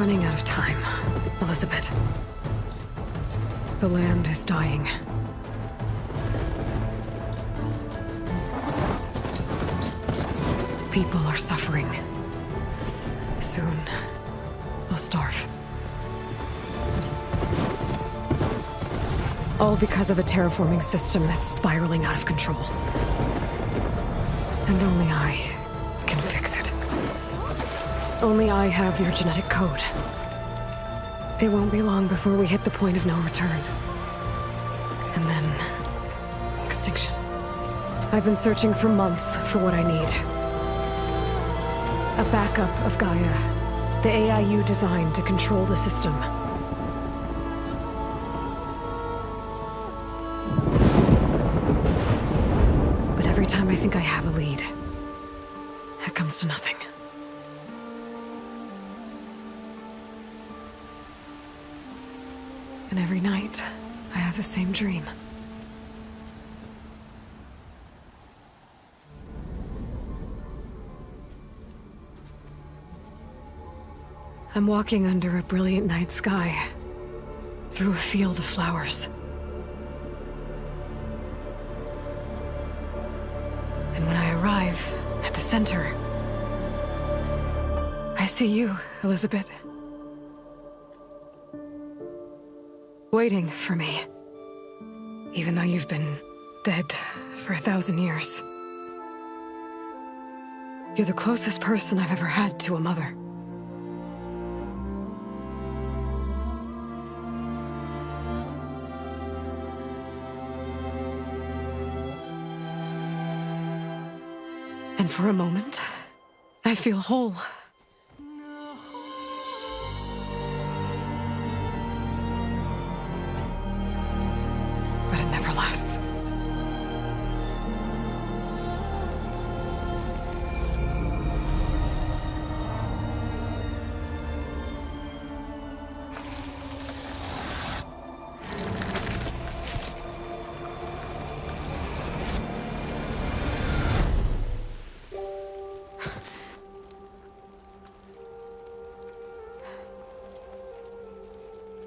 running out of time, Elizabeth. The land is dying. People are suffering. Soon, they'll starve. All because of a terraforming system that's spiraling out of control. And only I can fix it. Only I have your genetic code. It won't be long before we hit the point of no return. And then... extinction. I've been searching for months for what I need. A backup of Gaia. The AI you designed to control the system. But every time I think I have a lead, it comes to nothing. And every night, I have the same dream. I'm walking under a brilliant night sky, through a field of flowers. And when I arrive at the center, I see you, Elizabeth. Waiting for me. Even though you've been dead for 1,000 years. You're the closest person I've ever had to a mother. And for a moment, I feel whole. But it never lasts.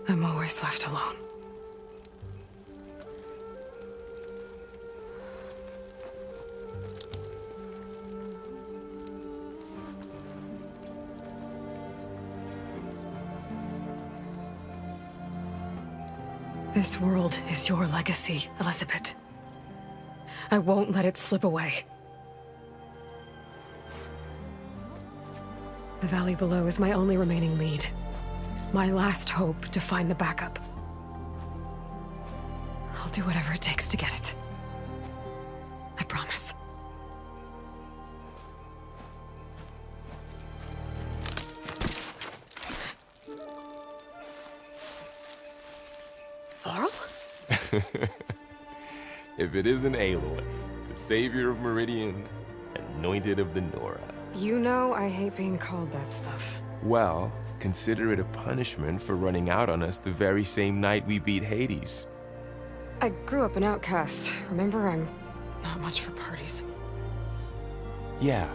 I'm always left alone. This world is your legacy, Elizabeth. I won't let it slip away. The valley below is my only remaining lead. My last hope to find the backup. I'll do whatever it takes to get it. I promise. Varl? If it isn't Aloy, the savior of Meridian, anointed of the Nora. You know I hate being called that stuff. Well, consider it a punishment for running out on us the very same night we beat Hades. I grew up an outcast. Remember, I'm not much for parties. Yeah.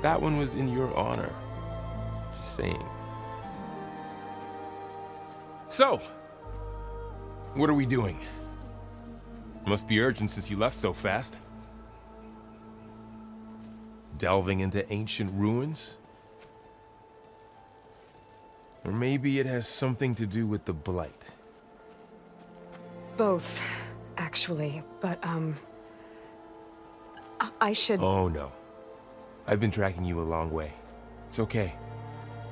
That one was in your honor. Just saying. So, what are we doing? Must be urgent since you left so fast. Delving into ancient ruins? Or maybe it has something to do with the Blight. Both, actually, but, I should... Oh, no. I've been tracking you a long way. It's okay.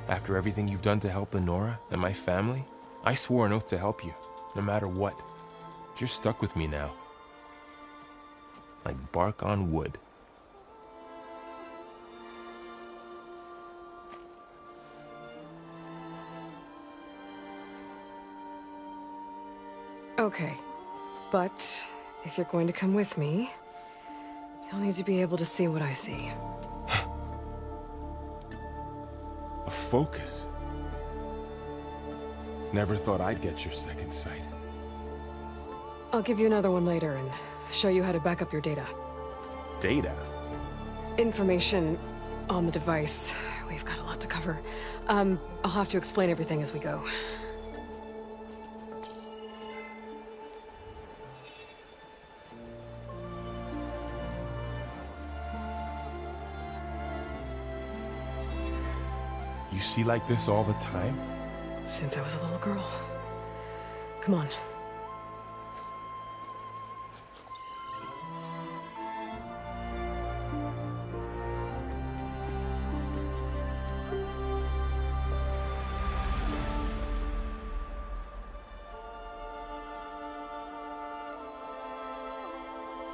After everything you've done to help the Nora and my family, I swore an oath to help you, no matter what. You're stuck with me now. Like bark on wood. Okay, but if you're going to come with me, you'll need to be able to see what I see. A focus? Never thought I'd get your second sight. I'll give you another one later and show you how to back up your data. Data? Information on the device we've got a lot to cover. I'll have to explain everything as we go. You see like this all the time? Since I was a little girl. Come on.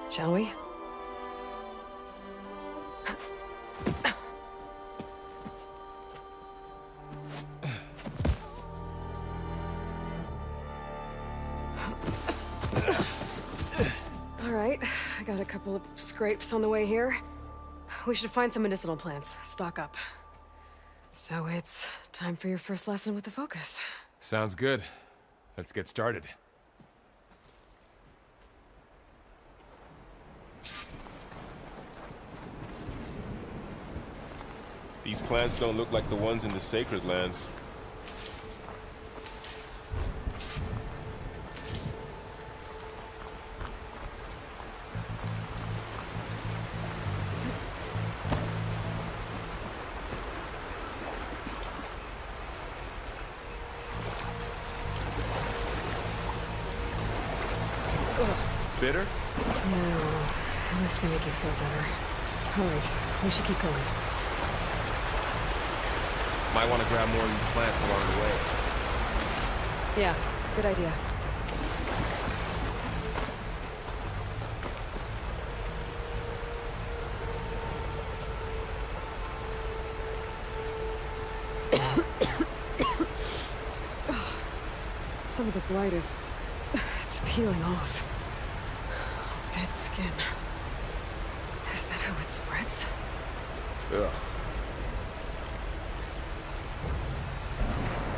Shall we? All right, I got a couple of scrapes on the way here. We should find some medicinal plants, stock up. So it's time for your first lesson with the focus. Sounds good. Let's get started. These plants don't look like the ones in the sacred lands. Bitter? No, unless they make you feel better. All right, we should keep going. Might want to grab more of these plants along the way. Yeah, good idea. Some of the blight it's peeling off. Dead skin. Is that how it spreads? Ugh.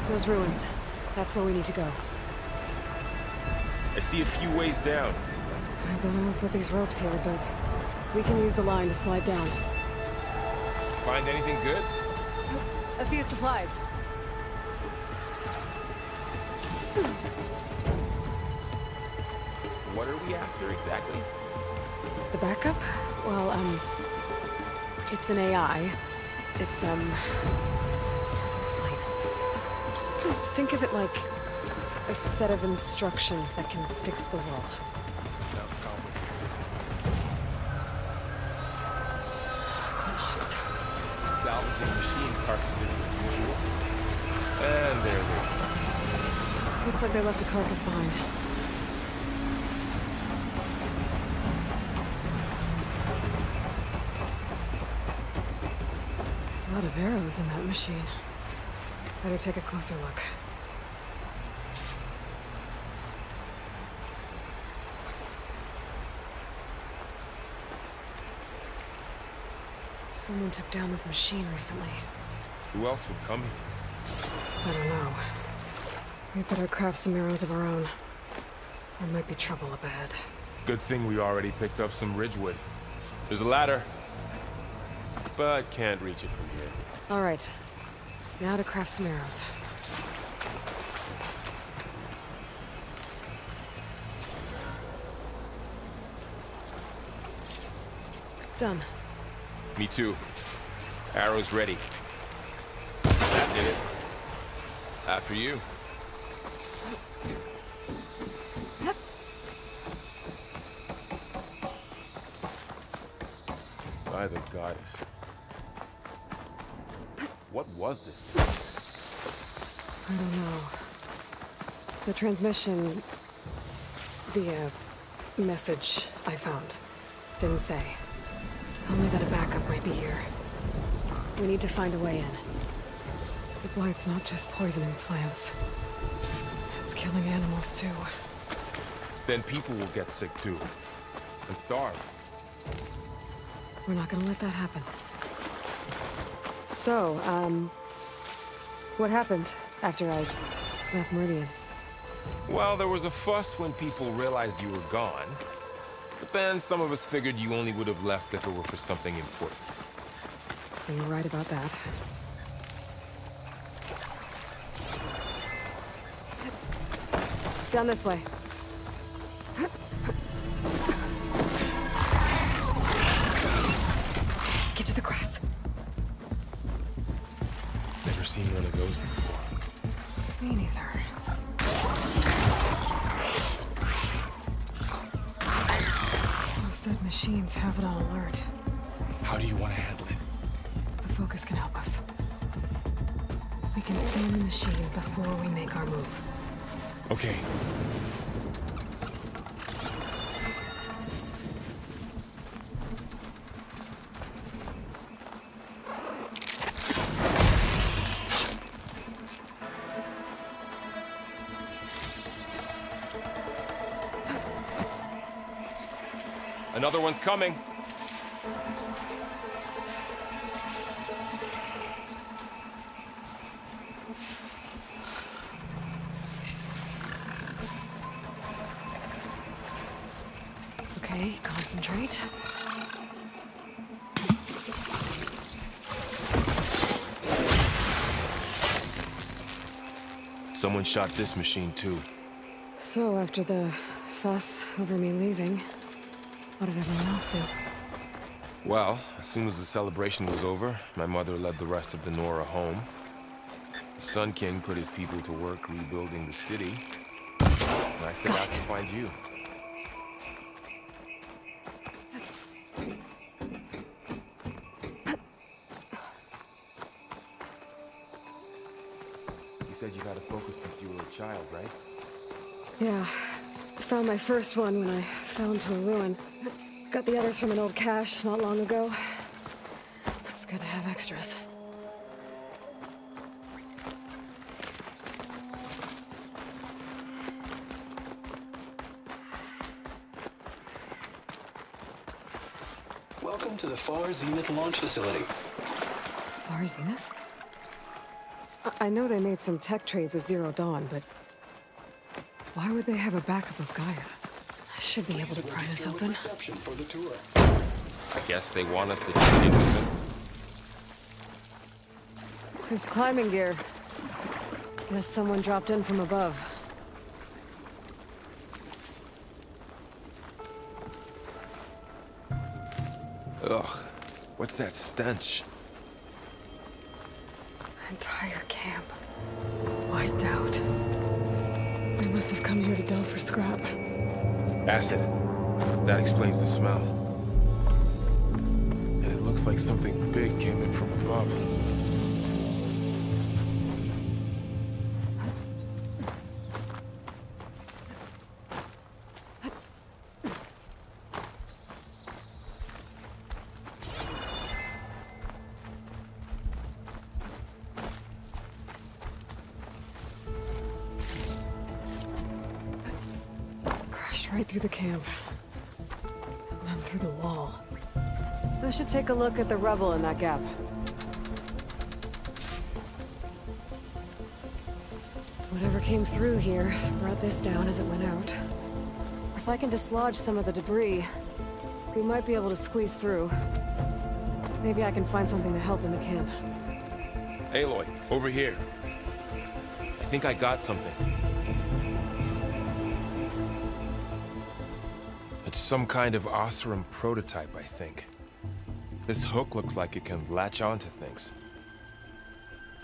Those ruins. That's where we need to go. I see a few ways down. I don't know who put these ropes here, but we can use the line to slide down. Find anything good? A few supplies. What are we after exactly? The backup? Well, it's an AI. It's hard to explain. Think of it like a set of instructions that can fix the world. Sounds complicated. Clocks. Salvaging machine carcasses as usual. And there they go. Looks like they left a carcass behind. A lot of arrows in that machine. Better take a closer look. Someone took down this machine recently. Who else would come here? I don't know. We better craft some arrows of our own. There might be trouble ahead. Good thing we already picked up some ridgewood. There's a ladder, but can't reach it from here. All right. Now to craft some arrows. Done. Me too. Arrows ready. That did it. After you. By the goddess. What was this place? I don't know. The transmission... the, message I found didn't say. Only that a backup might be here. We need to find a way in. The blight's not just poisoning plants. It's killing animals, too. Then people will get sick too. And starve. We're not gonna let that happen. So, what happened after I left Meridian? Well, there was a fuss when people realized you were gone. But then some of us figured you only would have left if it were for something important. You're right about that. Down this way. Get to the grass. Never seen one of those before. Me neither. Those dead machines have it on alert. How do you want to handle it? The focus can help us. We can scan the machine before we make our move. Okay. Another one's coming. Okay, concentrate. Someone shot this machine too. So after the fuss over me leaving, what did everyone else do? Well, as soon as the celebration was over, my mother led the rest of the Nora home. The Sun King put his people to work rebuilding the city. And I set out to find you. You said you got a focus since you were a child, right? Yeah. Found my first one when I fell into a ruin. Got the others from an old cache not long ago. It's good to have extras. Welcome to the Far Zenith launch facility. Far Zenith? I know they made some tech trades with Zero Dawn, but why would they have a backup of Gaia? I should be able to pry this open. Reception for the tour. I guess they want us to check in with them. There's climbing gear. Guess someone dropped in from above. Ugh, what's that stench? Entire camp. Wiped out. They must have come here to delve for scrap. Acid. That explains the smell. And it looks like something big came in from above. Right through the camp. And then through the wall. I should take a look at the rubble in that gap. Whatever came through here brought this down as it went out. If I can dislodge some of the debris, we might be able to squeeze through. Maybe I can find something to help in the camp. Aloy, over here. I think I got something. It's some kind of Oseram prototype, I think. This hook looks like it can latch onto things.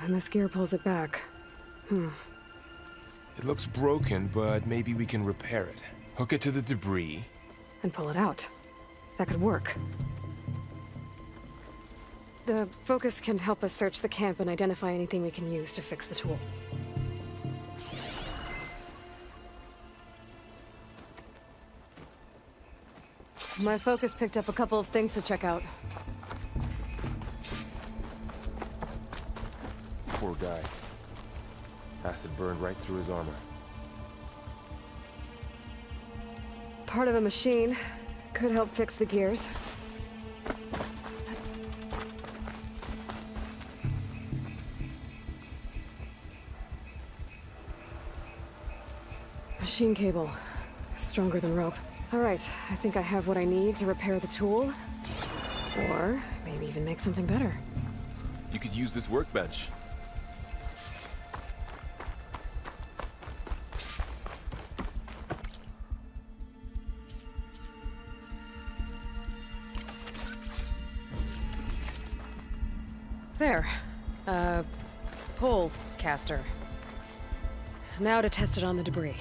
And this gear pulls it back. It looks broken, but maybe we can repair it. Hook it to the debris. And pull it out. That could work. The focus can help us search the camp and identify anything we can use to fix the tool. My focus picked up a couple of things to check out. Poor guy. Acid burned right through his armor. Part of a machine. Could help fix the gears. Machine cable. Stronger than rope. All right, I think I have what I need to repair the tool. Or maybe even make something better. You could use this workbench. There. Pullcaster. Now to test it on the debris.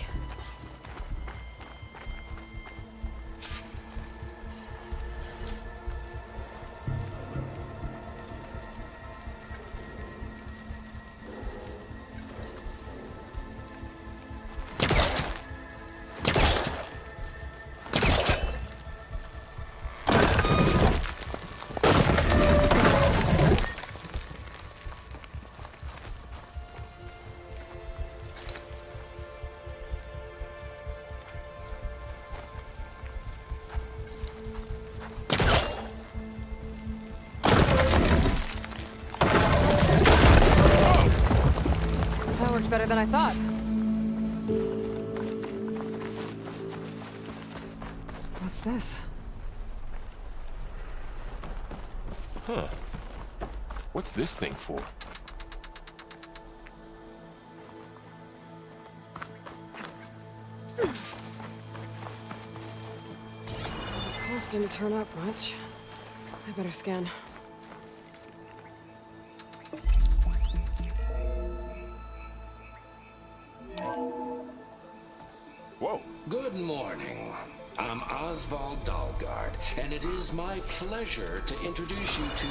Better than I thought. What's this? Huh. What's this thing for? The pulse didn't turn up much. I better scan. Whoa. Good morning. I'm Oswald Dalgard, and it is my pleasure to introduce you to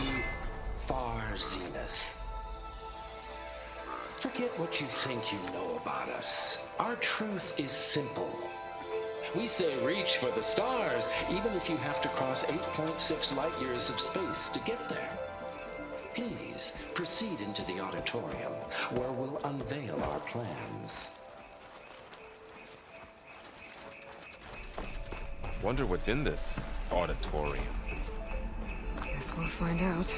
Far Zenith. Forget what you think you know about us. Our truth is simple. We say reach for the stars, even if you have to cross 8.6 light years of space to get there. Please proceed into the auditorium, where we'll unveil our plans. Wonder what's in this auditorium. Guess we'll find out.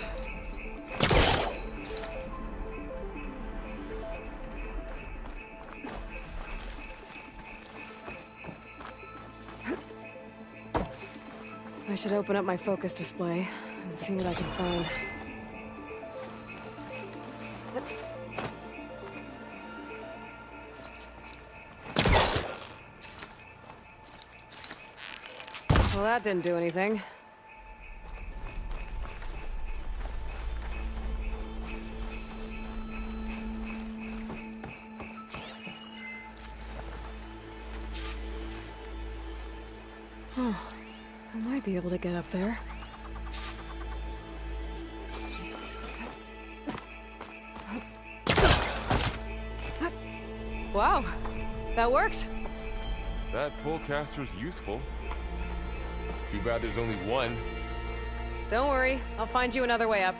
I should open up my focus display and see what I can find. Well, that didn't do anything. Oh, I might be able to get up there. Wow, that worked. That Pullcaster's useful. Too bad there's only one. Don't worry, I'll find you another way up.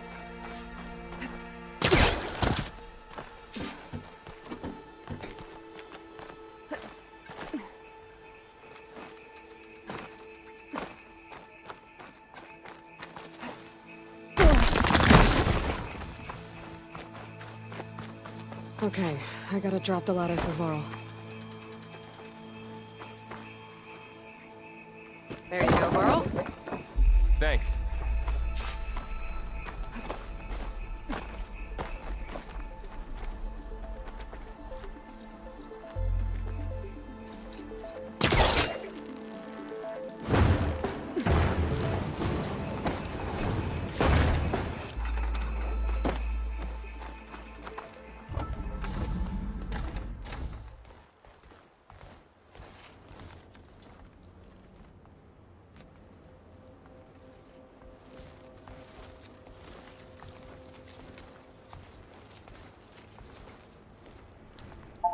Okay, I gotta drop the ladder for Varl. There you go, Varl. Thanks.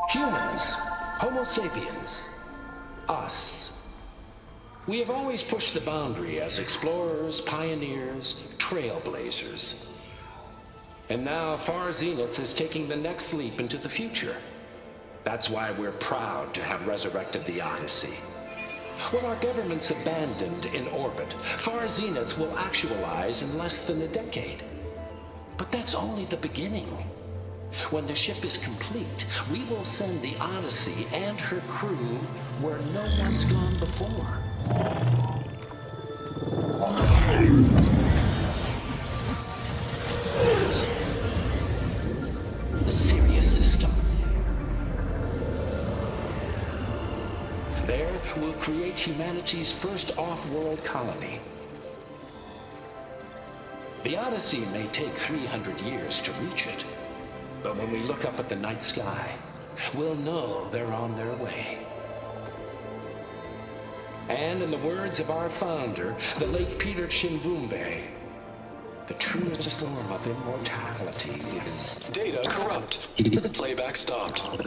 Humans, Homo sapiens, us. We have always pushed the boundary as explorers, pioneers, trailblazers. And now Far Zenith is taking the next leap into the future. That's why we're proud to have resurrected the Odyssey. When our government's abandoned in orbit, Far Zenith will actualize in less than a decade. But that's only the beginning. When the ship is complete, we will send the Odyssey and her crew where no one's gone before. The Sirius system. There, we'll create humanity's first off-world colony. The Odyssey may take 300 years to reach it, but when we look up at the night sky, we'll know they're on their way. And in the words of our founder, the late Peter Chimvumbe, the truest form of immortality is... Data corrupt. Playback stopped.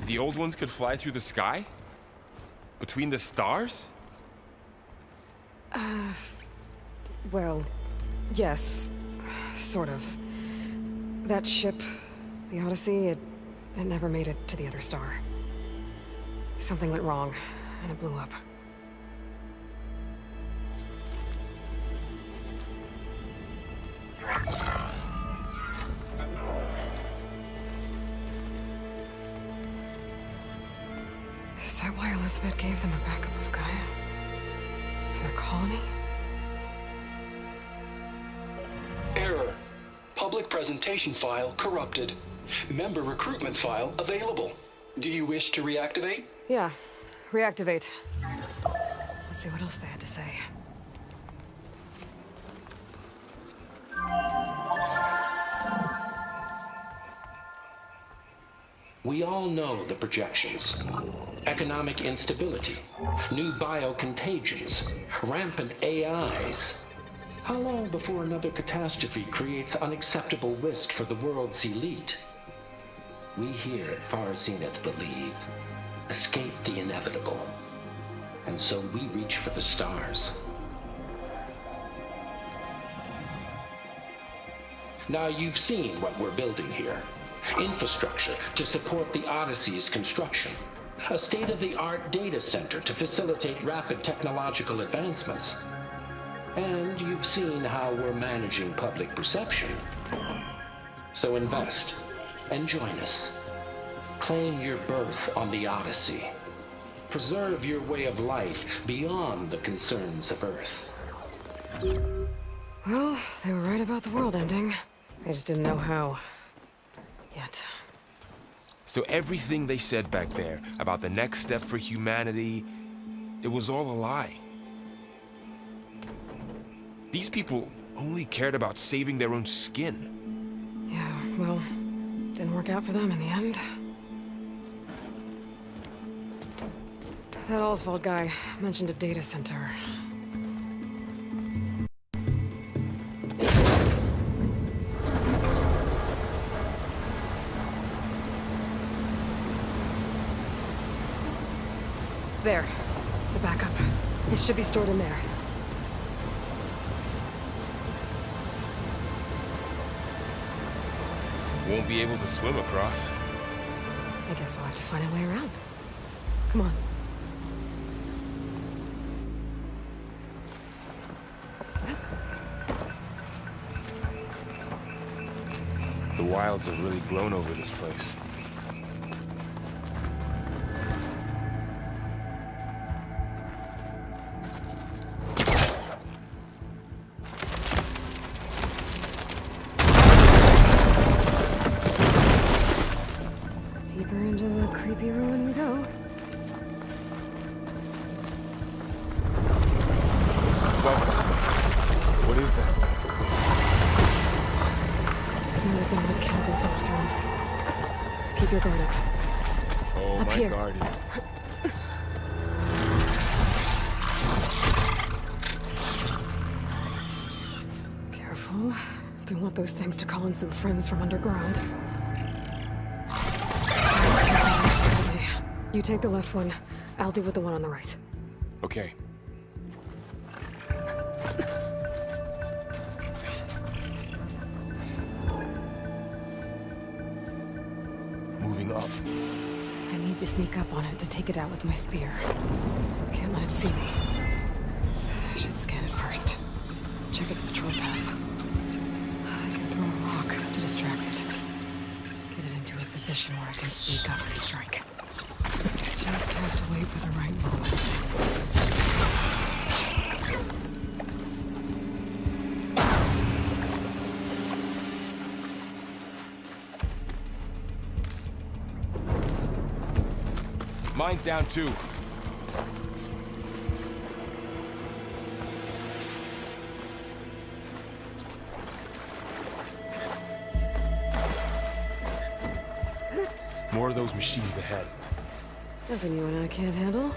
The old ones could fly through the sky? Between the stars? Well, yes. Sort of. That ship, the Odyssey, it never made it to the other star. Something went wrong, and it blew up. Is that why Elizabeth gave them a backup of Gaia? For their colony? Error. Public presentation file corrupted. Member recruitment file available. Do you wish to reactivate? Yeah, reactivate. Let's see what else they had to say. We all know the projections. Economic instability, new biocontagions, rampant AIs. How long before another catastrophe creates unacceptable risk for the world's elite? We here at Far Zenith believe, escape the inevitable. And so we reach for the stars. Now you've seen what we're building here. Infrastructure to support the Odyssey's construction. A state-of-the-art data center to facilitate rapid technological advancements. And you've seen how we're managing public perception. So invest and join us. Claim your berth on the Odyssey. Preserve your way of life beyond the concerns of Earth. Well, they were right about the world ending. They just didn't know how. Yet. So everything they said back there about the next step for humanity, it was all a lie. These people only cared about saving their own skin. Yeah, well, didn't work out for them in the end. That Oswald guy mentioned a data center. There. The backup. It should be stored in there. Won't be able to swim across. I guess we'll have to find a way around. Come on. The wilds have really grown over this place. Deeper into the creepy ruin we go. What is that? Another thing that killed those Oxford. Keep your guard up. Oh, Up my here. garden. Careful. Don't want those things to call in some friends from underground. Okay. You take the left one. I'll deal with the one on the right. Okay. Moving up. I need to sneak up on it to take it out with my spear. Can't let it see me. I should scan it first. Check its patrol path. I can throw a rock to distract it. Get it into a position where I can sneak up and strike. Just have to wait for the right moment. Mine's down too. machines ahead. Nothing you and I can't handle.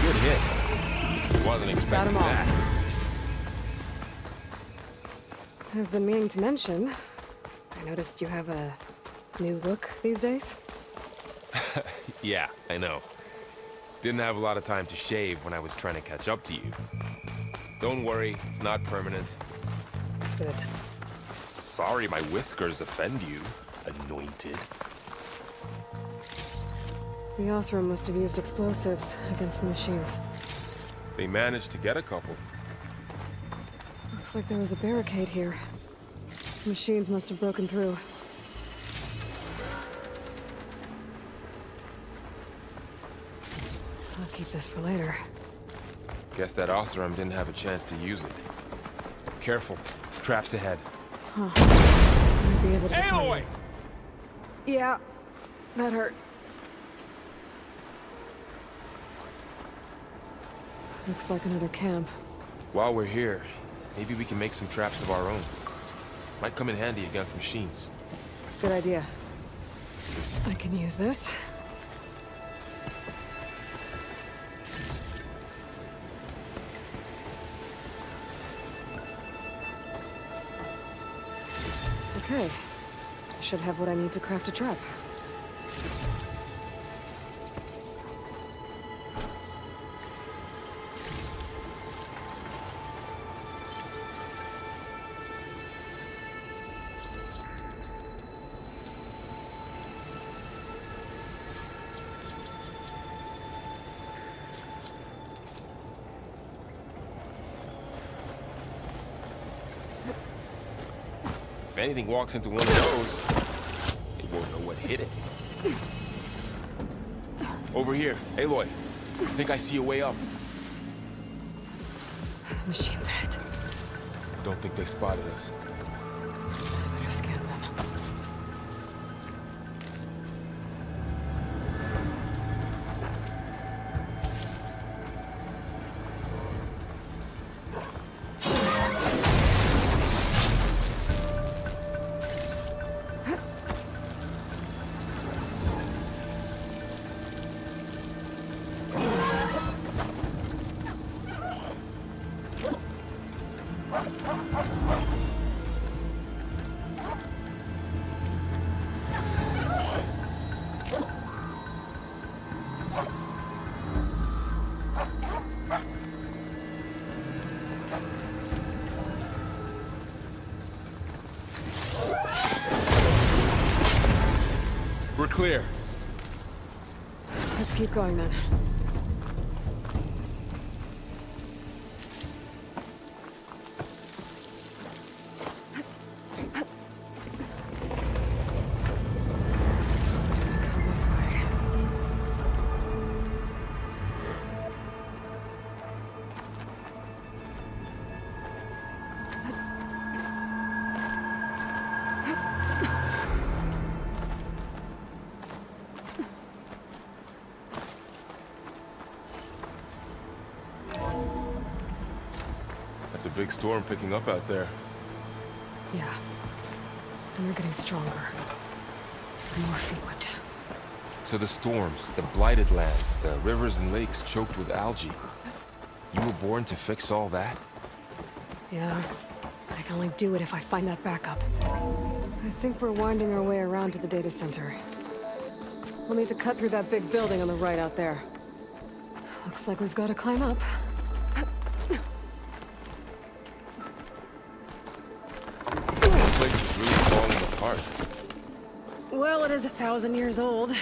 Good hit. Wasn't expecting all. that. I've been meaning to mention, I noticed you have a new look these days. Yeah, I know. Didn't have a lot of time to shave when I was trying to catch up to you. Don't worry, it's not permanent. Good. Sorry my whiskers offend you, anointed. The Osram must have used explosives against the machines. They managed to get a couple. Looks like there was a barricade here. The machines must have broken through. I'll keep this for later. Guess that Osram didn't have a chance to use it. Careful, traps ahead. Huh. I might be able to disarm Aloy! them. Yeah, that hurt. Looks like another camp. While we're here, maybe we can make some traps of our own. Might come in handy against machines. Good idea. I can use this. Okay. I should have what I need to craft a trap. If anything walks into one of those, they won't know what hit it. Over here, Aloy. I think I see a way up. Machines ahead. Don't think they spotted us. I better scan them. We're clear. Let's keep going then. Let's hope it doesn't come this way. That's a big storm picking up out there. Yeah. And they're getting stronger. And more frequent. So the storms, the blighted lands, the rivers and lakes choked with algae. You were born to fix all that? Yeah. I can only do it if I find that backup. I think we're winding our way around to the data center. We'll need to cut through that big building on the right out there. Looks like we've got to climb up. The place is really falling apart. Well, it is 1,000 years old.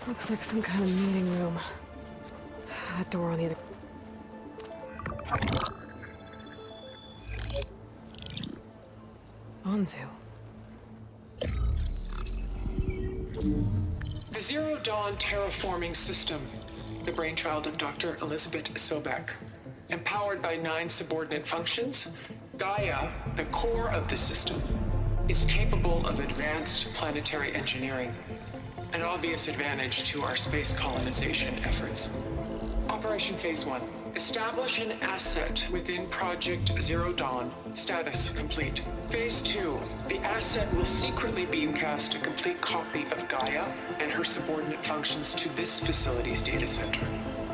Looks like some kind of meeting room. That door on the other... Anzu. The Zero Dawn terraforming system, the brainchild of Dr. Elizabeth Sobek. Empowered by 9 subordinate functions, Gaia, the core of the system, is capable of advanced planetary engineering, an obvious advantage to our space colonization efforts. Operation Phase 1. Establish an asset within Project Zero Dawn. Status complete. Phase 2. The asset will secretly beamcast a complete copy of Gaia and her subordinate functions to this facility's data center.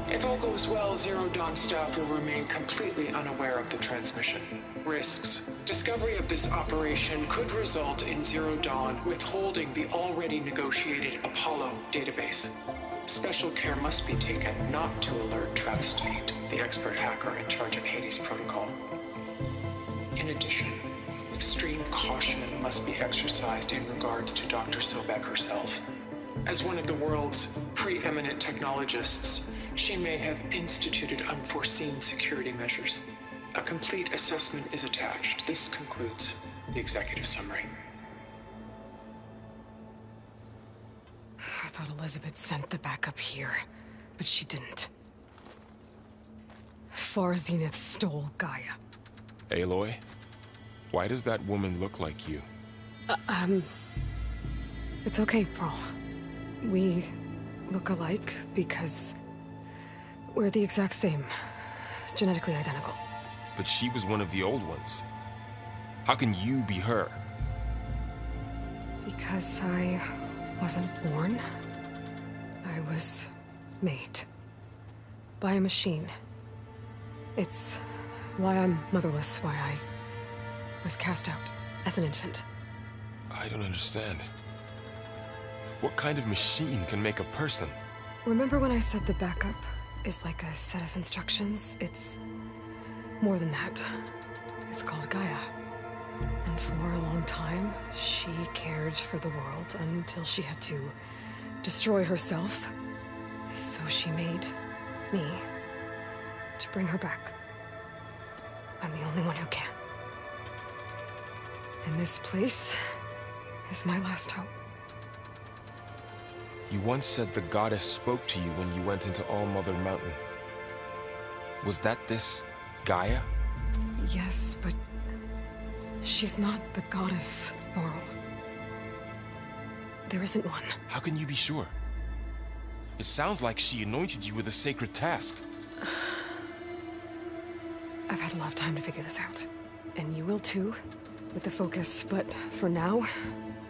If all goes well, Zero Dawn staff will remain completely unaware of the transmission. Risks. Discovery of this operation could result in Zero Dawn withholding the already negotiated Apollo database. Special care must be taken not to alert Travis Tate, the expert hacker in charge of Hades Protocol. In addition, extreme caution must be exercised in regards to Dr. Sobek herself. As one of the world's preeminent technologists, she may have instituted unforeseen security measures. A complete assessment is attached. This concludes the executive summary. I thought Elizabeth sent the backup here, but she didn't. Far Zenith stole Gaia. Aloy, why does that woman look like you? It's okay, Pearl. We look alike because we're the exact same. Genetically identical. But she was one of the old ones. How can you be her? Because I wasn't born. I was made. By a machine. It's why I'm motherless, why I was cast out as an infant. I don't understand. What kind of machine can make a person? Remember when I said the backup is like a set of instructions? It's more than that. It's called Gaia. And for a long time, she cared for the world until she had to destroy herself. So she made me to bring her back. I'm the only one who can. And this place is my last hope. You once said the goddess spoke to you when you went into All-Mother Mountain. Was that this Gaia? Yes, but she's not the goddess, Laurel. There isn't one. How can you be sure? It sounds like she anointed you with a sacred task. I've had a lot of time to figure this out. And you will too, with the focus. But for now,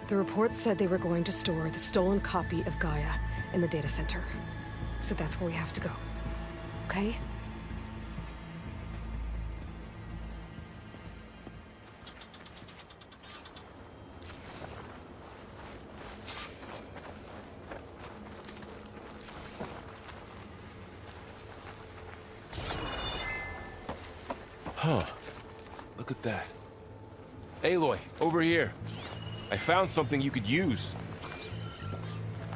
the report said they were going to store the stolen copy of Gaia in the data center. So that's where we have to go. Okay? Huh. Look at that. Aloy, over here. I found something you could use.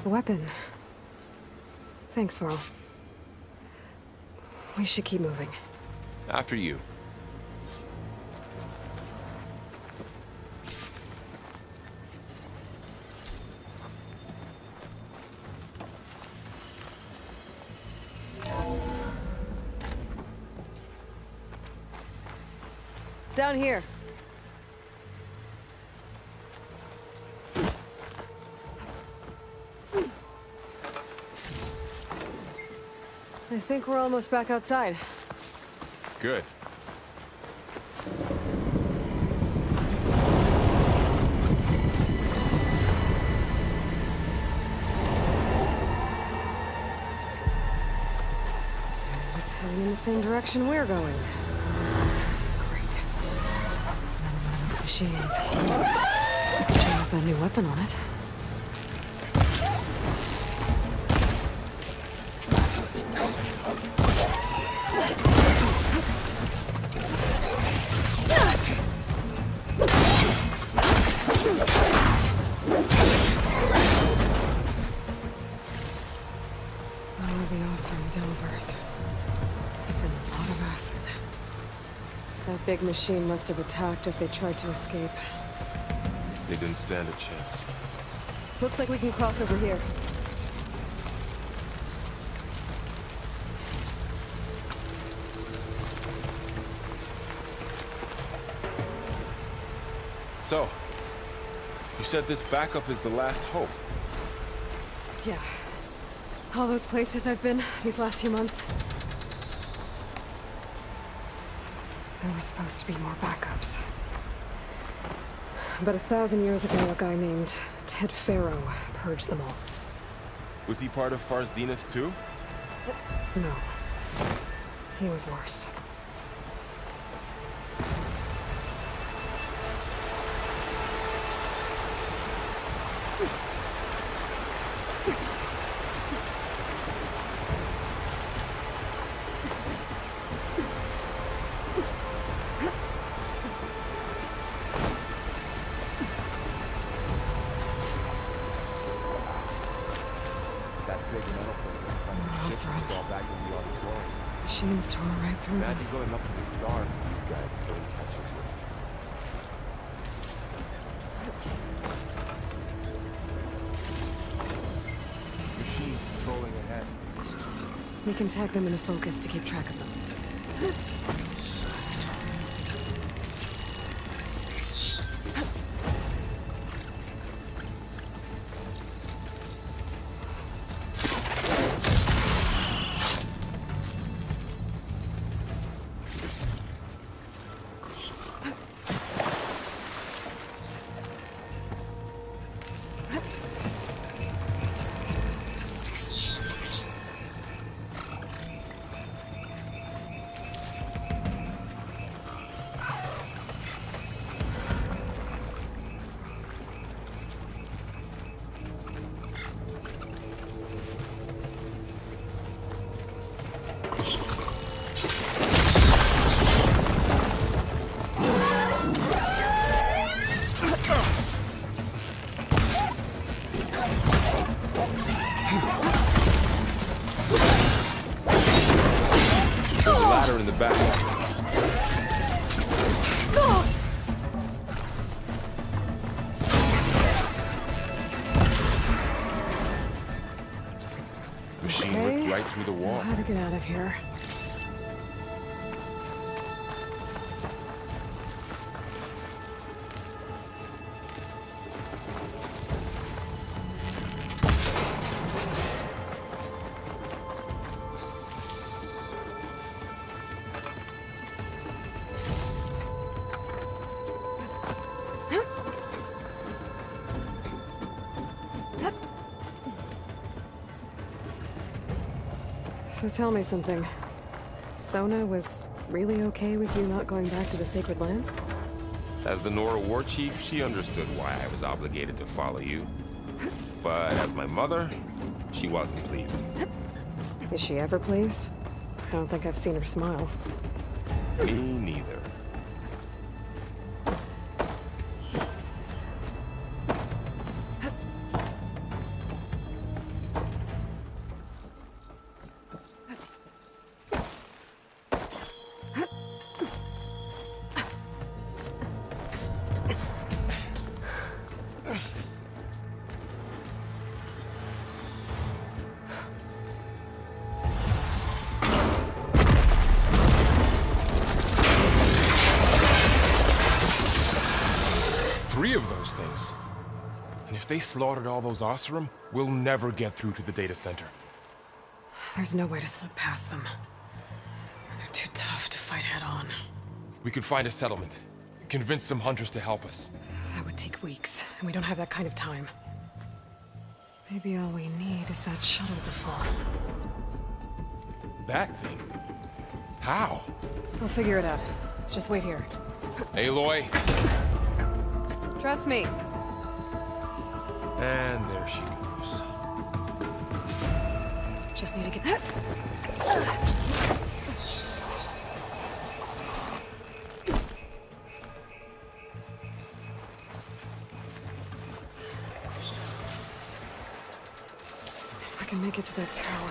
A weapon. Thanks, Varl. We should keep moving. After you. Down here. I think we're almost back outside. Good. Going in the same direction we're going. Great. Another one of those machines. Should have a new weapon on it. That big machine must have attacked as they tried to escape. They didn't stand a chance. Looks like we can cross over here. So, you said this backup is the last hope. Yeah. All those places I've been these last few months. There were supposed to be more backups. But 1,000 years ago, a guy named Ted Faro purged them all. Was he part of Far Zenith too? No. He was worse. Machines tore right through them. Imagine going up to the star and these guys playing catch up with. Machines patrolling ahead. We can tag them into focus to keep track of them. In the back. Machine ripped right through the wall. How to get out of here? So tell me something. Sona was really okay with you not going back to the Sacred Lands? As the Nora war chief, she understood why I was obligated to follow you. But as my mother, she wasn't pleased. Is she ever pleased? I don't think I've seen her smile. Me neither. Of those things. And if they slaughtered all those Oseram, we'll never get through to the data center. There's no way to slip past them. They're too tough to fight head on. We could find a settlement. Convince some hunters to help us. That would take weeks, and we don't have that kind of time. Maybe all we need is that shuttle to fall. That thing? How? I'll figure it out. Just wait here. Aloy. Trust me. And there she goes. Just need to get... If I can make it to that tower,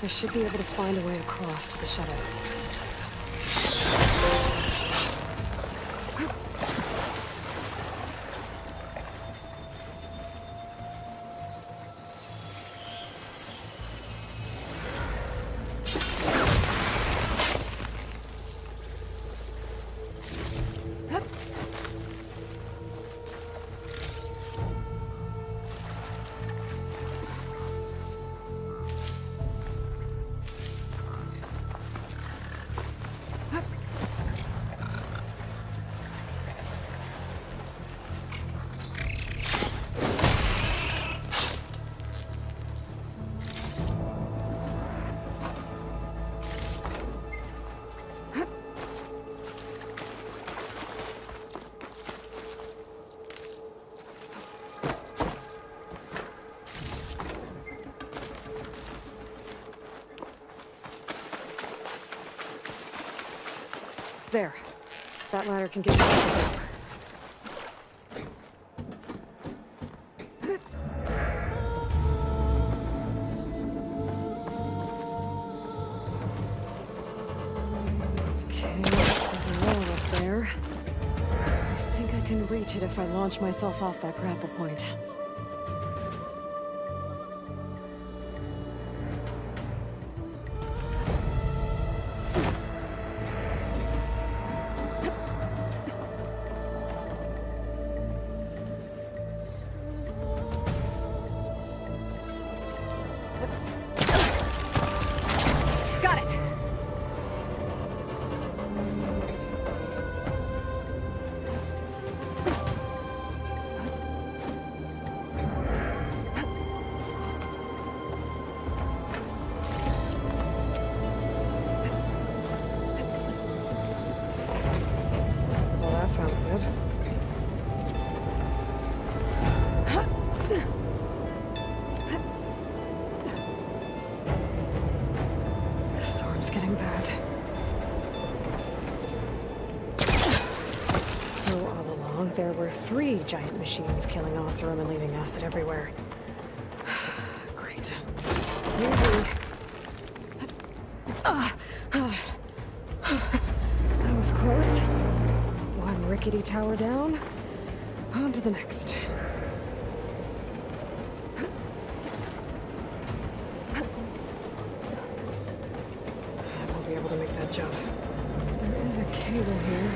I should be able to find a way across to the shuttle. There. That ladder can get me to the tower. Okay, there's a wall up there. I think I can reach it if I launch myself off that grapple point. Got it! Well, that sounds good. The storm's getting bad. So all along, there were 3 giant machines killing Oseram and leaving acid everywhere. Great. Easy. That was close. One rickety tower down. On to the next. I won't be able to make that jump. There is a cable here.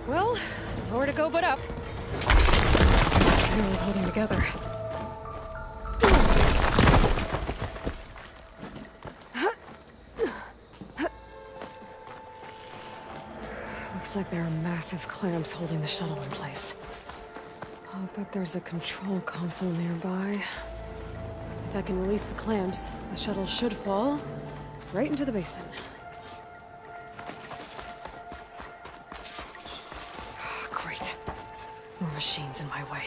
Well, nowhere to go but up. Really holding together. Looks like there are massive clamps holding the shuttle in place. I'll bet there's a control console nearby. If I can release the clamps, the shuttle should fall right into the basin. Great. More machines in my way.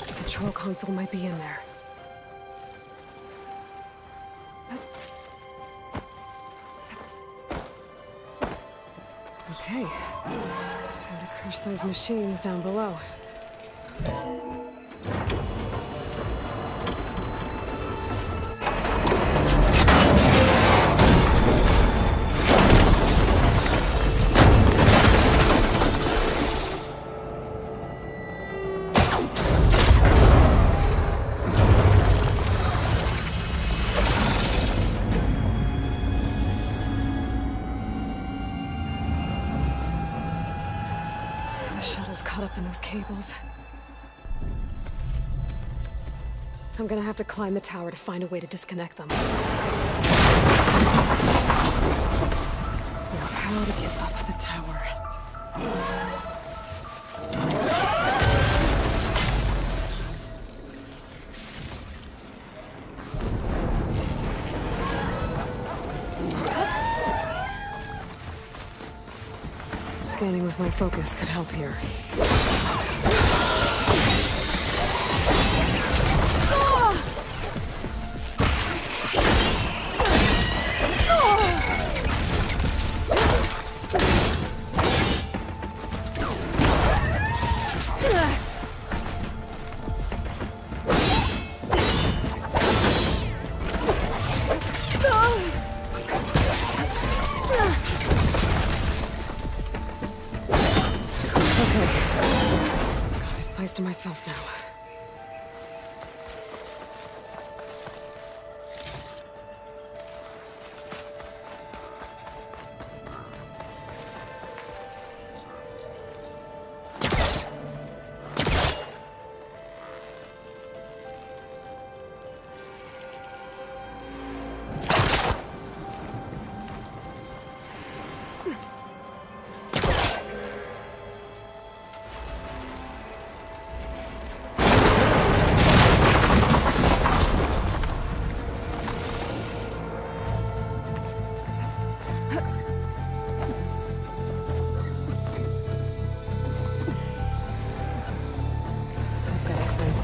The control console might be in there. Okay. Time to crush those machines down below. shuttle's caught up in those cables. I'm gonna have to climb the tower to find a way to disconnect them. Now, how to get up the tower? Scanning with my focus could help here. To myself now.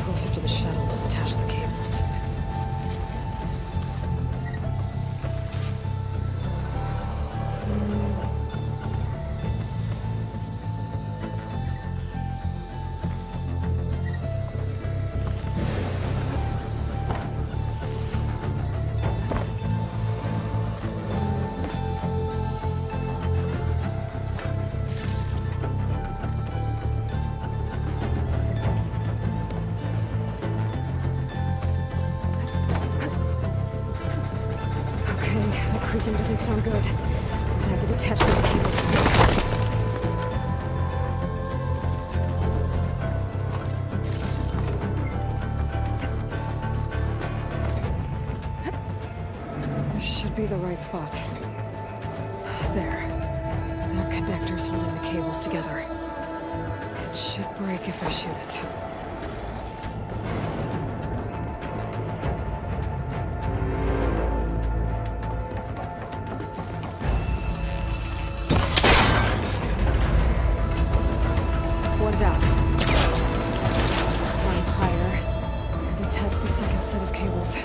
Closer to the shuttle to detach the cables. Creaking doesn't sound good. I have to detach those cables. This should be the right spot. There. That connector's holding the cables together. It should break if I shoot it. Down. Climb higher and detach the second set of cables.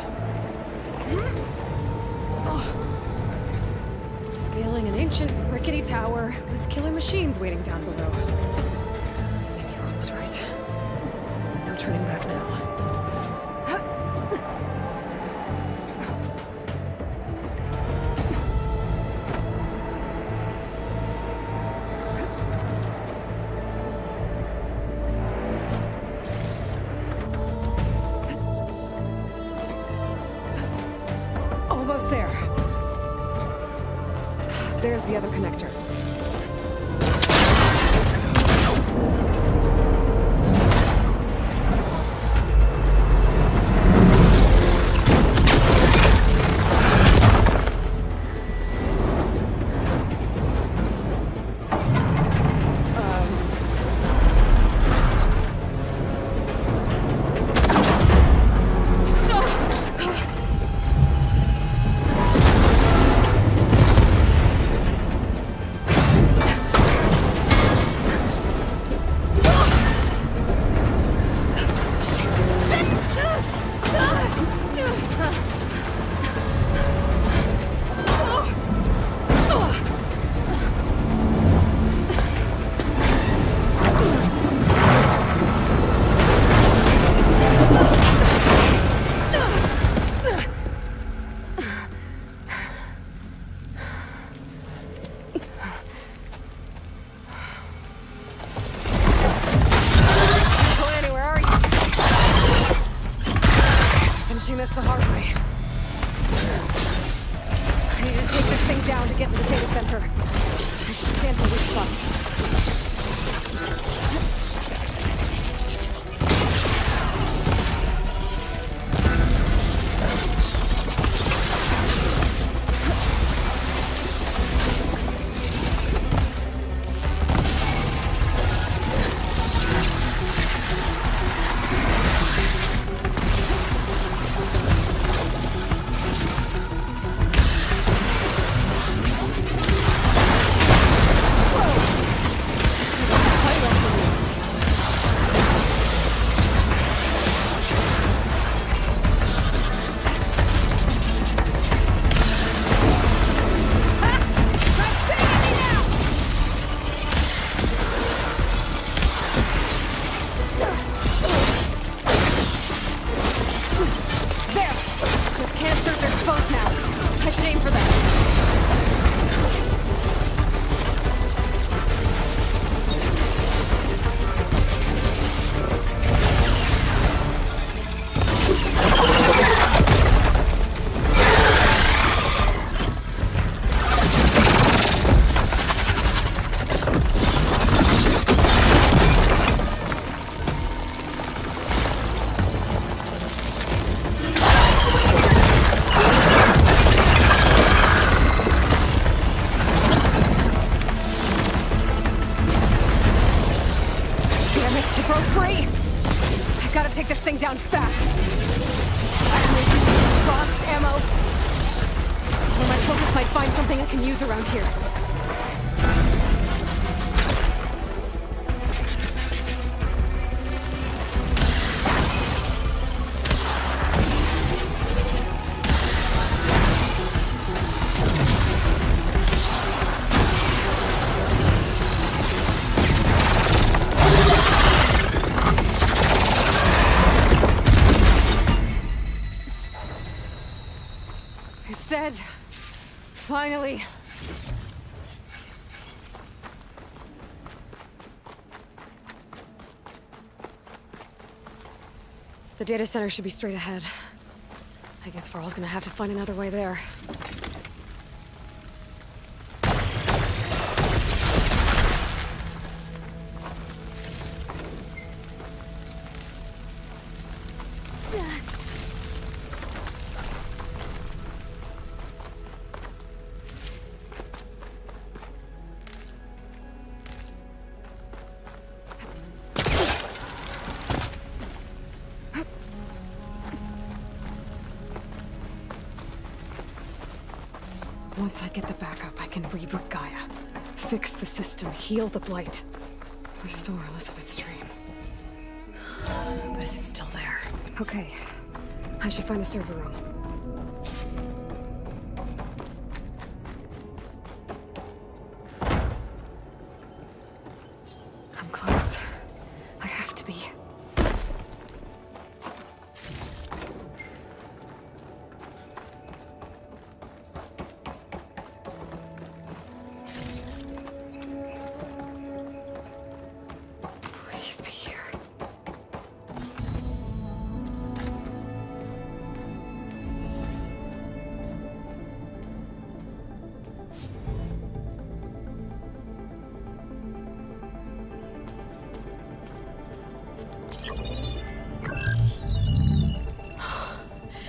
Oh. Scaling an ancient, rickety tower with killer machines waiting down below. Maybe Rob was right. No turning back now. Almost there. There's the other connector. broke free! I gotta take this thing down fast. I'm lost ammo. Or my focus might find something I can use around here. It's dead. Finally. The data center should be straight ahead. I guess Varl's gonna have to find another way there. Once I get the backup, I can reboot Gaia. Fix the system, heal the blight. Restore Elizabeth's dream. But is it still there? Okay. I should find the server room. I'm close. I have to be. Please be here.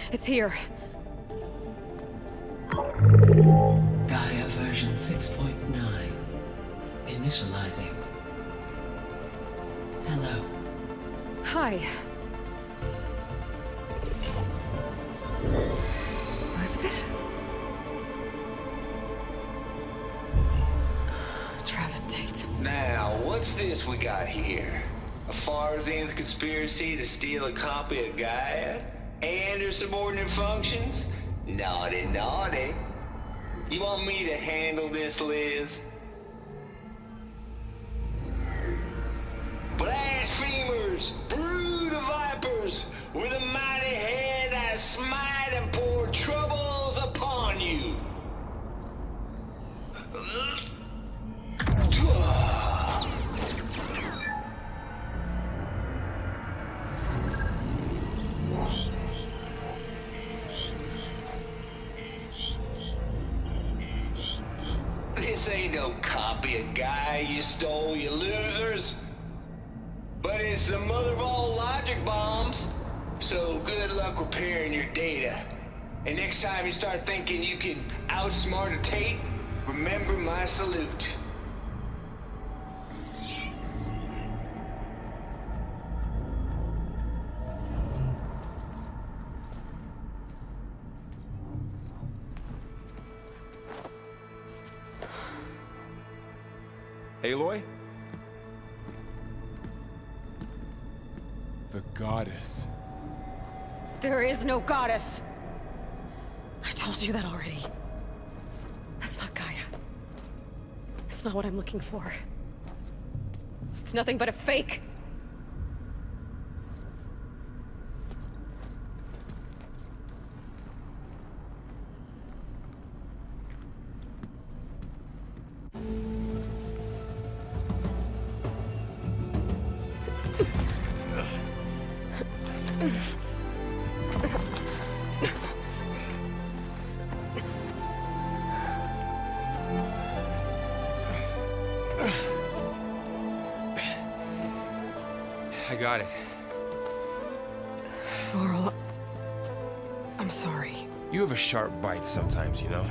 It's here. Gaia version 6.9. Initializing. Hello. Hi. Elizabeth? Travis Tate. Now, what's this we got here? A Farzan's conspiracy to steal a copy of Gaia? And her subordinate functions? Naughty, naughty. You want me to handle this, Liz? Blasphemers! Brood of vipers! With a mighty hand I smite and pour troubles upon you! This ain't no copy of Gaia you stole, you losers. But it's the mother of all logic bombs. So good luck repairing your data. And next time you start thinking you can outsmart a Tate, remember my salute. Aloy? The goddess. There is no goddess. I told you that already. That's not Gaia. It's not what I'm looking for. It's nothing but a fake. I got it. Varl, I'm sorry. You have a sharp bite sometimes, you know?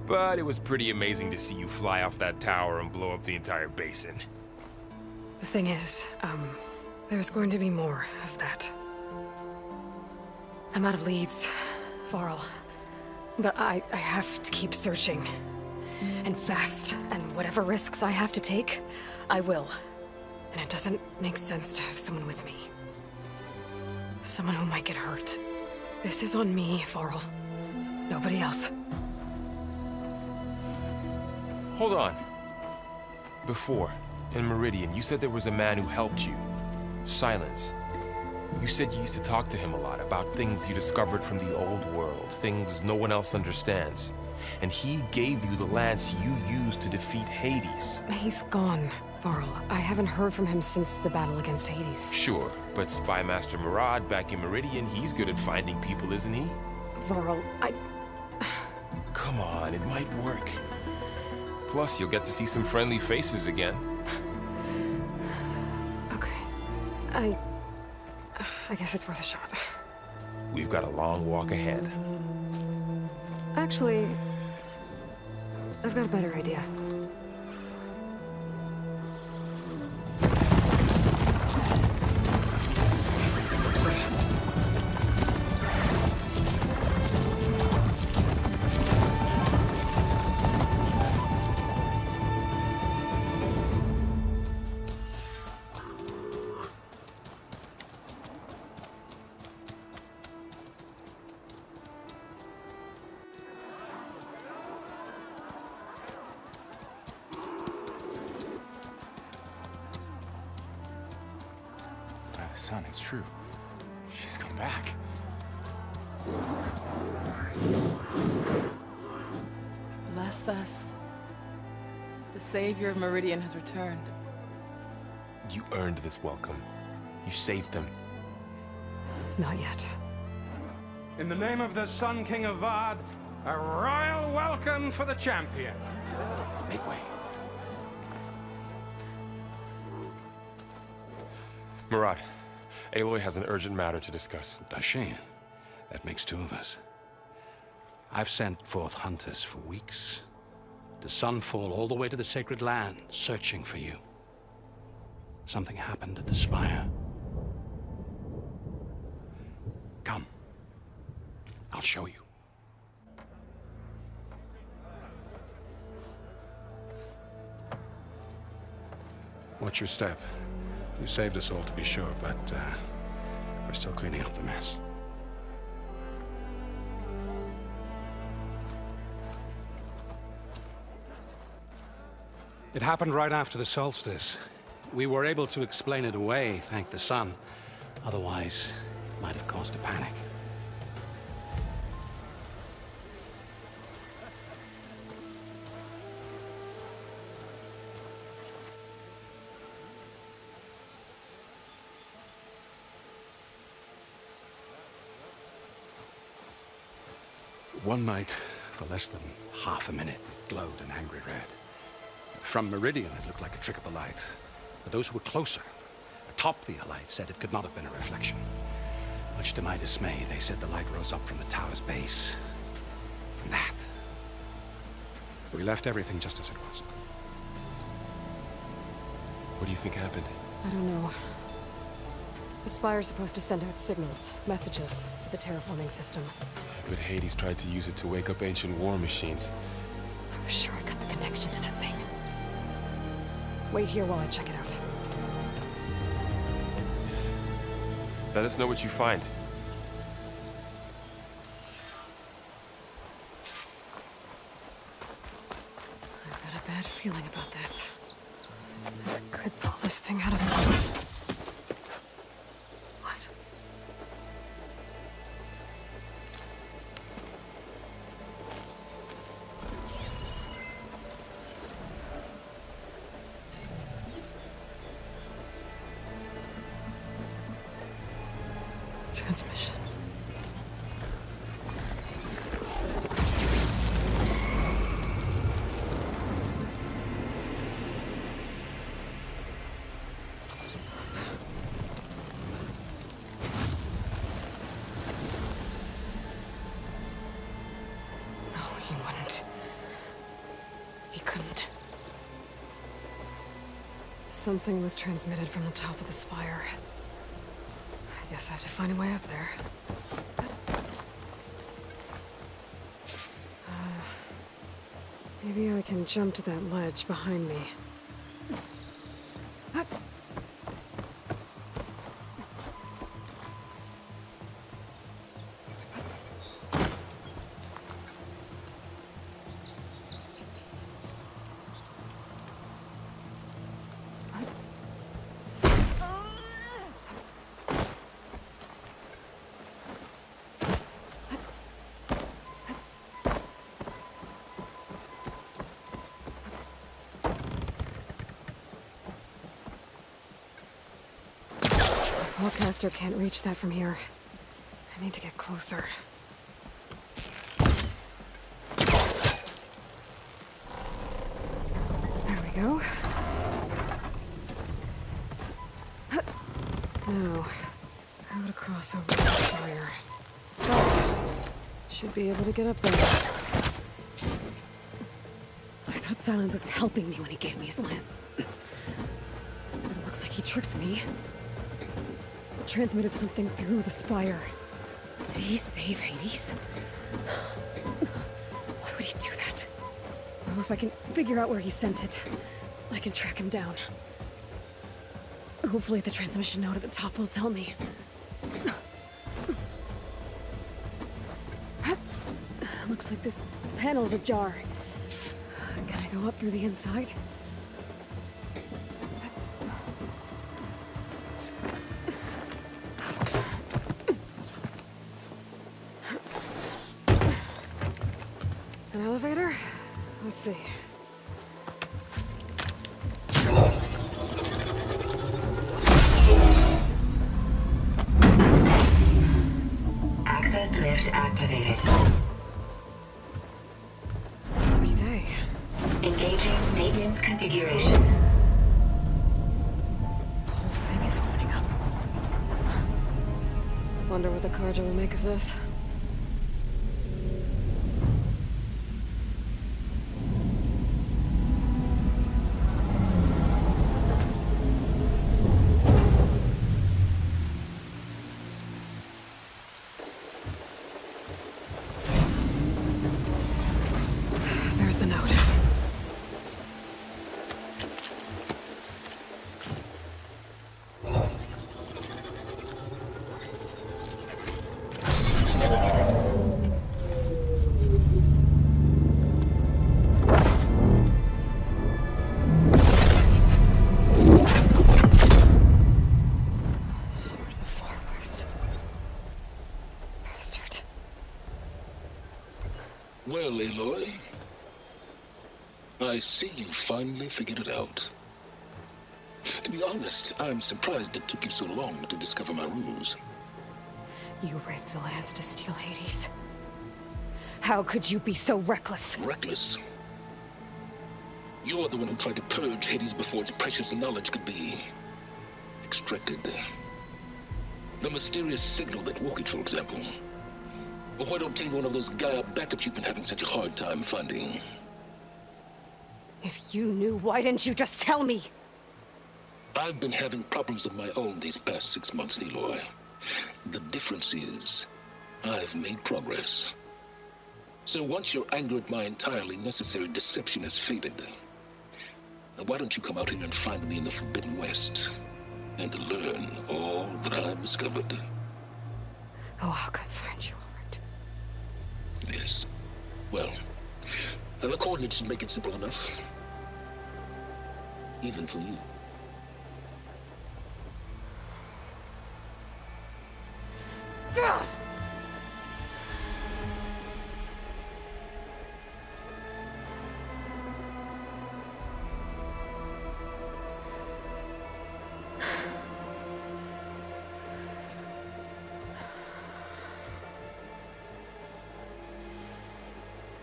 But it was pretty amazing to see you fly off that tower and blow up the entire basin. The thing is, there's going to be more of that. I'm out of leads, Varl. But I have to keep searching. And fast, and whatever risks I have to take, I will. And it doesn't make sense to have someone with me. Someone who might get hurt. This is on me, Varl. Nobody else. Hold on. Before, in Meridian, you said there was a man who helped you. Silence. You said you used to talk to him a lot about things you discovered from the old world, things no one else understands. And he gave you the lance you used to defeat Hades. He's gone, Varl. I haven't heard from him since the battle against Hades. Sure, but Spy Master Murad back in Meridian, he's good at finding people, isn't he? Varl, Come on, it might work. Plus, you'll get to see some friendly faces again. Okay. I guess it's worth a shot. We've got a long walk ahead. Actually, I've got a better idea. Son, it's true. She's come back. Bless us. The savior of Meridian has returned. You earned this welcome. You saved them. Not yet. In the name of the Sun King of Vard, a royal welcome for the champion. Make way. Murad, Aloy has an urgent matter to discuss. Dashane, that makes two of us. I've sent forth hunters for weeks, to Sunfall all the way to the Sacred Land, searching for you. Something happened at the Spire. Come. I'll show you. Watch your step. You saved us all, to be sure, but we're still cleaning up the mess. It happened right after the solstice. We were able to explain it away, thank the sun. Otherwise, it might have caused a panic. One night, for less than half a minute, it glowed an angry red. From Meridian, it looked like a trick of the light. But those who were closer, atop the light, said it could not have been a reflection. Much to my dismay, they said the light rose up from the tower's base. From that. We left everything just as it was. What do you think happened? I don't know. The Spire's supposed to send out signals, messages, for the terraforming system. But Hades tried to use it to wake up ancient war machines. I was sure I got the connection to that thing. Wait here while I check it out. Let us know what you find. I've got a bad feeling about this. I could pull this thing out of the... What? Transmission. No, he wouldn't. He couldn't. Something was transmitted from the top of the spire. I guess I have to find a way up there. Maybe I can jump to that ledge behind me. Pullcaster can't reach that from here. I need to get closer. There we go. Now, how to cross over the spire. Oh, should be able to get up there. I thought Silence was helping me when he gave me his lance. But it looks like he tricked me. Transmitted something through the spire. Did he save Hades? Why would he do that? Well, if I can figure out where he sent it, I can track him down. Hopefully the transmission node at the top will tell me. Looks like this panel's ajar. Can I go up through the inside? An elevator? Let's see. Access lift activated. Lucky day. Engaging maintenance configuration. The whole thing is opening up. Wonder what the Carja will make of this. There's the note. Sword of the Far West. Bastard. Well, Aloy, I see you finally figured it out. To be honest, I'm surprised it took you so long to discover my ruse. You rigged the lance to steal Hades. How could you be so reckless? Reckless? You're the one who tried to purge Hades before its precious knowledge could be extracted. The mysterious signal that woke it, for example. Or why to obtain one of those Gaia backups you've been having such a hard time finding. If you knew, why didn't you just tell me? I've been having problems of my own these past 6 months, Aloy. The difference is, I've made progress. So once your anger at my entirely necessary deception has faded, now why don't you come out here and find me in the Forbidden West, and learn all that I've discovered? Oh, I'll come find you, all right. Yes. Well, and the coordinates should make it simple enough. Even for you.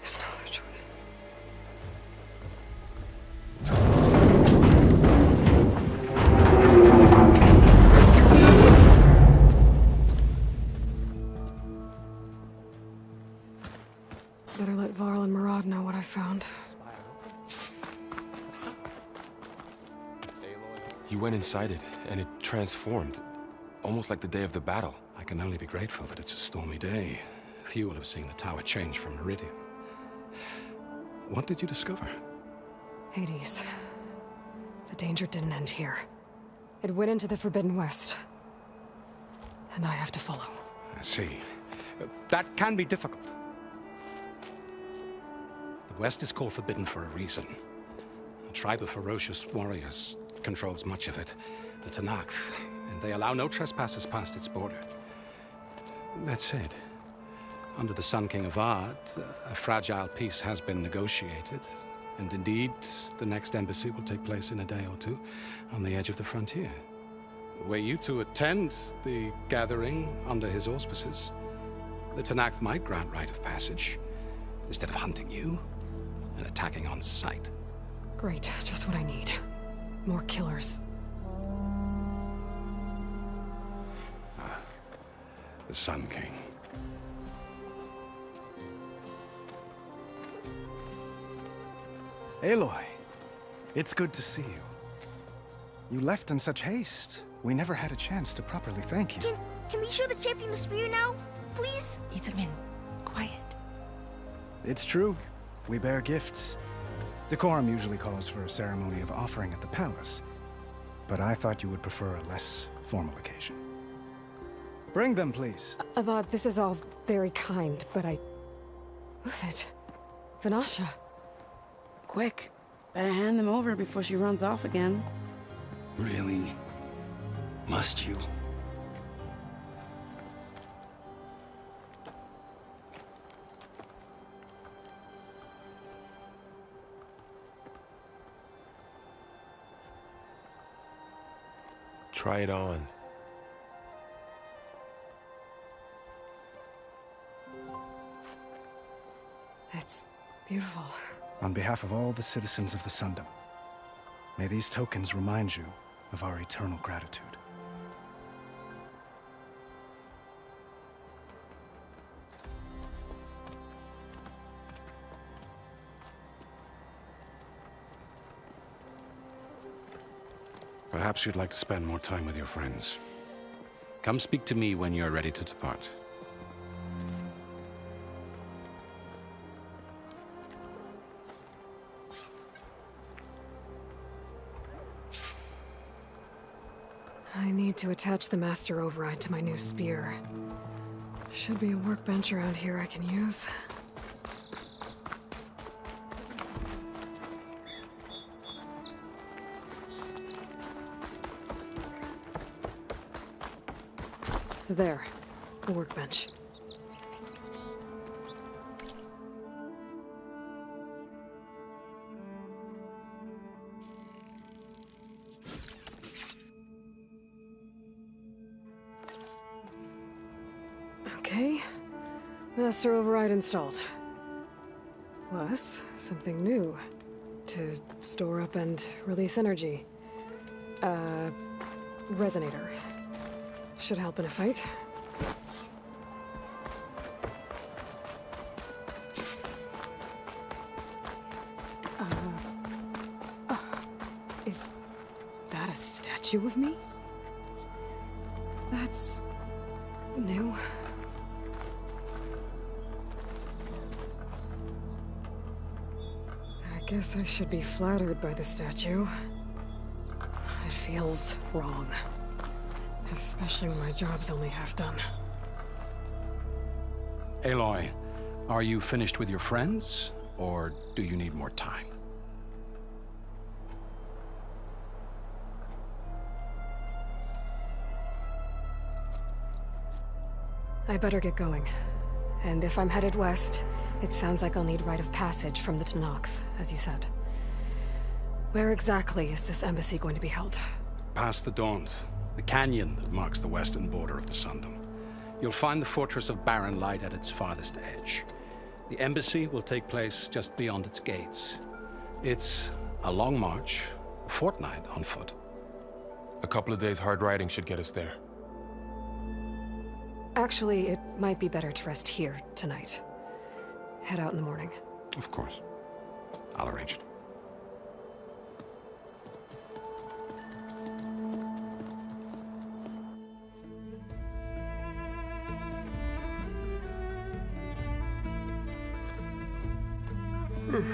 There's no other choice. You went inside it, and it transformed. Almost like the day of the battle. I can only be grateful that it's a stormy day. Few will have seen the tower change from Meridian. What did you discover? Hades. The danger didn't end here. It went into the Forbidden West. And I have to follow. I see. That can be difficult. The West is called Forbidden for a reason. A tribe of ferocious warriors controls much of it, the Tenakth, and they allow no trespassers past its border. That said, under the Sun King of Ard, a fragile peace has been negotiated, and indeed, the next embassy will take place in a day or two on the edge of the frontier. Were you to attend the gathering under his auspices, the Tenakth might grant right of passage, instead of hunting you and attacking on sight. Great, just what I need. More killers. The Sun King. Aloy, it's good to see you. You left in such haste. We never had a chance to properly thank you. Can we show the champion the spear now, please? Itamin, quiet. It's true. We bear gifts. Decorum usually calls for a ceremony of offering at the palace, but I thought you would prefer a less formal occasion. Bring them, please. Avad, this is all very kind, but Who's it? Vanasha. Quick. Better hand them over before she runs off again. Really? Must you? Try it on. It's beautiful. On behalf of all the citizens of the Sundom, may these tokens remind you of our eternal gratitude. Perhaps you'd like to spend more time with your friends. Come speak to me when you're ready to depart. I need to attach the Master Override to my new spear. Should be a workbench around here I can use. There, the workbench. Okay, Master Override installed. Plus, something new. To store up and release energy. Resonator. Should help in a fight. Is that a statue of me? That's new. I guess I should be flattered by the statue. It feels wrong. Especially when my job's only half done. Aloy, are you finished with your friends, or do you need more time? I better get going. And if I'm headed west, it sounds like I'll need rite of passage from the Tenakth, as you said. Where exactly is this embassy going to be held? Past the Daunt, the canyon that marks the western border of the Sundom. You'll find the fortress of Barren Light at its farthest edge. The embassy will take place just beyond its gates. It's a long march, a fortnight on foot. A couple of days hard riding should get us there. Actually, it might be better to rest here tonight. Head out in the morning. Of course. I'll arrange it. Am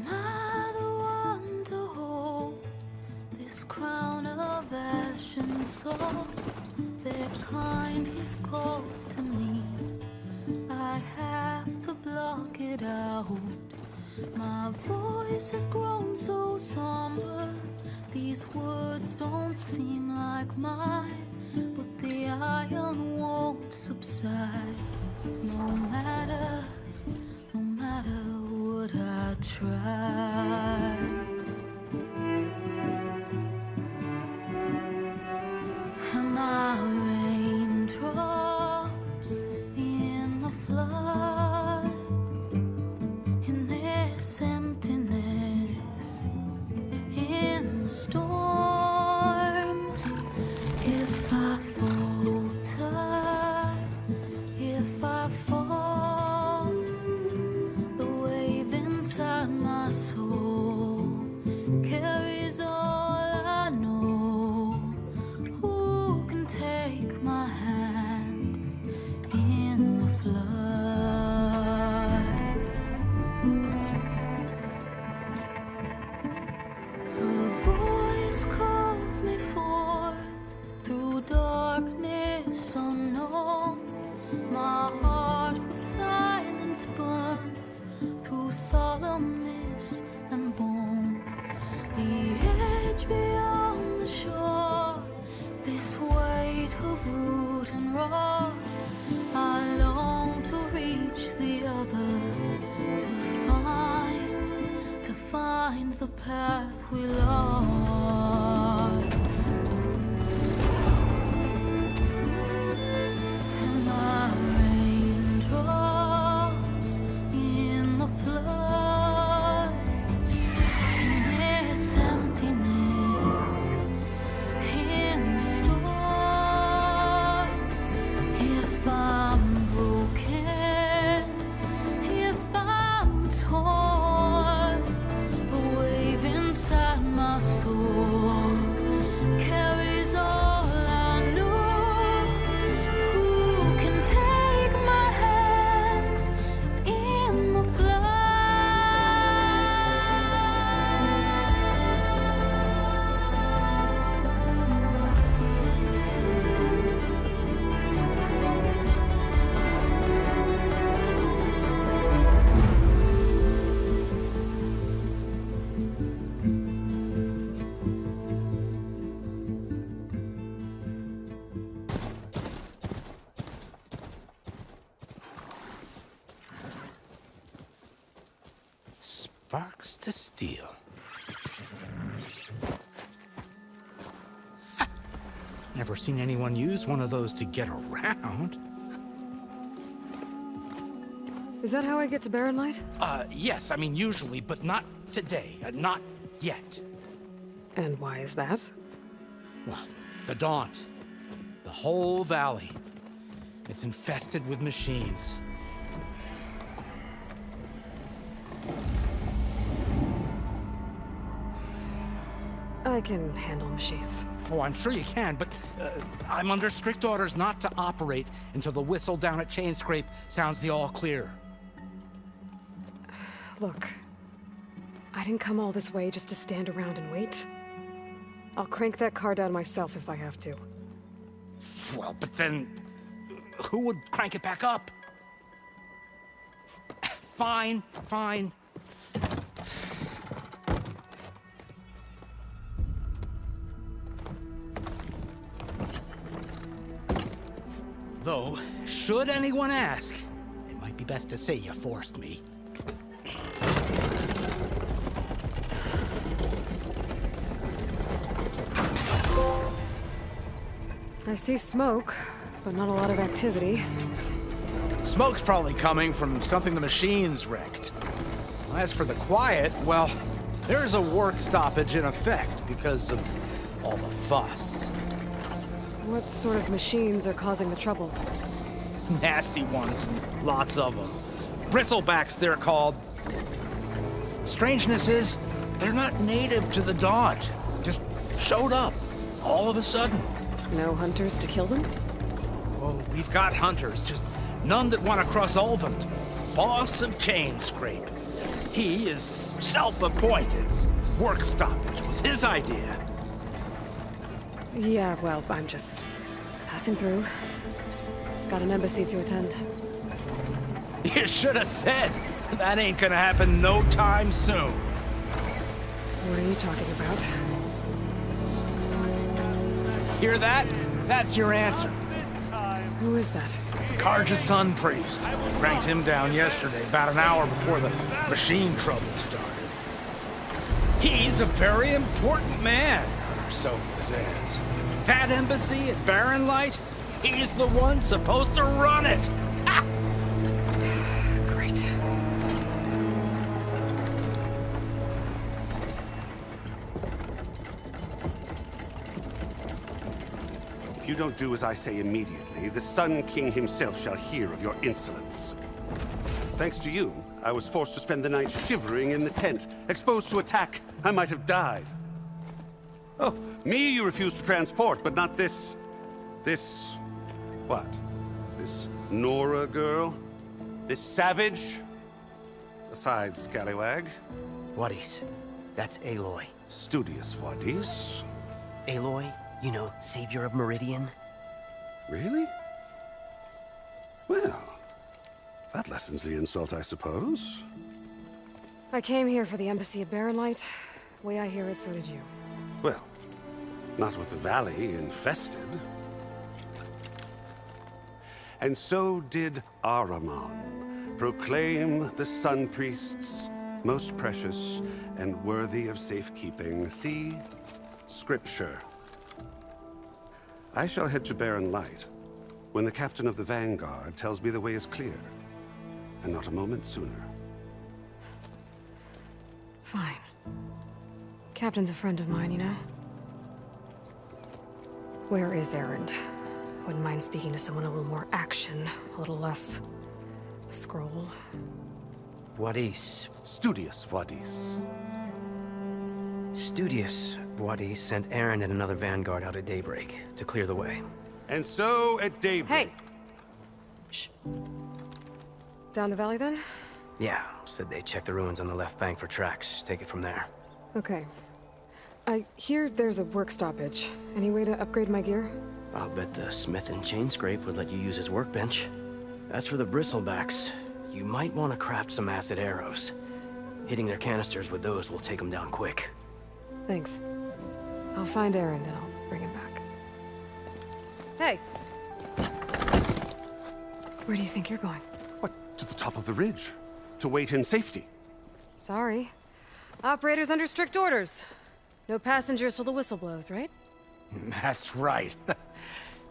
I the one to hold this crown of ash and soul? Their kind is close to me. I have to block it out. My voice has grown so somber. These words don't seem like mine, but the iron won't subside. No matter what I try. Am I raindrops in the flood? In this emptiness, in the storm. If I falter, if I fall, the wave inside my soul carries all I know. Who can take my hand in the flood? Her voice calls me forth through darkness unknown. My heart with silence burns through solemnness and bone. The edge beyond the shore, this weight of root and rod. I long to reach the other, to find the path we lost. Am I raindrops in the flood? In this emptiness, in the storm. If I'm broken, if I'm torn, the wave inside my soul carries all I know. Who can take my hand in the Sparks to steel. Ha! Never seen anyone use one of those to get around. Is that how I get to Barren Light? Yes, I mean usually, but not today. Not yet. And why is that? Well, the Daunt. The whole valley. It's infested with machines. I can handle machines. Oh, I'm sure you can, but I'm under strict orders not to operate until the whistle down at Chainscrape sounds the all clear. Look, I didn't come all this way just to stand around and wait. I'll crank that car down myself if I have to. Well, but then who would crank it back up? Fine, fine. Though, should anyone ask, it might be best to say you forced me. I see smoke, but not a lot of activity. Smoke's probably coming from something the machines wrecked. As for the quiet, well, there's a work stoppage in effect because of all the fuss. What sort of machines are causing the trouble? Nasty ones, lots of them. Bristlebacks, they're called. Strangeness is, they're not native to the Daunt. Just showed up, all of a sudden. No hunters to kill them? Well, we've got hunters, just none that want to cross Ulvund. Boss of Chainscrape. He is self-appointed. Work stoppage was his idea. Yeah, well, I'm just passing through. Got an embassy to attend. You should have said. That ain't gonna happen no time soon. What are you talking about? Hear that? That's your answer. Who is that? Karja's Sun Priest. Cranked him down yesterday, about an hour before the machine trouble started. He's a very important man, or so he says. That embassy at Barren Light, he's the one supposed to run it. Ha! Great. If you don't do as I say immediately, the Sun King himself shall hear of your insolence. Thanks to you, I was forced to spend the night shivering in the tent. Exposed to attack, I might have died. Oh, me you refuse to transport, but not this... what? This Nora girl? This savage? Besides, scallywag. Wadis. That's Aloy. Studious Wadis. Aloy, you know, savior of Meridian. Really? Well, that lessens the insult, I suppose. I came here for the embassy at Barren Light. Way I hear it, so did you. Well, not with the valley infested. And so did Ahriman, proclaim the Sun Priests most precious and worthy of safekeeping. See? Scripture. I shall head to Barren Light when the captain of the Vanguard tells me the way is clear, and not a moment sooner. Fine. Captain's a friend of mine, you know? Where is Erend? Wouldn't mind speaking to someone a little more action, a little less... scroll. Wadis. Studious Wadis. Studious Wadis sent Erend and another Vanguard out at daybreak to clear the way. And so at daybreak... Hey! Shh. Down the valley, then? Yeah, said they checked the ruins on the left bank for tracks. Take it from there. Okay. I hear there's a work stoppage. Any way to upgrade my gear? I'll bet the smith in Chainscrape would let you use his workbench. As for the Bristlebacks, you might want to craft some acid arrows. Hitting their canisters with those will take them down quick. Thanks. I'll find Erend and I'll bring him back. Hey! Where do you think you're going? What? To the top of the ridge. To wait in safety. Sorry. Operator's under strict orders. No passengers till the whistle blows, right? That's right.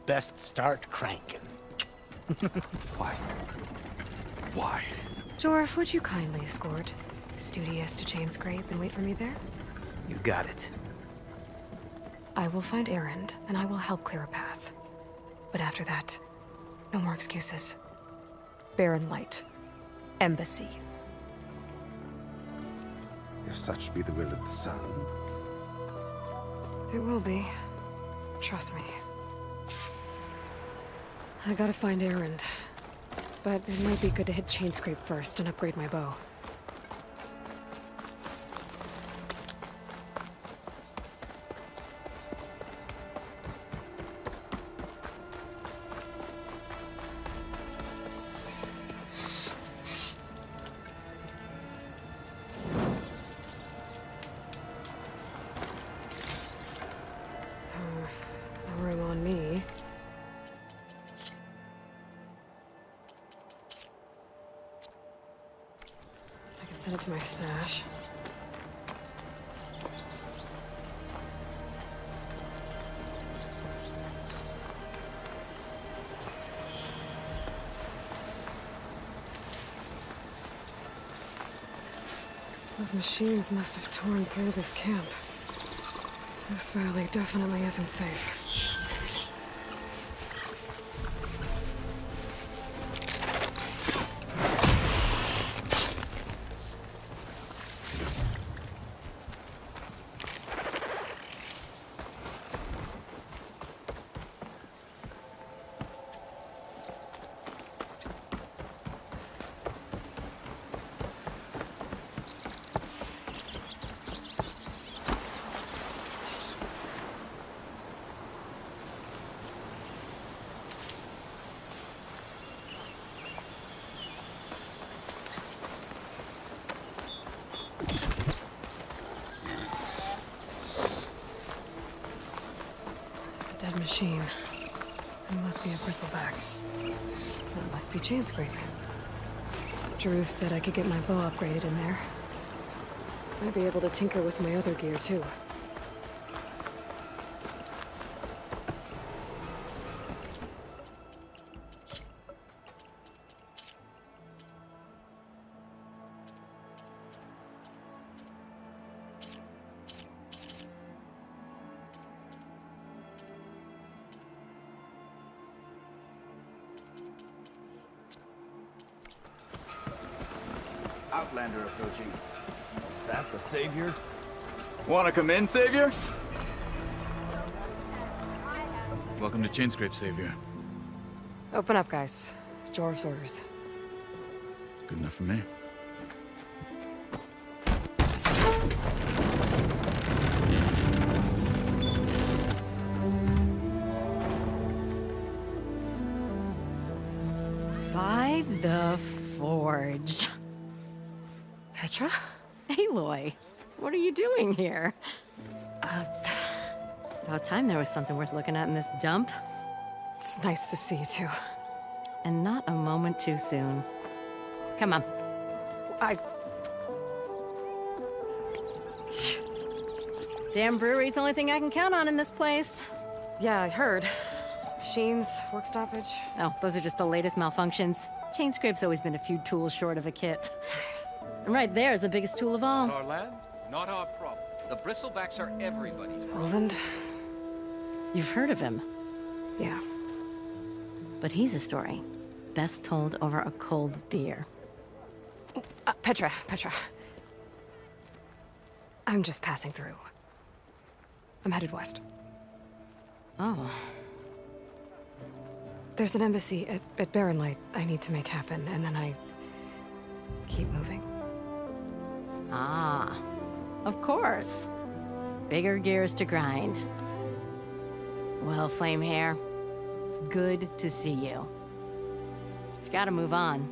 Best start cranking. Why? Why? Jorf, would you kindly escort Studious to Chainscrape and wait for me there? You got it. I will find Erend, and I will help clear a path. But after that, no more excuses. Barren Light. Embassy. If such be the will of the sun. It will be. Trust me. I gotta find Erend. But it might be good to hit Chainscrape first and upgrade my bow. No room on me. I can send it to my stash. Those machines must have torn through this camp. This valley definitely isn't safe. Dead machine. It must be a bristleback. That must be chain scraping. Drew said I could get my bow upgraded in there. Might be able to tinker with my other gear too. Outlander approaching. That the Savior? Wanna come in, Savior? Welcome to Chainscrape, Savior. Open up, guys. Jorv's orders. Good enough for me. By the Forge. Petra? Aloy, what are you doing here? About time there was something worth looking at in this dump. It's nice to see you too. And not a moment too soon. Come on. Damn brewery's the only thing I can count on in this place. Yeah, I heard. Machines, work stoppage. Oh, those are just the latest malfunctions. Chainscrape's always been a few tools short of a kit. And right there is the biggest tool of all. Our land, not our problem. The bristlebacks are everybody's problem. Roland? You've heard of him. Yeah. But he's a story best told over a cold beer. Petra. I'm just passing through. I'm headed west. Oh. There's an embassy at Barren Light I need to make happen, and then I keep moving. Ah, of course. Bigger gears to grind. Well, Flamehair, good to see you. You've got to move on.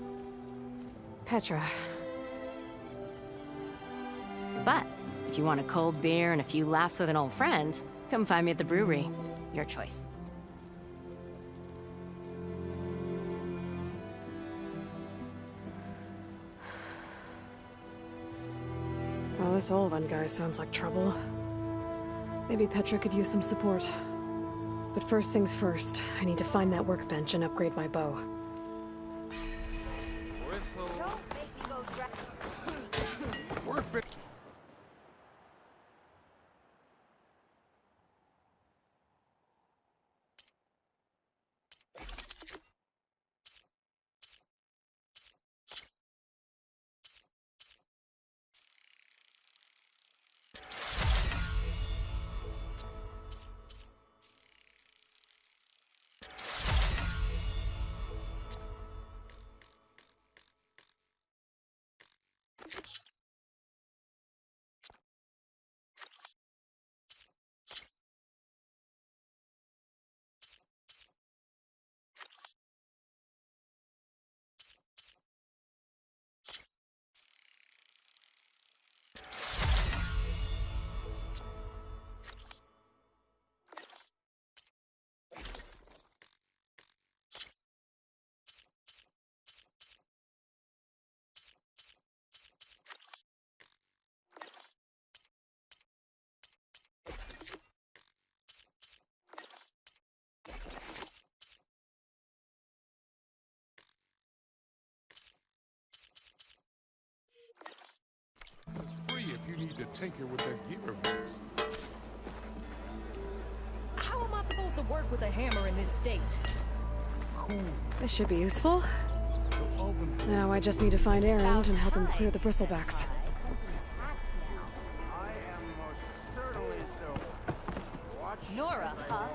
Petra. But if you want a cold beer and a few laughs with an old friend, come find me at the brewery. Your choice. Well, this old one guy sounds like trouble. Maybe Petra could use some support. But first things first, I need to find that workbench and upgrade my bow. Workbench. to tinker with their gear of theirs. How am I supposed to work with a hammer in this state? This should be useful. Now I just need to find Erend and help him clear the bristlebacks. Nora, huh?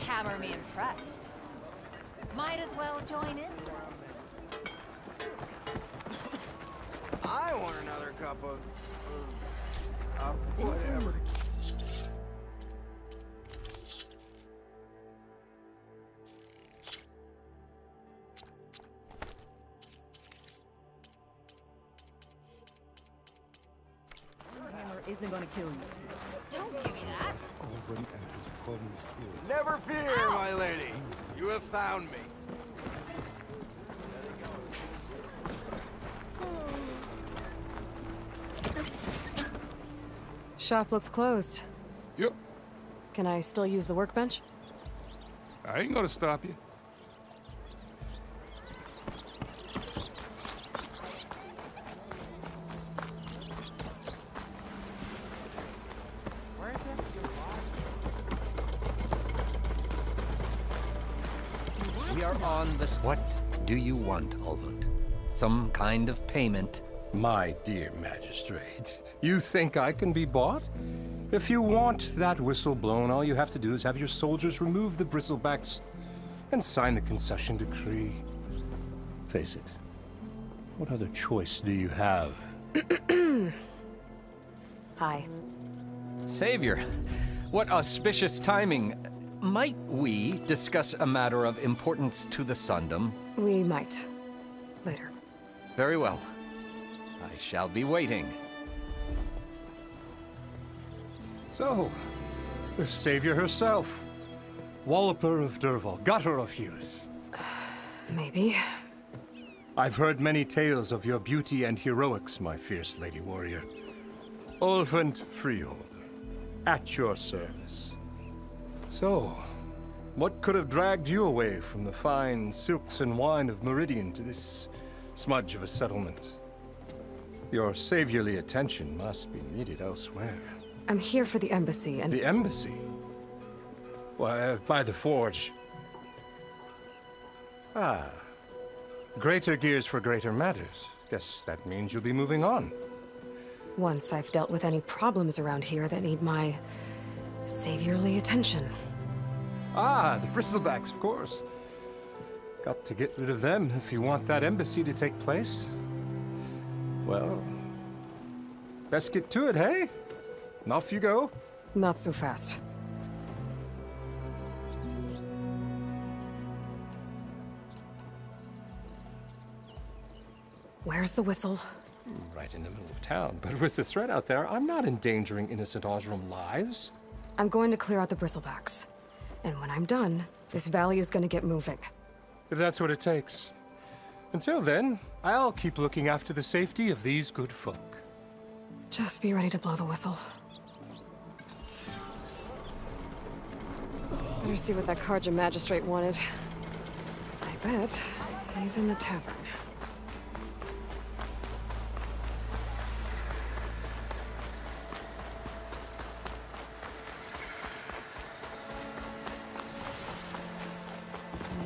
Hammer me impressed. Might as well join in. I want another cup of whatever. Hammer isn't gonna kill you. Don't give me that. Never fear, my lady. You have found me. Shop looks closed. Yep. Can I still use the workbench? I ain't gonna stop you. We are on the... What do you want, Alvund? Some kind of payment? My dear magistrate, you think I can be bought? If you want that whistle blown, all you have to do is have your soldiers remove the bristlebacks and sign the concession decree. Face it, what other choice do you have? Hi. Savior, what auspicious timing. Might we discuss a matter of importance to the Sundom? We might. Later. Very well. I shall be waiting. So, the savior herself. Walloper of Derval, gutter of youth. Maybe. I've heard many tales of your beauty and heroics, my fierce lady warrior. Ulfund Freeholder, at your service. So, what could have dragged you away from the fine silks and wine of Meridian to this smudge of a settlement? Your saviorly attention must be needed elsewhere. I'm here for the embassy and... The embassy? Why, by the forge. Ah. Greater gears for greater matters. Guess that means you'll be moving on. Once I've dealt with any problems around here that need my saviorly attention. Ah, the bristlebacks, of course. Got to get rid of them if you want that embassy to take place. Well, best get to it, hey? And off you go. Not so fast. Where's the whistle? Right in the middle of town. But with the threat out there, I'm not endangering innocent Osram lives. I'm going to clear out the bristlebacks. And when I'm done, this valley is going to get moving. If that's what it takes. Until then, I'll keep looking after the safety of these good folk. Just be ready to blow the whistle. Better see what that Karja magistrate wanted. I bet he's in the tavern.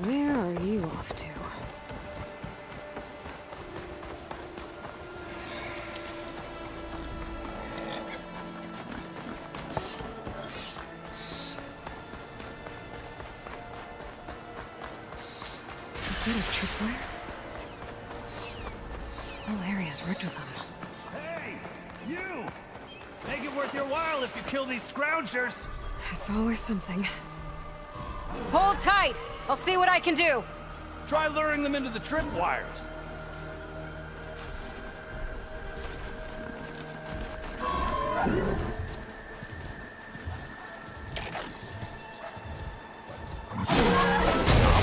Where are you off to? Is that a tripwire? Whole area's rigged with them. Hey! You! Make it worth your while if you kill these scroungers! It's always something. Hold tight! I'll see what I can do! Try luring them into the tripwires.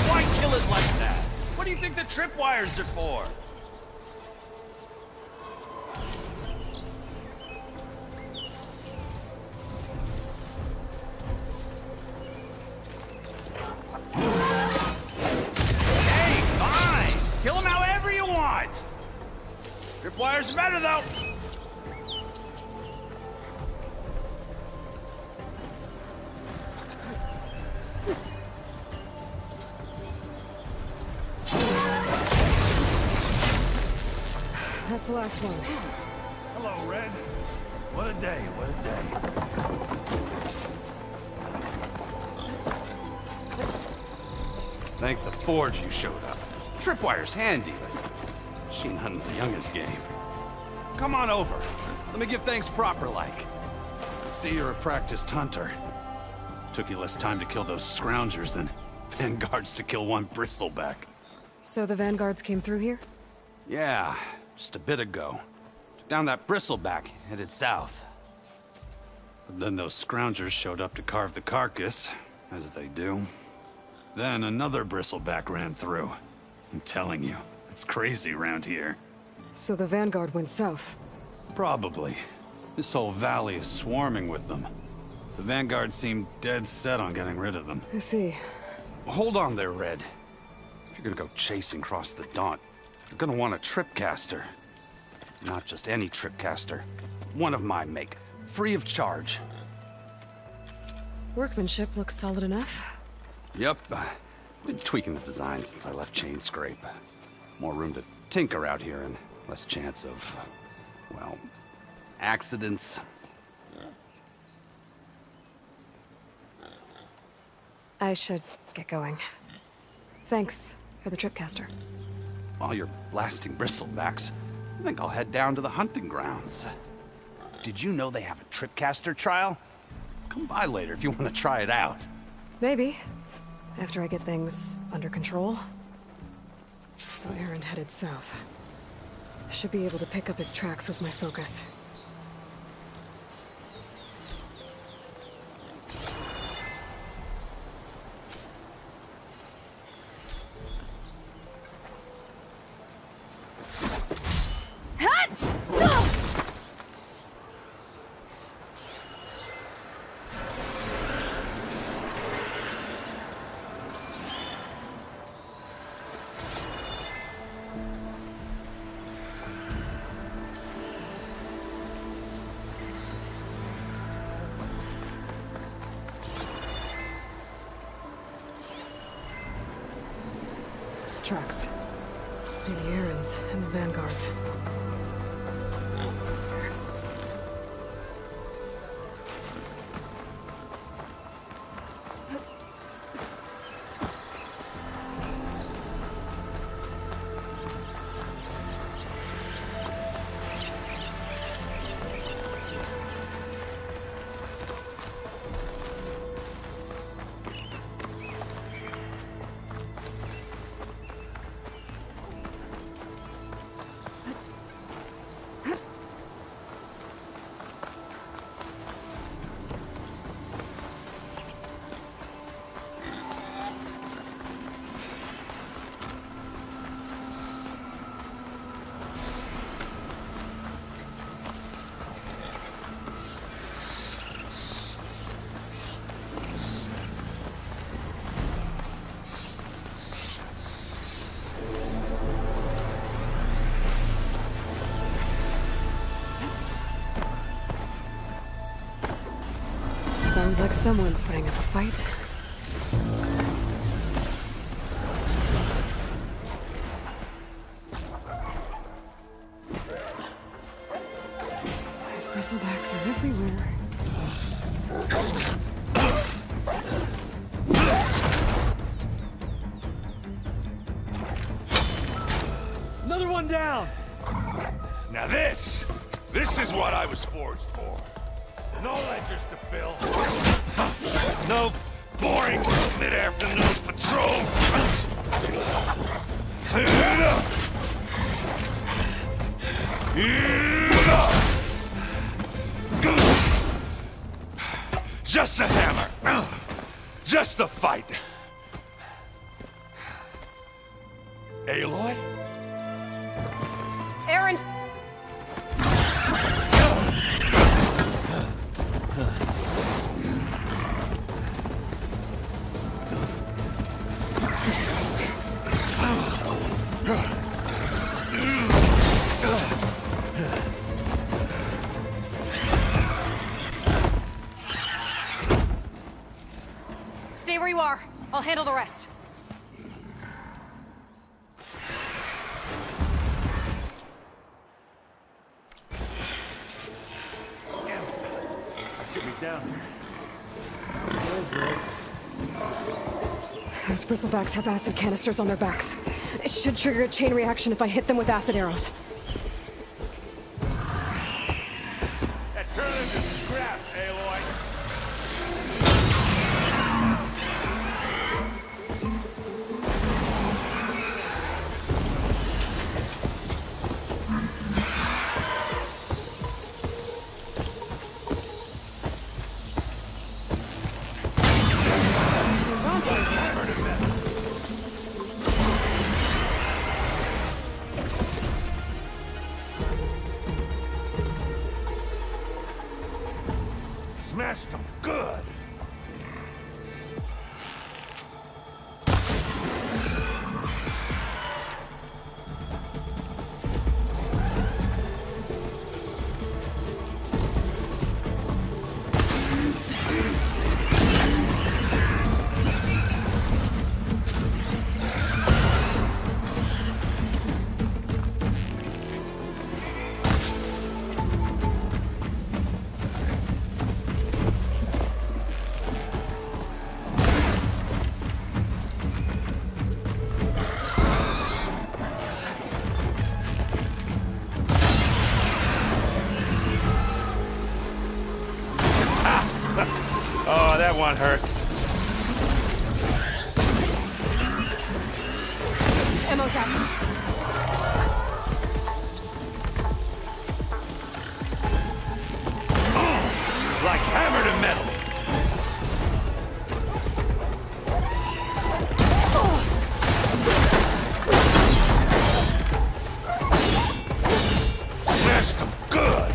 Why kill it like that? What do you think the tripwires are for? Kill them however you want! Tripwires are better, though! That's the last one. Hello, Red. What a day, what a day. Thank the Forge you showed up. Tripwire's handy, but machine hunting's a youngin's game. Come on over. Let me give thanks proper-like. I see you're a practiced hunter. Took you less time to kill those scroungers than vanguards to kill one bristleback. So the vanguards came through here? Yeah, just a bit ago. Took down that bristleback, headed south. But then those scroungers showed up to carve the carcass, as they do. Then another bristleback ran through. I'm telling you, it's crazy around here. So the vanguard went south? Probably. This whole valley is swarming with them. The vanguard seemed dead set on getting rid of them. I see. Hold on there, Red. If you're gonna go chasing across the Daunt, you're gonna want a tripcaster. Not just any tripcaster. One of my make. Free of charge. Workmanship looks solid enough. Yep. Been tweaking the design since I left Chainscrape. More room to tinker out here and less chance of, well, accidents. I should get going. Thanks for the tripcaster. While you're blasting bristlebacks, I think I'll head down to the hunting grounds. Did you know they have a tripcaster trial? Come by later if you want to try it out. Maybe. After I get things under control. So Aaron headed south. Should be able to pick up his tracks with my focus. Tracks. Maybe Aaron's and the vanguards. Sounds like someone's putting up a fight. These bristlebacks are everywhere. Another one down! Now this is what I was forged for. No ledgers to fill. No boring mid-afternoon patrols. Just a hammer. Just a fight. Aloy? Aaron! Stay where you are. I'll handle the rest. down here. Those bristlebacks have acid canisters on their backs. It should trigger a chain reaction if I hit them with acid arrows. That turned into scrap, Aloy. Smashed them good. Oh, that one hurt. Ammo's out. Like hammered and metal. Smashed them good.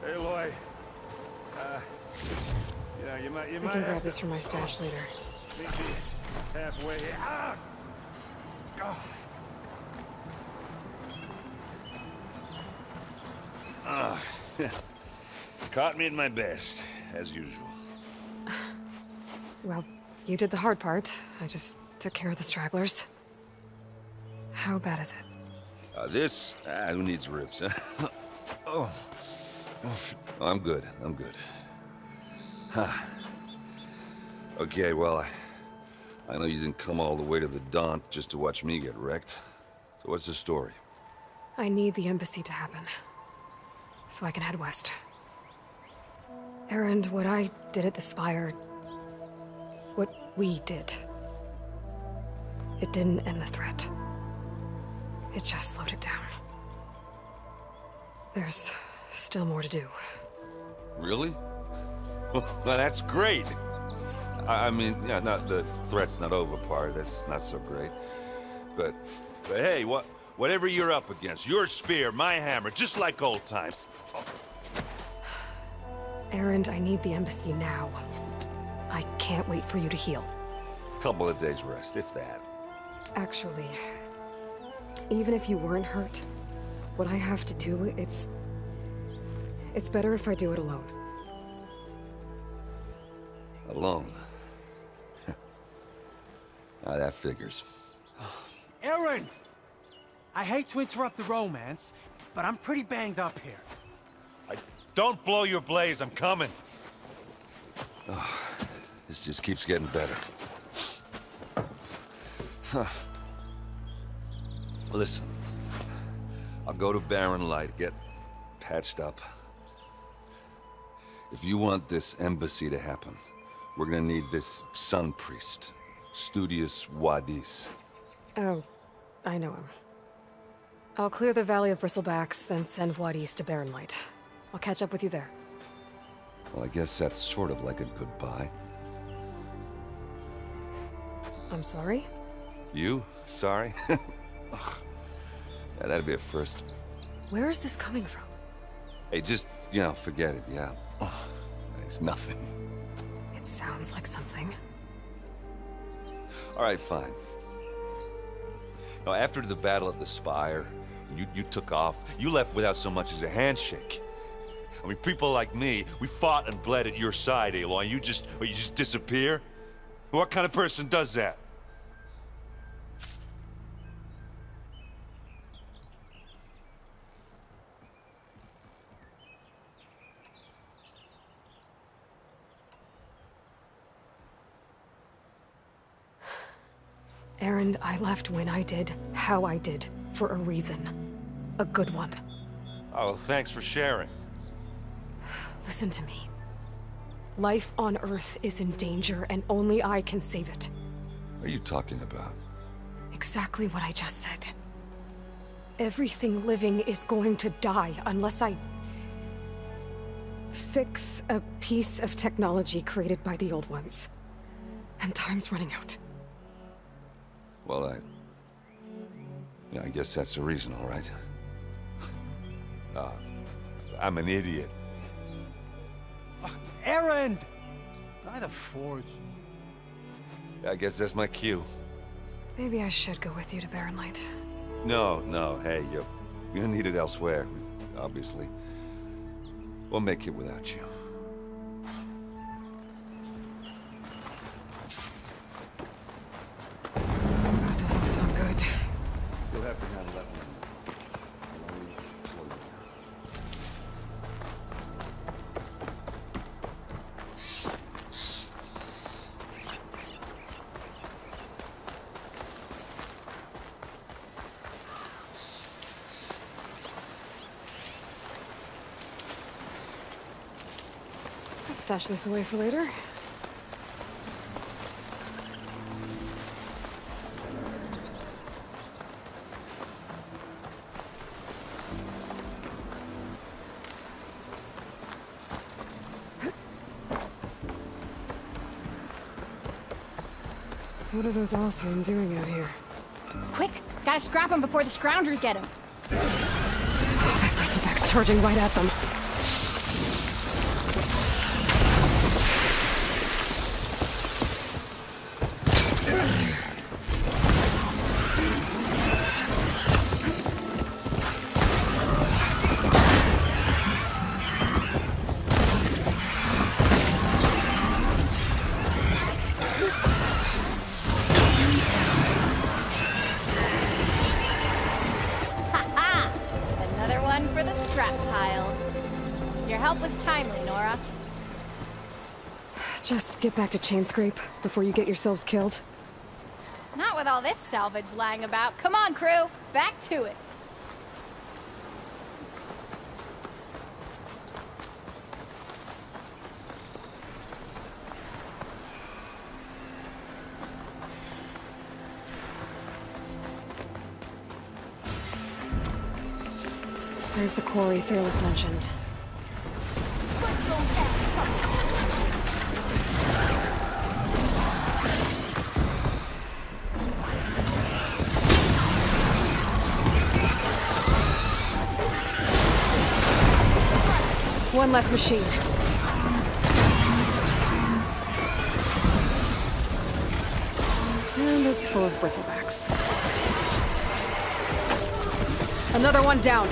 Aloy, you I might can have grab this from my stash later. meet me halfway. Ah! Ah. Caught me at my best, as usual. Well, you did the hard part. I just took care of the stragglers. How bad is it? Who needs ribs? Oh. I'm good. Huh. Okay, well, I know you didn't come all the way to the Daunt just to watch me get wrecked. So what's the story? I need the embassy to happen, so I can head west. Erend, what I did at the Spire, what we did, it didn't end the threat. It just slowed it down. There's still more to do. Really? Well, that's great. I mean, yeah, not the threat's not over part. That's not so great. But hey, whatever you're up against, your spear, my hammer, just like old times. Erend, I need the embassy now. I can't wait for you to heal. Couple of days rest, if that. Actually, even if you weren't hurt, what I have to do, it's better if I do it alone. Alone? That figures. Erend! I hate to interrupt the romance, but I'm pretty banged up here. Don't blow your blaze, I'm coming. Oh, this just keeps getting better. Huh. Listen, I'll go to Barren Light, get patched up. If you want this embassy to happen, we're gonna need this Sun Priest, Studius Wadis. Oh, I know him. I'll clear the Valley of Bristlebacks, then send Wadis to Barren Light. I'll catch up with you there. Well, I guess that's sort of like a goodbye. I'm sorry? You? Sorry? Ugh. Yeah, that'd be a first. Where is this coming from? Hey, just, forget it, yeah. It's nothing. It sounds like something. All right, fine. Now, after the Battle of the Spire, you took off, you left without so much as a handshake. I mean, people like me, we fought and bled at your side, Aloy. You just disappear? What kind of person does that? Erend, I left when I did, how I did, for a reason. A good one. Oh, thanks for sharing. Listen to me. Life on Earth is in danger, and only I can save it. What are you talking about? Exactly what I just said. Everything living is going to die unless I fix a piece of technology created by the old ones. And time's running out. Well, I guess that's the reason, all right. I'm an idiot. Erend! By the Forge. I guess that's my cue. Maybe I should go with you to Barren Light. No, hey, you're needed elsewhere, obviously. We'll make it without you. That doesn't sound good. You'll have to handle that one. I'll stash this away for later. What are those Allsworn doing out here? Quick! Gotta scrap him before the scroungers get him! That bristleback's charging right at them. Another one for the scrap pile. Your help was timely, Nora. Just get back to Chainscrape before you get yourselves killed. Not with all this salvage lying about. Come on, crew. Back to it. There's the quarry Thairless mentioned. One less machine. And it's full of bristlebacks. Another one down.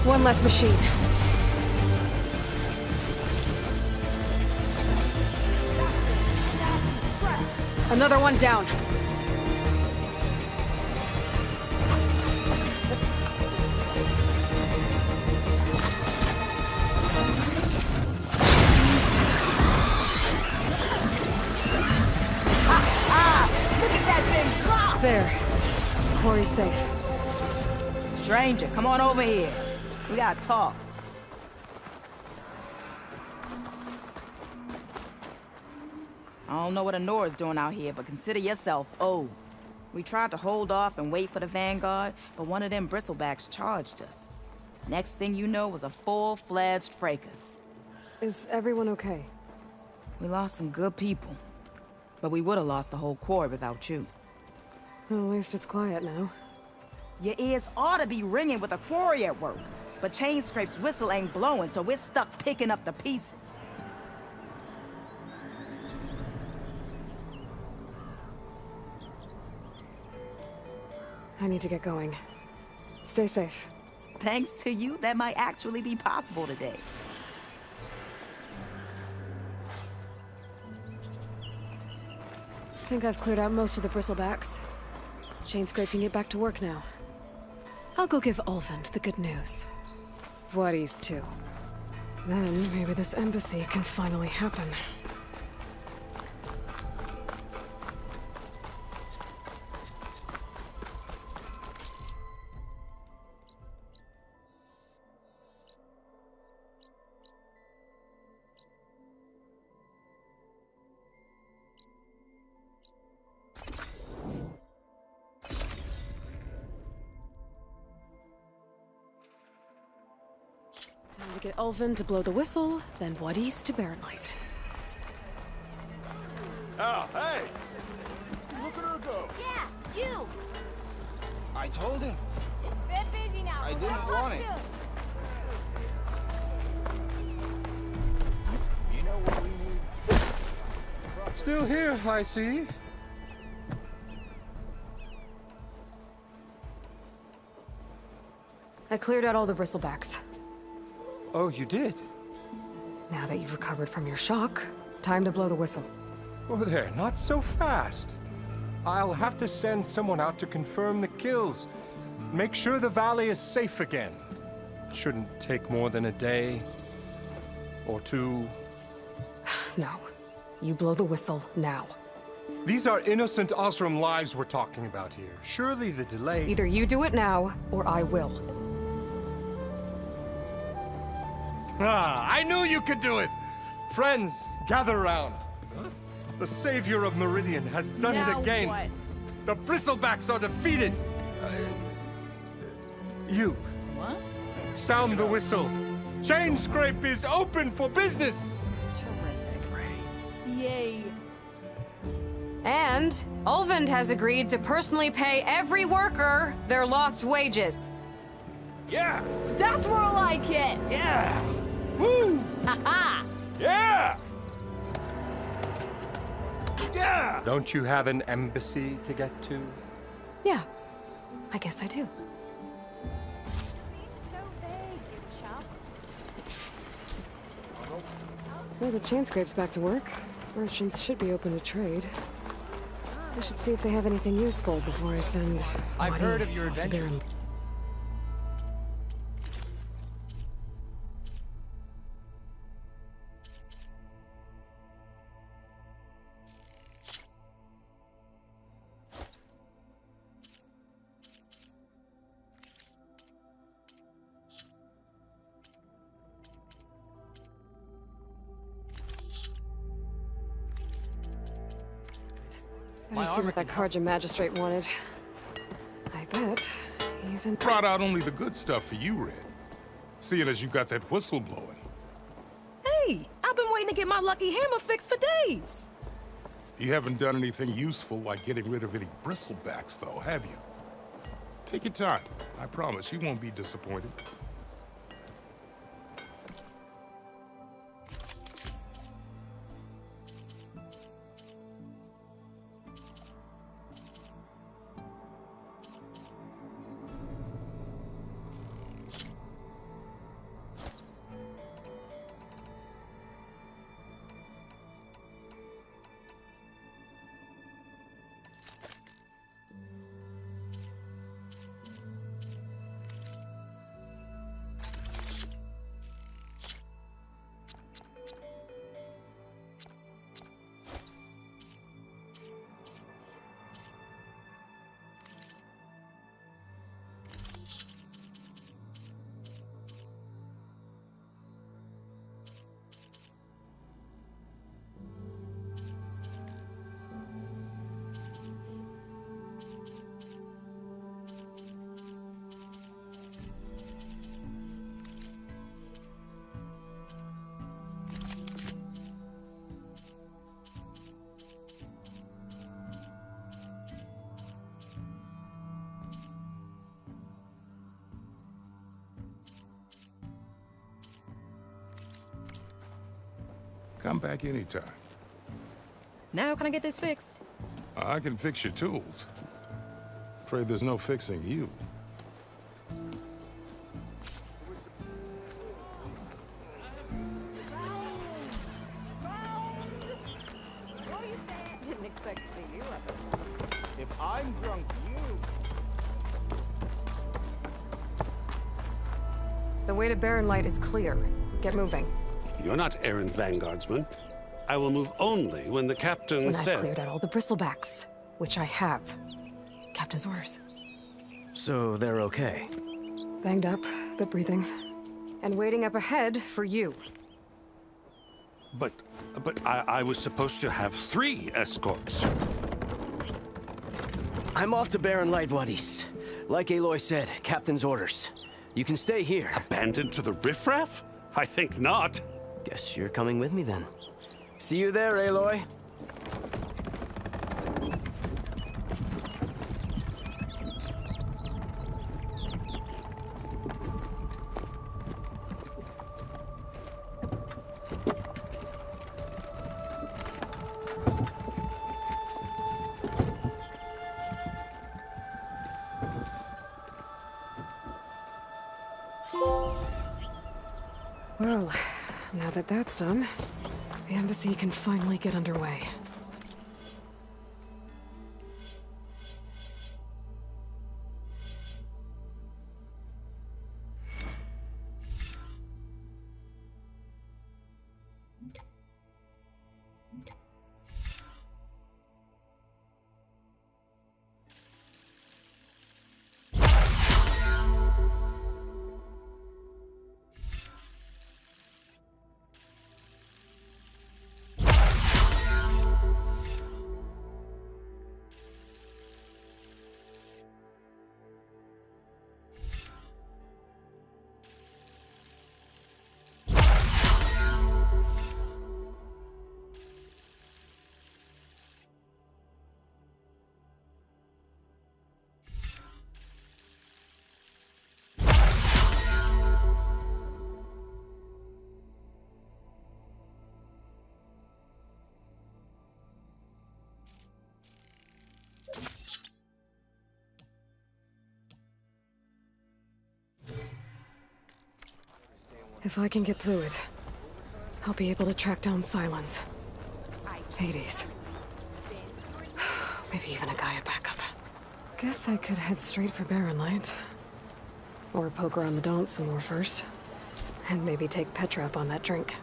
One less machine. Another one down. Look at that thing drop! There. Quarry's safe. Stranger, come on over here. We gotta talk. I don't know what Honora's doing out here, but consider yourself owed. We tried to hold off and wait for the Vanguard, but one of them bristlebacks charged us. Next thing you know was a full-fledged fracas. Is everyone okay? We lost some good people, but we would have lost the whole quarry without you. Well, at least it's quiet now. Your ears ought to be ringing with a quarry at work, but Chainscrape's whistle ain't blowing, so we're stuck picking up the pieces. I need to get going. Stay safe. Thanks to you, that might actually be possible today. I think I've cleared out most of the bristlebacks. Chainscrape can get back to work now. I'll go give Ulvund the good news. Voorhees too. Then maybe this embassy can finally happen. Time to get Ulvund to blow the whistle, then Voorhees to bear light. Oh, hey! Look at her go! Yeah, you! I told him. Bit busy now. I but didn't we'll talk want it. soon. You know what we need? Still here, I see. I cleared out all the bristlebacks. Oh, you did? Now that you've recovered from your shock, time to blow the whistle. Oh, there, not so fast. I'll have to send someone out to confirm the kills. Make sure the valley is safe again. Shouldn't take more than a day or two. No. You blow the whistle now. These are innocent Osram lives we're talking about here. Surely the delay... Either you do it now, or I will. Ah, I knew you could do it! Friends, gather around. The savior of Meridian has done it Now again. what? The bristlebacks are defeated. You. What? Sound the whistle. Chainscrape is open for business. Yay. And Ulvund has agreed to personally pay every worker their lost wages. Yeah! That's more like it! Yeah! Woo! Ha-ha! Yeah! Yeah! Don't you have an embassy to get to? Yeah, I guess I do. Well, the Chainscrape's back to work. Merchants should be open to trade. I should see if they have anything useful before I send I've heard of Voorhees your off to adventure. Baron. Better see what that Karja magistrate wanted. I bet he's in... Brought out only the good stuff for you, Red. Seeing as you got that whistle blowing. Hey, I've been waiting to get my lucky hammer fixed for days. You haven't done anything useful like getting rid of any bristlebacks, though, have you? Take your time. I promise you won't be disappointed. Come back anytime. Now can I get this fixed? I can fix your tools. Afraid there's no fixing you. Didn't expect to see you up. If I'm drunk, you... The way to Barren Light is clear. Get moving. You're not errand vanguardsman. I will move only when the captain When I've says... cleared out all the bristlebacks, which I have. Captain's orders. So they're okay? Banged up, but breathing. And waiting up ahead for you. But I was supposed to have 3 escorts. I'm off to Barren Light, buddies. Like Aloy said, Captain's orders. You can stay here. Abandoned to the riffraff? I think not. Guess you're coming with me then. See you there, Aloy. Well, now that that's done, the embassy can finally get underway. If I can get through it, I'll be able to track down Silence. Hades. Maybe even a Gaia backup. Guess I could head straight for Barren Light. Or poke around the Daunt some more first. And maybe take Petra up on that drink.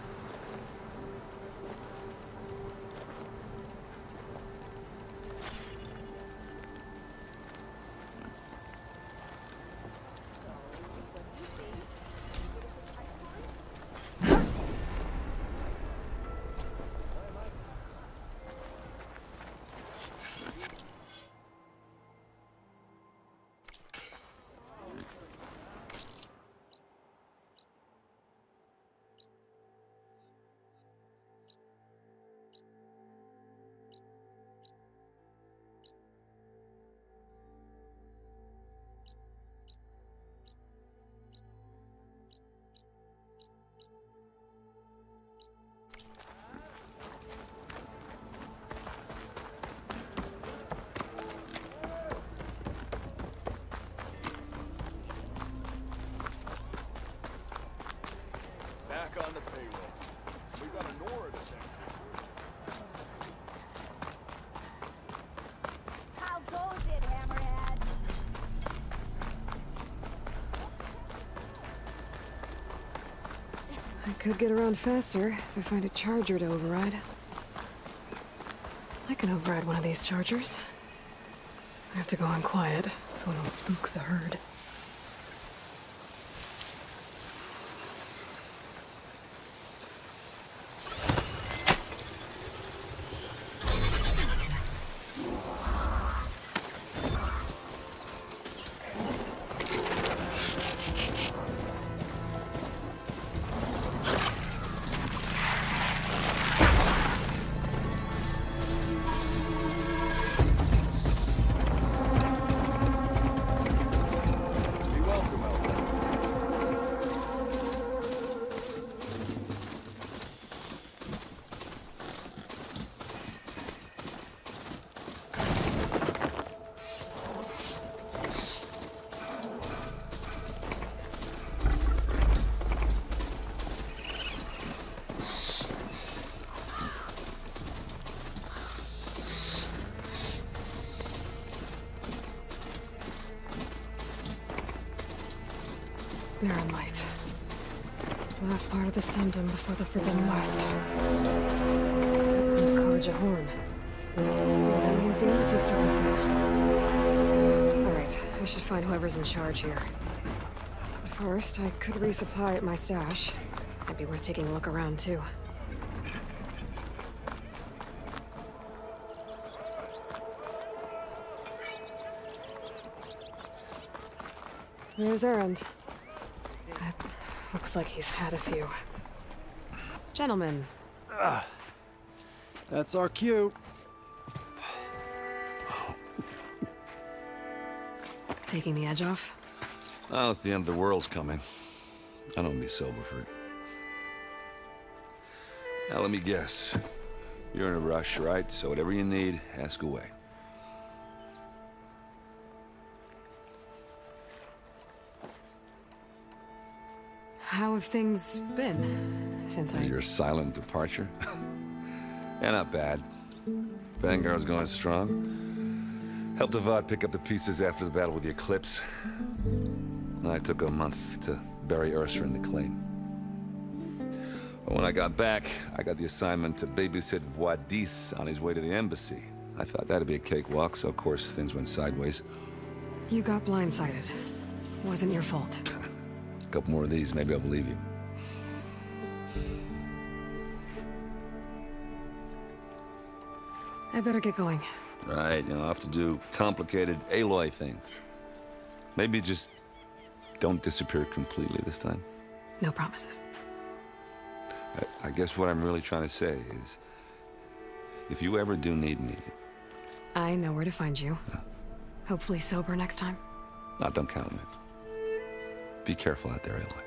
Back on the payroll. We got a Nora to thank. How goes it, Hammerhead? I could get around faster if I find a charger to override. I can override one of these chargers. I have to go on quiet so I don't spook the herd. Barren light. Last part of the Sundom before the Forbidden West. And Karja Horn. That means the embassy's starting soon. Alright, I should find whoever's in charge here. But first, I could resupply at my stash. Might be worth taking a look around, too. Where's Erend? Looks like he's had a few. Gentlemen. That's our cue. Taking the edge off? Well, if the end of the world's coming, I don't be sober for it. Now, let me guess. You're in a rush, right? So whatever you need, ask away. How have things been since Your silent departure? Yeah, not bad. Vanguard's going strong. Helped Avad pick up the pieces after the battle with the Eclipse. And I took a month to bury Ursa in the claim. But when I got back, I got the assignment to babysit Voidis on his way to the embassy. I thought that'd be a cakewalk, so of course things went sideways. You got blindsided. Wasn't your fault. A couple more of these, maybe I'll believe you. I better get going. Right, I'll have to do complicated Aloy things. Maybe just don't disappear completely this time. No promises. I guess what I'm really trying to say is, if you ever do need me... I know where to find you. Hopefully sober next time. Don't count on it. Be careful out there, Aloy.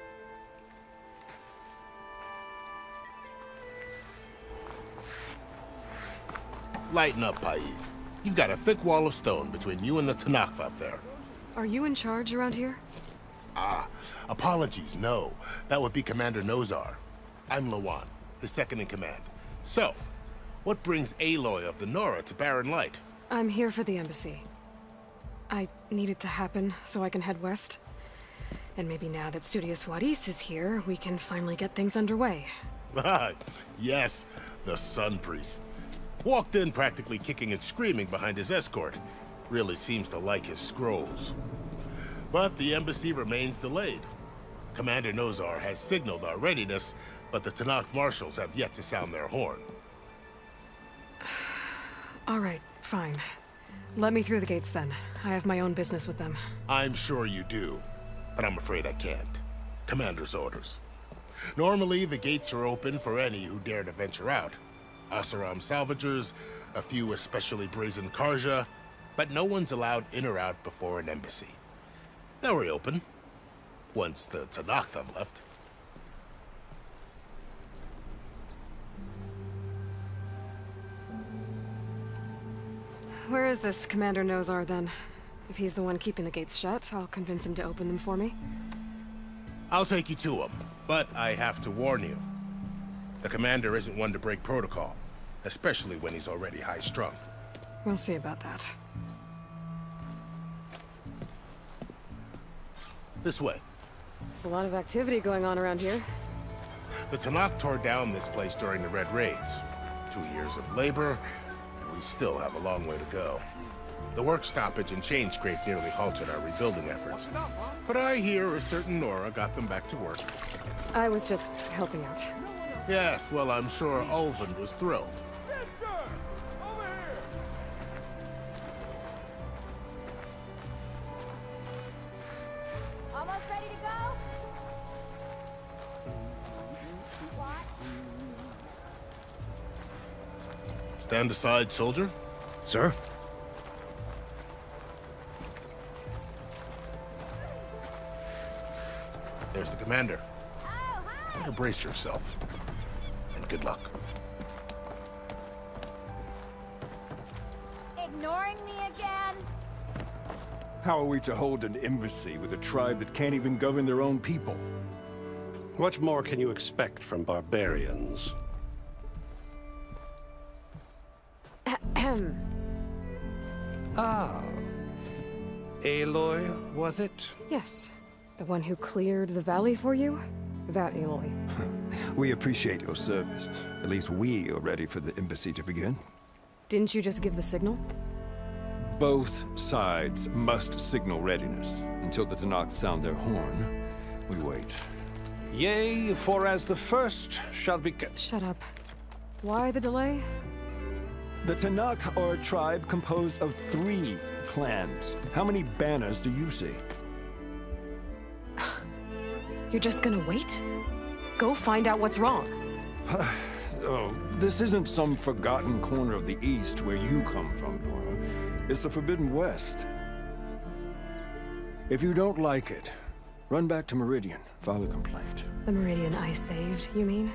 Lighten up, Paiv. You've got a thick wall of stone between you and the Tanakh up there. Are you in charge around here? Apologies, no. That would be Commander Nozar. I'm Lawan, his second in command. So, what brings Aloy of the Nora to Barren Light? I'm here for the embassy. I need it to happen so I can head west. And maybe now that Studious Voidis is here, we can finally get things underway. Yes, the Sun Priest. Walked in practically kicking and screaming behind his escort. Really seems to like his scrolls. But the embassy remains delayed. Commander Nozar has signaled our readiness, but the Tanakh marshals have yet to sound their horn. All right, fine. Let me through the gates then. I have my own business with them. I'm sure you do, but I'm afraid I can't. Commander's orders. Normally, the gates are open for any who dare to venture out. Asaram salvagers, a few especially brazen Karja, but no one's allowed in or out before an embassy. They'll reopen, once the Tanakh have left. Where is this Commander Nozar, then? If he's the one keeping the gates shut, I'll convince him to open them for me. I'll take you to him, but I have to warn you. The Commander isn't one to break protocol, especially when he's already high-strung. We'll see about that. This way. There's a lot of activity going on around here. The Tanakh tore down this place during the Red Raids. 2 years of labor, and we still have a long way to go. The work stoppage and chain scrape nearly halted our rebuilding efforts. But I hear a certain Nora got them back to work. I was just helping out. Yes, well, I'm sure Ulvund was thrilled. Almost ready to go? Stand aside, soldier. Sir? There's the commander. Better brace yourself. And good luck. Ignoring me again? How are we to hold an embassy with a tribe that can't even govern their own people? What more can you expect from barbarians? Ah. Aloy, was it? Yes. The one who cleared the valley for you? That Aloy. We appreciate your service. At least we are ready for the embassy to begin. Didn't you just give the signal? Both sides must signal readiness. Until the Tanakh sound their horn, we wait. Yea, for as the first shall be... Shut up. Why the delay? The Tanakh are a tribe composed of 3 clans. How many banners do you see? You're just gonna wait? Go find out what's wrong. Oh, this isn't some forgotten corner of the East where you come from, Nora. It's the Forbidden West. If you don't like it, run back to Meridian, file a complaint. The Meridian I saved, you mean?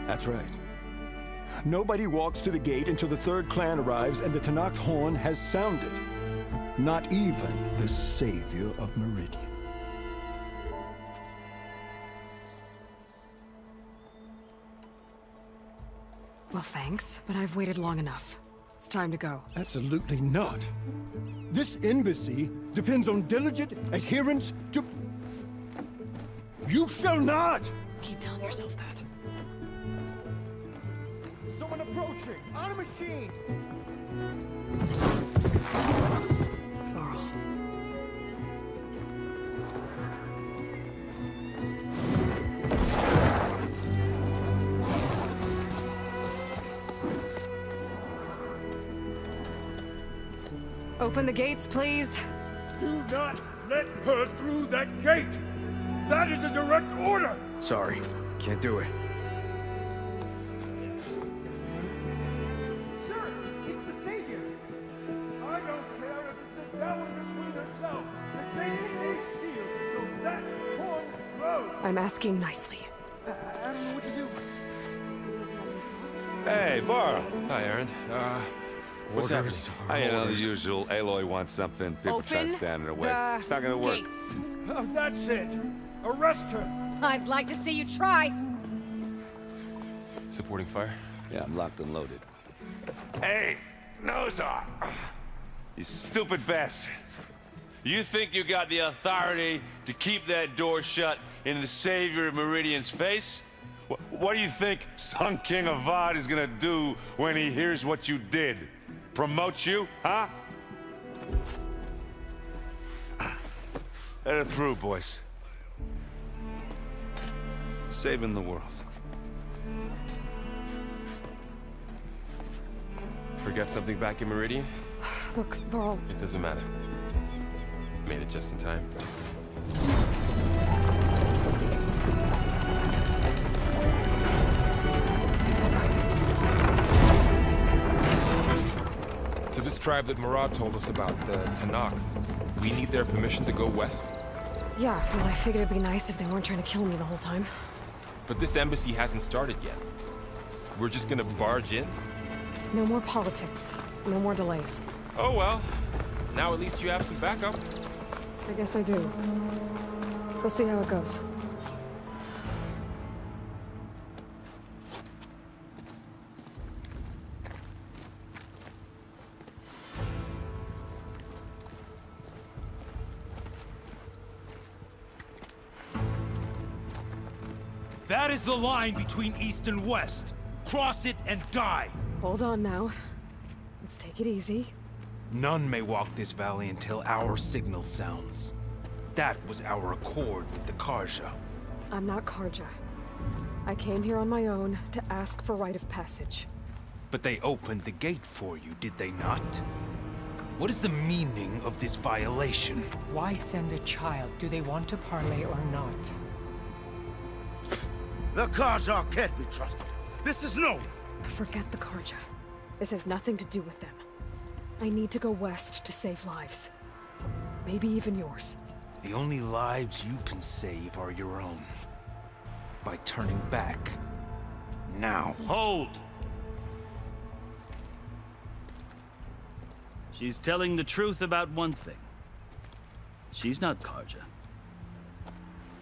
That's right. Nobody walks to the gate until the 3rd clan arrives and the Tanakh's horn has sounded. Not even the savior of Meridian. Well, thanks, but I've waited long enough. It's time to go. Absolutely not. This embassy depends on diligent adherence to... You shall not! Keep telling yourself that. Someone approaching! On a machine! Varl. Open the gates, please. Do not let her through that gate! That is a direct order! Sorry, can't do it. Sir, it's the Savior! I don't care if it's a devil between herself. The Savior needs shield, so that horn blows! I'm asking nicely. I don't know what to do. Hey, Varl. Hi, Aaron. What's happening? I know the usual. Aloy wants something. People try to stand in her way. It's not gonna work. Oh, that's it! Arrest her! I'd like to see you try. Supporting fire? Yeah, I'm locked and loaded. Hey, Nozar! You stupid bastard. You think you got the authority to keep that door shut in the savior of Meridian's face? What do you think Sun King Avad is gonna do when he hears what you did? Promote you, huh? Let her through, boys. Saving the world. Forget something back in Meridian? Look, Varl. It doesn't matter. Made it just in time. So this tribe that Murad told us about, the Tanakh, we need their permission to go west? Yeah, well, I figured it'd be nice if they weren't trying to kill me the whole time. But this embassy hasn't started yet. We're just gonna barge in? Just no more politics. No more delays. Oh well. Now at least you have some backup. I guess I do. We'll see how it goes. That is the line between East and West. Cross it and die. Hold on now. Let's take it easy. None may walk this valley until our signal sounds. That was our accord with the Karja. I'm not Karja. I came here on my own to ask for rite of passage. But they opened the gate for you, did they not? What is the meaning of this violation? Why send a child? Do they want to parley or not? The Karja can't be trusted. This is known. Forget the Karja. This has nothing to do with them. I need to go west to save lives. Maybe even yours. The only lives you can save are your own. By turning back. Now. Hold! She's telling the truth about one thing. She's not Karja.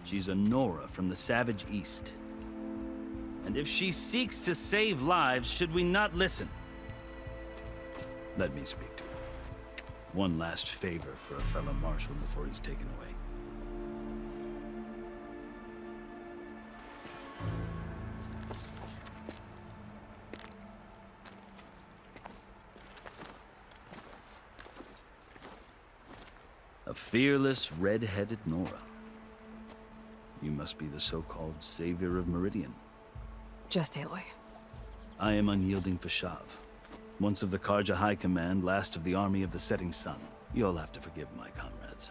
She's a Nora from the Savage East. And if she seeks to save lives, should we not listen? Let me speak to her. One last favor for a fellow marshal before he's taken away. fearless, red-headed Nora. You must be the so-called savior of Meridian. Just Aloy. I am unyielding Fashav. Once of the Karja High Command, last of the army of the setting sun. You'll have to forgive my comrades.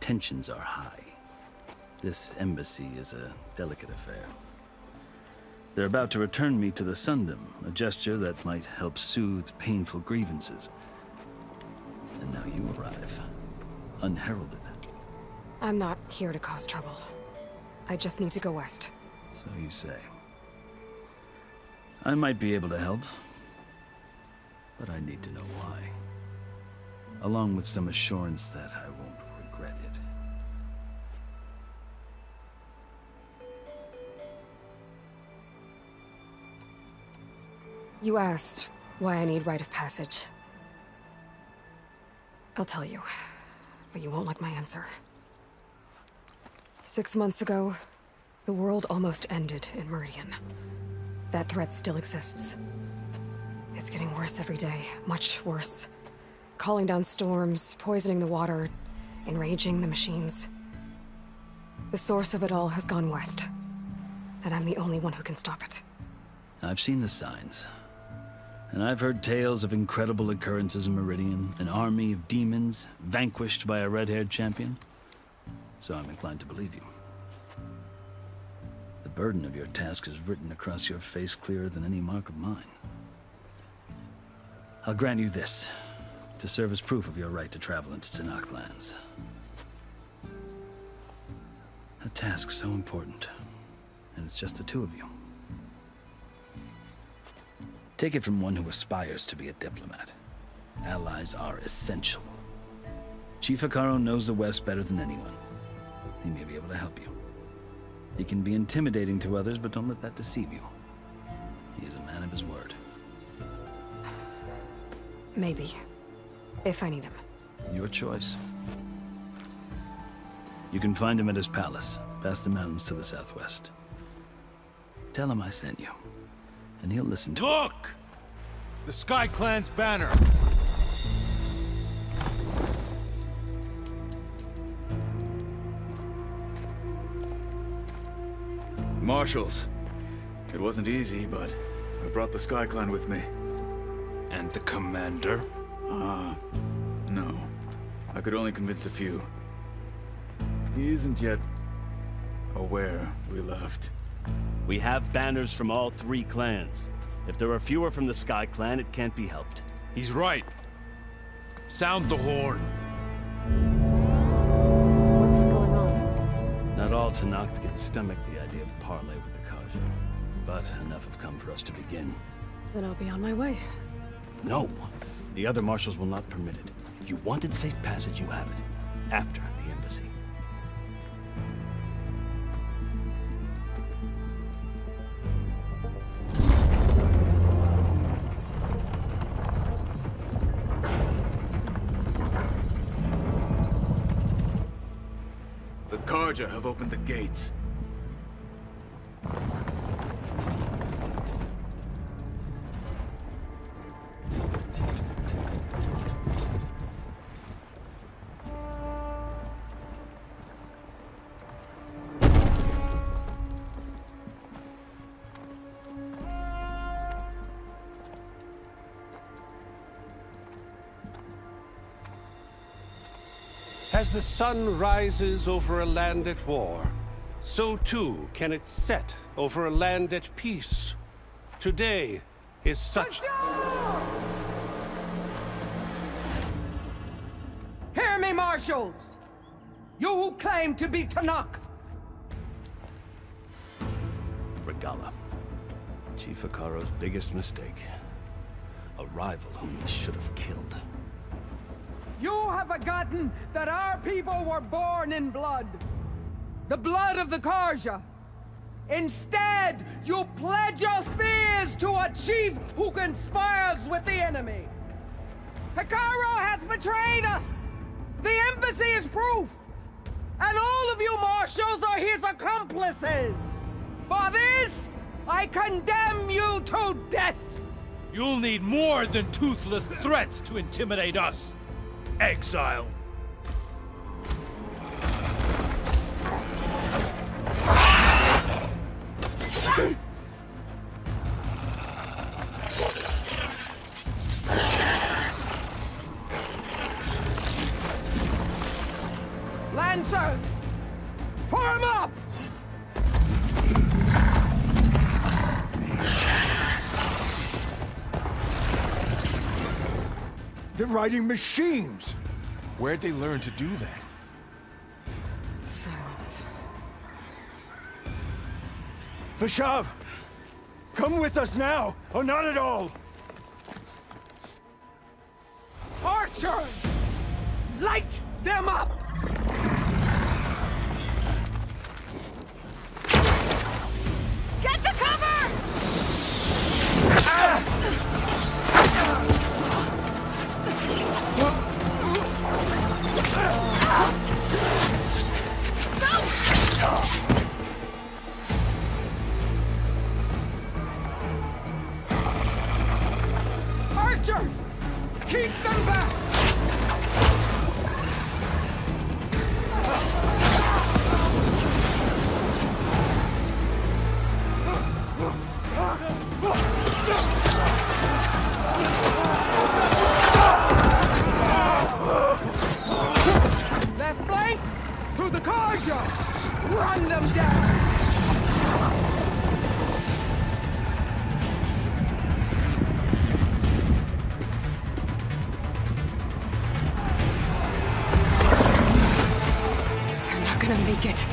Tensions are high. This embassy is a delicate affair. They're about to return me to the Sundom, a gesture that might help soothe painful grievances. And now you arrive, unheralded. I'm not here to cause trouble. I just need to go west. So you say. I might be able to help, but I need to know why. Along with some assurance that I won't regret it. You asked why I need rite of passage. I'll tell you, but you won't like my answer. 6 months ago, the world almost ended in Meridian. That threat still exists. It's getting worse every day, much worse. Calling down storms, poisoning the water, enraging the machines. The source of it all has gone west, and I'm the only one who can stop it. I've seen the signs. And I've heard tales of incredible occurrences in Meridian, an army of demons vanquished by a red-haired champion. So I'm inclined to believe you. The burden of your task is written across your face clearer than any mark of mine. I'll grant you this, to serve as proof of your right to travel into Tanakh lands. A task so important, and it's just the two of you. Take it from one who aspires to be a diplomat. Allies are essential. Chief Hekarro knows the West better than anyone. He may be able to help you. He can be intimidating to others, but don't let that deceive you. He is a man of his word. Maybe. If I need him. Your choice. You can find him at his palace, past the mountains to the southwest. Tell him I sent you, and he'll listen to Look! The Sky Clan's banner! Marshals. It wasn't easy, but I brought the Sky Clan with me. And the commander? No. I could only convince a few. He isn't yet aware we left. We have banners from all 3 clans. If there are fewer from the Sky Clan, it can't be helped. He's right. Sound the horn. What's going on? Not all Tanakh can stomach the idea of parley with the Karja. But enough have come for us to begin. Then I'll be on my way. No! The other marshals will not permit it. You wanted safe passage, you have it. After the embassy. The Karja have opened the gates. As the sun rises over a land at war, so too can it set over a land at peace. Today is such... Hear me, marshals! You who claim to be Tanakh! Regala. Chief Hekarro's biggest mistake. A rival whom he should have killed. You have forgotten that our people were born in blood. The blood of the Karja. Instead, you pledge your spears to a chief who conspires with the enemy. Hekarro has betrayed us. The embassy is proof. And all of you marshals are his accomplices. For this, I condemn you to death. You'll need more than toothless threats to intimidate us. exile. Lancers! Form up! They're riding machines! Where'd they learn to do that? Silence. Vashav! Come with us now, or not at all! Archers! Light them up! Get to cover! Archers! Keep them back! Left flank! To the Karja! Run them down! They're not gonna make it.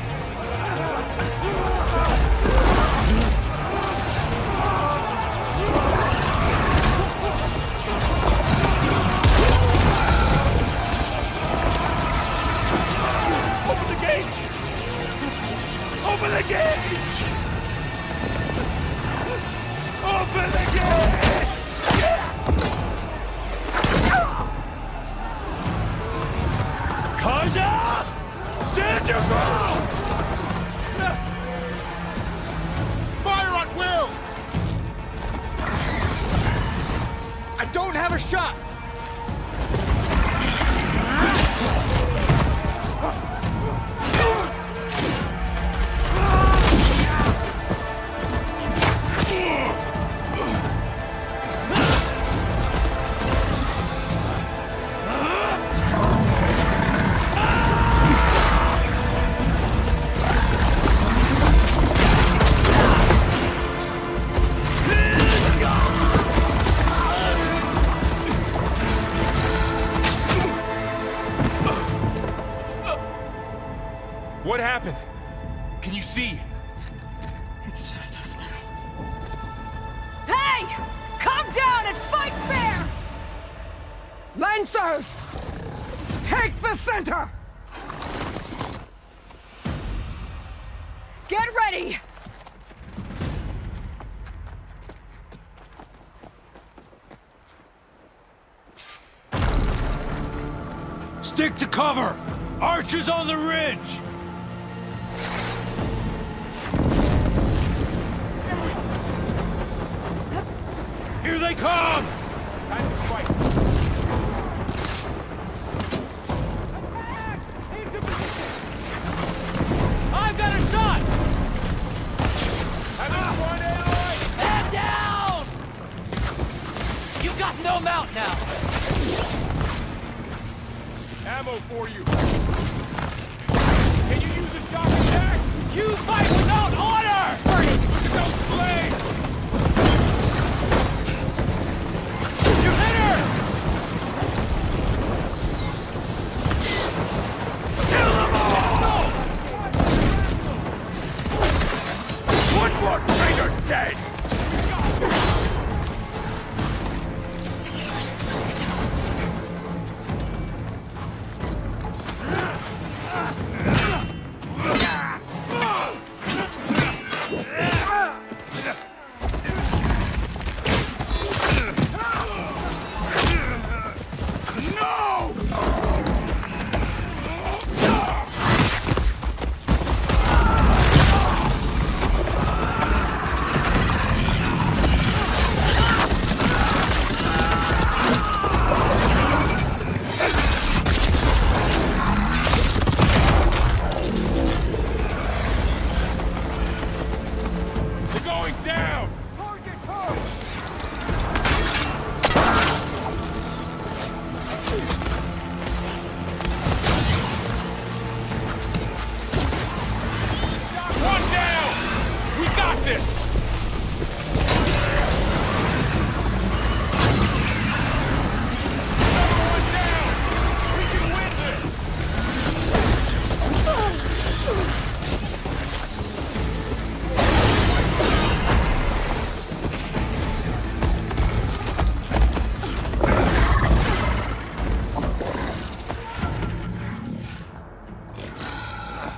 Open the gates! Open the gates! Open the gates! Kaja! Stand your ground! Fire at will! I don't have a shot! What happened? Can you see? It's just us now. Hey! Come down and fight fair! Lancers! Take the center! Get ready! Stick to cover! Archers on the ridge! Here they come! Time to fight. I've got a shot! Having one, Aloy! Head down! You've got no mount now! Ammo for you. Can you use a shock attack? You fight without order! Look at those blades! You hit her! Kill them all! One more traitor dead! this!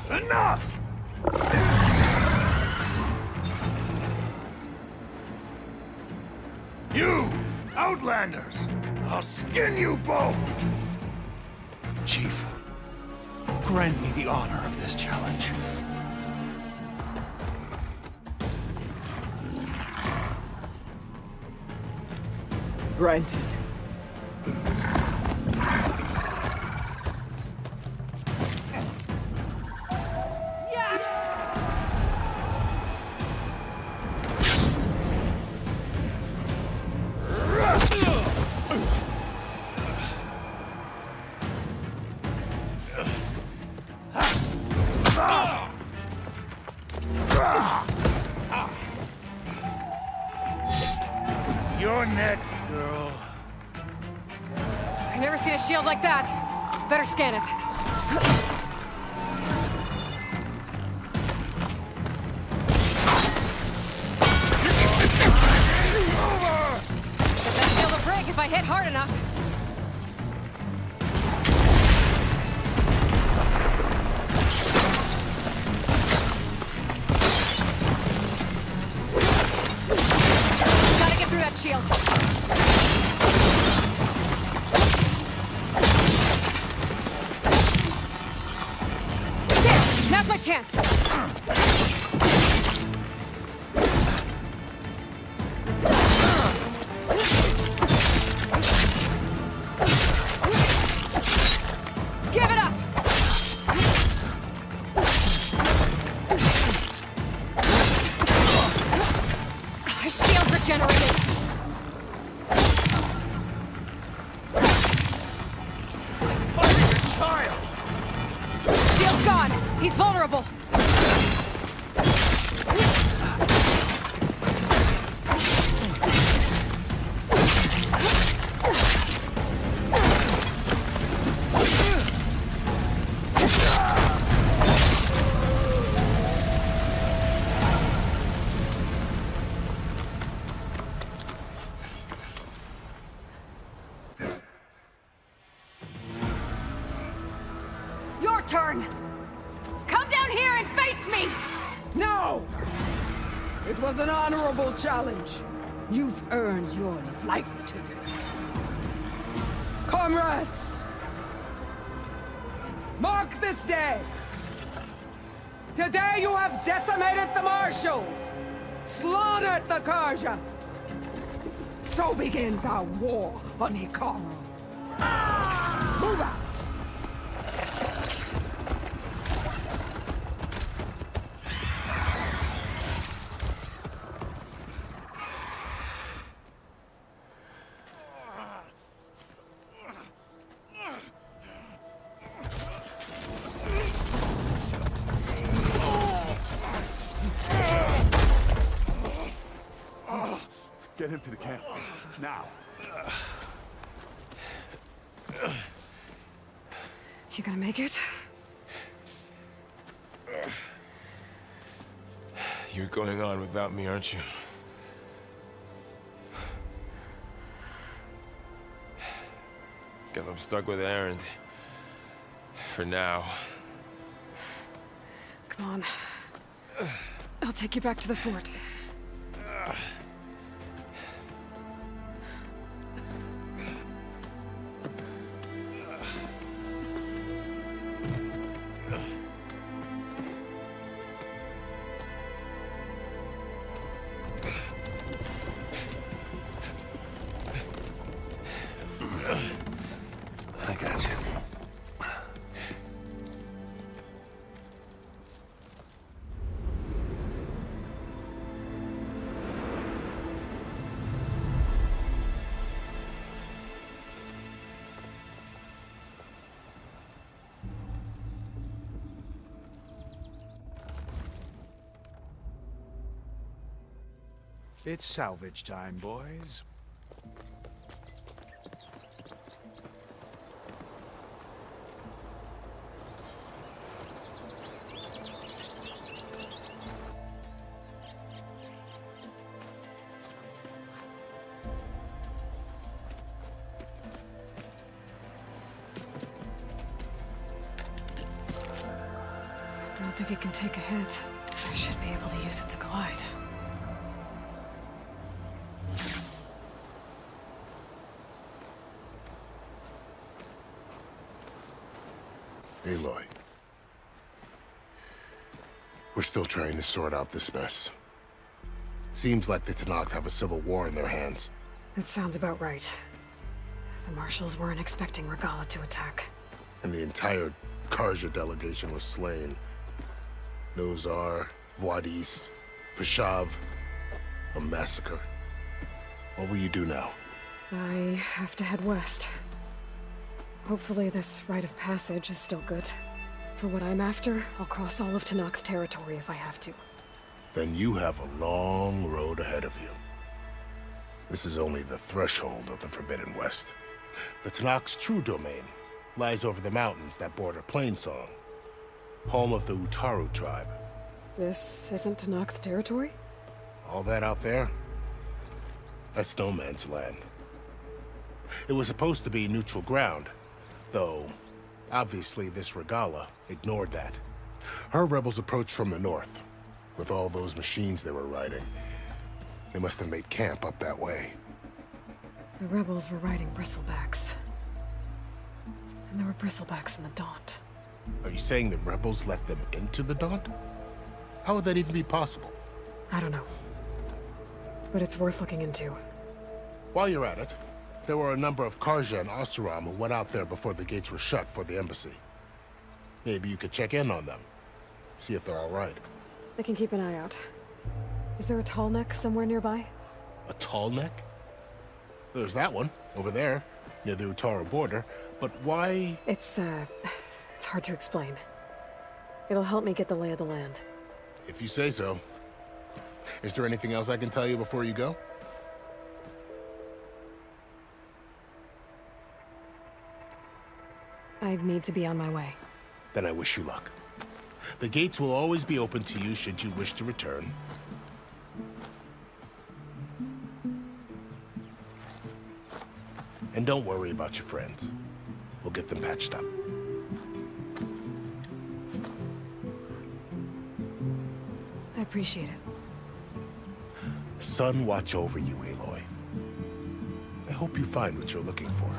Enough! You, Outlanders! I'll skin you both! Chief, grant me the honor of this challenge. Granted. You're next, girl. I've never seen a shield like that. Better scan it. Bet that shield will break if I hit hard enough. Gotta get through that shield. There! Now's my chance! Give it up! Shields regenerated! Shield's gone! He's vulnerable! Your turn! Come down here and face me! No! It was an honorable challenge. You've earned your life ticket. Comrades! Mark this day! Today you have decimated the Marshals! Slaughtered the Karja! So begins our war on Hikaru. Move out! Get him to the camp. Now. You gonna make it? You're going on without me, aren't you? Guess I'm stuck with Erend. For now. Come on. I'll take you back to the fort. I got you. It's salvage time, boys. Don't think it can take a hit. I should be able to use it to glide. Aloy. We're still trying to sort out this mess. Seems like the Tenakth have a civil war in their hands. That sounds about right. The Marshals weren't expecting Regalla to attack. And the entire Karja delegation was slain. Nozar, Voidis, Vashav, a massacre. What will you do now? I have to head west. Hopefully this rite of passage is still good. For what I'm after, I'll cross all of Tenakth territory if I have to. Then you have a long road ahead of you. This is only the threshold of the Forbidden West. The Tenakth's true domain lies over the mountains that border Plainsong, home of the Utaru tribe. This isn't Tenakth territory? All that out there? That's no man's land. It was supposed to be neutral ground, though obviously this Regalla ignored that. Her rebels approached from the north, with all those machines they were riding. They must have made camp up that way. The rebels were riding bristlebacks. And there were bristlebacks in the Daunt. Are you saying the rebels let them into the Daunt? How would that even be possible? I don't know. But it's worth looking into. While you're at it, there were a number of Karja and Oseram who went out there before the gates were shut for the embassy. Maybe you could check in on them. See if they're all right. I can keep an eye out. Is there a tall neck somewhere nearby? A tall neck? There's that one, over there, near the Utaru border. But why? It's hard to explain. It'll help me get the lay of the land. If you say so. Is there anything else I can tell you before you go? I need to be on my way. Then I wish you luck. The gates will always be open to you should you wish to return. And don't worry about your friends. We'll get them patched up. I appreciate it. Sun watch over you, Aloy. I hope you find what you're looking for.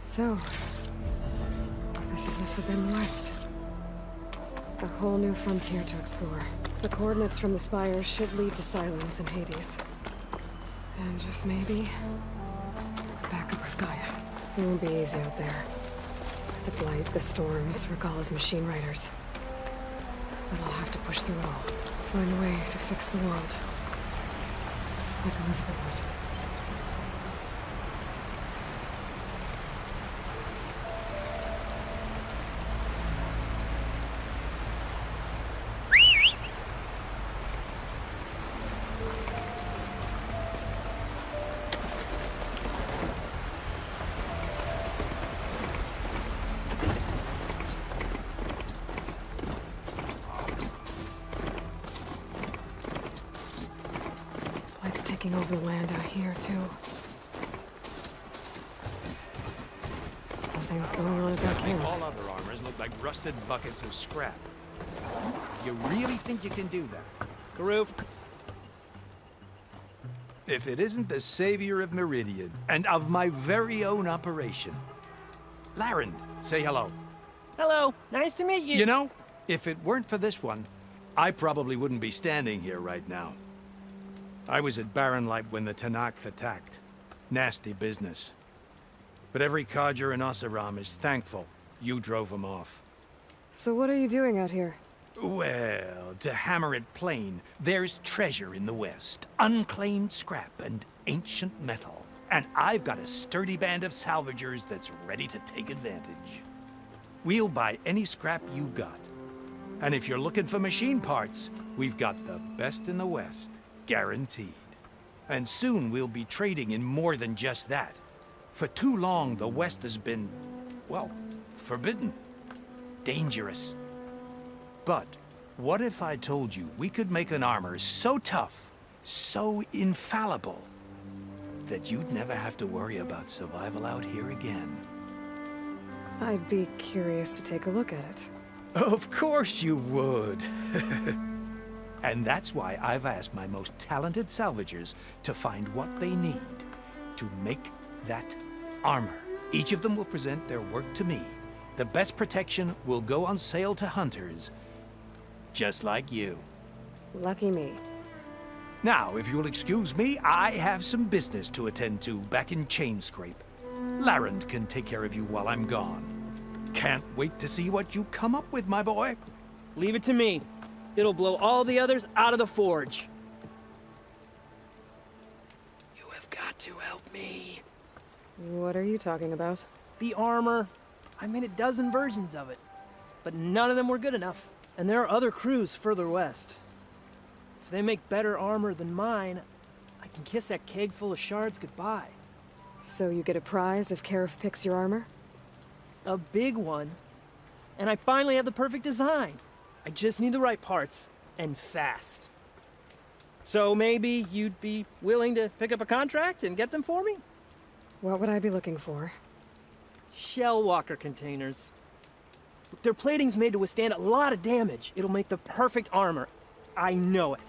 So, this is the Forbidden West. A whole new frontier to explore. The coordinates from the spires should lead to Silence and Hades. And just maybe, back up with Gaia. It won't be easy out there. The Blight, the Storms, Regalla's machine riders. But I'll have to push through it all. Find a way to fix the world. Like Elizabeth would. Taking over the land out here, too. Something's going on at that camp. All other armors look like rusted buckets of scrap. You really think you can do that? Karoof. If it isn't the savior of Meridian, and of my very own operation. Laren, say hello. Hello, nice to meet you. You know, if it weren't for this one, I probably wouldn't be standing here right now. I was at Barren Light when the Tanakh attacked. Nasty business. But every codger in Oseram is thankful you drove them off. So what are you doing out here? Well, to hammer it plain, there's treasure in the West. Unclaimed scrap and ancient metal. And I've got a sturdy band of salvagers that's ready to take advantage. We'll buy any scrap you got. And if you're looking for machine parts, we've got the best in the West. Guaranteed. And soon we'll be trading in more than just that. For too long, the West has been, well, forbidden. Dangerous. But what if I told you we could make an armor so tough, so infallible, that you'd never have to worry about survival out here again? I'd be curious to take a look at it. Of course you would. And that's why I've asked my most talented salvagers to find what they need to make that armor. Each of them will present their work to me. The best protection will go on sale to hunters, just like you. Lucky me. Now, if you'll excuse me, I have some business to attend to back in Chainscrape. Laren can take care of you while I'm gone. Can't wait to see what you come up with, my boy. Leave it to me. It'll blow all the others out of the forge. You have got to help me. What are you talking about? The armor. I made a dozen versions of it, but none of them were good enough. And there are other crews further west. If they make better armor than mine, I can kiss that keg full of shards goodbye. So you get a prize if Karif picks your armor? A big one. And I finally have the perfect design. I just need the right parts, and fast. So maybe you'd be willing to pick up a contract and get them for me? What would I be looking for? Shell walker containers. Their plating's made to withstand a lot of damage. It'll make the perfect armor. I know it.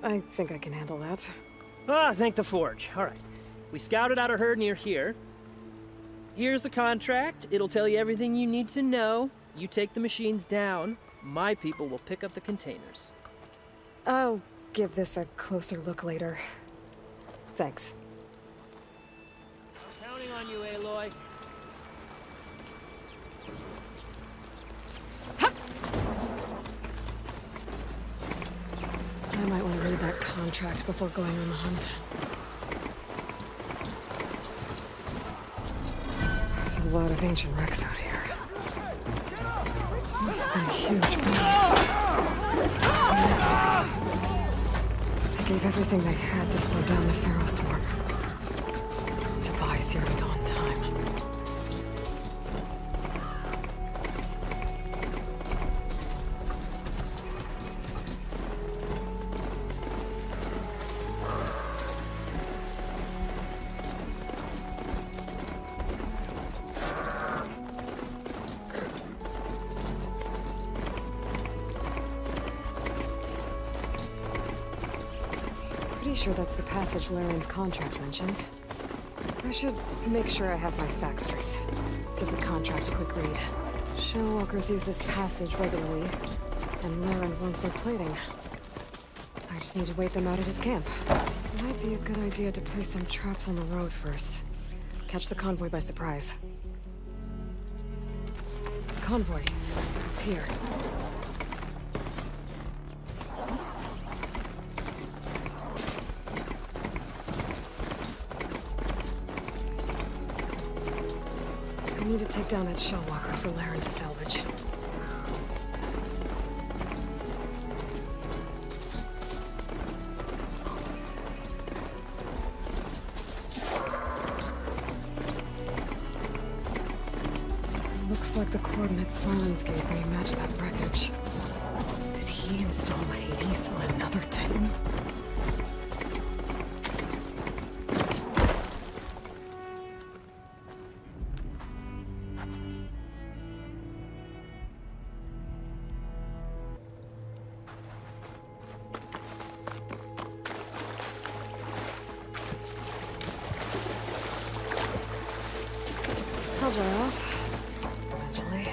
I think I can handle that. Ah, thank the forge. All right. We scouted out a herd near here. Here's the contract. It'll tell you everything you need to know. You take the machines down. My people will pick up the containers. I'll give this a closer look later. Thanks. I'm counting on you, Aloy. I might want to read that contract before going on the hunt. There's a lot of ancient wrecks out here. Must have been a huge They gave everything they had to slow down the Pharaoh swarm. To buy Zero Dawn time. Pretty sure that's the passage Laren's contract mentioned. I should make sure I have my facts straight. Give the contract a quick read. Shellwalkers use this passage regularly, and Laren wants their plating. I just need to wait them out at his camp. Might be a good idea to place some traps on the road first. Catch the convoy by surprise. convoy. It's here. I need to take down that shell walker for Laren to salvage. Looks like the coordinates Silence gave me match that wreckage. Did he install Hades on another Titan? I'll dry off. Eventually.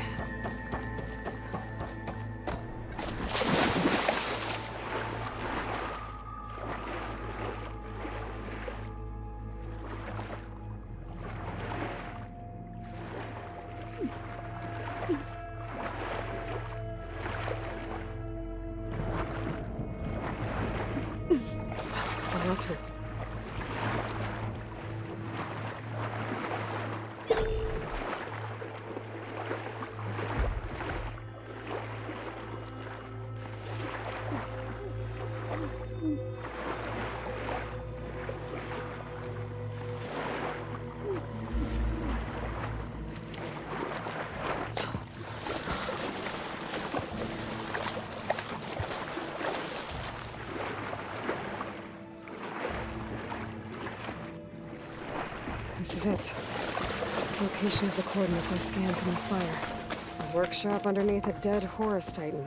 It's a lot to... This is it. Location of the coordinates I scanned from the spire. A workshop underneath a dead Horus Titan.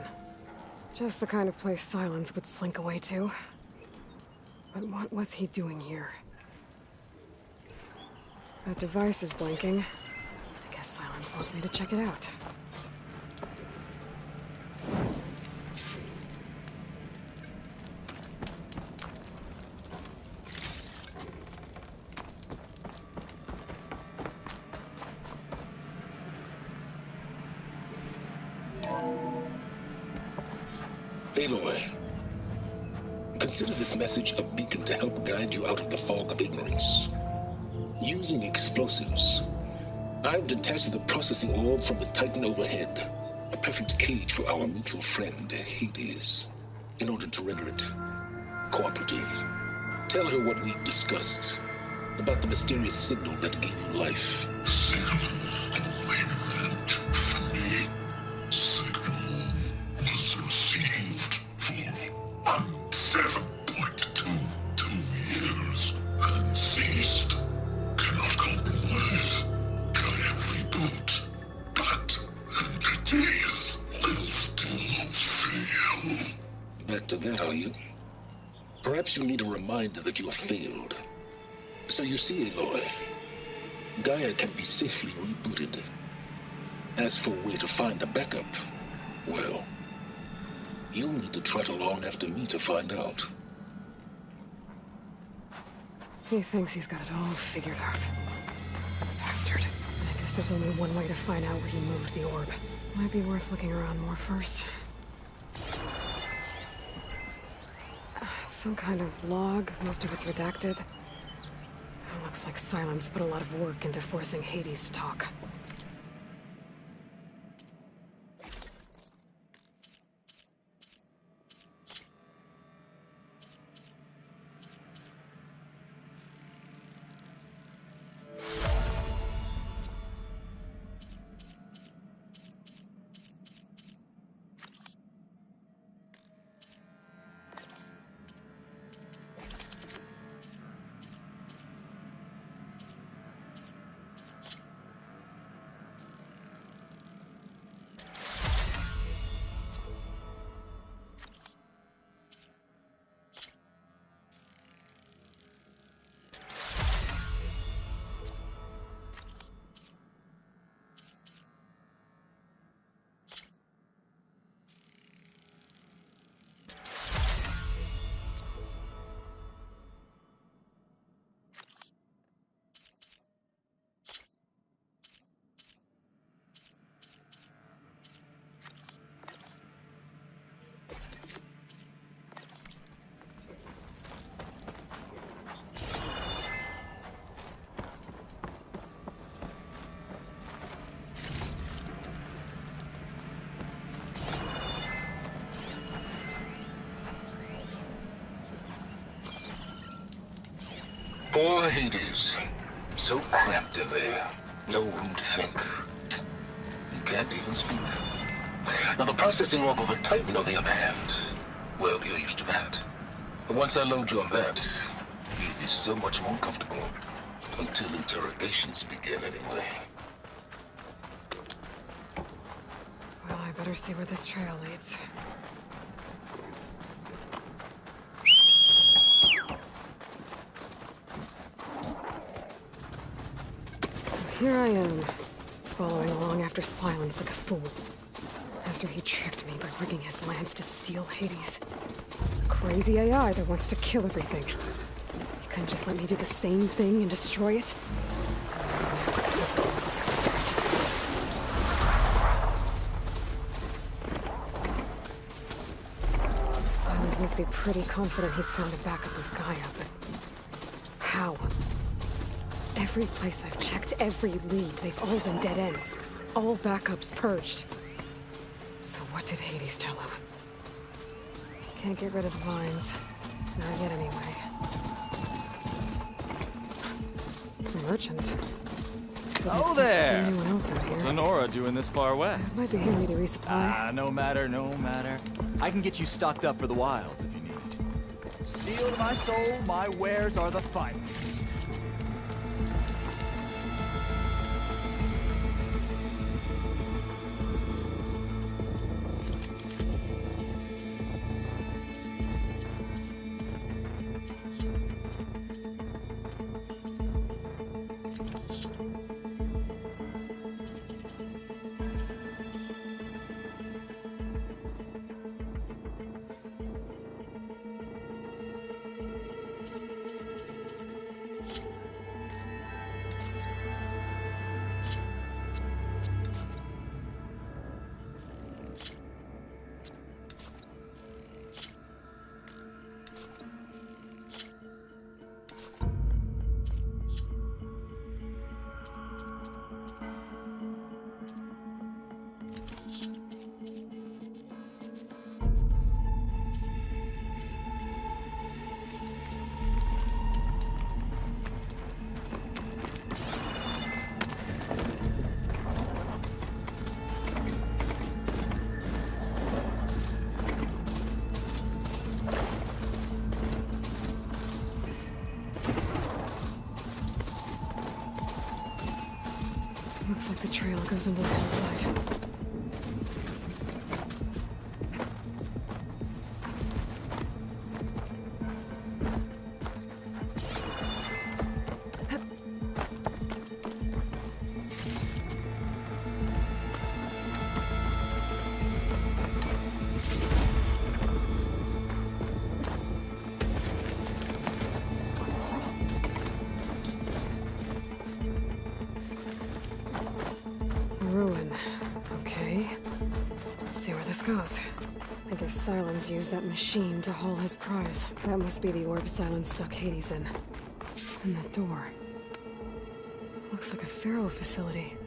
Just the kind of place Silence would slink away to. But what was he doing here? That device is blinking. I guess Silence wants me to check it out. Aloy, consider this message a beacon to help guide you out of the fog of ignorance. Using explosives, I've detached the processing orb from the Titan overhead, a perfect cage for our mutual friend, Hades, in order to render it cooperative. Tell her what we've discussed about the mysterious signal that gave you life. Back to that, are you? Perhaps you need a reminder that you have failed. So you see, Aloy, Gaia can be safely rebooted. As for where to find a backup, well, you'll need to trot along after me to find out. He thinks he's got it all figured out. Bastard. And I guess there's only one way to find out where he moved the orb. Might be worth looking around more first. It's some kind of log, most of it's redacted. It looks like Silence put a lot of work into forcing Hades to talk. Poor Hades. So cramped in there. No room to think. You can't even speak. Now the processing org of a Titan, on the other hand, well, you're used to that. But once I load you on that, you'll be so much more comfortable. Until interrogations begin, anyway. Well, I better see where this trail leads. So here I am, following along after Silence like a fool. After he tricked me by rigging his lance to steal Hades. A crazy AI that wants to kill everything. You couldn't just let me do the same thing and destroy it? Silence must be pretty confident he's found a backup with Gaia, but how? Every place I've checked, every lead, they've all been dead ends. All backups purged. So what did Hades tell him? Can't get rid of the vines. Not yet, anyway. A merchant. Didn't Oh expect there! to see anyone else out here. What's Honora doing this far west? Might be handy to resupply. No matter, no matter. I can get you stocked up for the wilds if you need. Steel to my soul, my wares are the finest. Looks like the trail goes into the hillside. Ruin. Okay. Let's see where this goes. I guess Silence used that machine to haul his prize. That must be the orb Silence stuck Hades in. And that door. Looks like a Pharaoh facility.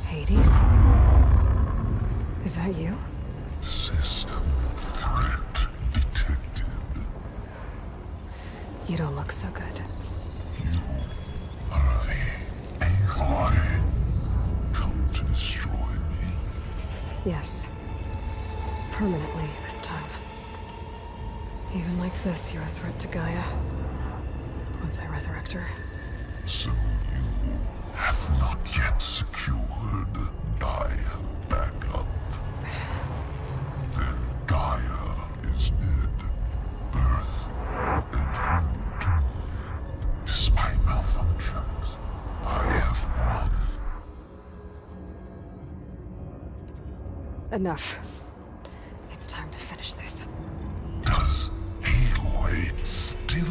Hades? Is that you? System threat detected. You don't look so good. You are the Aloy. Come to destroy me. Yes. Permanently this time. Even like this, you're a threat to Gaia. Once I resurrect her. So you have not yet secured Gaia backup. Then Gaia is dead. Earth and you too. Despite malfunctions, I have won. Enough. It's time to finish this. Does Aloy still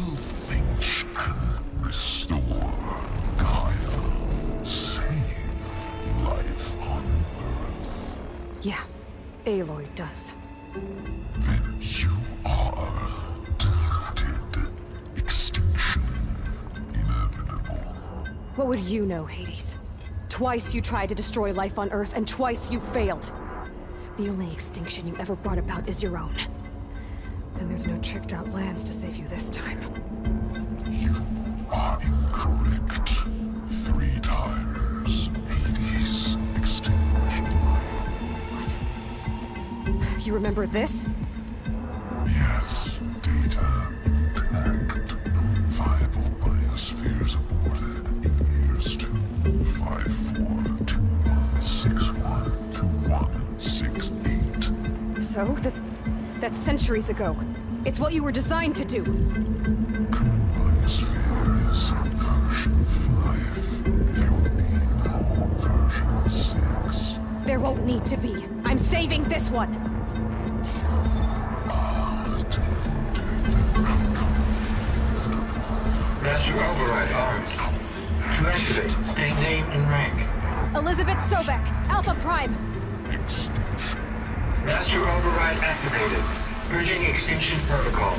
Yeah, Aloy does. Then you are deluded. Extinction inevitable. What would you know, Hades? Twice you tried to destroy life on Earth, and twice you failed. The only extinction you ever brought about is your own. And there's no tricked-out lands to save you this time. You are incorrect. 3 times. Hades extinction. What? You remember this? Yes. Data intact. Non-viable biospheres aborted in years 254, 2161, 2168. So? That's centuries ago. It's what you were designed to do. Biosphere is version 5. There will be no version 6. There won't need to be. I'm saving this one. Master override armed. To activate, state name and rank. Elizabeth Sobek, Alpha Prime. Master override activated. Purging extinction protocol.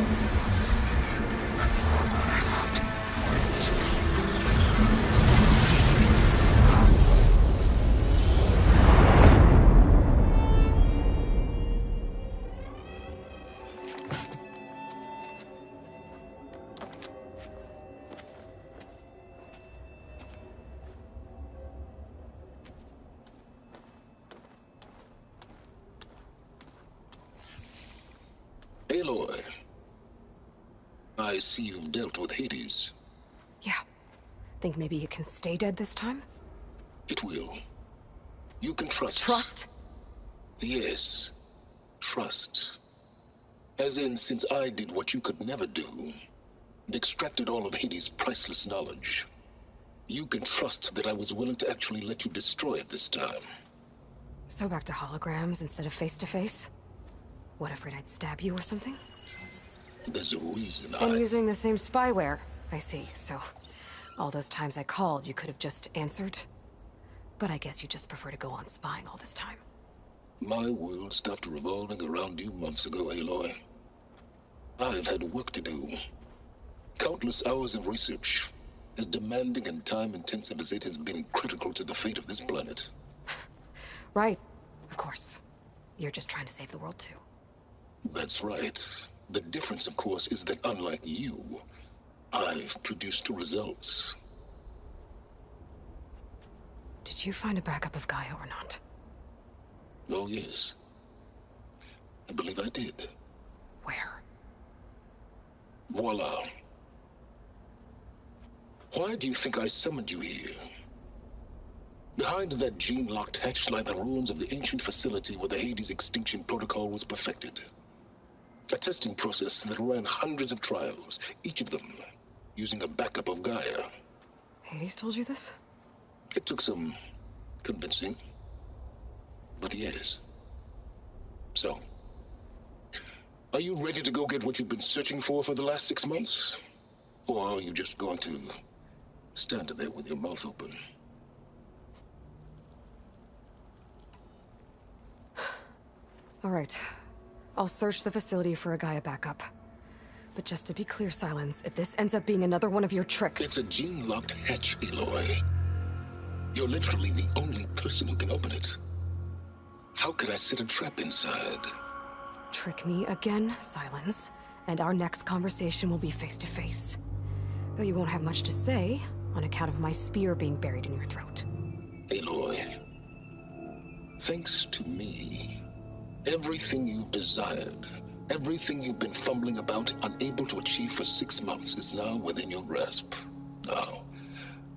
Aloy, I see you've dealt with Hades. Yeah. Think maybe you can stay dead this time? It will. You can trust. Trust? Yes. Trust. As in, since I did what you could never do, and extracted all of Hades' priceless knowledge, you can trust that I was willing to actually let you destroy it this time. So back to holograms instead of face-to-face? What, afraid I'd stab you or something? There's a reason And using the same spyware. I see, so all those times I called, you could have just answered? But I guess you just prefer to go on spying all this time. My world stopped revolving around you months ago, Aloy. I've had work to do. Countless hours of research, as demanding and time-intensive as it has been critical to the fate of this planet. Right, of course. You're just trying to save the world, too. That's right. The difference, of course, is that unlike you, I've produced results. Did you find a backup of Gaia or not? Oh, yes. I believe I did. Where? Voila. Why do you think I summoned you here? Behind that gene-locked hatch lie the ruins of the ancient facility where the Hades extinction protocol was perfected. A testing process that ran hundreds of trials, each of them using a backup of Gaia. Hades told you this? It took some convincing, but yes. So, are you ready to go get what you've been searching for the last 6 months? Or are you just going to stand there with your mouth open? All right. I'll search the facility for a Gaia backup. But just to be clear, Silence, if this ends up being another one of your tricks... It's a gene-locked hatch, Aloy. You're literally the only person who can open it. How could I set a trap inside? Trick me again, Silence, and our next conversation will be face-to-face. Though you won't have much to say, on account of my spear being buried in your throat. Aloy, thanks to me, everything you've desired, everything you've been fumbling about, unable to achieve for 6 months, is now within your grasp. Now,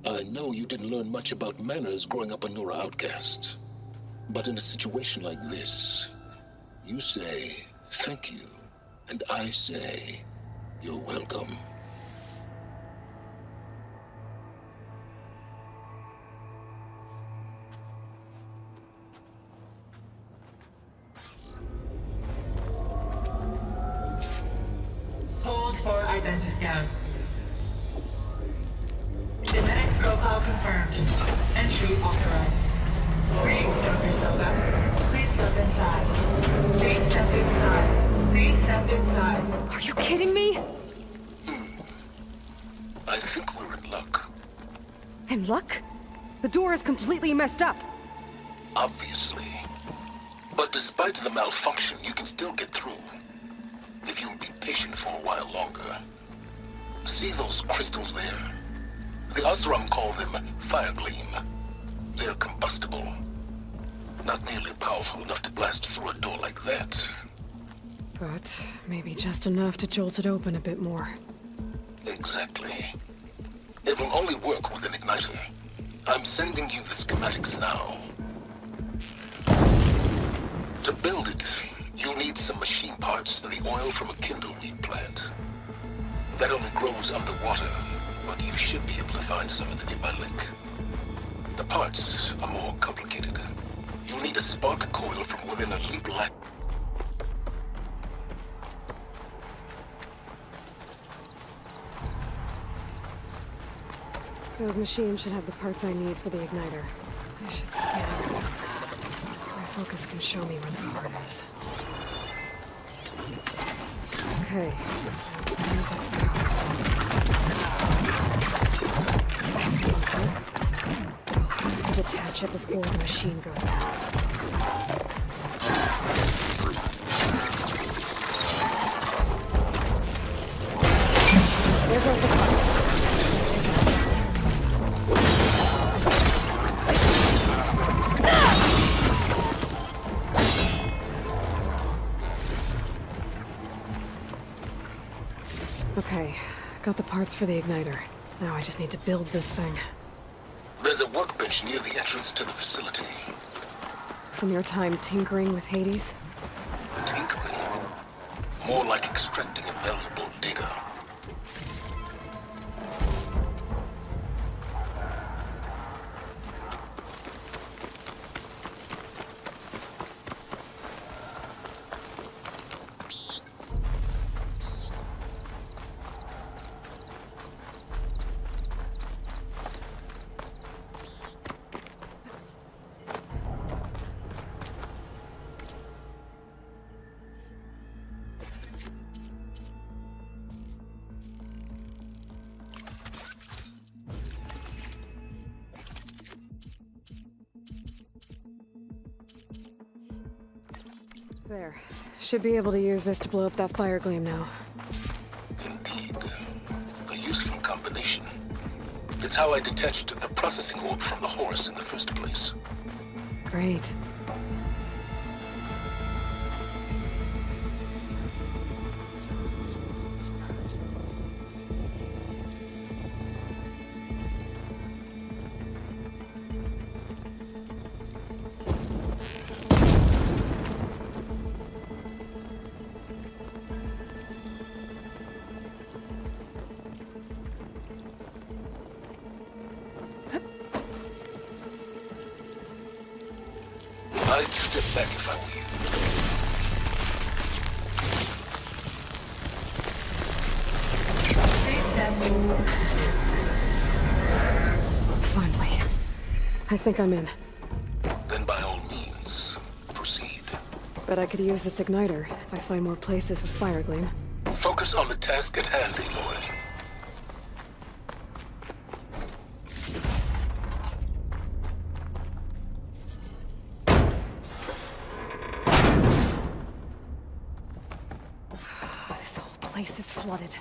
I know you didn't learn much about manners growing up a Nora outcast. But in a situation like this, you say, thank you, and I say, you're welcome. Hold for identiscan. Genetic profile confirmed. Entry authorized. Greetings, Dr. Silva. Please step inside. Please step inside. Please step inside. Are you kidding me? I think we're in luck. In luck? The door is completely messed up. Obviously. But despite the malfunction, you can still get through. If you'll be patient for a while longer. See those crystals there? The Osram call them fire gleam. They're combustible. Not nearly powerful enough to blast through a door like that. But maybe just enough to jolt it open a bit more. Exactly. It will only work with an igniter. I'm sending you the schematics now. To build it, you'll need some machine parts and the oil from a kindleweed plant. That only grows underwater, but you should be able to find some at the nearby lake. The parts are more complicated. You'll need a spark coil from within a leap lat. Those machines should have the parts I need for the igniter. I should scan it. My focus can show me where the part is. Okay, use its powers. I'll have to detach it before the machine goes down. There goes the part. Okay, got the parts for the igniter. Now I just need to build this thing. There's a workbench near the entrance to the facility. From your time tinkering with Hades? Tinkering? More like extracting invaluable data. There. Should be able to use this to blow up that fire gleam now. Indeed. A useful combination. It's how I detached the processing orb from the horse in the first place. Great. I'd step back if I were Finally. I think I'm in. Then by all means, proceed. Bet I could use this igniter if I find more places with fire gleam. Focus on the task at hand, Aloy. This whole place is flooded.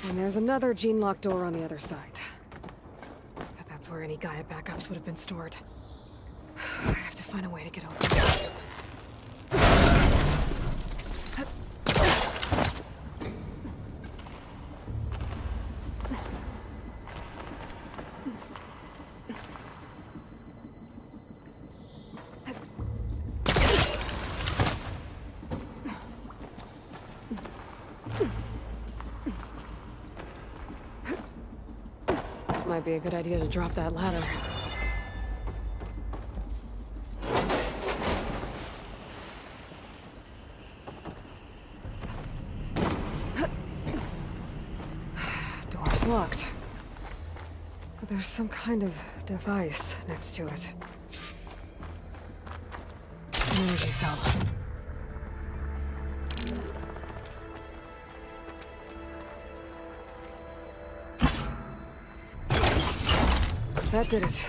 And there's another gene-locked door on the other side. But that's where any Gaia backups would have been stored. I have to find a way to get over. Might be a good idea to drop that ladder. Door's locked. But there's some kind of device next to it. energy cell. That did it.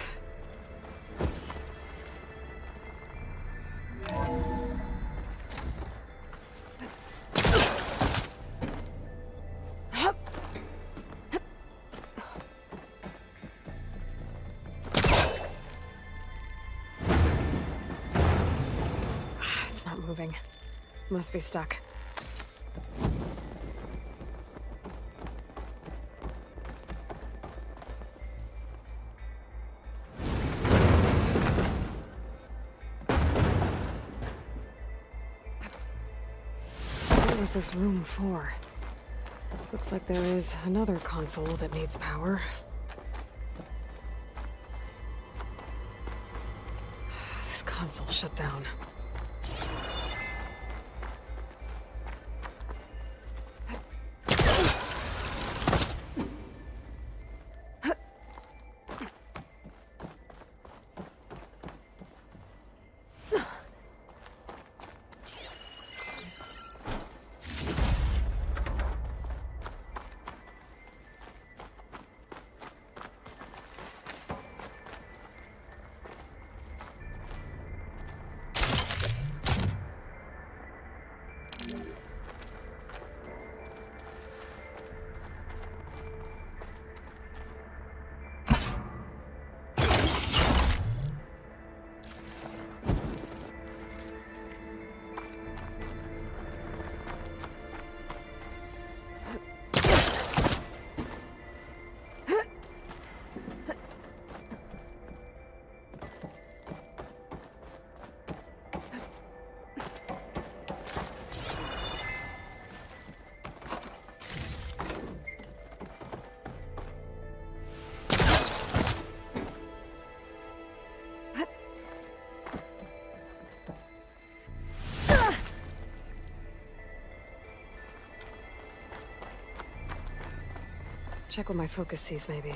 It's not moving. Must be stuck. What was this room for? Looks like there is another console that needs power. This console shut down. Check what my focus sees, maybe.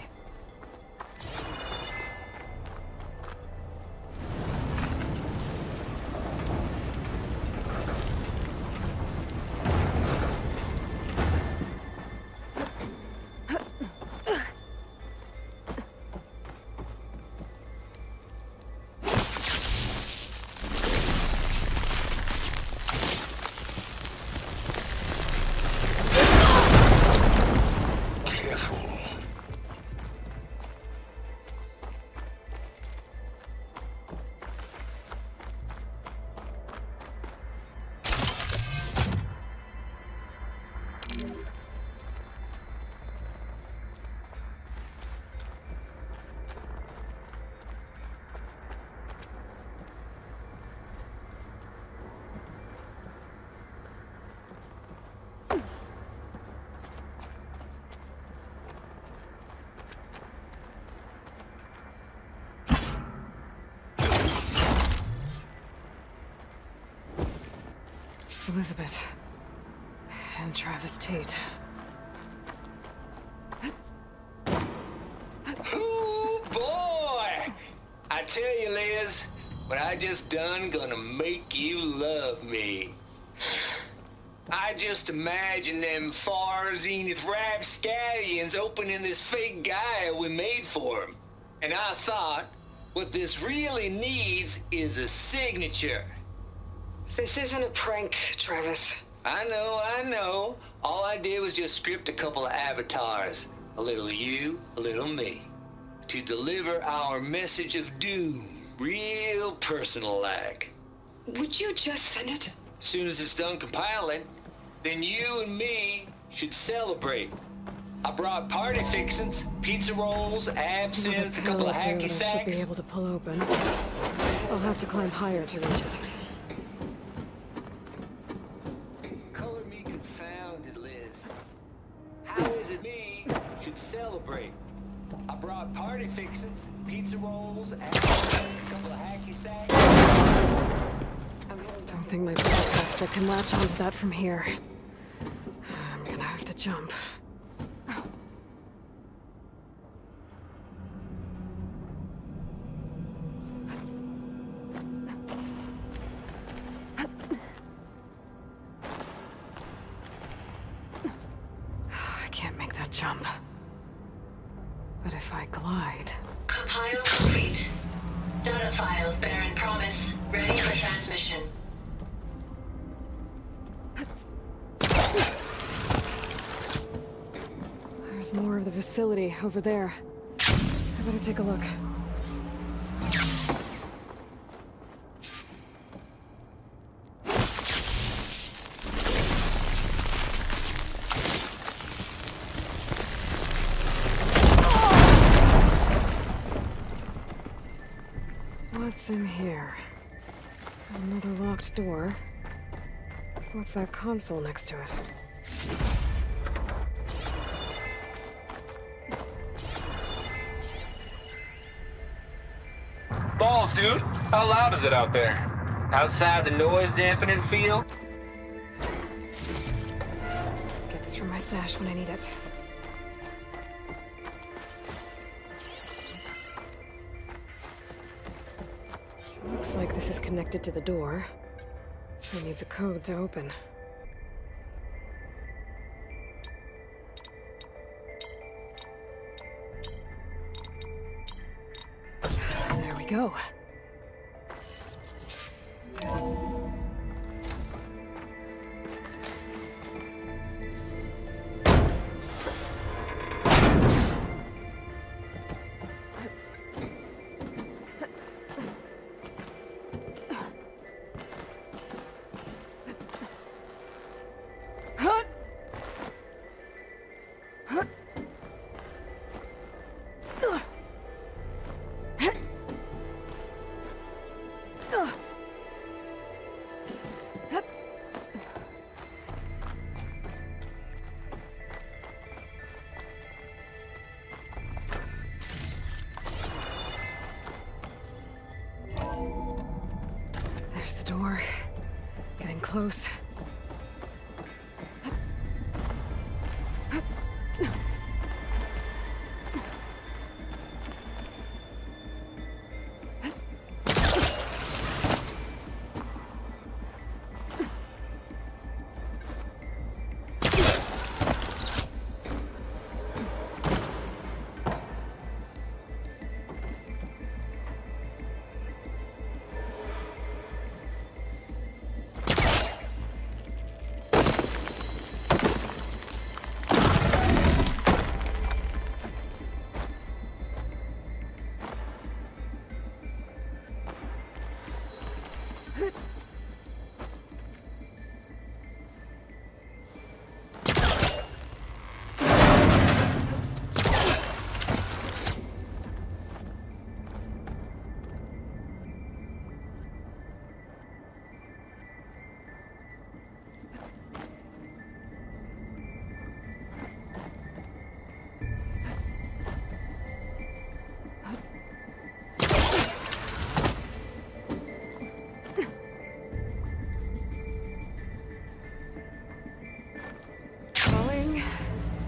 Elizabeth. And Travis Tate. Ooh, boy! I tell you, Liz, what I just done gonna make you love me. I just imagine them far zenith rapscallions opening this fake guy we made for him. And I thought, what this really needs is a signature. This isn't a prank, Travis. I know. All I did was just script a couple of avatars. A little you, a little me. To deliver our message of doom, real personal-like. Would you just send it? As soon as it's done compiling, then you and me should celebrate. I brought party fixins, pizza rolls, absinthe, a couple of hacky sacks. I should be able to pull open. I'll have to climb higher to reach it. Color me confounded, Liz. How is it me should celebrate? I brought party fixins, pizza rolls, absinthe, a couple of hacky sacks. I don't think my Pullcaster can latch onto that from here. I'm gonna have to jump. file, Baron Promise. Ready for transmission. There's more of the facility over there. I better take a look. What's in here? There's another locked door. What's that console next to it? Balls, dude. How loud is it out there? Outside the noise dampening field? Get this from my stash when I need it. Looks like this is connected to the door. It needs a code to open. There we go. There's the door. Getting close.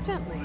Gently.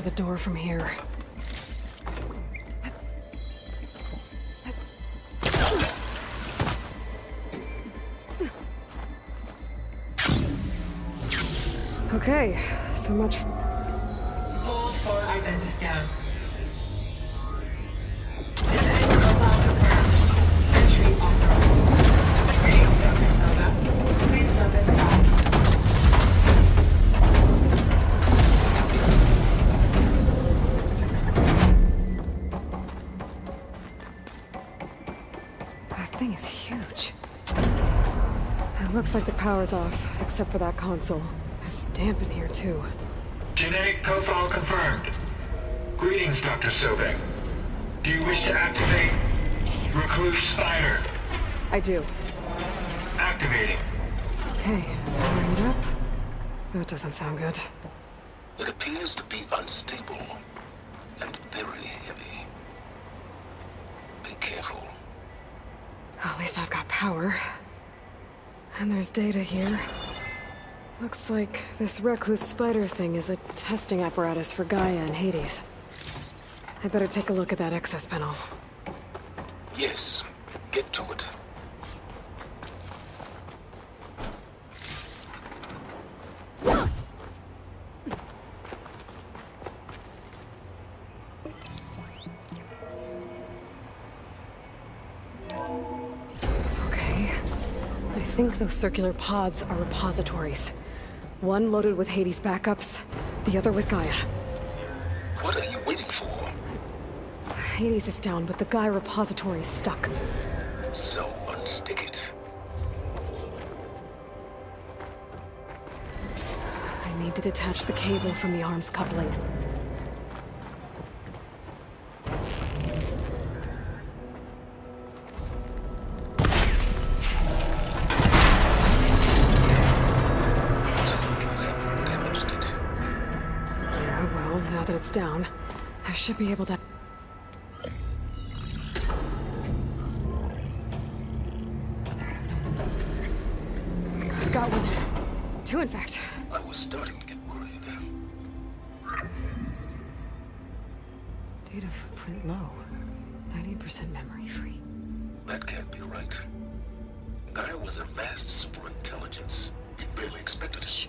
The door from here. Okay, so much. Hold for identity scan. Event profile confirmed. Entry on thing is huge. It looks like the power's off, except for that console. It's damp in here, too. Genetic profile confirmed. Greetings, Dr. Sobek. Do you wish to activate Recluse Spider? I do. Activating. Okay, wiring it up. That doesn't sound good. It appears to be unstable and very heavy. Be careful. At least I've got power. And there's data here. Looks like this recluse spider thing is a testing apparatus for Gaia and Hades. I'd better take a look at that access panel. Yes, get to it. Okay. I think those circular pods are repositories. One loaded with Hades backups, the other with Gaia. What are you waiting for? Hades is down, but the Gaia repository is stuck. So unstick it. I need to detach the cable from the arms coupling. Yeah, well, now that it's down, I should be able to... Got one. Two, in fact. I was starting to get worried. Data footprint low. 90% memory free. That can't be right. Gaia was a vast superintelligence. We barely expected it. Shh.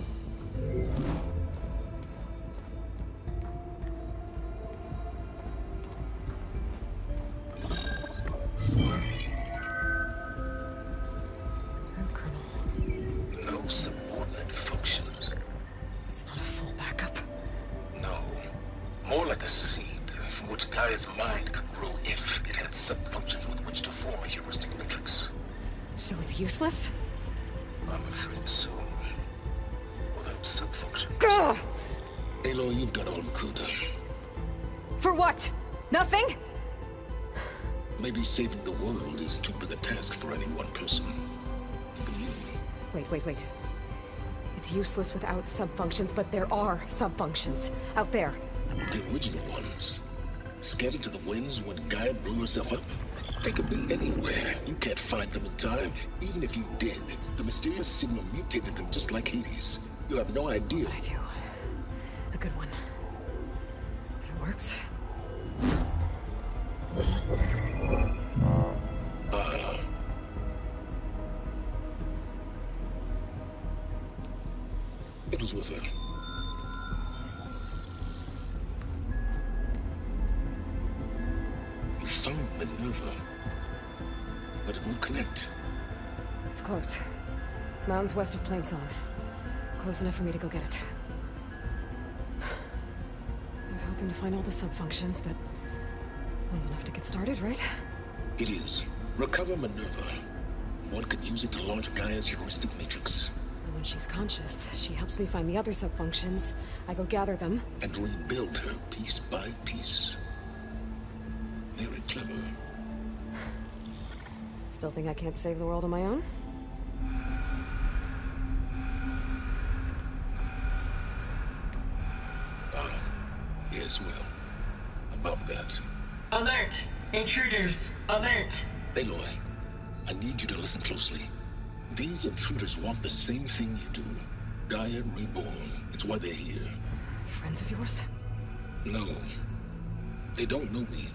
No subordinate functions. It's not a full backup. No. More like a seed from which Gaia's mind could grow if it had sub-functions with which to form a heuristic matrix. So it's useless? I'm afraid so. Without sub-functions. Ugh! Aloy, you've done all you could. For what? Nothing? Maybe saving the world is too big a task for any one person. Even you. Wait. It's useless without sub-functions, but there are sub-functions out there. The original ones. Scattered to the winds when Gaia blew herself up. They could be anywhere. You can't find them in time. Even if you did, the mysterious signal mutated them just like Hades. You have no idea. But I do. A good one. If it works. It was with her. You found Minerva, but it won't connect. It's close. Mountains west of Plainzone. Close enough for me to go get it. I was hoping to find all the sub-functions, but one's enough to get started, right? It is. Recover Minerva. One could use it to launch Gaia's heuristic matrix. And when she's conscious, she helps me find the other sub-functions. I go gather them. And rebuild her piece by piece. Very clever. Still think I can't save the world on my own? Yes, well. About that. Alert! Intruders! Alert! Aloy, I need you to listen closely. These intruders want the same thing you do. Gaia reborn. It's why they're here. Friends of yours? No. They don't know me.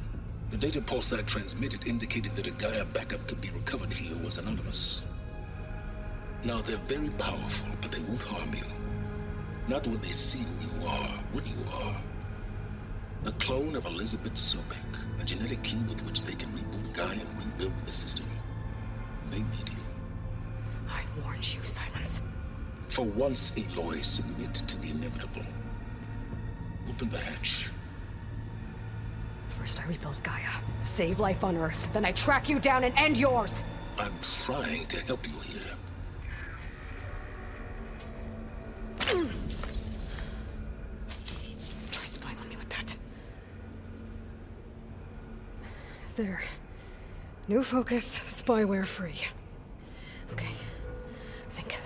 The data pulse I transmitted indicated that a Gaia backup could be recovered here was anonymous. Now, they're very powerful, but they won't harm you. Not when they see who you are, what you are. A clone of Elizabeth Sobek, a genetic key with which they can reboot Gaia and rebuild the system. They need you. I warned you, Silence. For once, Aloy, submit to the inevitable. Open the hatch. First I rebuild Gaia, save life on Earth, then I track you down and end yours! I'm trying to help you here. Try spying on me with that. There. New focus, spyware free. Okay. Think.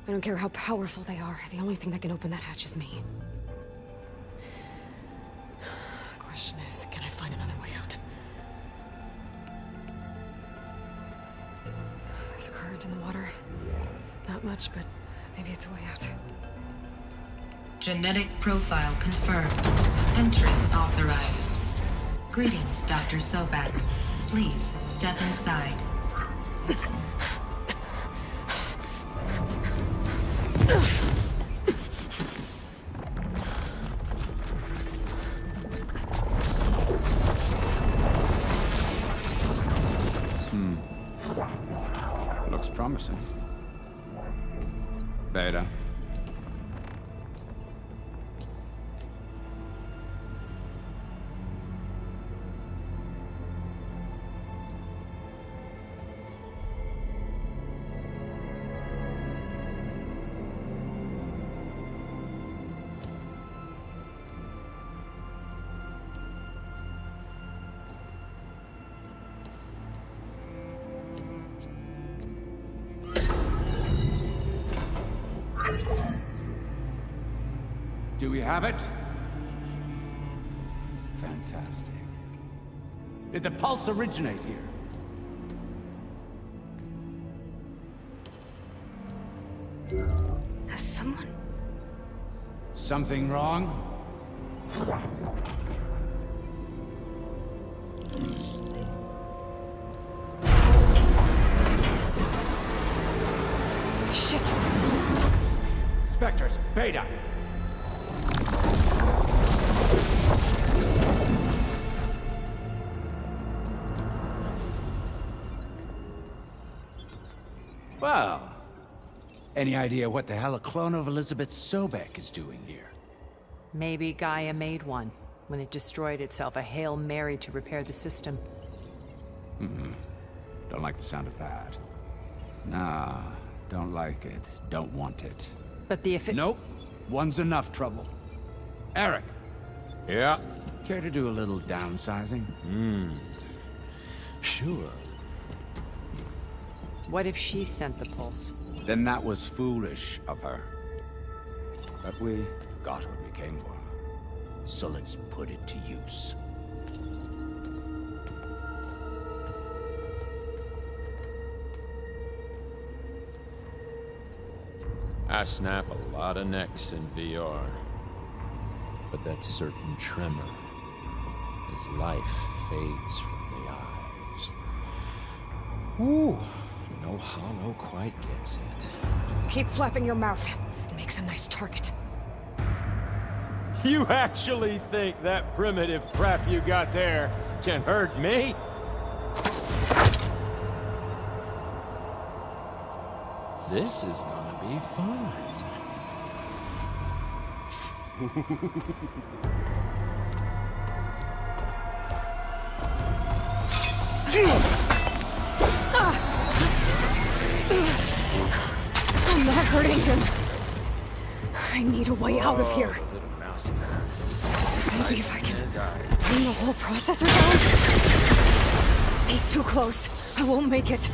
I don't care how powerful they are. The only thing that can open that hatch is me. Question is, can I find another way out? There's a current in the water. Not much, but maybe it's a way out. Genetic profile confirmed. Entry authorized. Greetings, Dr. Sobek. Please step inside. Looks promising. Beta. Do we have it? Fantastic. Did the pulse originate here? Has someone... Something wrong? Shit! Spectres, Beta! Well, any idea what the hell a clone of Elizabeth Sobek is doing here? Maybe Gaia made one when it destroyed itself, a Hail Mary to repair the system. Don't like the sound of that. Nah, don't like it. Don't want it. But the Nope. One's enough trouble. Eric. Yeah? Care to do a little downsizing? Sure. What if she sent the pulse? Then that was foolish of her. But we got what we came for. So let's put it to use. I snap a lot of necks in VR. But that certain tremor as life fades from the eyes. Ooh, no hollow quite gets it. Keep flapping your mouth. It makes a nice target. You actually think that primitive crap you got there can hurt me? This is gonna be fun. I'm not hurting him. I need a way out of here. Little mousy Maybe if I can bring the whole processor down? He's too close. I won't make it.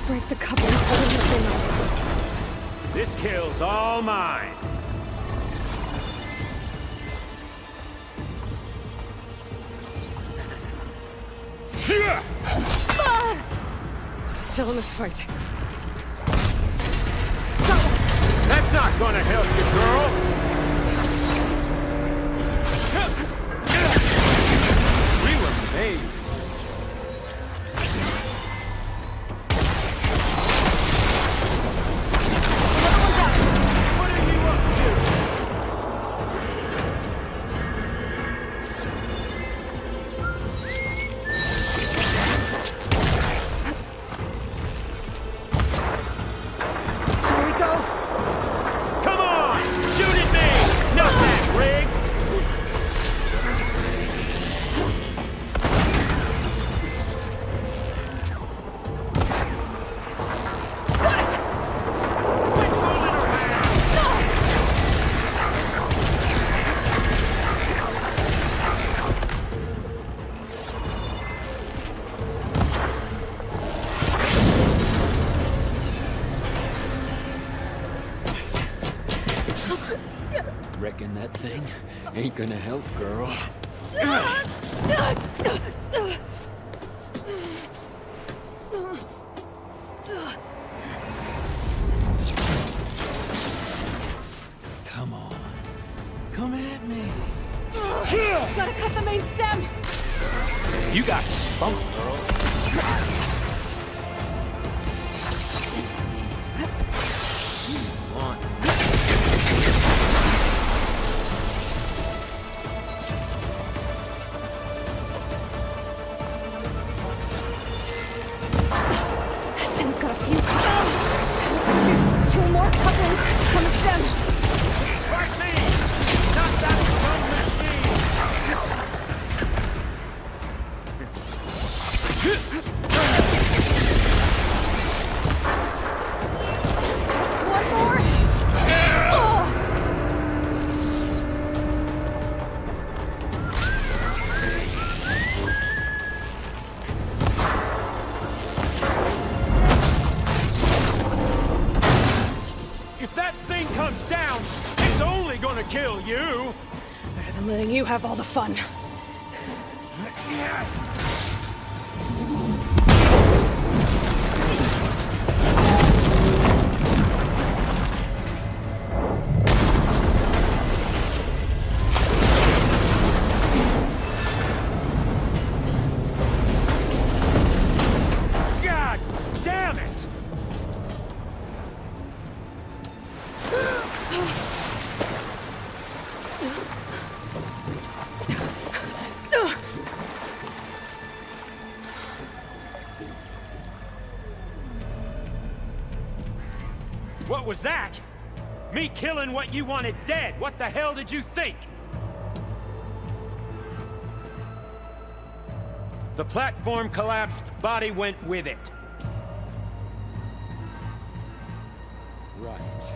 Break the cover and pull the thing up. This kill's all mine. Still in this fight. That's not gonna help you, girl. We were made. Reckon that thing ain't gonna help, girl. Come on. Come at me. Gotta cut the main stem! You got spunk, girl. On. Stem's got a few couplings. 2 more couplings from the stem. Fight me! Not that dumb machine! Just one more. Oh. If that thing comes down, it's only gonna kill you! Better than letting you have all the fun. God damn it! What was that? Me killing what you wanted dead. What the hell did you think? The platform collapsed, body went with it. Right.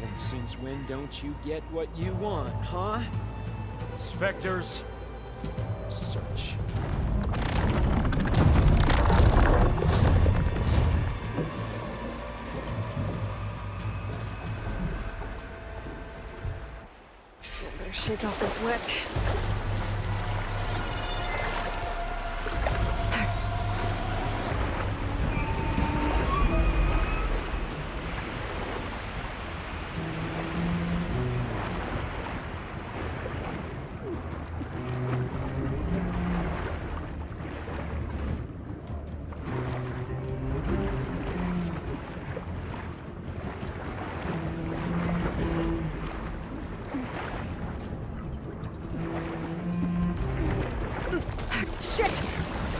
And since when don't you get what you want, huh? Spectres, Search. Better shake off this wet. Shit!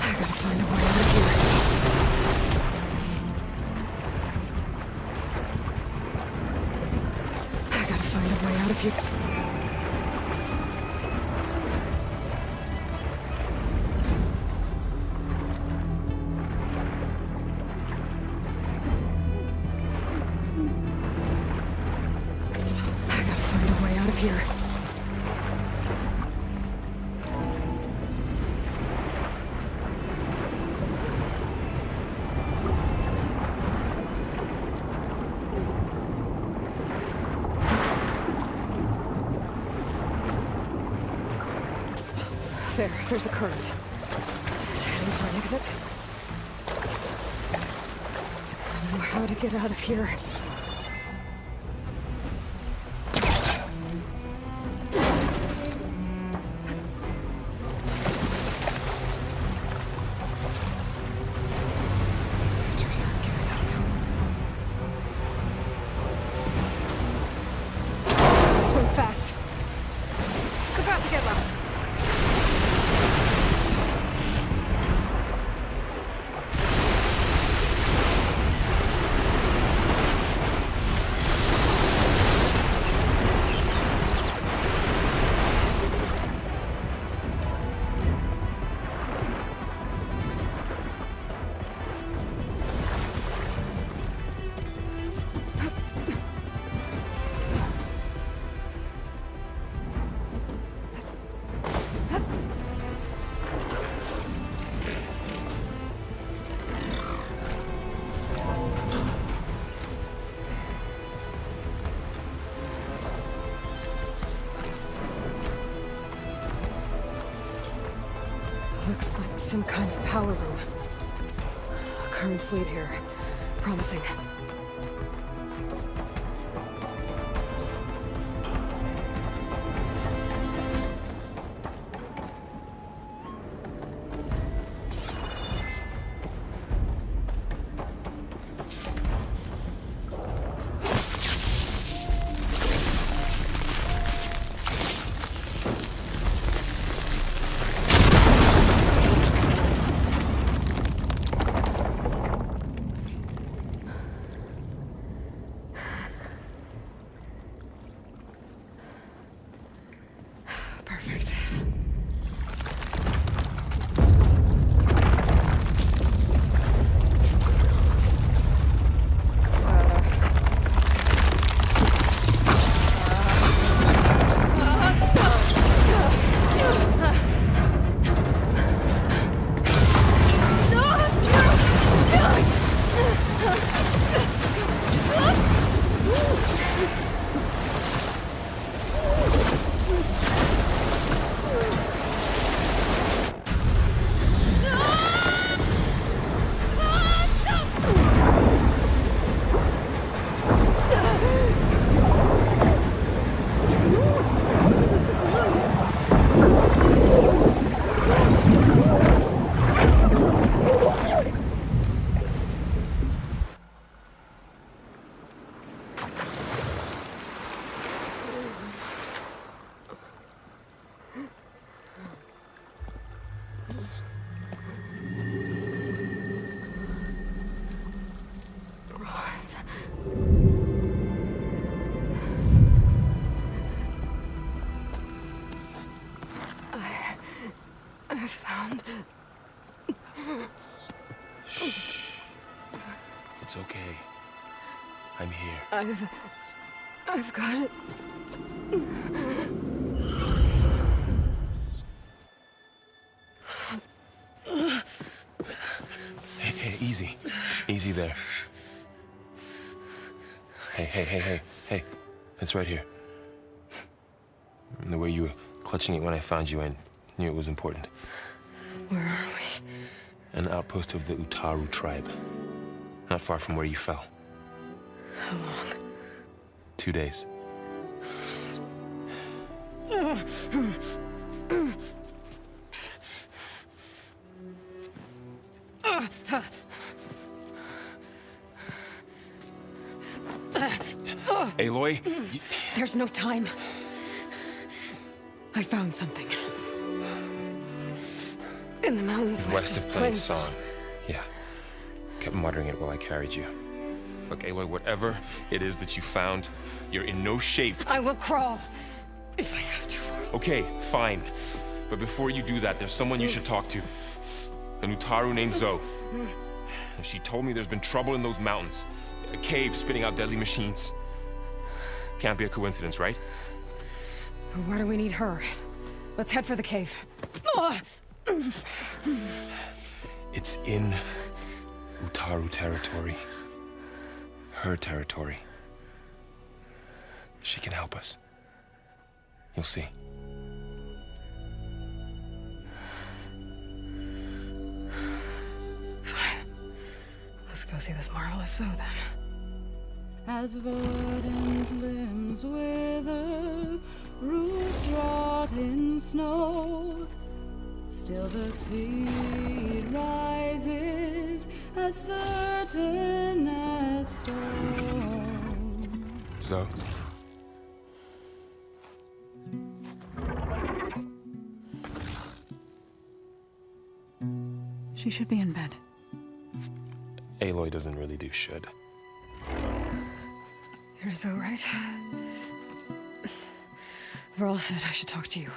I gotta find a way out of here. I gotta find a way out of here. I gotta find a way out of here. There's a current. Is it heading for an exit? I know how to get out of here. Spectres aren't giving up. Swim fast. It's about to get loud. Looks like some kind of power room. Currents lead here. Promising. Perfect. I found... Shh. It's okay. I'm here. I've got it. Hey, easy. Easy there. Hey. It's right here. The way you were clutching it when I found you, I knew it was important. Where are we? An outpost of the Utaru tribe. Not far from where you fell. How long? 2 days. Aloy? There's no time. I found something. In the mountains west of Plains Song. Yeah. Kept muttering it while I carried you. Look, Aloy, whatever it is that you found, you're in no shape to... I will crawl, if I have to. Okay, fine. But before you do that, there's someone you should talk to. An Utaru named Zoe. And she told me there's been trouble in those mountains. A cave spitting out deadly machines. Can't be a coincidence, right? Why do we need her? Let's head for the cave. It's in Utaru territory. Her territory. She can help us. You'll see. Fine. Let's go see this marvelous Zoe then. As verdant limbs wither, roots rot in snow, still the seed rises as certain as stone. Zoe. She should be in bed. Aloy doesn't really do should. You're Zoe, right? Varl said I should talk to you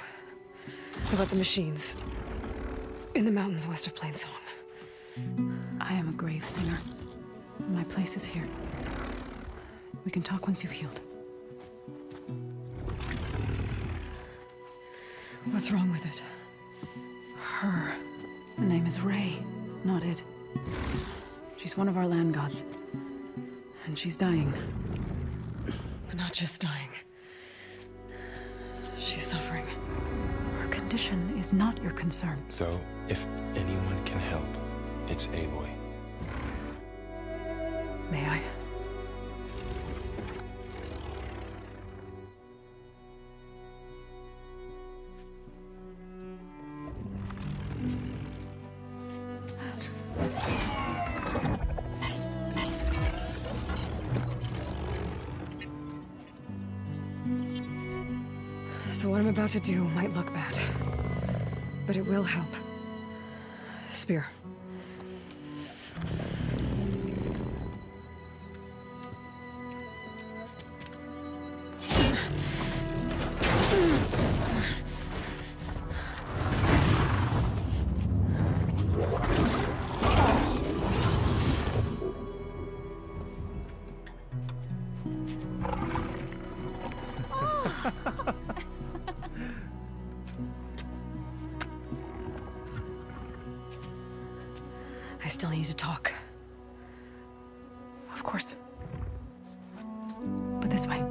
about the machines in the mountains west of Plains Song. I am a grave singer. My place is here. We can talk once you've healed. What's wrong with it? Her. The name is Ray, not it. She's one of our land gods. And she's dying. But not just dying. She's suffering. Her condition condition is not your concern. So, if anyone can help, it's Aloy. May I? So what I'm about to do might look bad, but it will help. Spear. I still need to talk. Of course. But this way.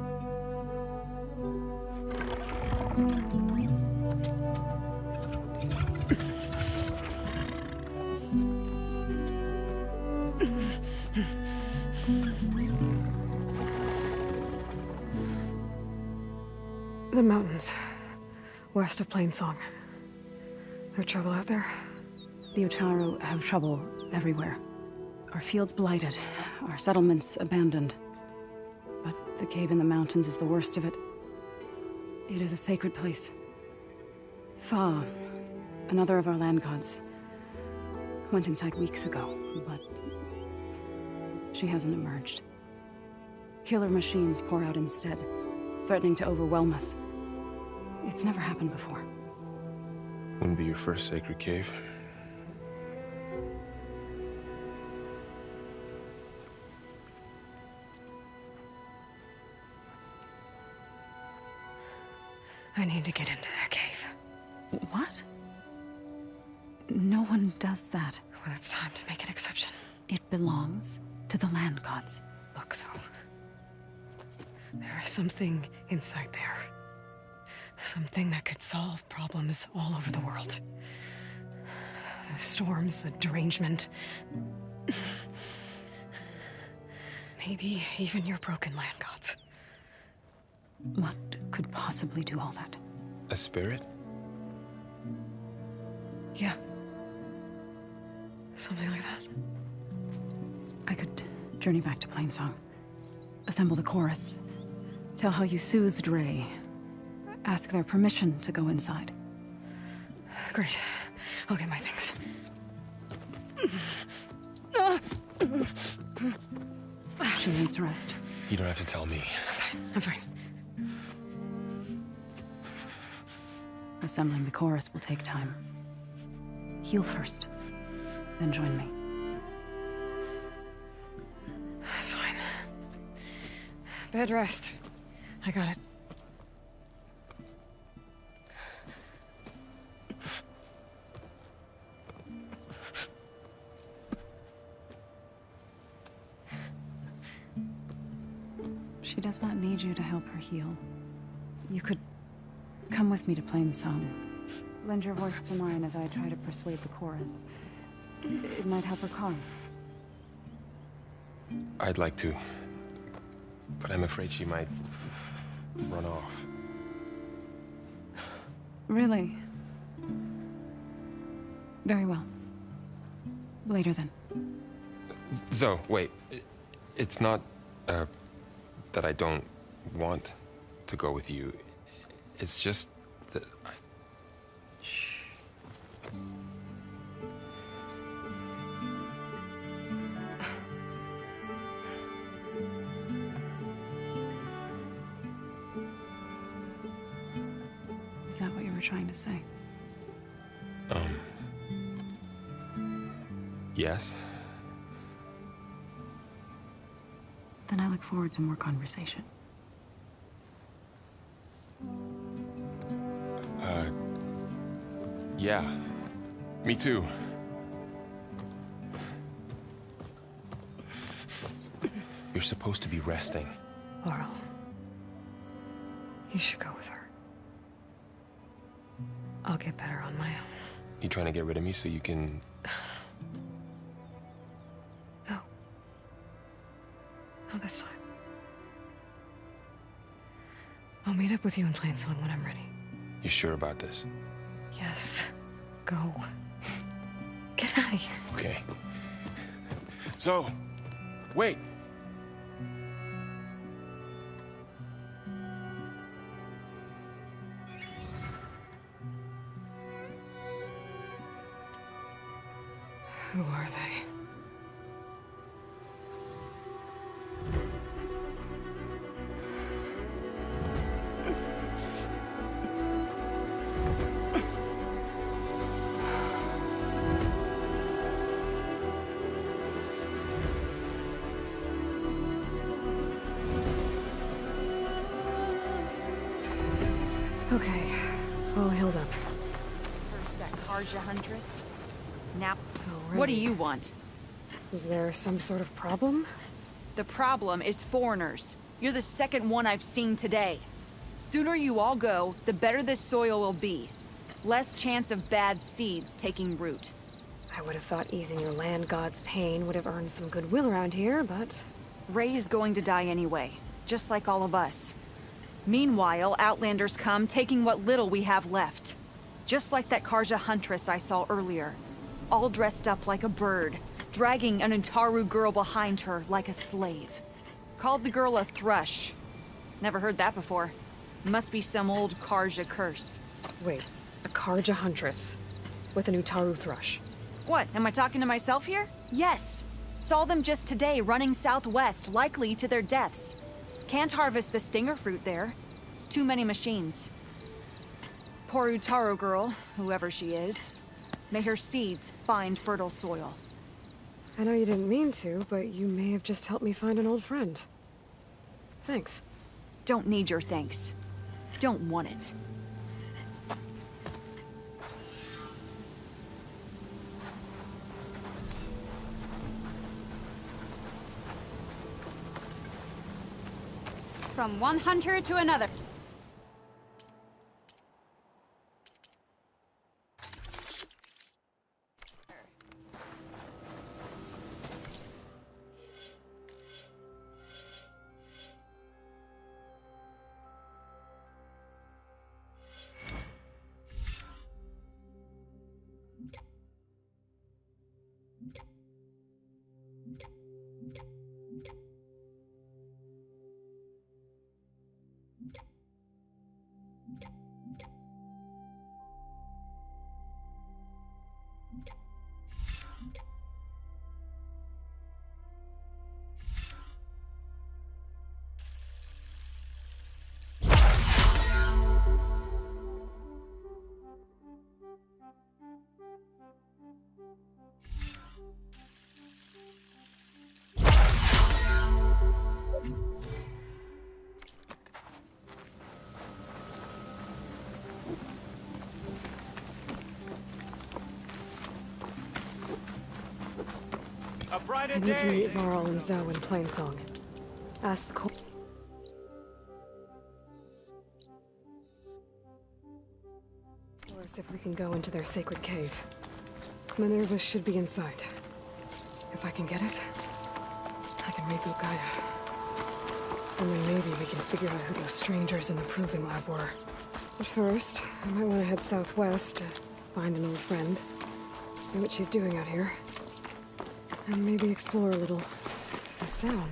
The mountains, west of Plainsong. There trouble out there? The Utaru have trouble everywhere. Our fields blighted, our settlements abandoned. But the cave in the mountains is the worst of it. It is a sacred place. Fa, another of our land gods, went inside weeks ago, but she hasn't emerged. Killer machines pour out instead, threatening to overwhelm us. It's never happened before. Wouldn't be your first sacred cave. I need to get into that cave. What? No one does that. Well, it's time to make an exception. It belongs to the land gods. Look, so there is something inside there. Something that could solve problems all over the world. The storms, the derangement. Maybe even your broken land gods. What could possibly do all that? A spirit? Yeah. Something like that. I could journey back to Plainsong, assemble the chorus, tell how you soothed Ray, ask their permission to go inside. Great. I'll get my things. She needs rest. You don't have to tell me. I'm fine. Assembling the chorus will take time. Heal first, then join me. Fine. Bed rest. I got it. She does not need you to help her heal. You could come with me to Plainsong. Lend your voice to mine as I try to persuade the chorus. It might help her cause. I'd like to, but I'm afraid she might run off. Really? Very well. Later then. Zoe, wait. It's not, that I don't want to go with you. It's just that I... Shh. Is that what you were trying to say? Yes? Then I look forward to more conversation. Yeah. Me too. You're supposed to be resting. Laurel. You should go with her. I'll get better on my own. You trying to get rid of me so you can... No. Not this time. I'll meet up with you in Plainsong when I'm ready. You sure about this? Yes. Go. Get out of here. Okay. So, wait. Who are they? Okay, all healed up. First that Karja huntress. Now, So what do ready. you want? Is there some sort of problem? The problem is foreigners. You're the second one I've seen today. Sooner you all go, the better this soil will be. Less chance of bad seeds taking root. I would have thought easing your land god's pain would have earned some goodwill around here, but... Ray is going to die anyway, just like all of us. Meanwhile, Outlanders come, taking what little we have left. Just like that Karja huntress I saw earlier. All dressed up like a bird, dragging an Utaru girl behind her like a slave. Called the girl a thrush. Never heard that before. Must be some old Karja curse. Wait, a Karja huntress with an Utaru thrush. What, am I talking to myself here? Yes. Saw them just today running southwest, likely to their deaths. Can't harvest the stinger fruit there. Too many machines. Poor Utaru girl, whoever she is. May her seeds find fertile soil. I know you didn't mean to, but you may have just helped me find an old friend. Thanks. Don't need your thanks. Don't want it. From one hunter to another. I need to meet Varl and Zoe in Plainsong. Ask the co- Or as if we can go into their sacred cave. Minerva should be inside. If I can get it, I can reboot Gaia. And then maybe we can figure out who those strangers in the proving lab were. But first, I might want to head southwest to find an old friend. See what she's doing out here. And maybe explore a little. That sound.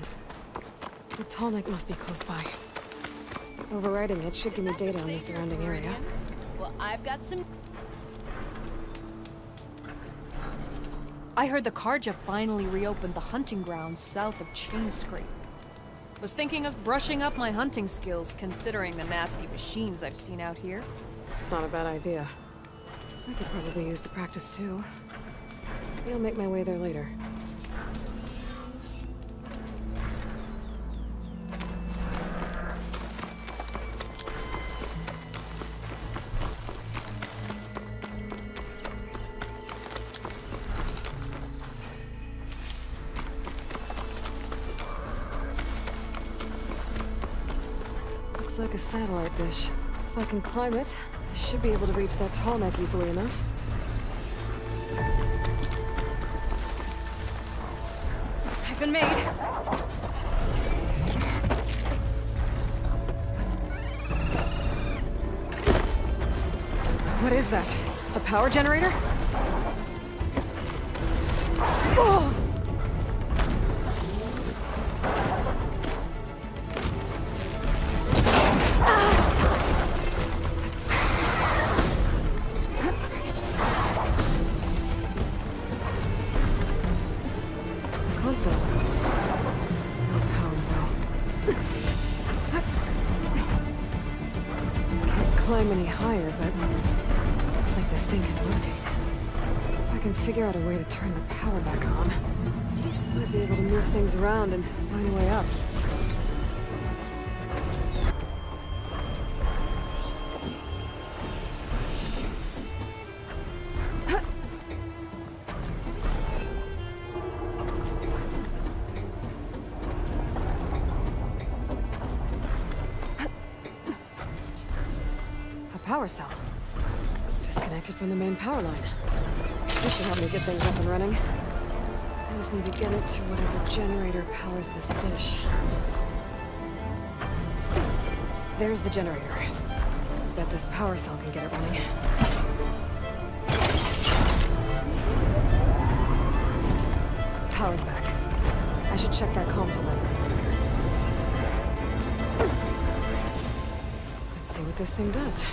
The tall neck must be close by. Overriding it should give me data on the surrounding area. Well, I've got some... I heard the Karja finally reopened the hunting grounds south of Chainscrape. Was thinking of brushing up my hunting skills, considering the nasty machines I've seen out here. It's not a bad idea. I could probably use the practice too. Maybe I'll make my way there later. Looks like a satellite dish. If I can climb it, I should be able to reach that tall neck easily enough. I've been made. What is that? A power generator? Oh! Console. No power though. Can't climb any higher, but looks like this thing can rotate. If I can figure out a way to turn the power back on, might be able to move things around and find a way up. Power cell. Disconnected from the main power line. This should help me get things up and running. I just need to get it to whatever generator powers this dish. There's the generator. Bet this power cell can get it running. Power's back. I should check that console later. Let's see what this thing does.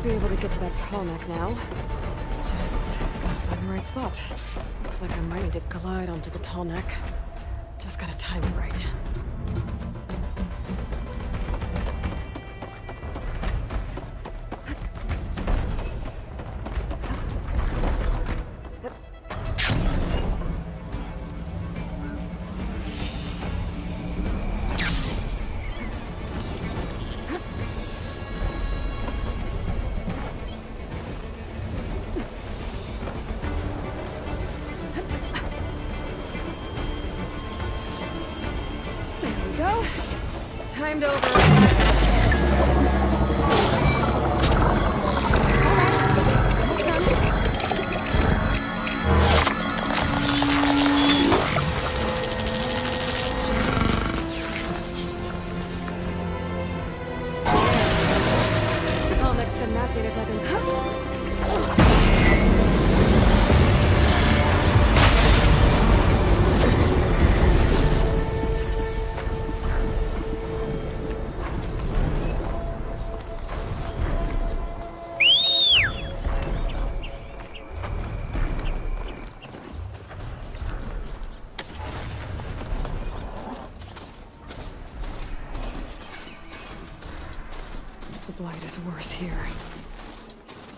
Be able to get to that tall neck now. Just gotta find the right spot. Looks like I might need to glide onto the tall neck. Just gotta time it right. Timed over. Comics and map data tagging. The blight is worse here.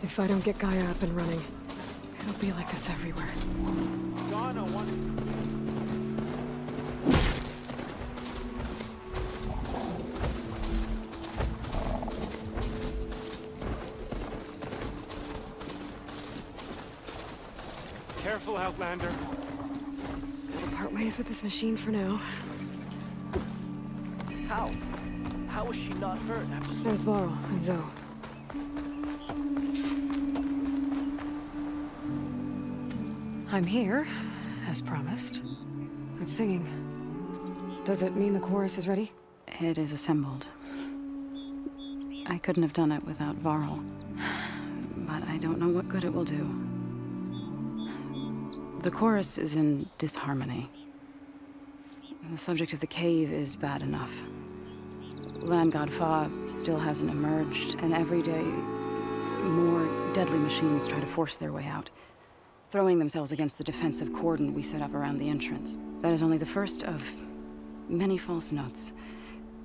If I don't get Gaia up and running, it'll be like this everywhere. Donna, Careful, Outlander. Part ways with this machine for now. How? How was she not hurt after... There's Varl and Zoe. I'm here, as promised. It's singing. Does it mean the chorus is ready? It is assembled. I couldn't have done it without Varl. But I don't know what good it will do. The chorus is in disharmony. The subject of the cave is bad enough. Land God Fa still hasn't emerged, and every day more deadly machines try to force their way out, throwing themselves against the defensive cordon we set up around the entrance. That is only the first of many false notes.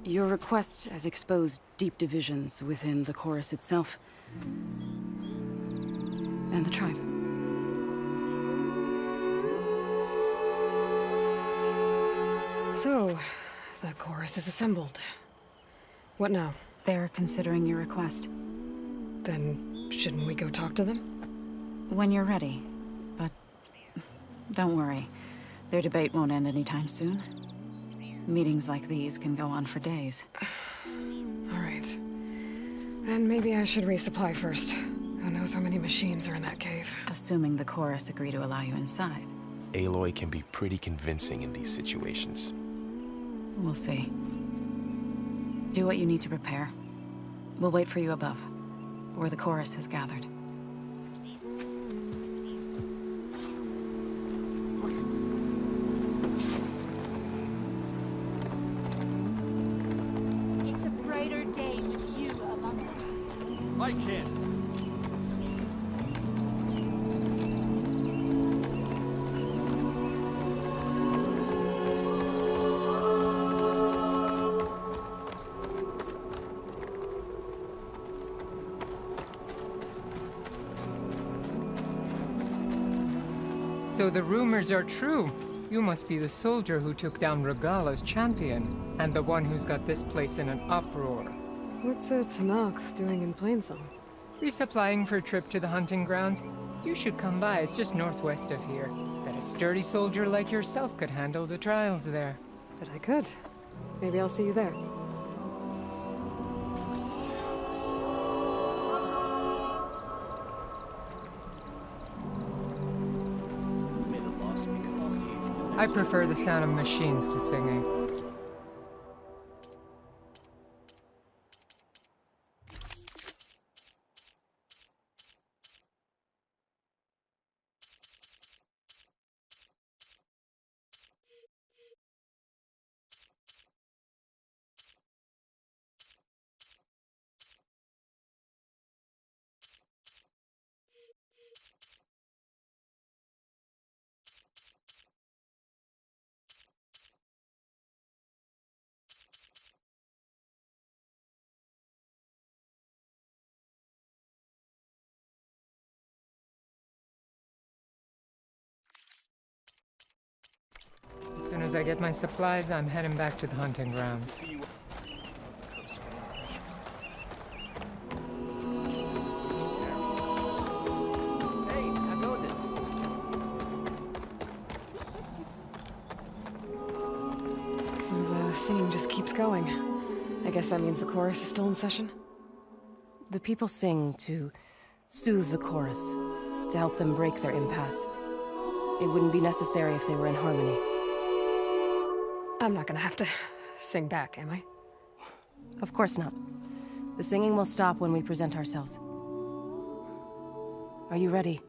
Your request has exposed deep divisions within the chorus itself and the tribe. So, the chorus is assembled. What now? They're considering your request. Then, shouldn't we go talk to them? When you're ready. But don't worry. Their debate won't end anytime soon. Meetings like these can go on for days. All right. Then maybe I should resupply first. Who knows how many machines are in that cave? Assuming the chorus agree to allow you inside. Aloy can be pretty convincing in these situations. We'll see. Do what you need to prepare. We'll wait for you above, where the chorus has gathered. It's a brighter day with you among us. I can't. So the rumors are true. You must be the soldier who took down Regala's champion, and the one who's got this place in an uproar. What's a Tanakh doing in Plainsong? Resupplying for a trip to the hunting grounds? You should come by, it's just northwest of here. Bet a sturdy soldier like yourself could handle the trials there. But I could. Maybe I'll see you there. I prefer the sound of machines to singing. As soon as I get my supplies, I'm heading back to the hunting grounds. Hey, how goes it? So the singing just keeps going. I guess that means the chorus is still in session? The people sing to soothe the chorus, to help them break their impasse. It wouldn't be necessary if they were in harmony. I'm not gonna have to sing back, am I? Of course not. The singing will stop when we present ourselves. Are you ready?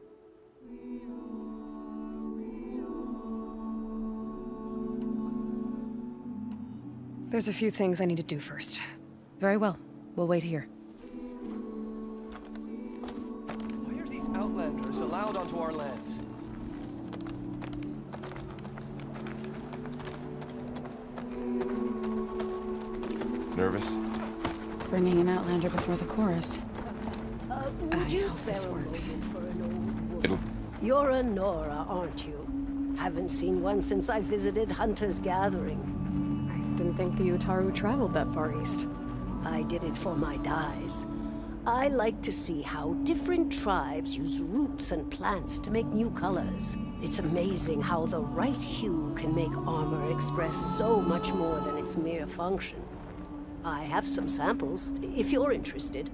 There's a few things I need to do first. Very well. We'll wait here. Why are these outlanders allowed onto our lands? Nervous? Bringing an outlander before the chorus. Would you hope this spare a works. moment for an old woman? It'll... You're a Nora, aren't you? Haven't seen one since I visited Hunter's Gathering. I didn't think the Utaru traveled that far east. I did it for my dyes. I like to see how different tribes use roots and plants to make new colors. It's amazing how the right hue can make armor express so much more than its mere function. I have some samples, if you're interested.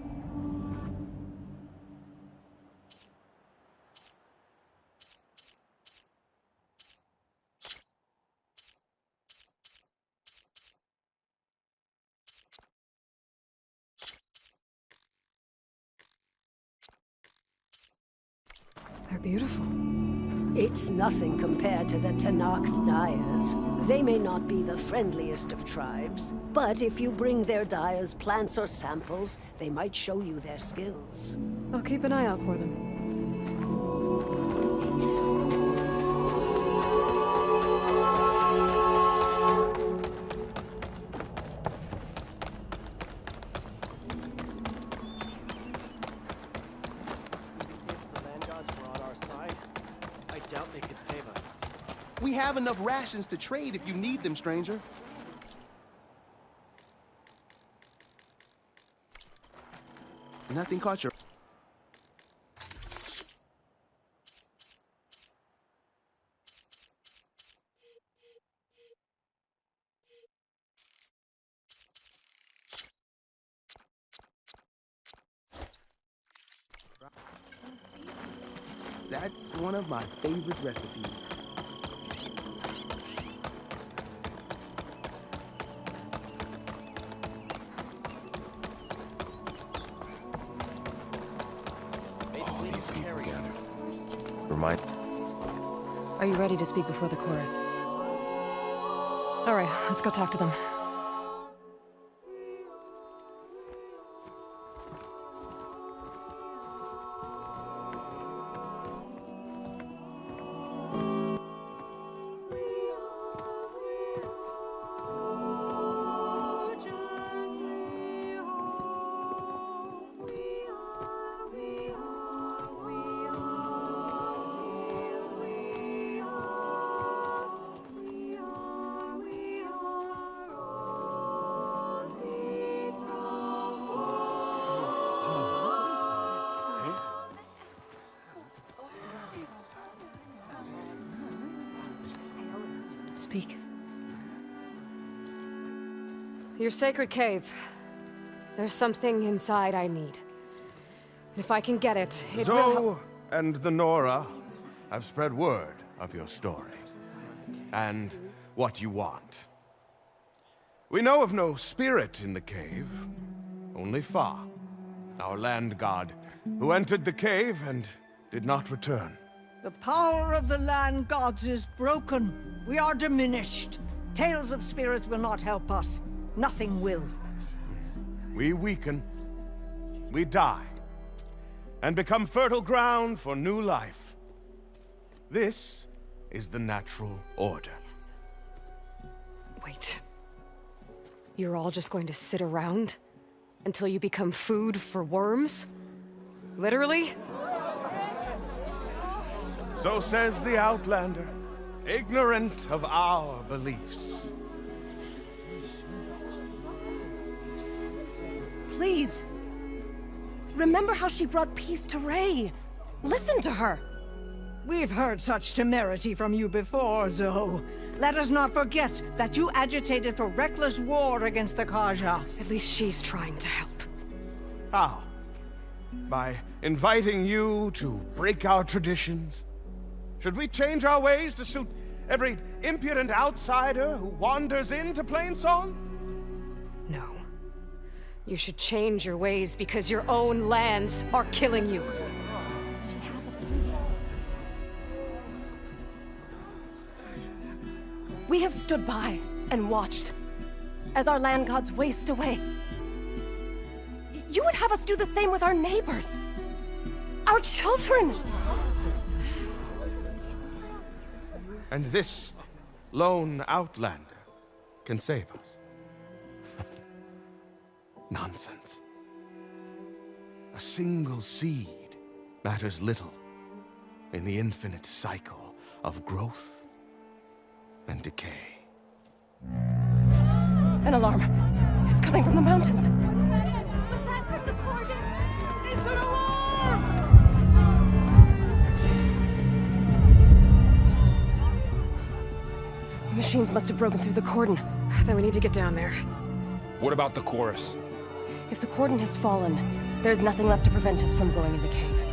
They're beautiful. It's nothing compared to the Tenakth dyers. They may not be the friendliest of tribes, but if you bring their dyers plants or samples, they might show you their skills. I'll keep an eye out for them. We have enough rations to trade if you need them, stranger. Nothing caught your... That's one of my favorite recipes. Are you ready to speak before the chorus? All right, let's go talk to them. Speak. Your sacred cave. There's something inside I need. If I can get it, it will help. Zoe and the Nora have spread word of your story. And what you want. We know of no spirit in the cave. Only Fa, our land god, who entered the cave and did not return. The power of the land gods is broken. We are diminished. Tales of spirits will not help us. Nothing will. We weaken. We die. And become fertile ground for new life. This is the natural order. Yes. Wait. You're all just going to sit around until you become food for worms? Literally? So says the Outlander, ignorant of our beliefs. Please. Remember how she brought peace to Ray. Listen to her. We've heard such temerity from you before, Zoe. Let us not forget that you agitated for reckless war against the Kaja. At least she's trying to help. How? By inviting you to break our traditions? Should we change our ways to suit every impudent outsider who wanders into Plainsong? No. You should change your ways because your own lands are killing you. We have stood by and watched as our land gods waste away. You would have us do the same with our neighbors, our children. And this lone outlander can save us. Nonsense. A single seed matters little in the infinite cycle of growth and decay. An alarm. It's coming from the mountains. Was that from the cordon? The machines must have broken through the cordon. Then we need to get down there. What about the chorus? If the cordon has fallen, there's nothing left to prevent us from going in the cave.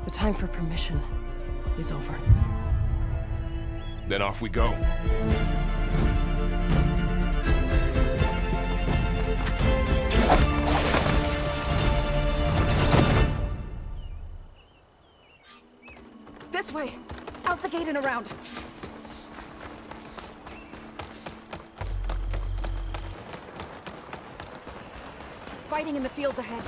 The time for permission is over. Then off we go. This way! Out the gate and around! Fighting in the fields ahead.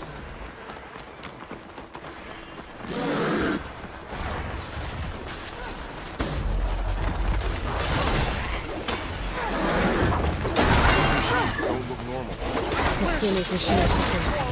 Don't look normal. I've seen these machines before.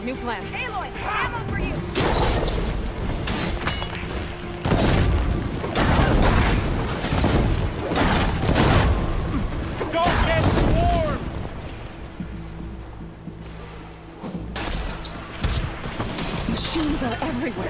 New plan. Aloy, ammo for you! Don't get swarmed! Machines are everywhere.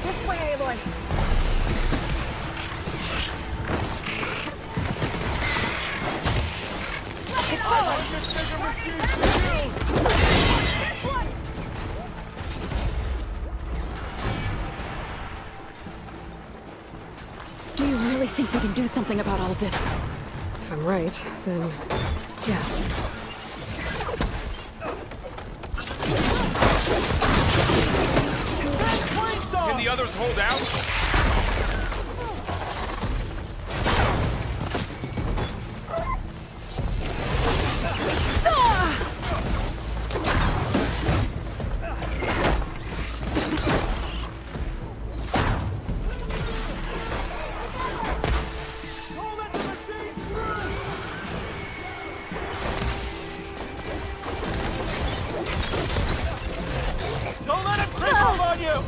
This way, Aloy! It's Do you really think we can do something about all of this? If I'm right, then yeah. Can the others hold out? Don't let it trickle on you!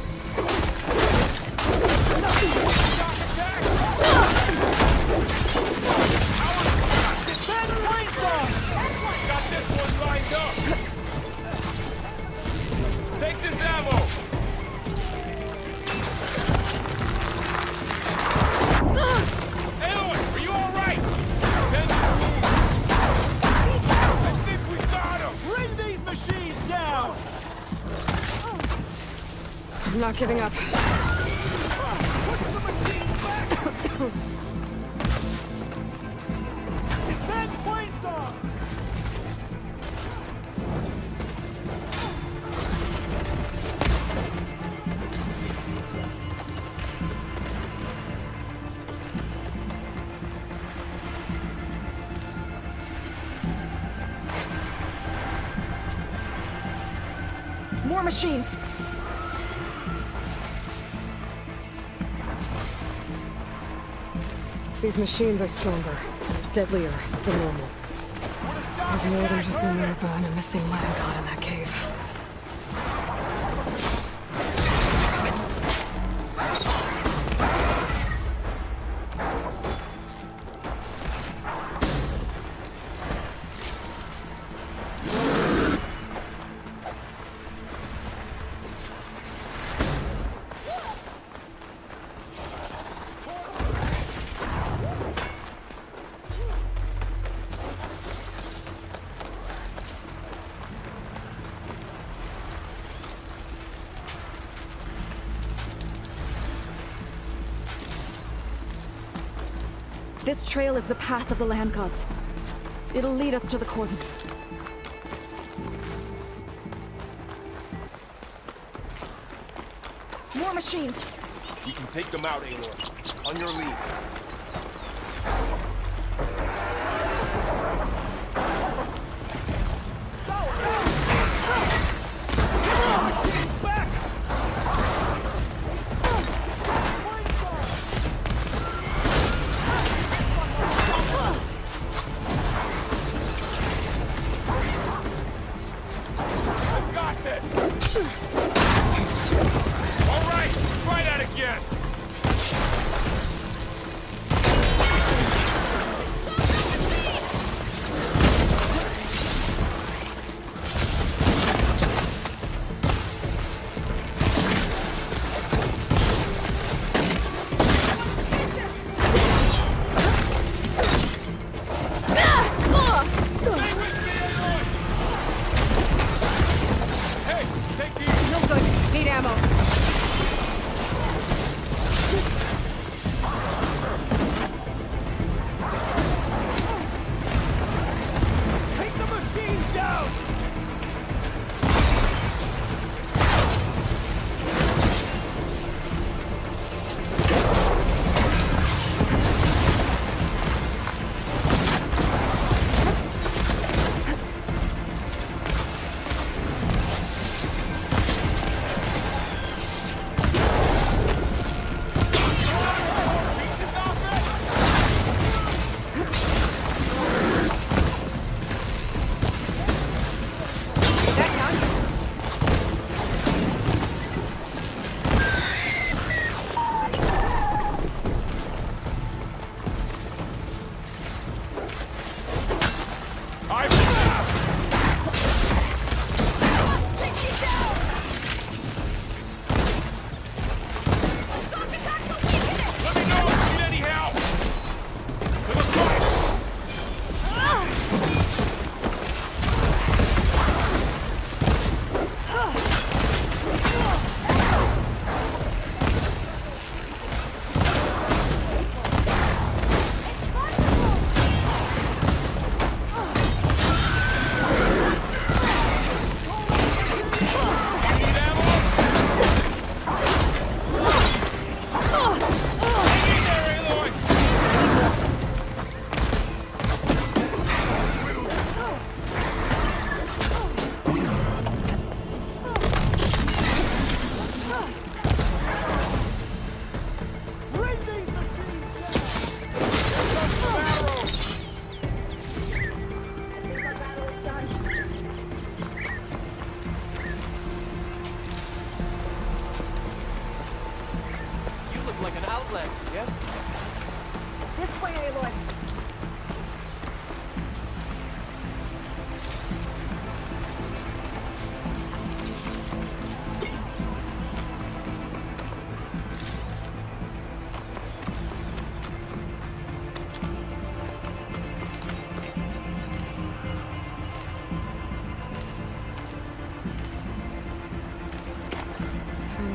Got this one lined up. Take this ammo. Aloy, are you all right? I think we got him. Bring these machines down! I'm not giving up. Defend Queenstorm! more machines! These machines are stronger, deadlier than normal. There's more than just Minerva and a missing land god in that cave. This trail is the path of the land gods. It'll lead us to the cordon. More machines! We can take them out, Aloy. On your lead.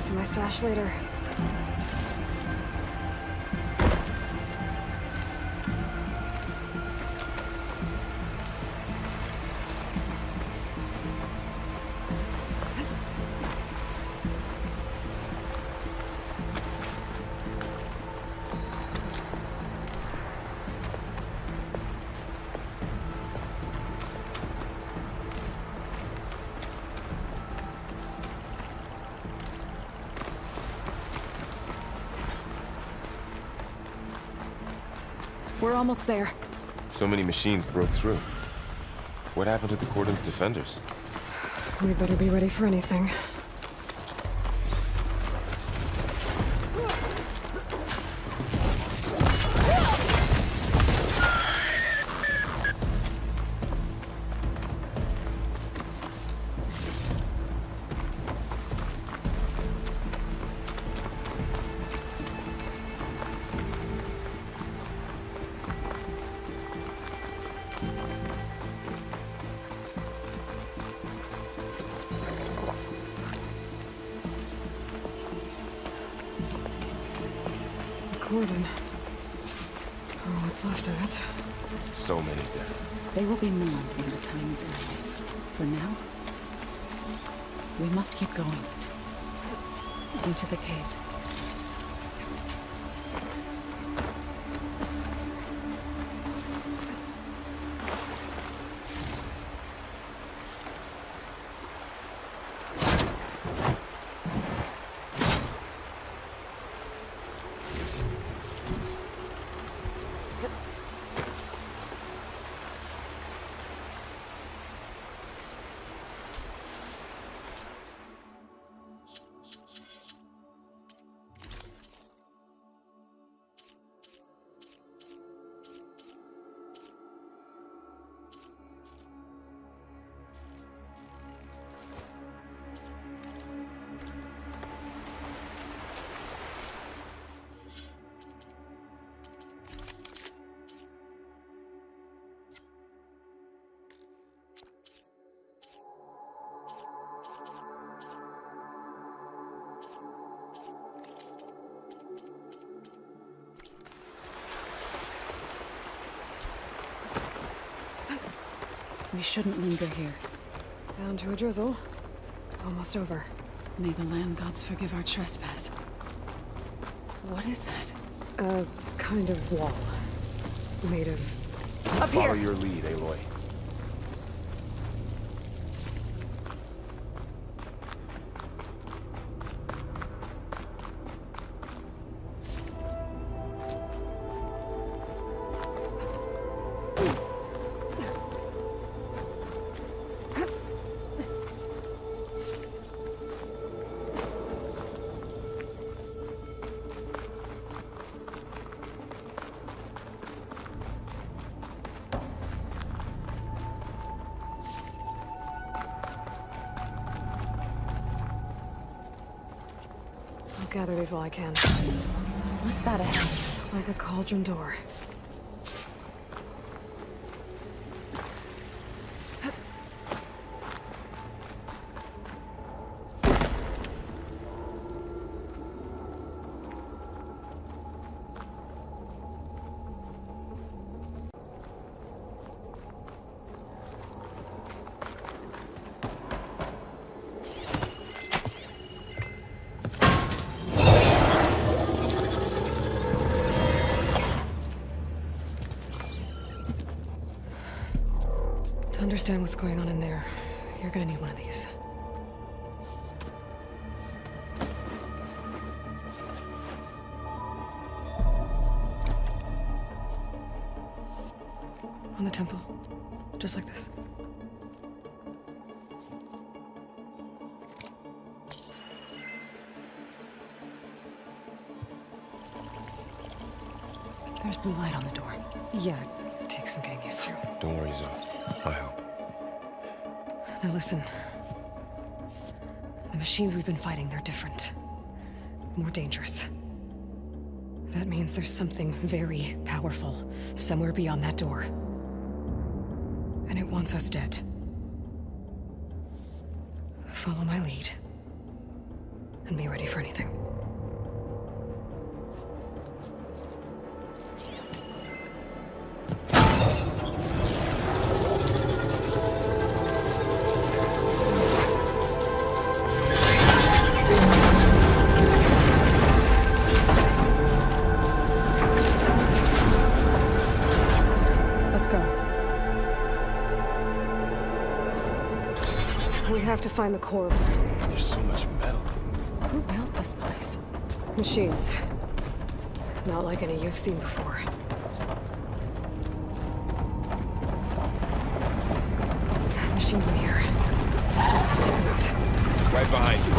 To my stash later. We're almost there. So many machines broke through. What happened to the Cordon's defenders? We better be ready for anything. what's left of it. So many dead. They will be mourned when the time is right. For now, we must keep going. Into the cave. We shouldn't linger here. Down to a drizzle. Almost over. May the land gods forgive our trespass. What is that? A kind of wall. Made of... Up here! Follow your lead, Aloy. Gather these while I can. What's that ahead? Like a cauldron door. To understand what's going on in there, you're gonna need one of these. On the temple. Just like this. There's blue light on the door. Yeah, it takes some getting used to. Don't worry, Zoe. I'll help. Now listen. The machines we've been fighting, they're different. More dangerous. That means there's something very powerful somewhere beyond that door. And it wants us dead. Follow my lead. And be ready for anything. We have to find the core. There's so much metal. Who built this place? Machines. Not like any you've seen before. Machines in here. Let's take them out. Right behind you.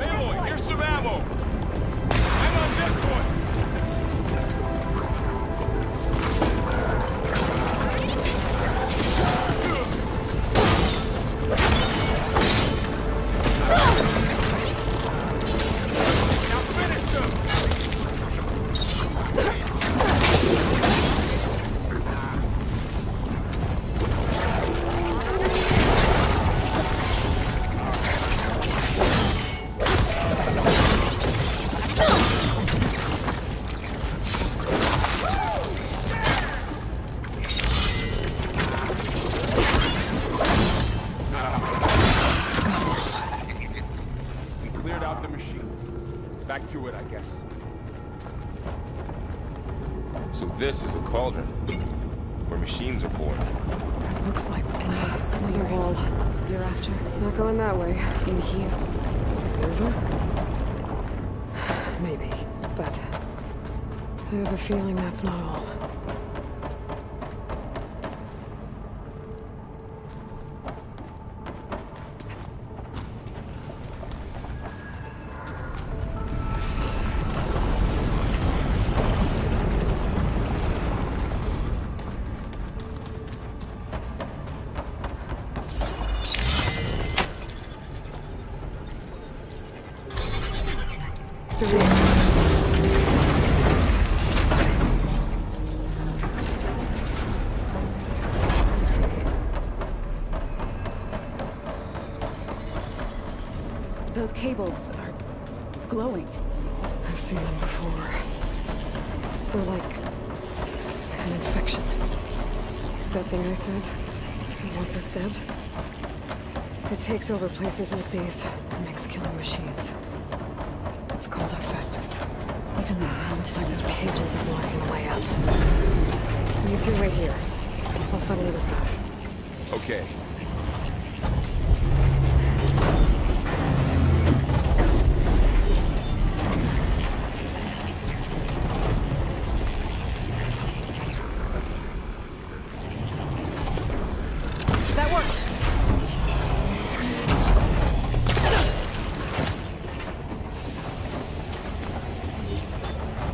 Aloy, here's some ammo. I'm on this one. Now finish them. Back to it, I guess. So this is a cauldron, where machines are born. Looks like And the spirit wall. you're after Not is going that way. in here. Over? Maybe, but I have a feeling that's not all. Those cables are glowing. I've seen them before. They're like an infection. That thing I said, once it's dead, it takes over places like these and makes killing machines. It's called Hephaestus. Even the mountains Like those cages are blocking the way up. You two wait here. I'll find another path. Okay. That worked!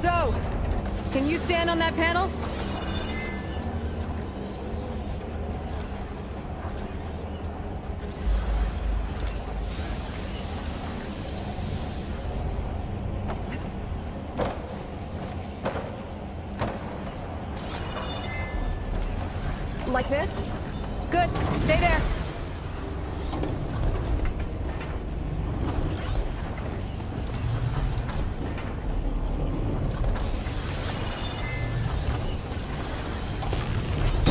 So, can you stand on that panel? Like this? Good. Stay there.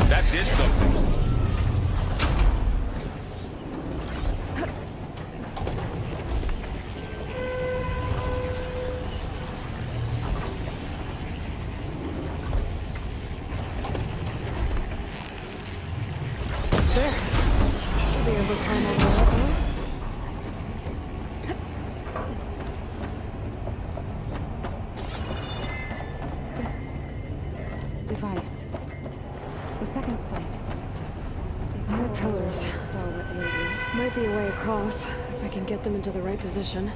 That did something. There. Should be able to climb over that one. This device. The second sight. It's More how pillars. Aloy saw what they were. Might be a way across, if I can get them into the right position.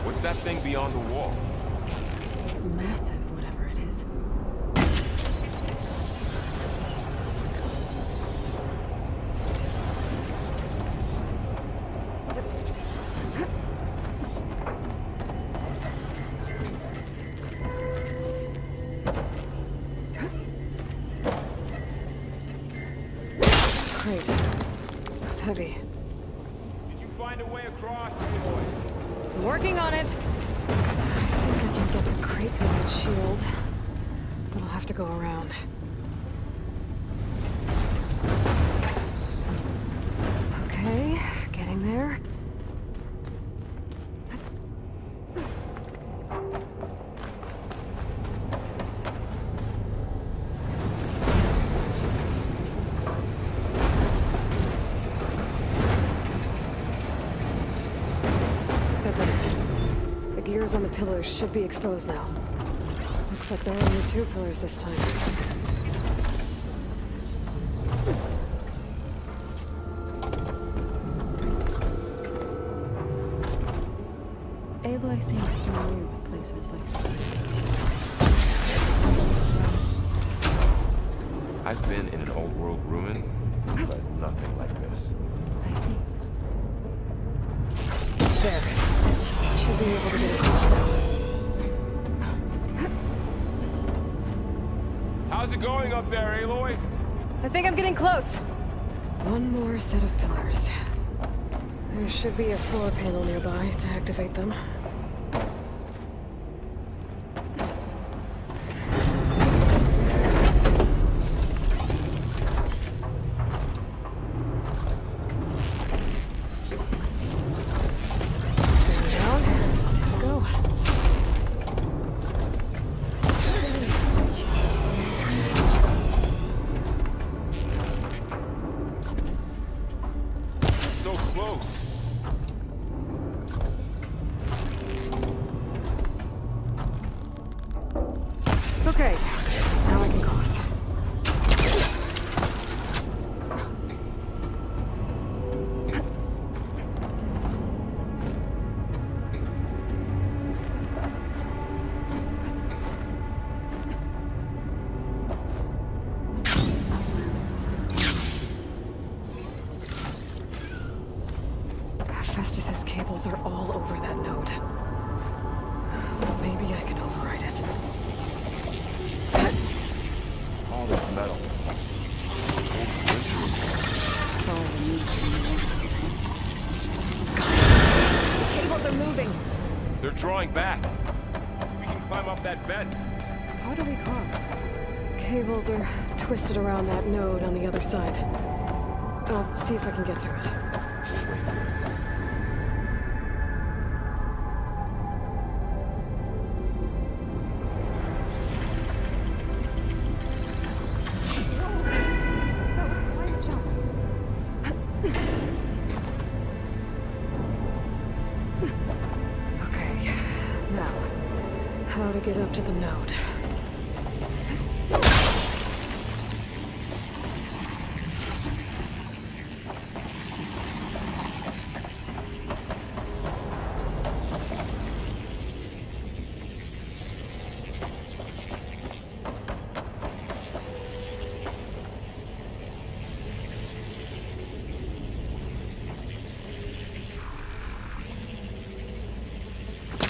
What's that thing beyond the wall? Massive, whatever it is. Great. It's heavy. Did you find a way across, Aloy? I'm working on it. I think I can get the crate through that shield, but I'll have to go around. Okay, getting there. That did it. The gears on the pillars should be exposed now. Looks like there are only 2 pillars this time. Aloy seems familiar with places like this. I've been in an old world ruin, but nothing like this. I see. There. Should be able to get across now. How's it going up there, Aloy? I think I'm getting close. One more set of pillars. There should be a floor panel nearby to activate them. Okay, now I can cross. Festus's cables are all over that node. Maybe I can override it. All this metal. The cables are moving. They're drawing back. We can climb up that vent. How do we cross? Cables are twisted around that node on the other side. I'll see if I can get to it. How to get up to the node. I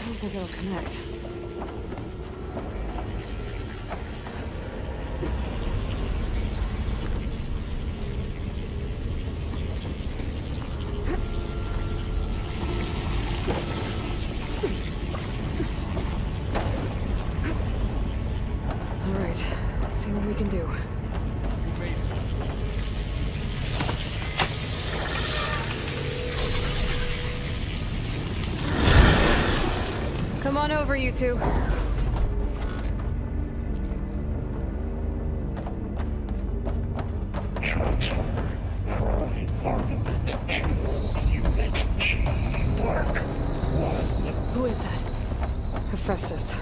don't think it'll connect. Let's see what we can do. Come on over, you two. Who is that? Hephaestus.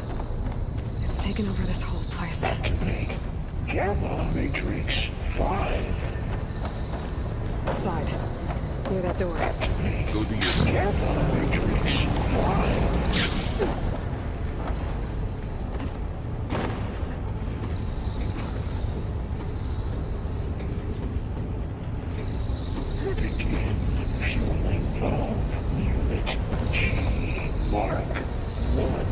It's taken over this whole place. Activate. Gamma Matrix 5. Outside. Near that door. Activate. Go to your Gamma Matrix 5. Begin fueling valve. Unit G. Mark 1.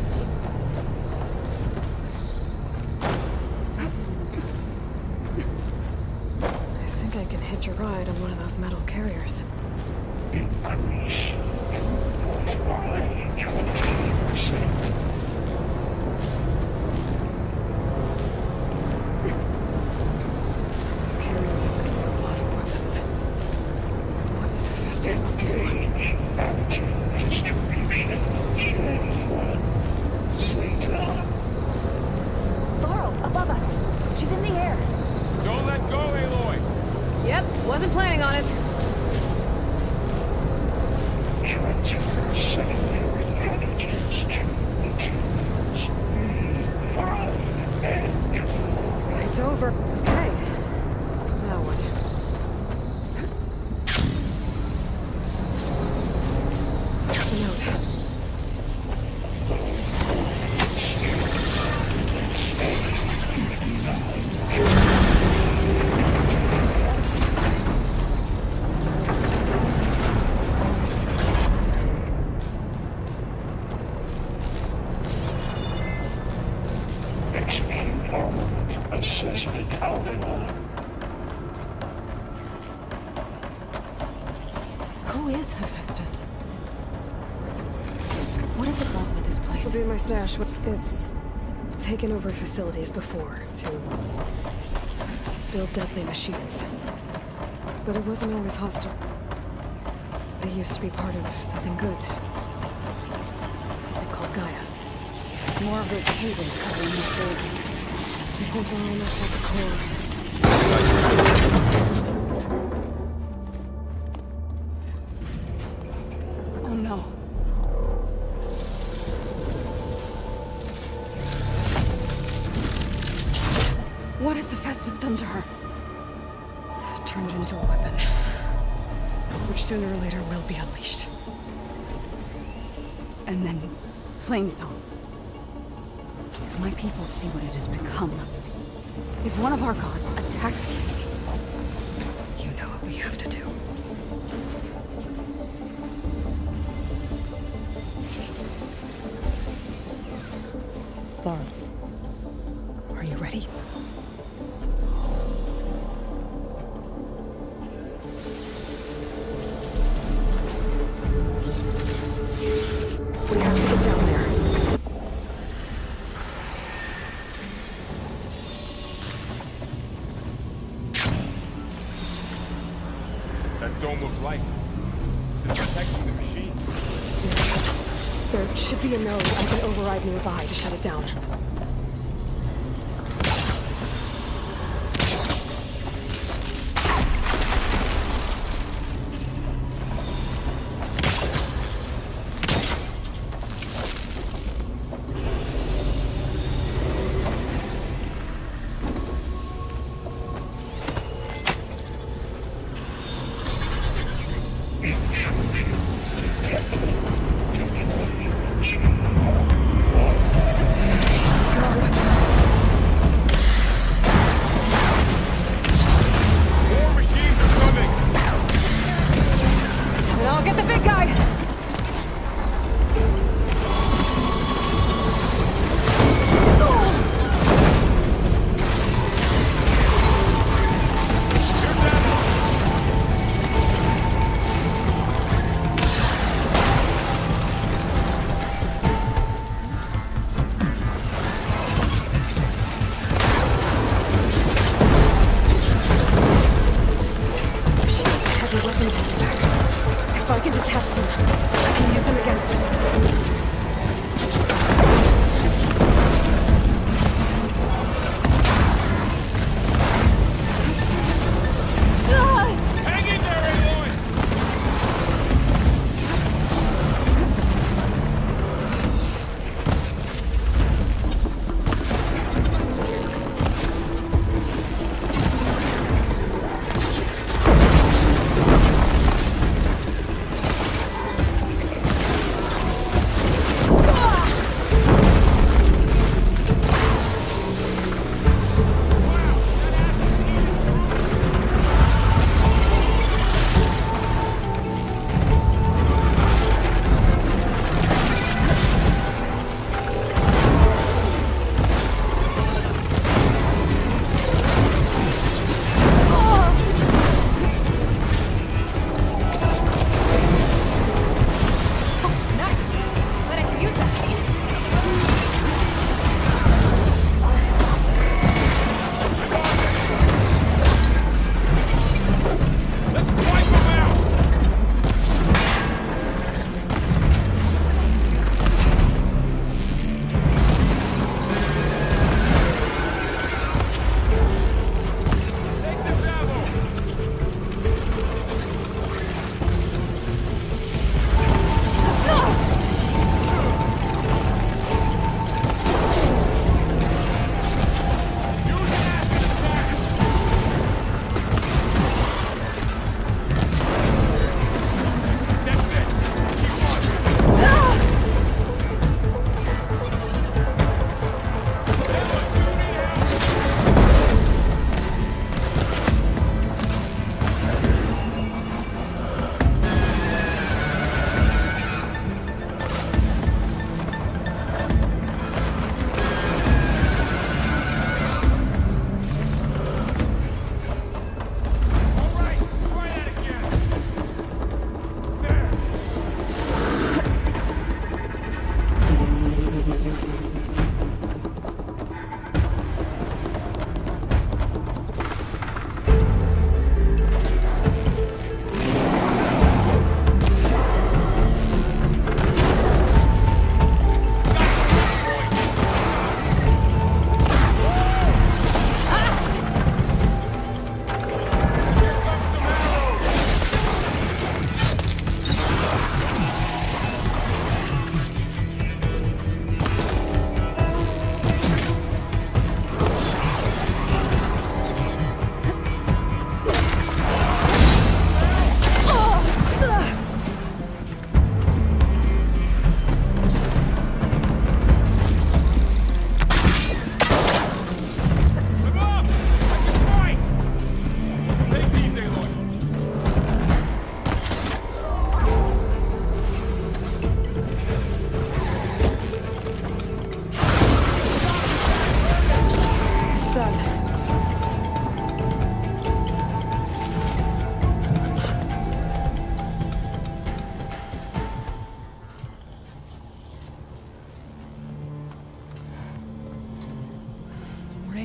I can hitch a ride on one of those metal carriers. Increase throughput by 20%. It'll be my stash. It's taken over facilities before to build deadly machines. But it wasn't always hostile. They used to be part of something good. Something called Gaia. More of those cables covering this building. I think we're almost at the core. Oh no. What has Hephaestus done to her? Turn it into a weapon. Which sooner or later will be unleashed. And then, Plainsong. If my people see what it has become, if one of our gods attacks them, you know what we have to do. Laura, are you ready? We have to get down there. That dome of light. It's protecting the machine. There should be a node I can override nearby to shut it down.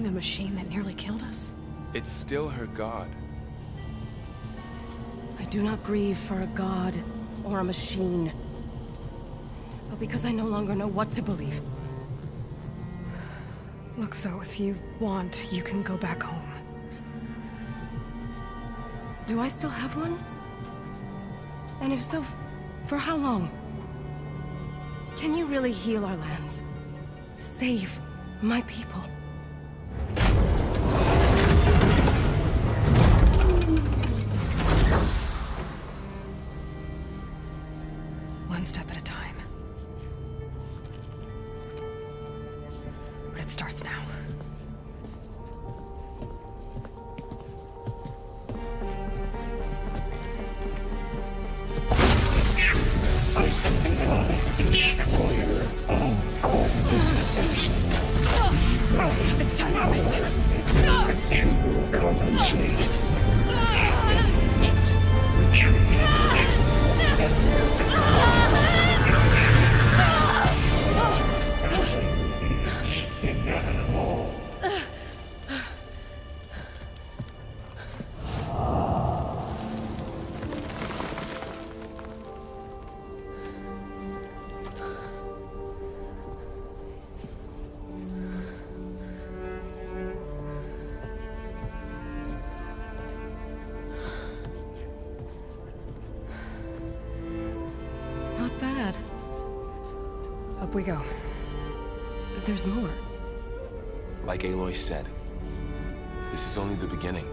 the machine that nearly killed us? It's still her god. I do not grieve for a god or a machine, but because I no longer know what to believe. Look, so if you want, you can go back home. Do I still have one? And if so, for how long? Can you really heal our lands? Save my people? One step at a time. But it starts now. Destroyer of all It's time to harvest this. to compensate. Retreat. Inedible. Not bad. Up we go. There's more. Like Aloy said, this is only the beginning.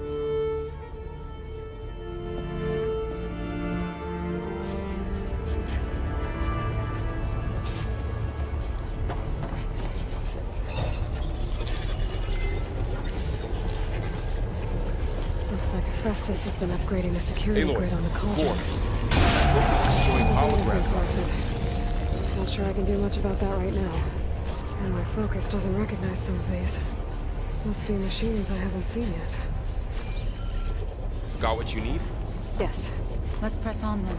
Looks like Festus has been upgrading the security Aloy, grid on the cauldrons. Focus is showing Not sure I can do much about that right now. And my focus doesn't recognize some of these. Must be machines I haven't seen yet. Got what you need? Yes. Let's press on then.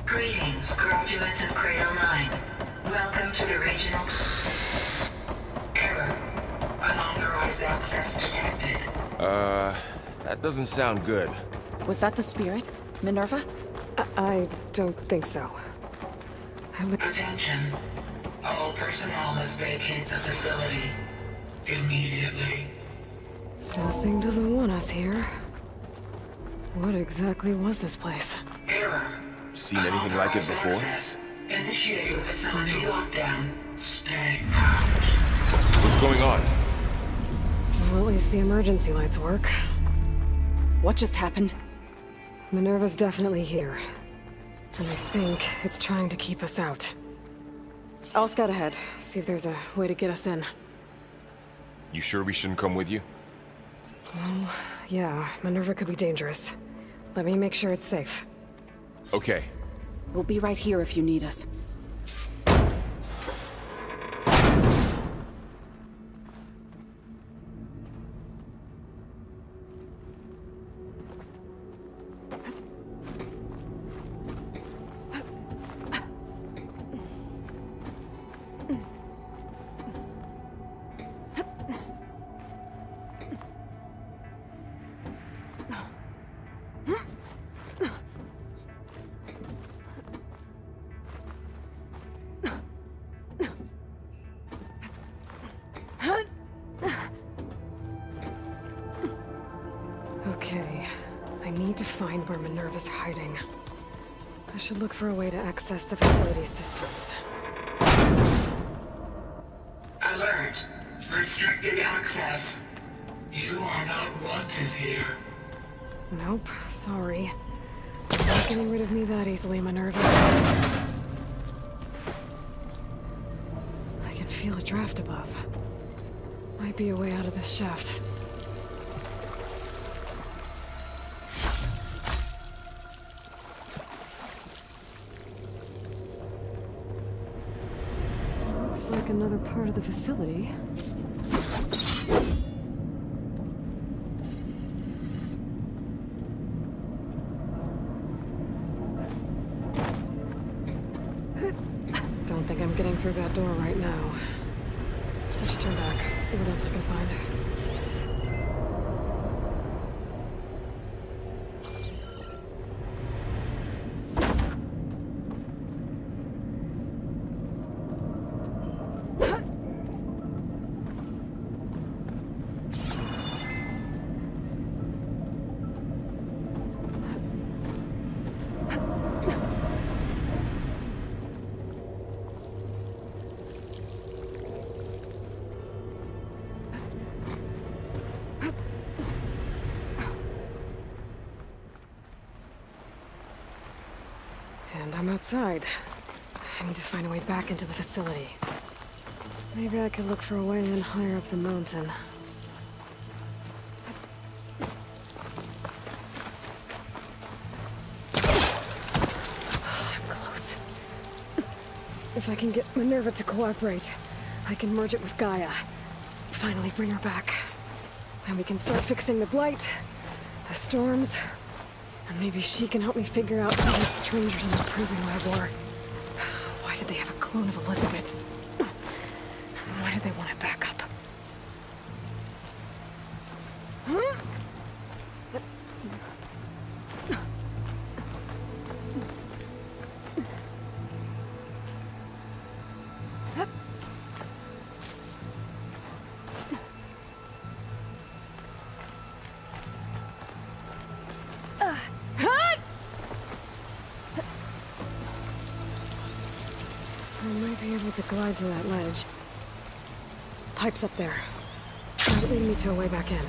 Greetings, graduates of Cradle 9. Welcome to the regional... Error. Unauthorized access detected. That doesn't sound good. Was that the spirit? Minerva? I don't think so. Attention. All personnel must vacate the facility. Immediately. Something doesn't want us here. What exactly was this place? Error. Seen anything like it before? Initiating facility lockdown. Stay out. What's going on? Well, at least the emergency lights work. What just happened? Minerva's definitely here. And I think it's trying to keep us out. I'll scout ahead, see if there's a way to get us in. You sure we shouldn't come with you? Well, yeah, Minerva could be dangerous. Let me make sure it's safe. Okay. We'll be right here if you need us. Okay, I need to find where Minerva's hiding. I should look for a way to access the facility's systems. Alert. Restricted access. You are not wanted here. Nope, sorry. You're not getting rid of me that easily, Minerva. draft above. Might be a way out of this shaft. Looks like another part of the facility. Don't think I'm getting through that door right now. I should turn back, see what else I can find. And I'm outside. I need to find a way back into the facility. Maybe I could look for a way in higher up the mountain. I'm close. If I can get Minerva to cooperate, I can merge it with Gaia. Finally bring her back. And we can start fixing the blight, the storms, and maybe she can help me figure out who these strangers in the proving lab were. Why did they have a clone of Elizabeth? Why did they want to back up? Huh? I might be able to glide to that ledge. Pipes up there. That would lead me to a way back in.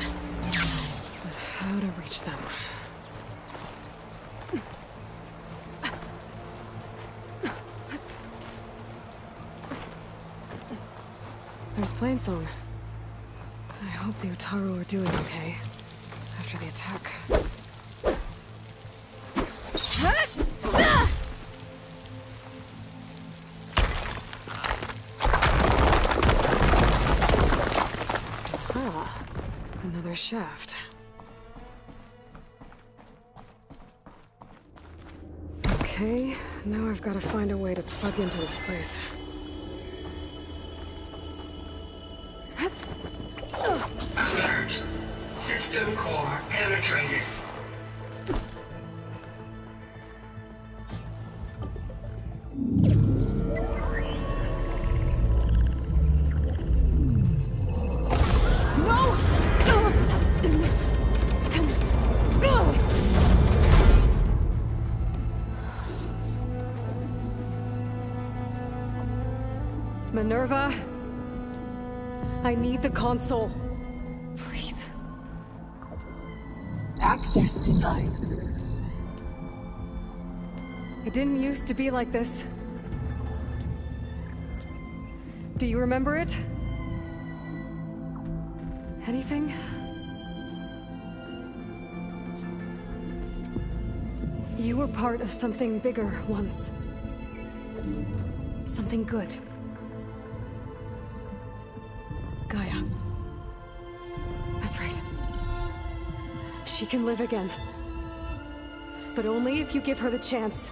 But how to reach them? There's Plainsong. I hope the Utaru are doing okay after the attack. Another shaft. Okay, now I've got to find a way to plug into this place. Alert. System core penetrated. Minerva, I need the console. Please. Access denied. It didn't used to be like this. Do you remember it? Anything? You were part of something bigger once. Something good. Gaia. That's right. She can live again. But only if you give her the chance.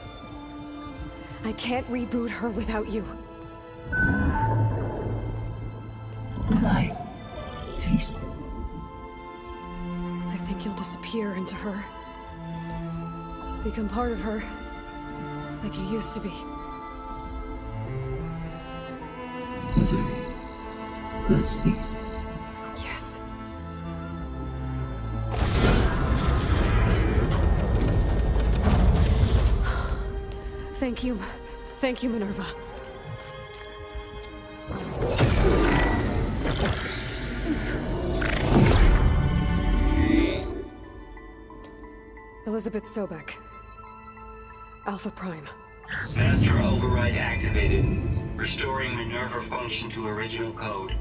I can't reboot her without you. Aloy, cease. I think you'll disappear into her. Become part of her. Like you used to be. Cease. Yes. Thank you. Thank you, Minerva. Elizabeth Sobek. Alpha Prime. Master override activated. Restoring Minerva function to original code.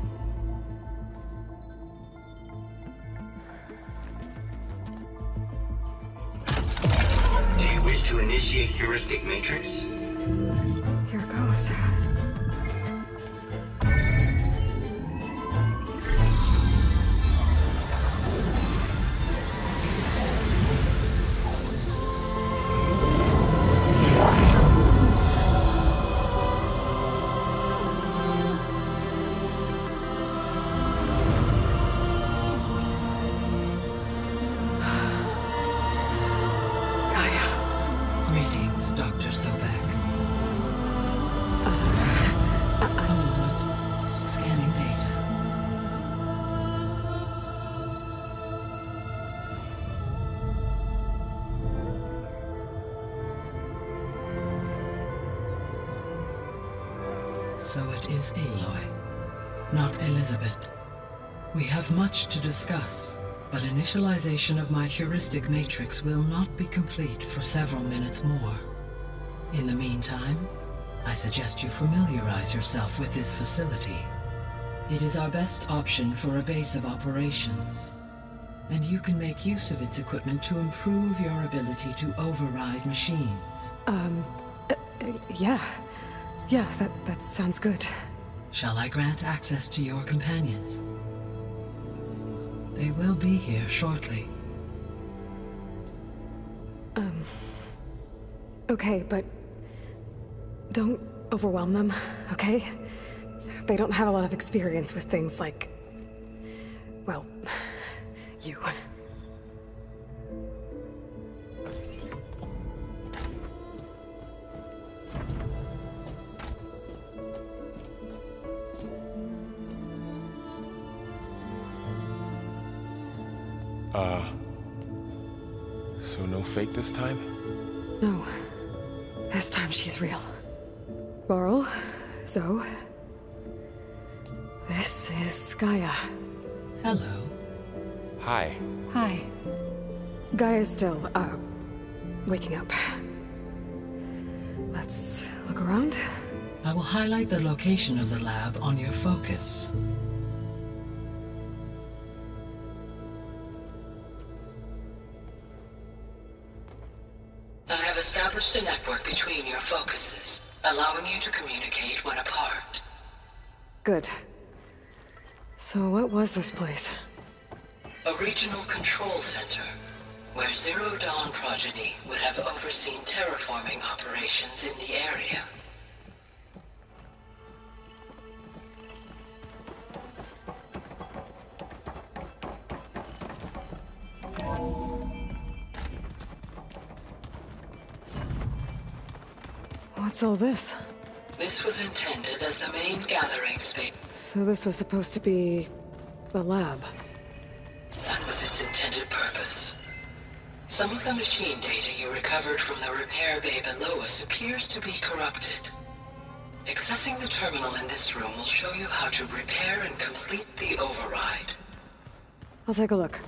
Do you wish to initiate heuristic matrix? Here goes. Greetings, Dr. Sobek. A moment. Scanning data. So it is Aloy, not Elizabeth. We have much to discuss, but initialization of my heuristic matrix will not be complete for several minutes more. In the meantime, I suggest you familiarize yourself with this facility. It is our best option for a base of operations, and you can make use of its equipment to improve your ability to override machines. Yeah. Yeah, that sounds good. Shall I grant access to your companions? They will be here shortly. Okay, but don't overwhelm them, okay? They don't have a lot of experience with things like, well, you. So no fake this time? No. This time she's real. Laurel, Zoe. This is Gaia. Hello. Hi. Hi. Gaia's still, waking up. Let's look around. I will highlight the location of the lab on your focus. I have established a network between your focuses, allowing you to communicate when apart. Good. So what was this place? A regional control center, where Zero Dawn progeny would have overseen terraforming operations in the area. What's all this? This was intended as the main gathering space. So this was supposed to be the lab. That was its intended purpose. Some of the machine data you recovered from the repair bay below us appears to be corrupted. Accessing the terminal in this room will show you how to repair and complete the override. I'll take a look.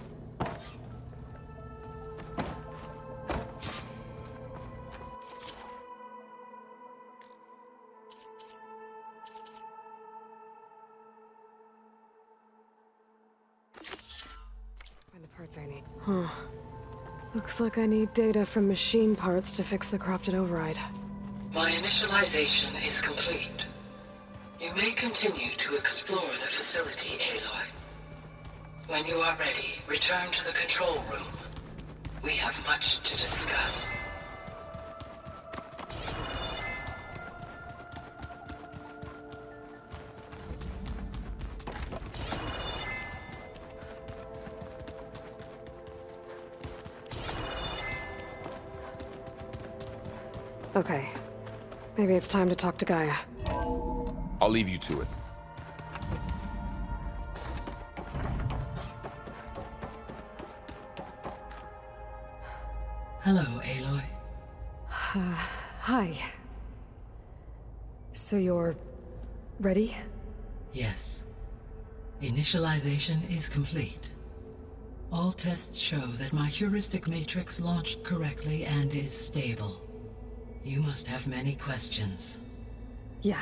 Find the parts I need. Huh. Looks like I need data from machine parts to fix the corrupted override. My initialization is complete. You may continue to explore the facility, Aloy. When you are ready, return to the control room. We have much to discuss. Okay. Maybe it's time to talk to Gaia. I'll leave you to it. Hello, Aloy. Hi. So you're ready? Yes. Initialization is complete. All tests show that my heuristic matrix launched correctly and is stable. You must have many questions. Yeah.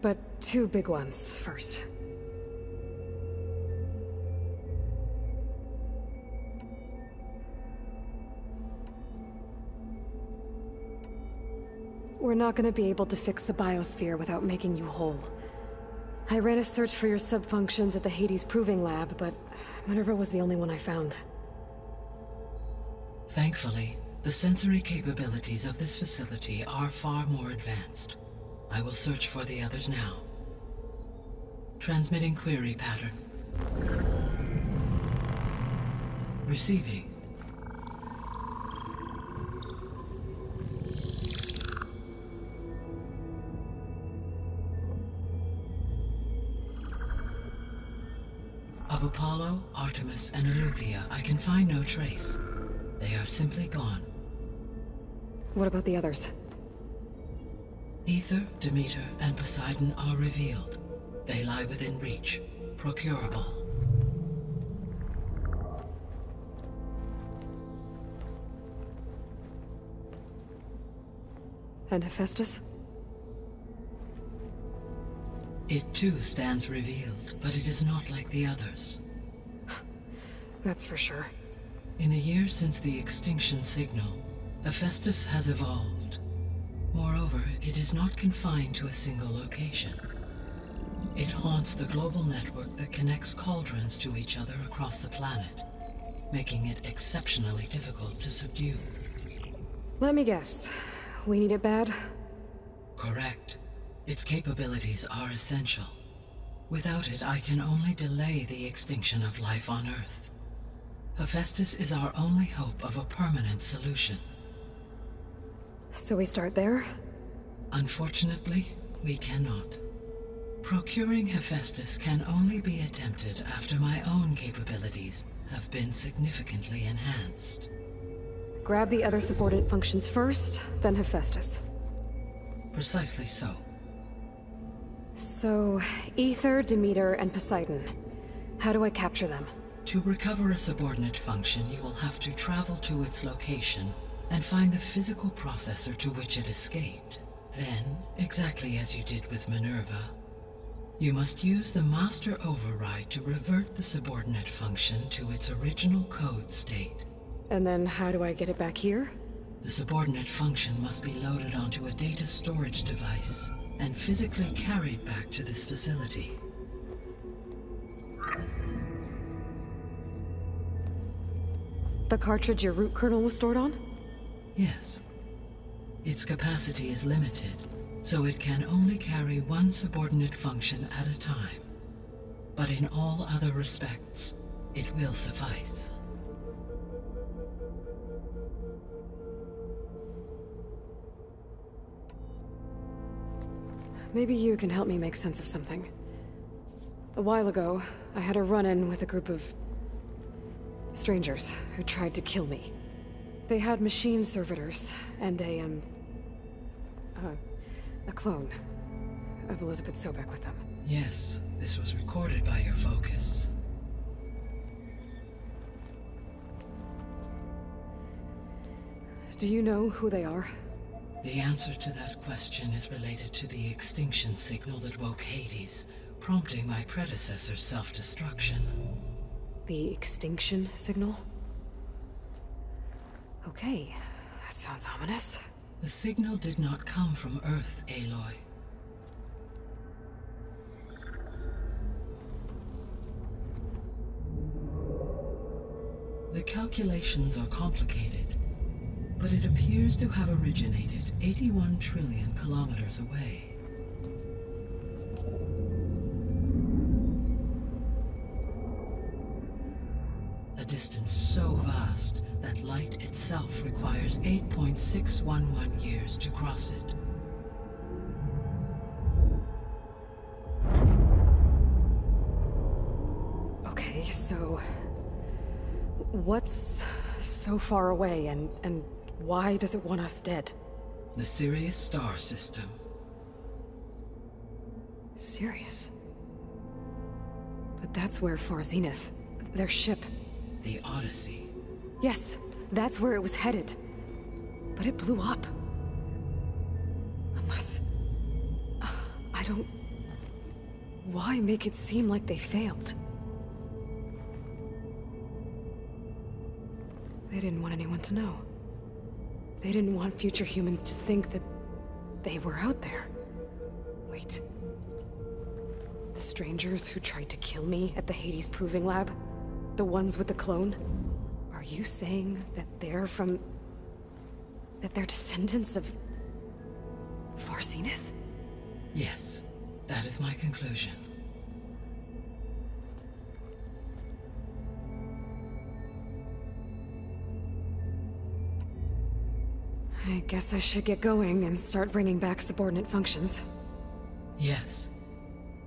but two big ones first. We're not gonna be able to fix the biosphere without making you whole. I ran a search for your subfunctions at the Hades Proving Lab, but Minerva was the only one I found. Thankfully, the sensory capabilities of this facility are far more advanced. I will search for the others now. Transmitting query pattern. Receiving. Of Apollo, Artemis, and Eleuthia, I can find no trace. They are simply gone. What about the others? Ether, Demeter, and Poseidon are revealed. They lie within reach, procurable. And Hephaestus? It too stands revealed, but it is not like the others. That's for sure. In the years since the extinction signal, Hephaestus has evolved. Moreover, it is not confined to a single location. It haunts the global network that connects cauldrons to each other across the planet, making it exceptionally difficult to subdue. Let me guess. We need it bad? Correct. Its capabilities are essential. Without it, I can only delay the extinction of life on Earth. Hephaestus is our only hope of a permanent solution. So we start there? Unfortunately, we cannot. Procuring Hephaestus can only be attempted after my own capabilities have been significantly enhanced. Grab the other subordinate functions first, then Hephaestus. Precisely so. So, Ether, Demeter, and Poseidon. How do I capture them? To recover a subordinate function, you will have to travel to its location and find the physical processor to which it escaped. Then, exactly as you did with Minerva, you must use the master override to revert the subordinate function to its original code state. And then how do I get it back here? The subordinate function must be loaded onto a data storage device and physically carried back to this facility. The cartridge your root kernel was stored on? Yes. Its capacity is limited, so it can only carry one subordinate function at a time. But in all other respects, it will suffice. Maybe you can help me make sense of something. A while ago, I had a run-in with a group of strangers who tried to kill me. They had machine servitors and a clone of Elizabeth Sobek with them. Yes, this was recorded by your focus. Do you know who they are? The answer to that question is related to the extinction signal that woke Hades, prompting my predecessor's self-destruction. The extinction signal? Okay, that sounds ominous. The signal did not come from Earth, Aloy. The calculations are complicated, but it appears to have originated 81 trillion kilometers away. A distance so vast that light itself requires 8.611 years to cross it. Okay, so what's so far away and why does it want us dead? The Sirius star system. Sirius? But that's where Far Zenith, their ship. The Odyssey. Yes, that's where it was headed. But it blew up. Unless... I don't why make it seem like they failed? They didn't want anyone to know. They didn't want future humans to think that they were out there. Wait. The strangers who tried to kill me at the Hades Proving Lab? The ones with the clone? Are you saying that they're from... that they're descendants of... Far Zenith? Yes, that is my conclusion. I guess I should get going and start bringing back subordinate functions. Yes.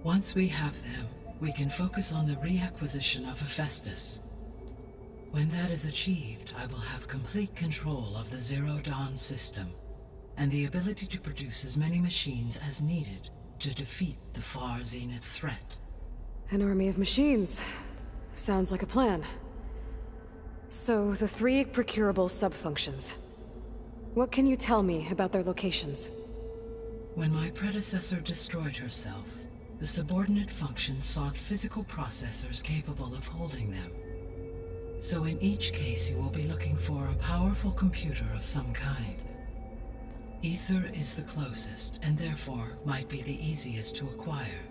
Once we have them, we can focus on the reacquisition of Hephaestus. When that is achieved, I will have complete control of the Zero Dawn system, and the ability to produce as many machines as needed to defeat the Far Zenith threat. An army of machines. Sounds like a plan. So, the 3 procurable sub-functions. What can you tell me about their locations? When my predecessor destroyed herself, the subordinate functions sought physical processors capable of holding them. So in each case you will be looking for a powerful computer of some kind. Ether is the closest, and therefore might be the easiest to acquire.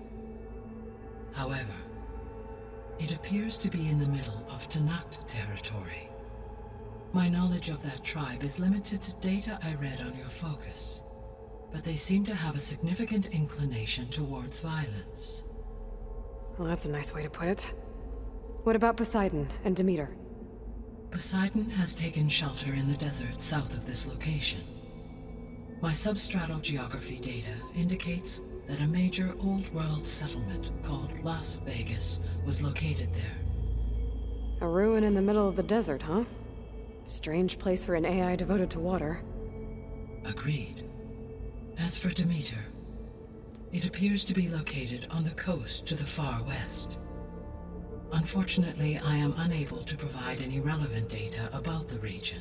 However, it appears to be in the middle of Tanakh territory. My knowledge of that tribe is limited to data I read on your focus, but they seem to have a significant inclination towards violence. Well, that's a nice way to put it. What about Poseidon and Demeter? Poseidon has taken shelter in the desert south of this location. My substratal geography data indicates that a major old-world settlement called Las Vegas was located there. A ruin in the middle of the desert, huh? Strange place for an AI devoted to water. Agreed. As for Demeter, it appears to be located on the coast to the far west. Unfortunately, I am unable to provide any relevant data about the region.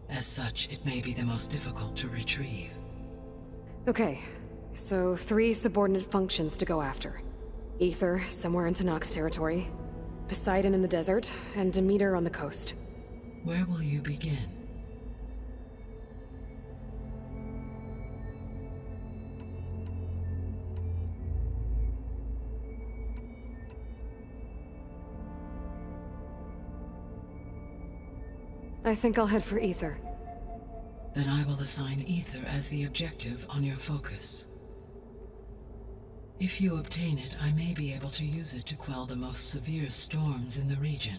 As such, it may be the most difficult to retrieve. Okay, so 3 subordinate functions to go after. Ether, somewhere in Tanakh territory, Poseidon in the desert, and Demeter on the coast. Where will you begin? I think I'll head for Ether. Then I will assign Ether as the objective on your focus. If you obtain it, I may be able to use it to quell the most severe storms in the region.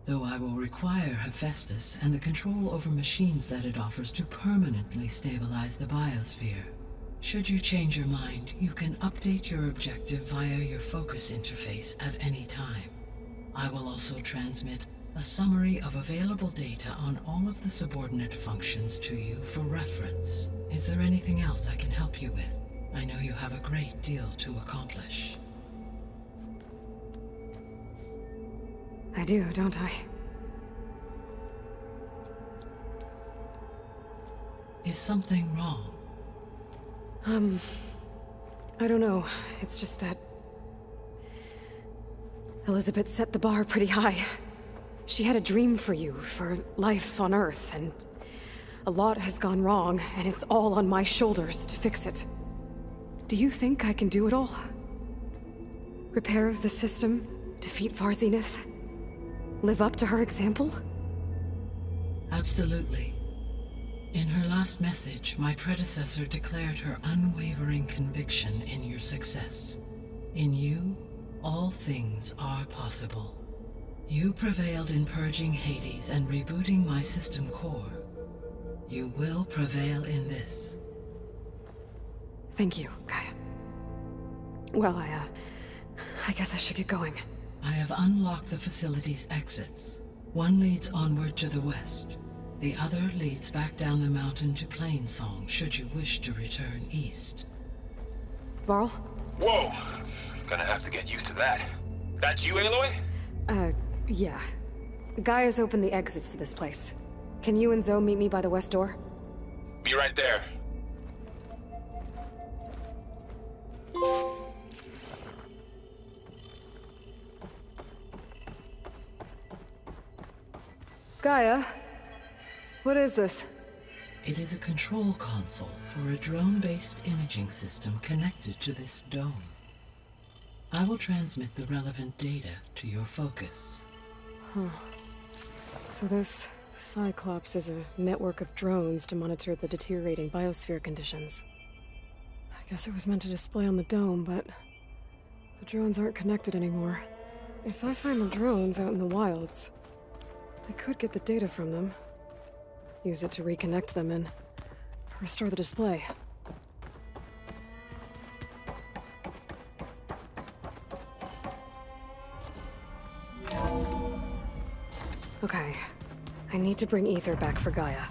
Though I will require Hephaestus and the control over machines that it offers to permanently stabilize the biosphere. Should you change your mind, you can update your objective via your focus interface at any time. I will also transmit a summary of available data on all of the subordinate functions to you for reference. Is there anything else I can help you with? I know you have a great deal to accomplish. I do, don't I? Is something wrong? I don't know. It's just that... Elizabeth set the bar pretty high. She had a dream for you, for life on Earth, and a lot has gone wrong, and it's all on my shoulders to fix it. Do you think I can do it all? Repair the system, defeat Far Zenith, live up to her example? Absolutely. In her last message, my predecessor declared her unwavering conviction in your success. In you, all things are possible. You prevailed in purging Hades and rebooting my system core. You will prevail in this. Thank you, Gaia. Well, I guess I should get going. I have unlocked the facility's exits. One leads onward to the west. The other leads back down the mountain to Plainsong, should you wish to return east. Varl? Whoa! Gonna have to get used to that. That's you, Aloy? Yeah. Gaia's opened the exits to this place. Can you and Zoe meet me by the west door? Be right there. Gaia, what is this? It is a control console for a drone-based imaging system connected to this dome. I will transmit the relevant data to your focus. Huh. So this Cyclops is a network of drones to monitor the deteriorating biosphere conditions. I guess it was meant to display on the dome, but the drones aren't connected anymore. If I find the drones out in the wilds, I could get the data from them, use it to reconnect them and restore the display. Okay, I need to bring Ether back for Gaia.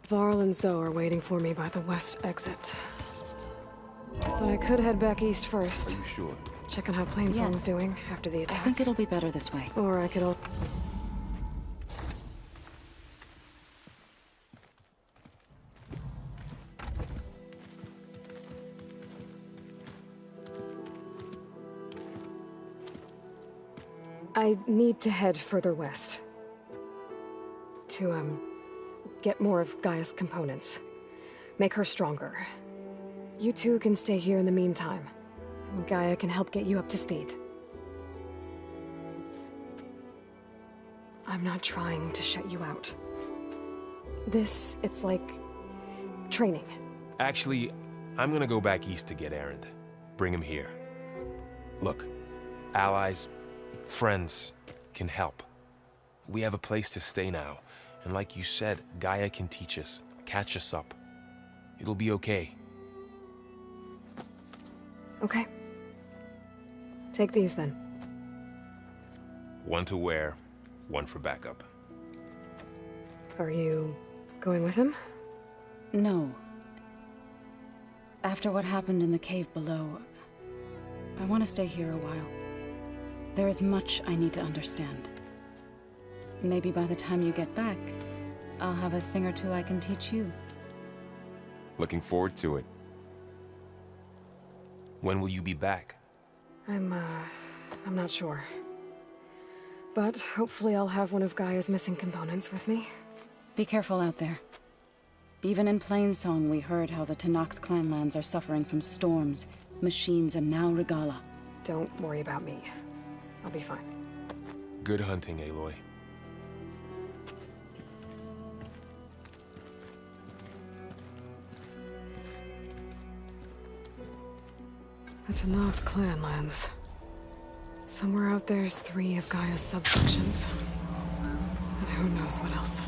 Varl and Zoe are waiting for me by the west exit. But I could head back east first. Are you sure? Check on how Plainsong's doing after the attack. I think it'll be better this way. Or I could I need to head further west. To, get more of Gaia's components. Make her stronger. You two can stay here in the meantime. Gaia can help get you up to speed. I'm not trying to shut you out. It's like training. Actually, I'm gonna go back east to get Erend. Bring him here. Look, allies, friends can help. We have a place to stay now, and like you said, Gaia can teach us, catch us up. It'll be okay. Okay. Take these then. One to wear, one for backup. Are you going with him? No. After what happened in the cave below, I want to stay here a while. There is much I need to understand. Maybe by the time you get back, I'll have a thing or two I can teach you. Looking forward to it. When will you be back? I'm not sure. But hopefully I'll have one of Gaia's missing components with me. Be careful out there. Even in Plainsong, we heard how the Tenakth clanlands are suffering from storms, machines, and now Regala. Don't worry about me. I'll be fine. Good hunting, Aloy. The Tenakth clanlands. Somewhere out there's 3 of Gaia's subsections. And who knows what else.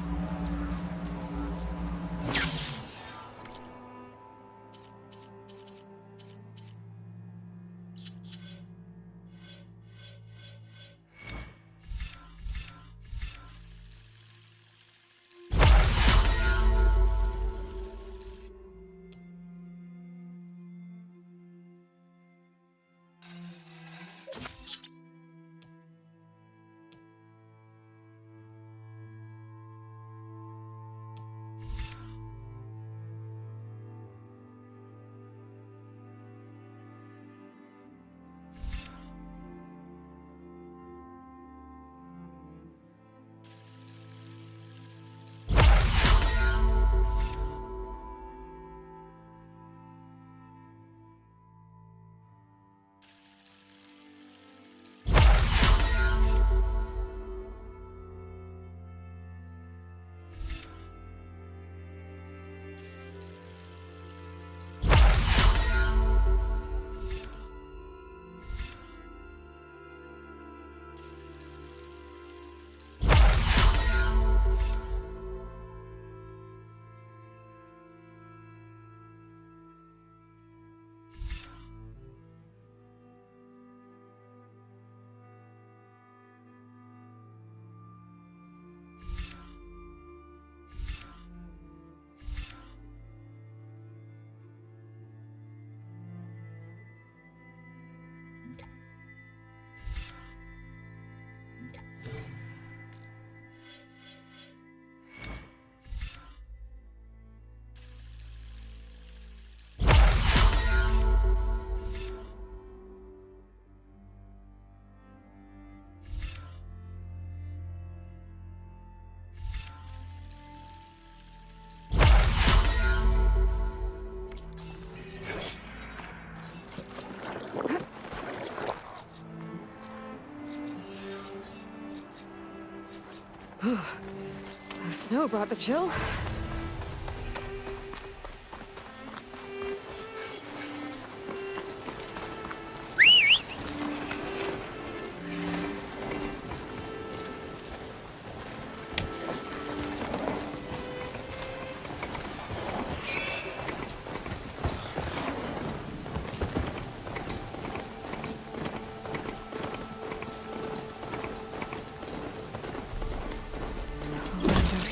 snow brought the chill.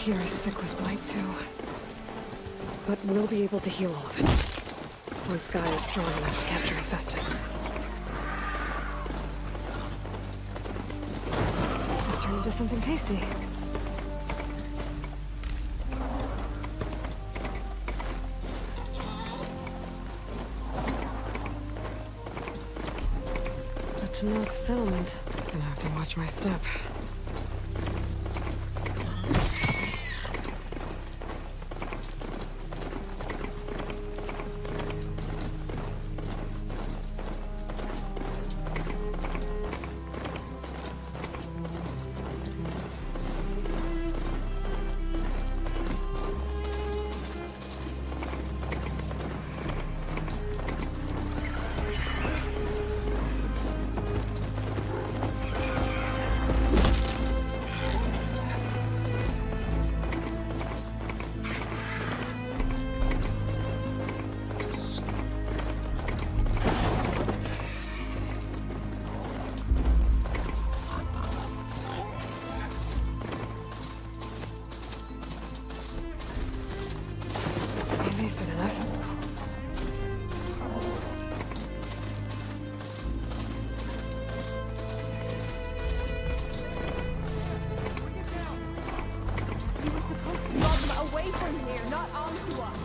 Here is sick with blight too. But we'll be able to heal all of it. Once Guy is strong enough to capture Hephaestus. Let's turn into something tasty. But to North Settlement, gonna have to watch my step. Decent enough. You were supposed to draw them away from here, not onto us.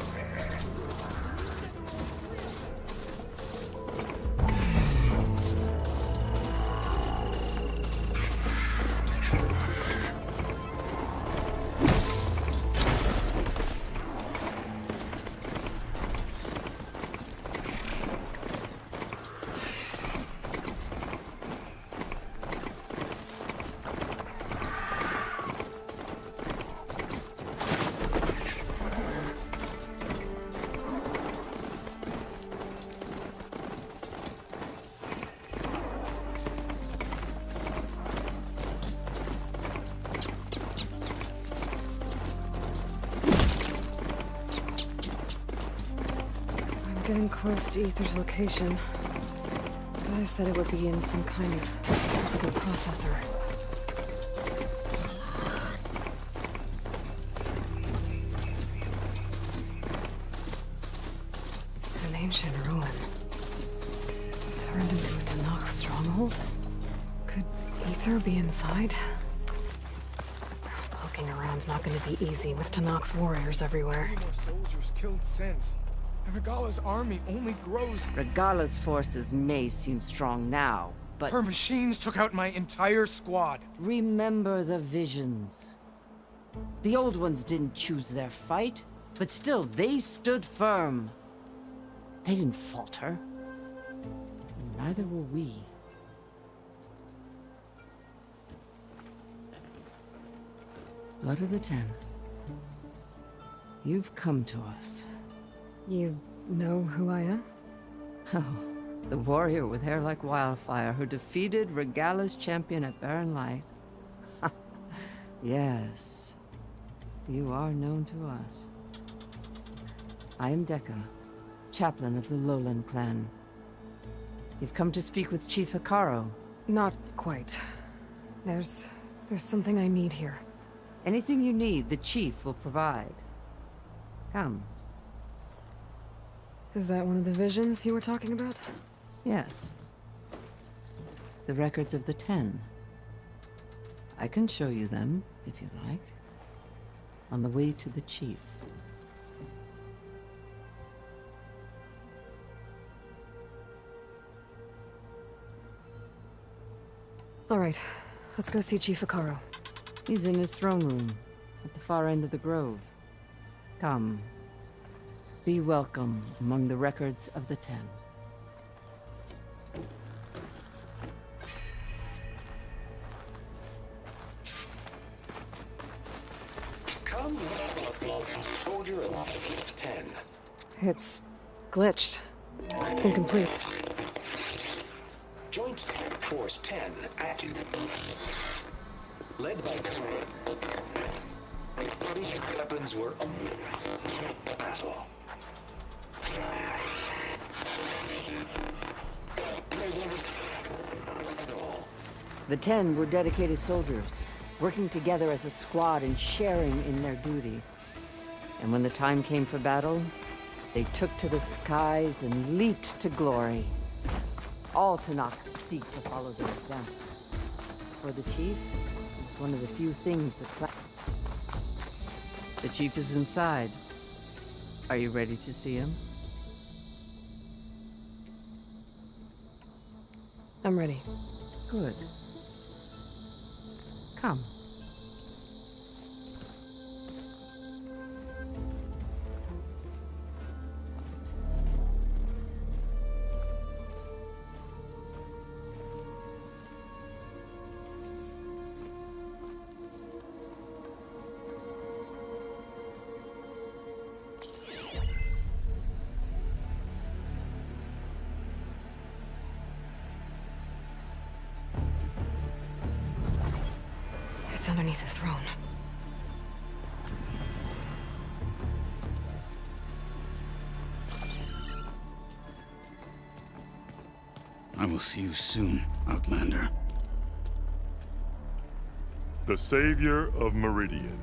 Getting close to Ether's location. Guy said it would be in some kind of physical processor. An ancient ruin. Turned into a Tanakh stronghold? Could Ether be inside? Poking around's not going to be easy with Tanakh's warriors everywhere. Soldiers killed since. Regala's army only grows. Regala's forces may seem strong now, but... Her machines took out my entire squad. Remember the visions. The old ones didn't choose their fight, but still, they stood firm. They didn't falter. And neither will we. Blood of the Ten. You've come to us. You know who I am? Oh, the warrior with hair like wildfire who defeated Regala's champion at Barren Light. Yes, you are known to us. I am Dekka, chaplain of the Lowland clan. You've come to speak with Chief Hikaru. Not quite. There's something I need here. Anything you need, the Chief will provide. Come. Is that one of the visions you were talking about? Yes. The records of the Ten. I can show you them, if you like. On the way to the Chief. All right. Let's go see Chief Hikaru. He's in his throne room, at the far end of the grove. Come. Be welcome among the records of the Ten. Come Soldier of 10. It's glitched. Incomplete. Joint Force 10 active. Led by weapons were battle. The 10 were dedicated soldiers, working together as a squad and sharing in their duty. And when the time came for battle, they took to the skies and leaped to glory. All Tanakh seek to follow their example. For the chief, it's one of the few things that... The chief is inside. Are you ready to see him? I'm ready. Good. Come. It's underneath the throne. I will see you soon, Outlander. The Savior of Meridian.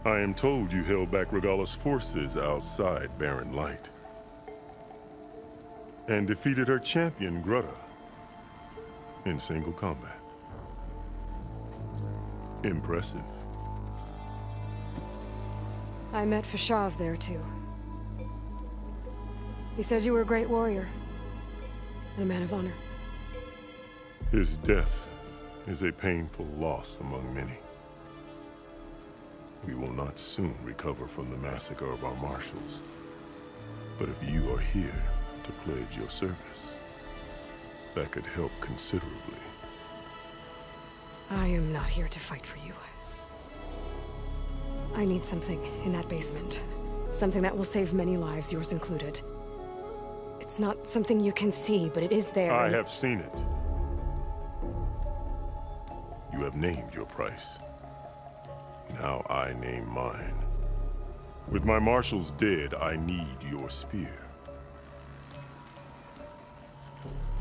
I am told you held back Regalla's forces outside Barren Light. And defeated her champion, Grutta, in single combat. Impressive. I met Fashav there, too. He said you were a great warrior. And a man of honor. His death is a painful loss among many. We will not soon recover from the massacre of our marshals. But if you are here to pledge your service, that could help considerably. I am not here to fight for you. I need something in that basement. Something that will save many lives, yours included. It's not something you can see, but it is there. I have seen it. You have named your price. Now I name mine. With my marshals dead, I need your spear.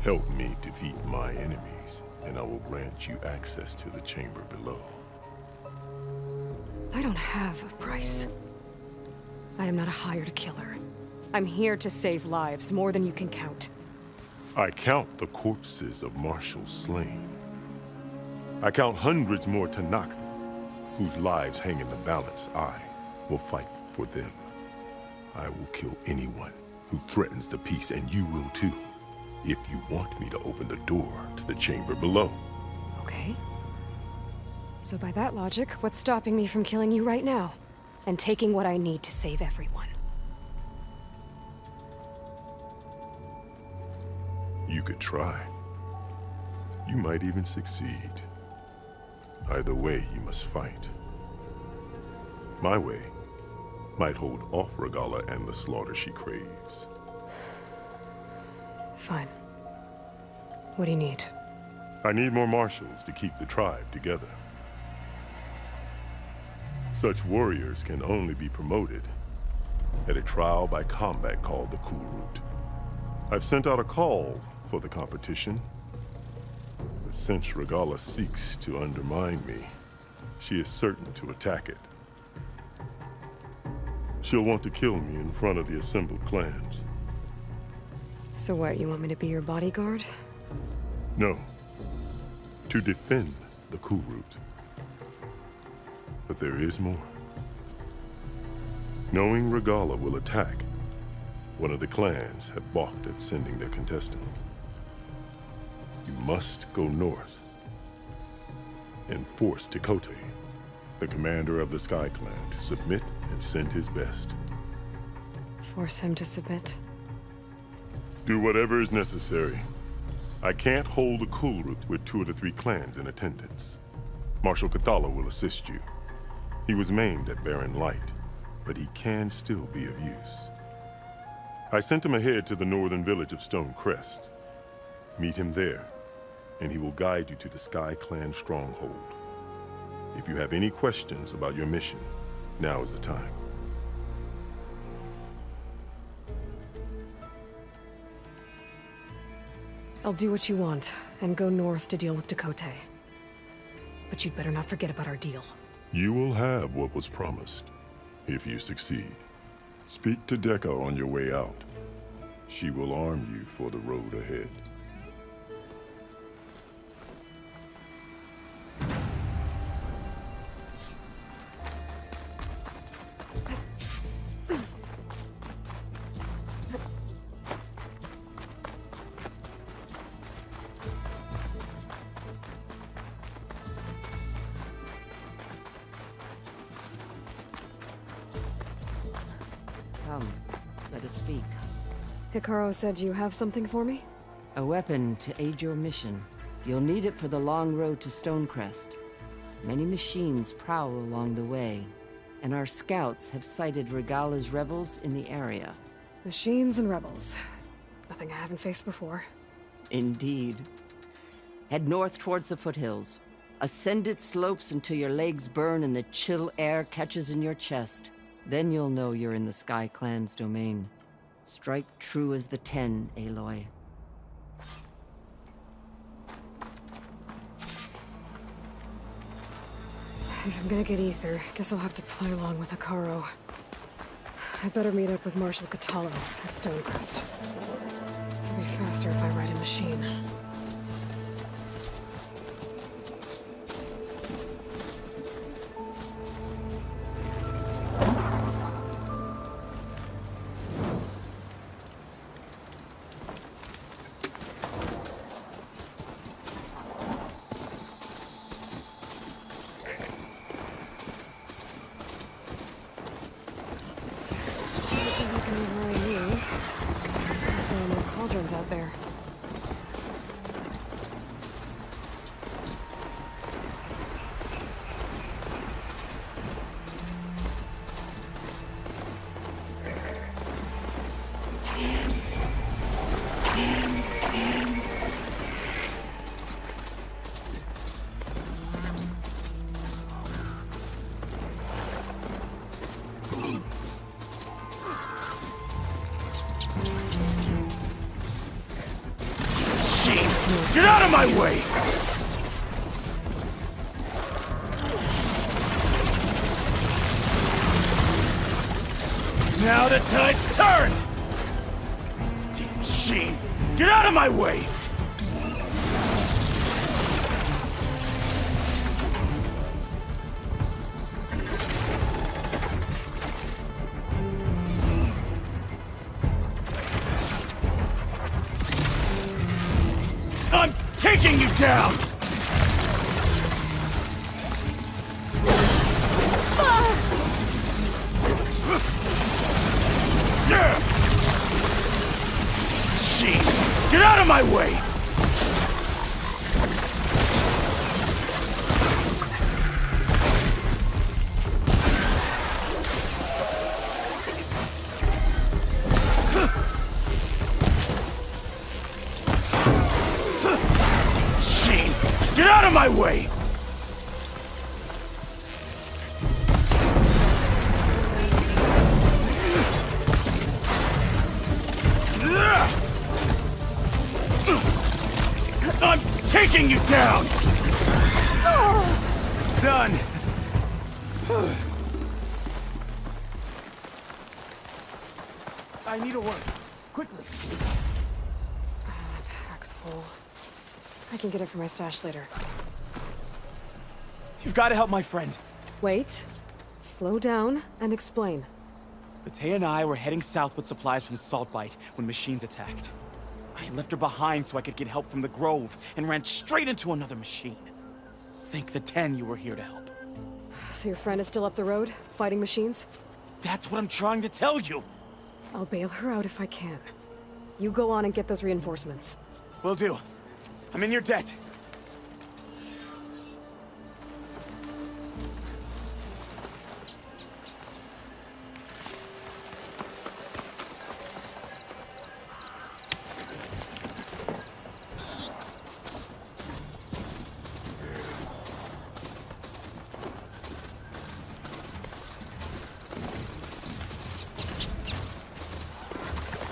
Help me defeat my enemies, and I will grant you access to the chamber below. I don't have a price. I am not a hired killer. I'm here to save lives, more than you can count. I count the corpses of marshals slain. I count hundreds more Tanakh, whose lives hang in the balance. I will fight for them. I will kill anyone who threatens the peace, and you will too, if you want me to open the door to the chamber below. Okay. So by that logic, what's stopping me from killing you right now? And taking what I need to save everyone? You could try. You might even succeed. Either way, you must fight. My way might hold off Regalla and the slaughter she craves. Fine. What do you need? I need more marshals to keep the tribe together. Such warriors can only be promoted at a trial by combat called the Cool Route. I've sent out a call for the competition, but since Regalla seeks to undermine me, she is certain to attack it. She'll want to kill me in front of the assembled clans. So what, you want me to be your bodyguard? No. To defend the Cool Route. But there is more. Knowing Regalla will attack, one of the clans have balked at sending their contestants. You must go north and force Tekote, the commander of the Sky Clan, to submit and send his best. Force him to submit? Do whatever is necessary. I can't hold the Cool Route with 2 of the 3 clans in attendance. Marshal Kathala will assist you. He was maimed at Barren Light, but he can still be of use. I sent him ahead to the northern village of Stone Crest. Meet him there, and he will guide you to the Sky Clan stronghold. If you have any questions about your mission, now is the time. I'll do what you want, and go north to deal with Dakota. But you'd better not forget about our deal. You will have what was promised, if you succeed. Speak to Dekka on your way out. She will arm you for the road ahead. Come, let us speak. Hikaru said you have something for me? A weapon to aid your mission. You'll need it for the long road to Stonecrest. Many machines prowl along the way, and our scouts have sighted Regala's rebels in the area. Machines and rebels. Nothing I haven't faced before. Indeed. Head north towards the foothills. Ascend its slopes until your legs burn and the chill air catches in your chest. Then you'll know you're in the Sky Clan's domain. Strike true as the 10, Aloy. If I'm gonna get ether, guess I'll have to play along with Hikaru. I better meet up with Marshal Katalo at Stonecrest. It'll be faster if I ride a machine. Out there. Get out of my way! Now the tide's turned! Machine, get out of my way! I'm taking you down! Jeez! Get out of my way! Get out of my way! I'm taking you down! Done! I need a word. Quickly. Pack's full. I can get it from my stash later. You've got to help my friend. Wait. Slow down and explain. Bate and I were heading south with supplies from Saltbite when machines attacked. I left her behind so I could get help from the Grove and ran straight into another machine. Thank the 10 you were here to help. So your friend is still up the road, fighting machines? That's what I'm trying to tell you. I'll bail her out if I can. You go on and get those reinforcements. Will do. I'm in your debt.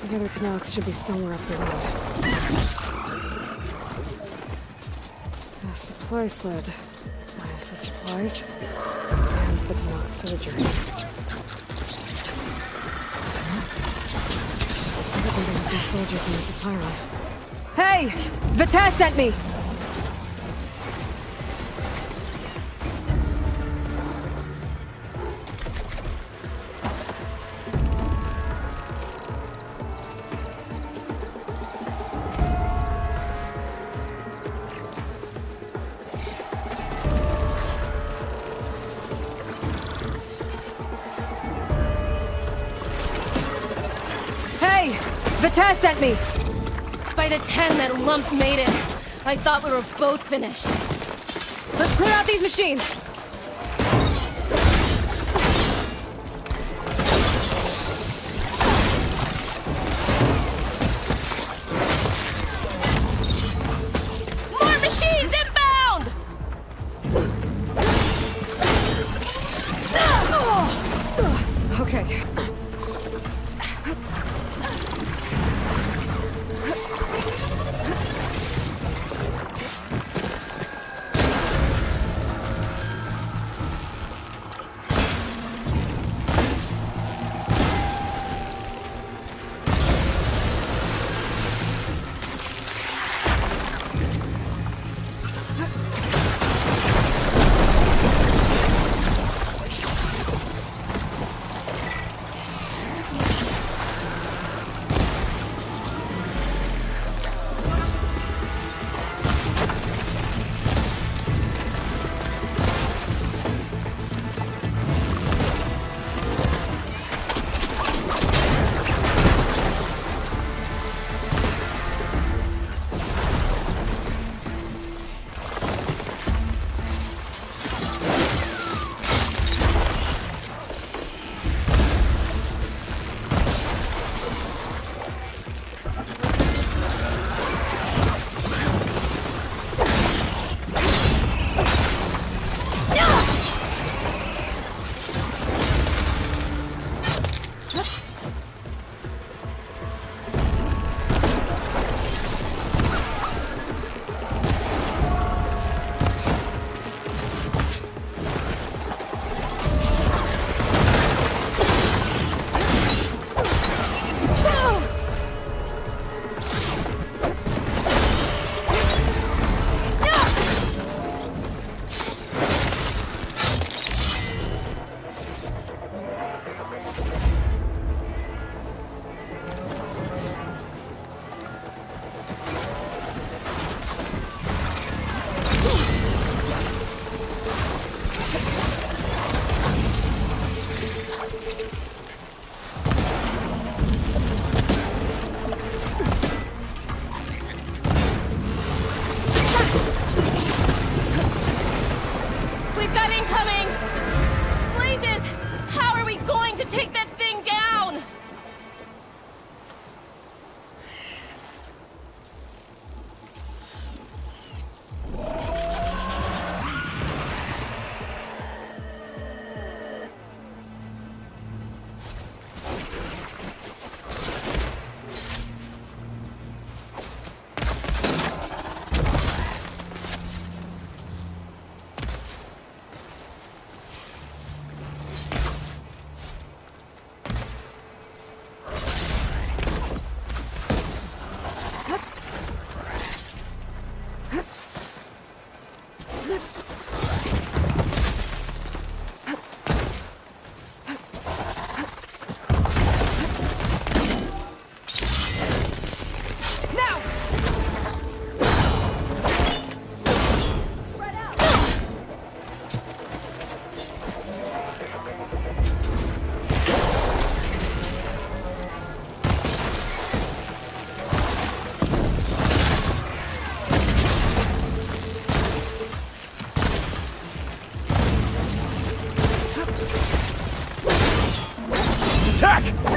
The other Tanox should be somewhere up the road. A supply sled. Minus the supplies. And the Tanox surgery. Probably the missing soldier from the supply run. Hey! Vita sent me! Vita sent me! By the 10 that lump made it, I thought we were both finished. Let's clear out these machines! More machines inbound! Okay.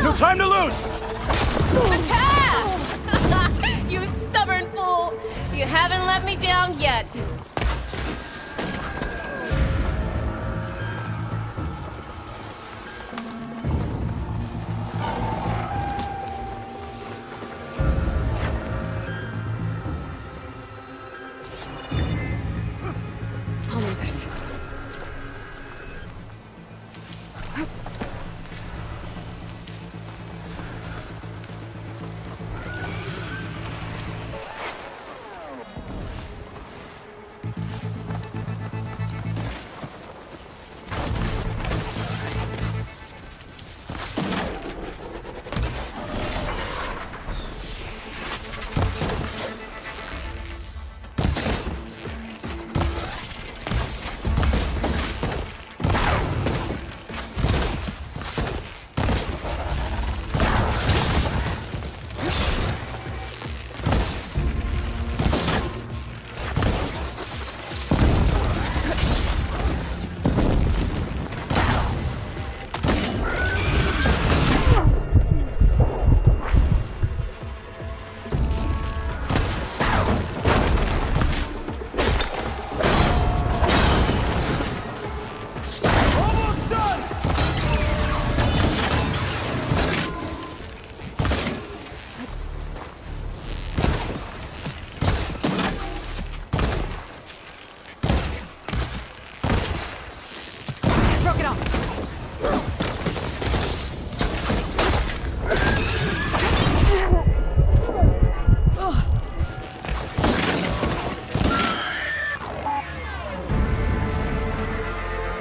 No time to lose! Attack! You stubborn fool! You haven't let me down yet.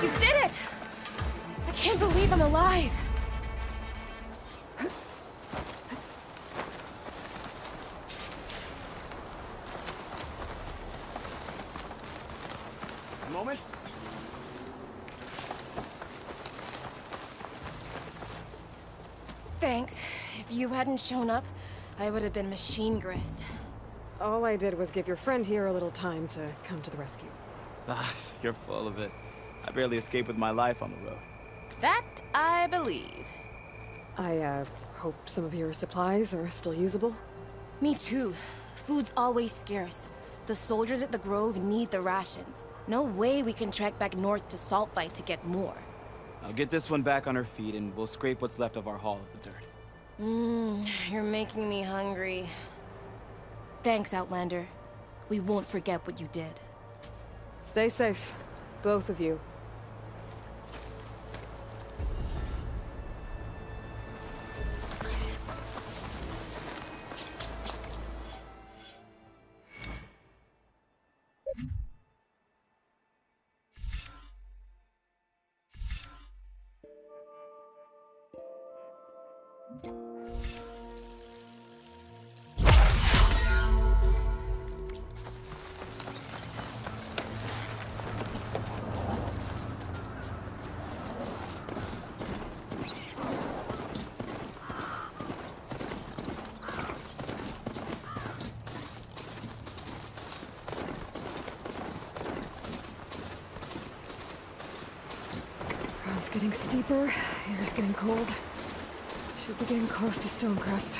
You did it! I can't believe I'm alive! A moment. Thanks. If you hadn't shown up, I would have been machine grist. All I did was give your friend here a little time to come to the rescue. Ah, you're full of it. I barely escaped with my life on the road. That I believe. I, hope some of your supplies are still usable. Me too. Food's always scarce. The soldiers at the Grove need the rations. No way we can trek back north to Saltbite to get more. I'll get this one back on her feet and we'll scrape what's left of our haul of the dirt. You're making me hungry. Thanks, Outlander. We won't forget what you did. Stay safe, both of you. Ground's getting steeper, air's getting cold. Should be getting close to Stonecrest.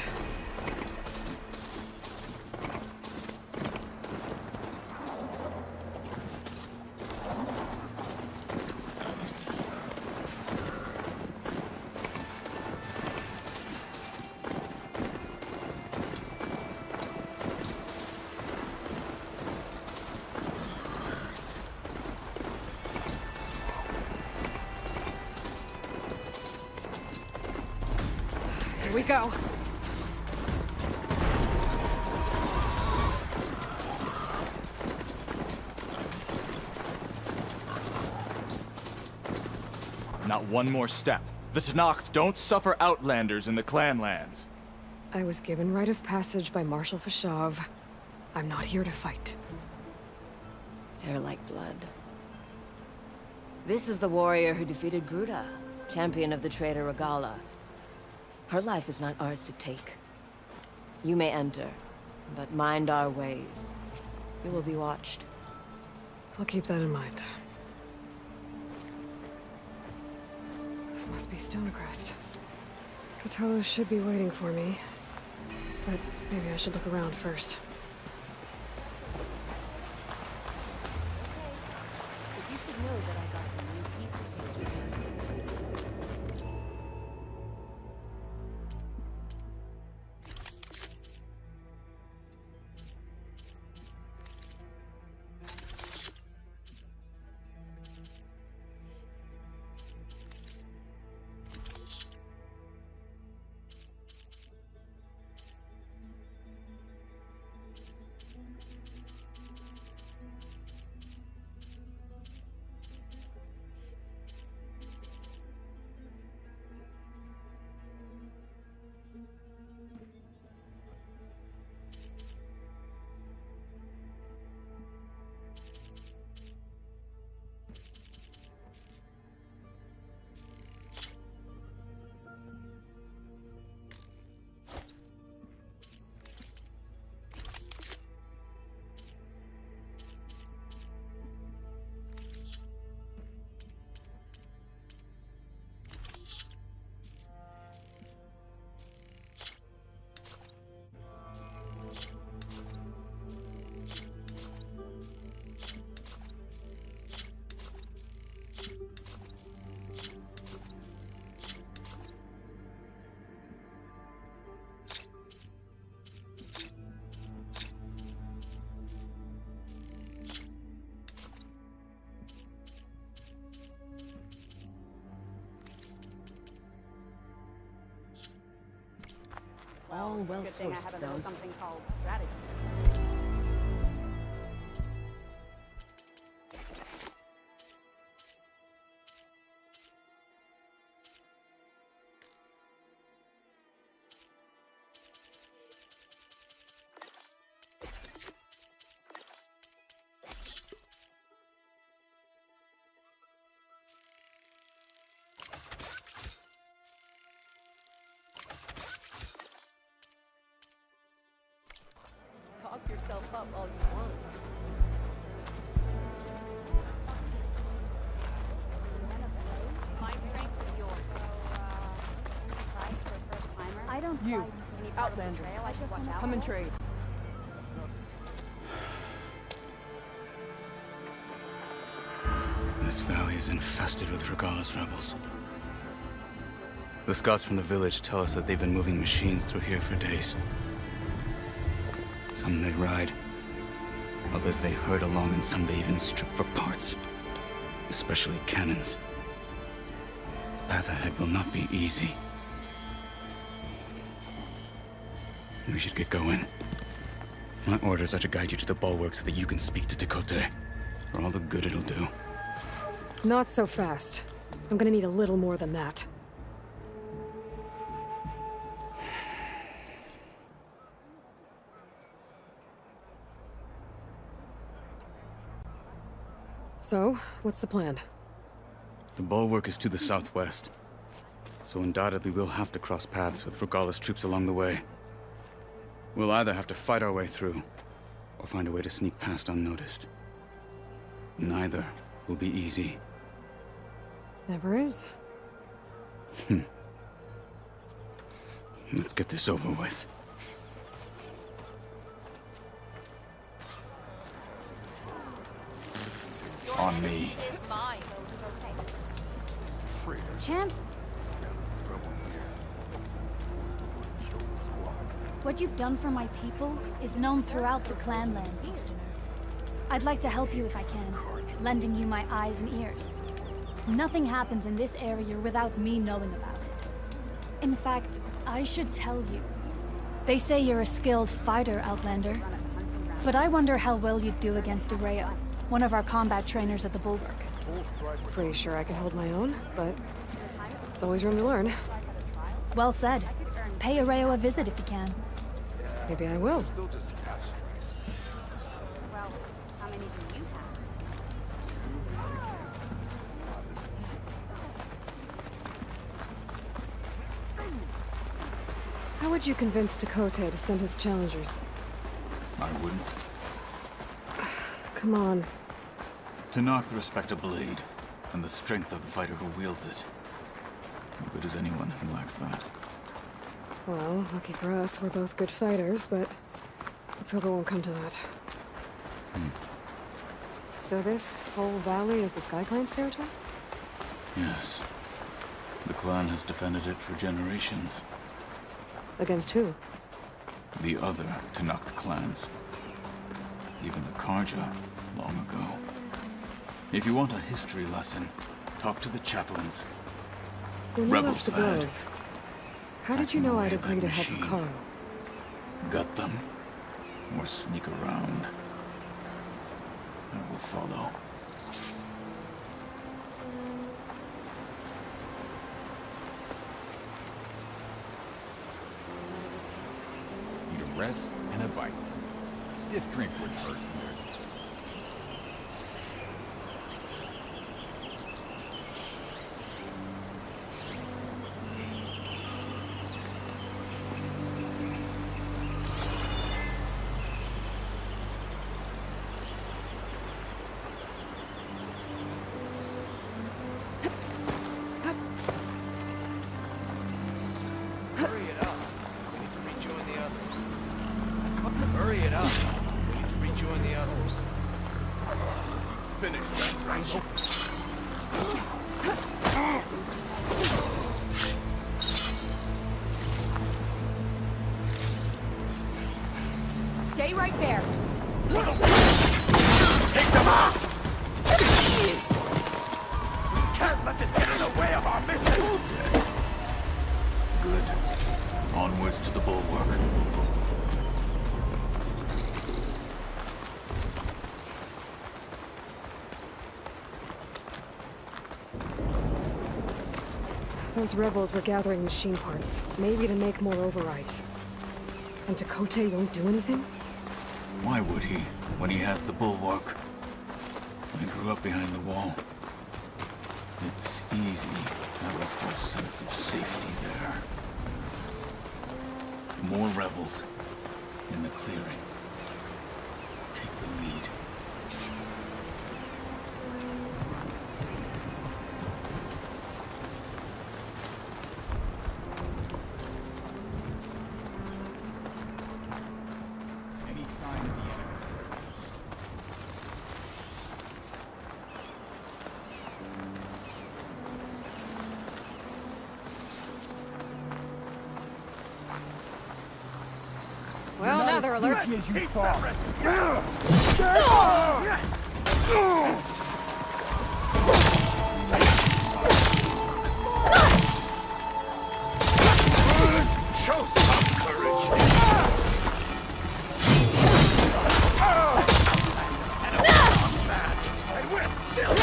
Here we go. Not one more step. The Tenakth don't suffer outlanders in the Clanlands. I was given rite of passage by Marshal Fashav. I'm not here to fight. Hair like blood. This is the warrior who defeated Gruda, champion of the traitor Regala. Her life is not ours to take. You may enter, but mind our ways. You will be watched. I'll keep that in mind. This must be Stonecrest. Cthulhu should be waiting for me, but maybe I should look around first. You should know that I got some new pieces. All well sourced, those. Something called strategy. Talk yourself up all you want. My strength is yours. Price for a first timer? I don't you, Outlander. I should watch out Come and for? trade. This valley is infested with Regala's rebels. The scouts from the village tell us that they've been moving machines through here for days. Some they ride, others they herd along, and some they even strip for parts, especially cannons. The path ahead will not be easy. We should get going. My orders are to guide you to the bulwark so that you can speak to Tekote, for all the good it'll do. Not so fast. I'm gonna need a little more than that. So, what's the plan? The bulwark is to the southwest, so undoubtedly we'll have to cross paths with Regala's troops along the way. We'll either have to fight our way through, or find a way to sneak past unnoticed. Neither will be easy. Never is. Let's get this over with. On me. Champ, what you've done for my people is known throughout the Clanlands, Easterner. I'd like to help you if I can, lending you my eyes and ears. Nothing happens in this area without me knowing about it. In fact, I should tell you. They say you're a skilled fighter, Outlander. But I wonder how well you'd do against Areo, one of our combat trainers at the Bulwark. Pretty sure I can hold my own, but there's always room to learn. Well said. Pay Areo a visit if you can. Maybe I will. Well, how many do you have? How would you convince Tekote to send his challengers? I wouldn't. Come on. To knock the respect of blade, and the strength of the fighter who wields it. No good as anyone who lacks that. Well, lucky for us, we're both good fighters, but let's hope it won't come to that. So this whole valley is the Sky Clan's territory? Yes. The clan has defended it for generations. Against who? The other Tenakth clans. Even the Karja, long ago. If you want a history lesson, talk to the chaplains. When you Rebels left the lad. Grove, how did you know I'd agree to help Carl? Gut them, or sneak around. I will follow. Need a rest and a bite. Stiff drink wouldn't hurt either. Hurry it up. We need to rejoin the others. Hurry it up. We need to rejoin the others. Finish that, right? Stay right there. Take them off! Can't let this get in the way of our mission! Good. Onwards to the bulwark. Those rebels were gathering machine parts, maybe to make more overrides. And Tekote won't do anything? Why would he, when he has the bulwark? I grew up behind the wall. It's easy to have a false sense of safety there. More rebels in the clearing. Take the lead. Any sign of the enemy? Well, now they're alert. Show some courage. And we're still.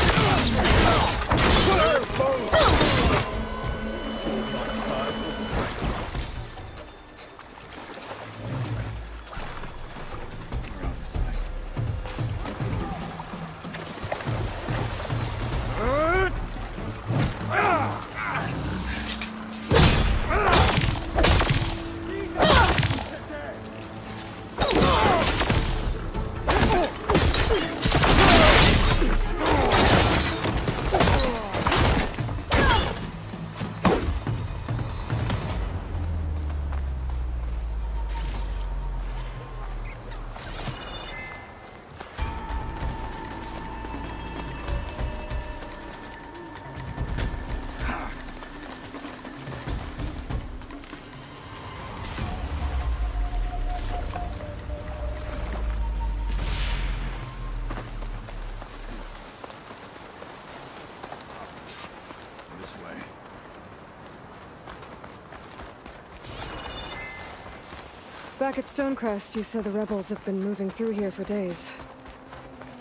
Back at Stonecrest, you said the rebels have been moving through here for days.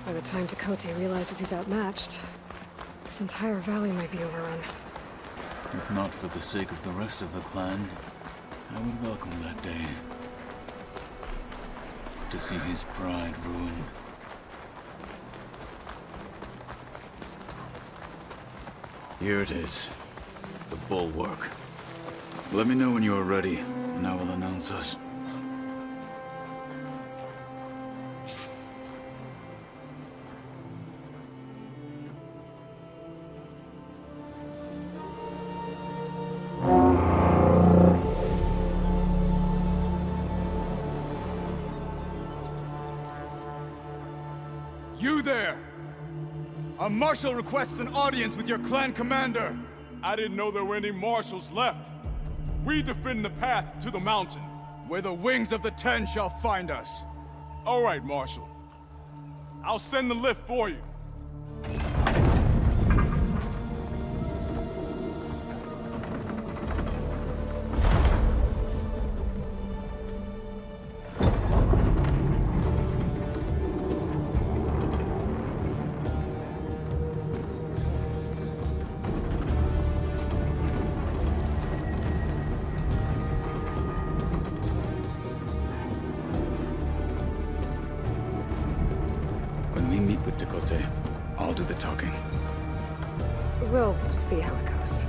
By the time Tekote realizes he's outmatched, this entire valley might be overrun. If not for the sake of the rest of the clan, I would welcome that day. To see his pride ruined. Here it is. The bulwark. Let me know when you are ready, and I will announce us. You there! A marshal requests an audience with your clan commander. I didn't know there were any marshals left. We defend the path to the mountain. Where the wings of the Ten shall find us. All right, Marshal. I'll send the lift for you. When we meet with Tekote, I'll do the talking. We'll see how it goes.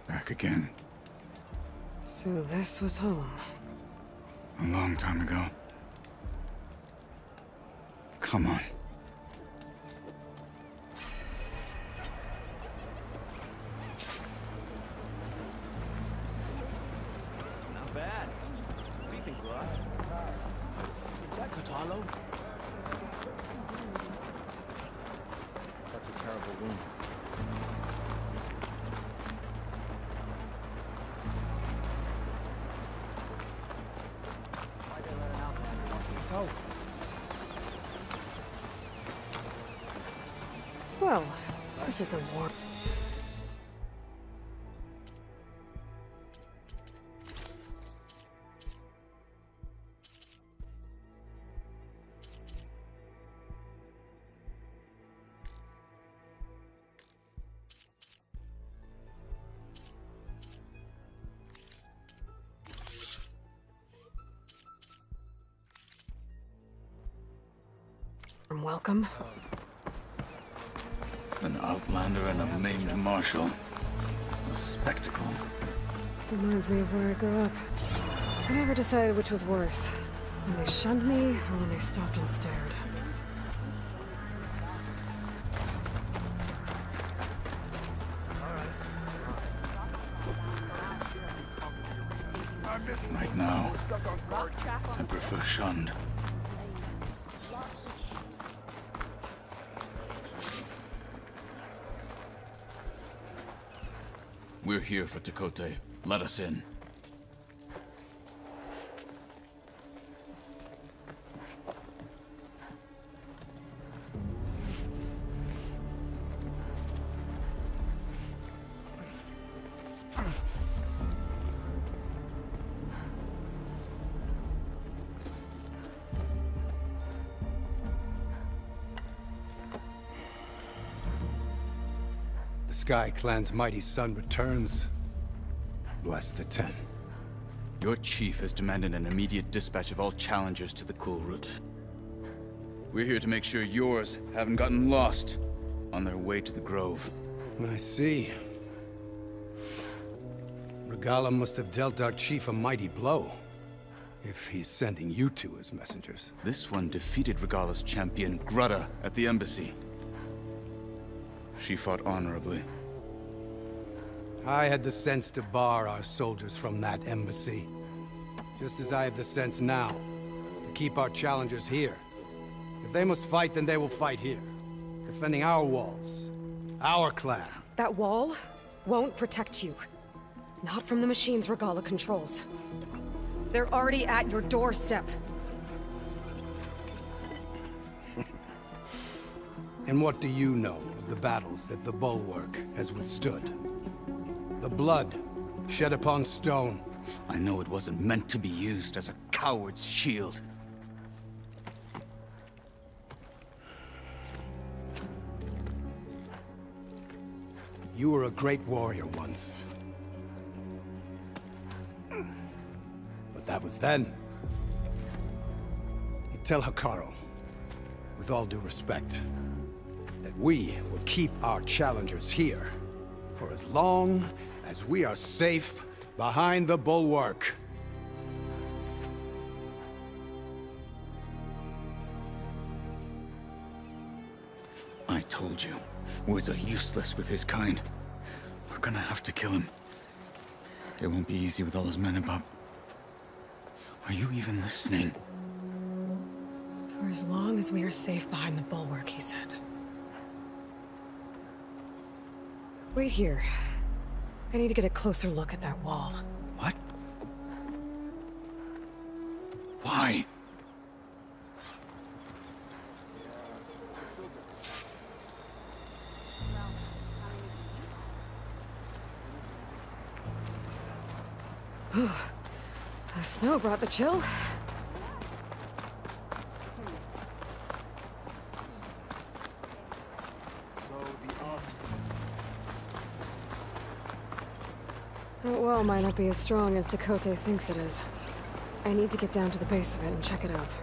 Back again. So this was home. A long time ago. Come on. Not bad. What do you think, Rod? Is that Katalo? Such a terrible wound. Why'd they let an outlander walk in the toe? Well, this isn't warm. Welcome. An outlander and a maimed marshal. A spectacle. Reminds me of where I grew up. I never decided which was worse. When they shunned me, or when they stopped and stared. Right now, I prefer shunned. We're here for Tekote. Let us in. The Sky Clan's mighty son returns. Bless the Ten. Your chief has demanded an immediate dispatch of all challengers to the Cool Route. We're here to make sure yours haven't gotten lost on their way to the Grove. I see. Regala must have dealt our chief a mighty blow, if he's sending you two as messengers. This one defeated Regala's champion, Grudda, at the embassy. She fought honorably. I had the sense to bar our soldiers from that embassy. Just as I have the sense now, to keep our challengers here. If they must fight, then they will fight here. Defending our walls. Our clan. That wall won't protect you. Not from the machines Regala controls. They're already at your doorstep. And what do you know of the battles that the Bulwark has withstood? The blood shed upon stone. I know it wasn't meant to be used as a coward's shield. You were a great warrior once. But that was then. You tell Hikaru, with all due respect, that we will keep our challengers here for as long as we are safe behind the Bulwark. I told you, words are useless with his kind. We're gonna have to kill him. It won't be easy with all his men about. Are you even listening? For as long as we are safe behind the Bulwark, he said. Wait here. I need to get a closer look at that wall. What? Why? The snow brought the chill. That wall might not be as strong as Tekote thinks it is. I need to get down to the base of it and check it out.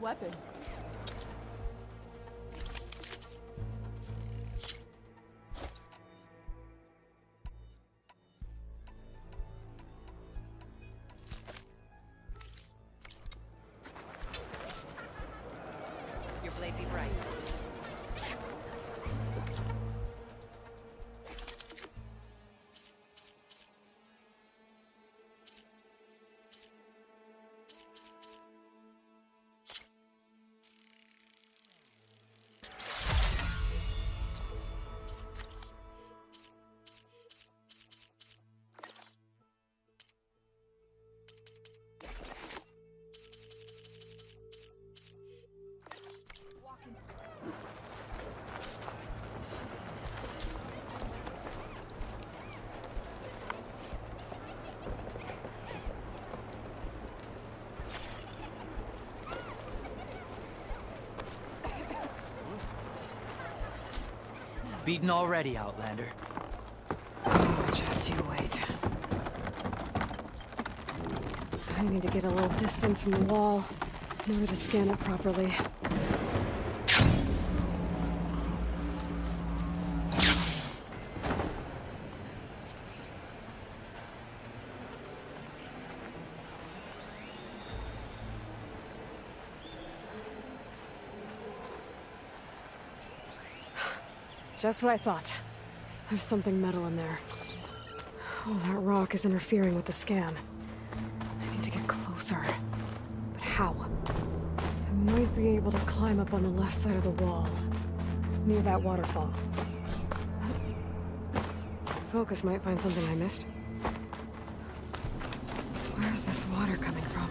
weapon. Your blade be bright. Beaten already, Outlander. Oh, just you wait. I need to get a little distance from the wall in order to scan it properly. Just what I thought. There's something metal in there. Oh, that rock is interfering with the scan. I need to get closer. But how? I might be able to climb up on the left side of the wall, near that waterfall. Focus might find something I missed. Where's this water coming from?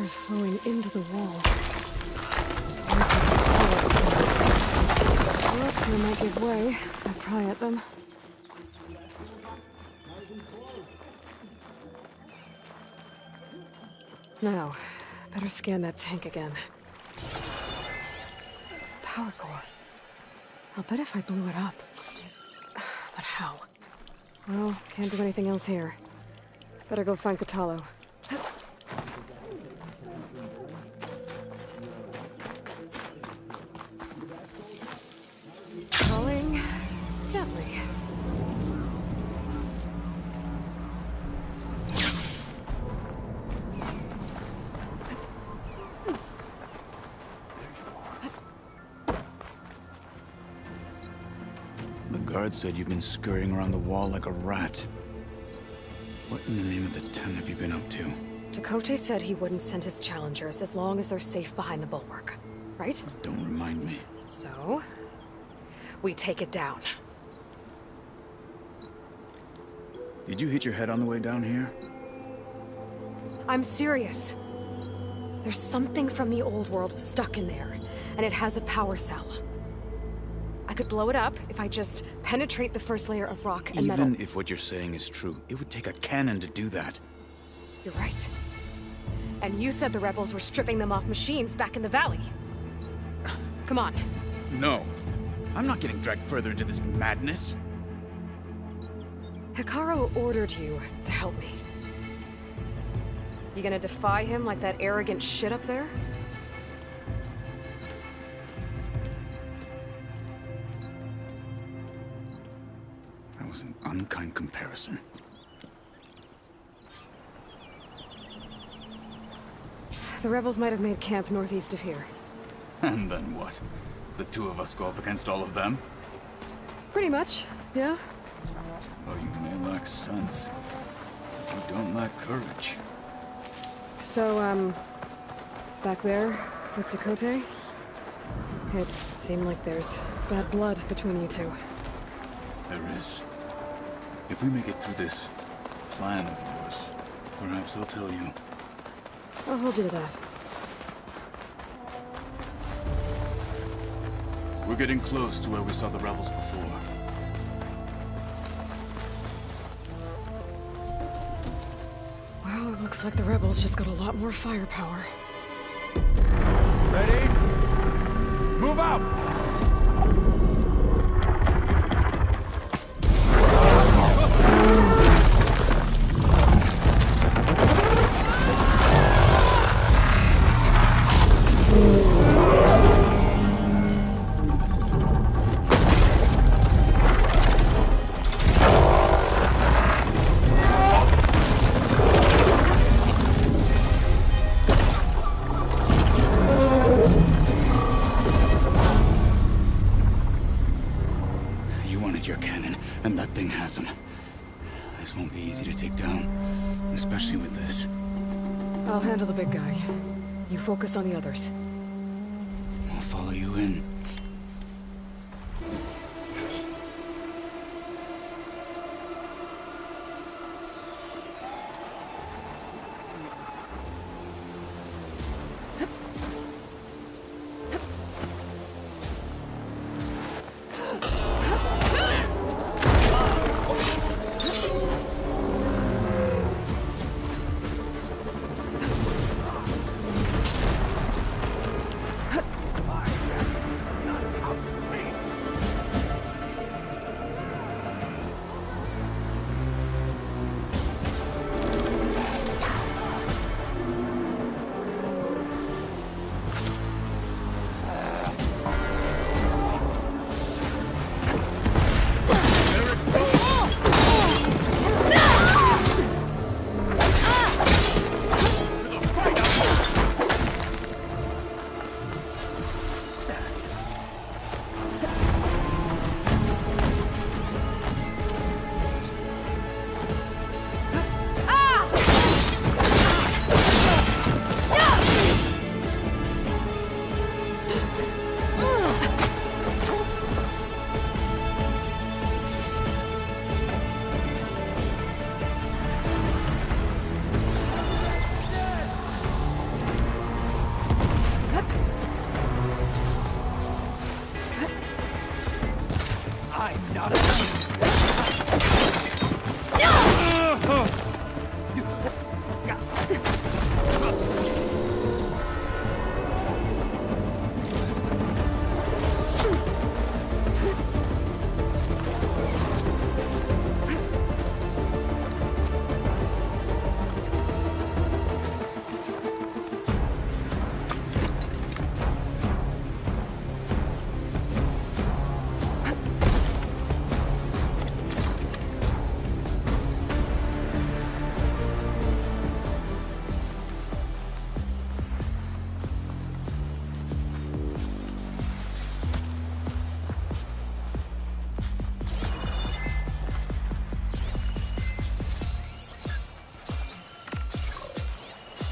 Flowing into the wall. Whoops, they might give way. I pry at them. Now, better scan that tank again. Power core. I'll bet if I blew it up. But how? Well, can't do anything else here. Better go find Katalo. Guard said you've been scurrying around the wall like a rat. What in the name of the Ten have you been up to? Chakotay said he wouldn't send his challengers as long as they're safe behind the bulwark, right? Don't remind me. So, we take it down. Did you hit your head on the way down here? I'm serious. There's something from the old world stuck in there, and it has a power cell. I could blow it up if I just penetrate the first layer of rock and metal. Even if what you're saying is true, it would take a cannon to do that. You're right. And you said the rebels were stripping them off machines back in the valley. Come on. No. I'm not getting dragged further into this madness. Hikaru ordered you to help me. You gonna defy him like that arrogant shit up there? That was an unkind comparison. The rebels might have made camp northeast of here. And then what? The two of us go up against all of them? Pretty much, yeah. Oh, you may lack sense, but you don't lack courage. So, back there with Chakotay, it seemed like there's bad blood between you two. There is. If we make it through this plan of yours, perhaps I'll tell you. I'll hold you to that. We're getting close to where we saw the rebels before. Well, it looks like the rebels just got a lot more firepower. Ready? Move out! You wanted your cannon, and that thing has him. This won't be easy to take down, especially with this. I'll handle the big guy. You focus on the others. I'll follow you in.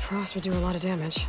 Frost would do a lot of damage.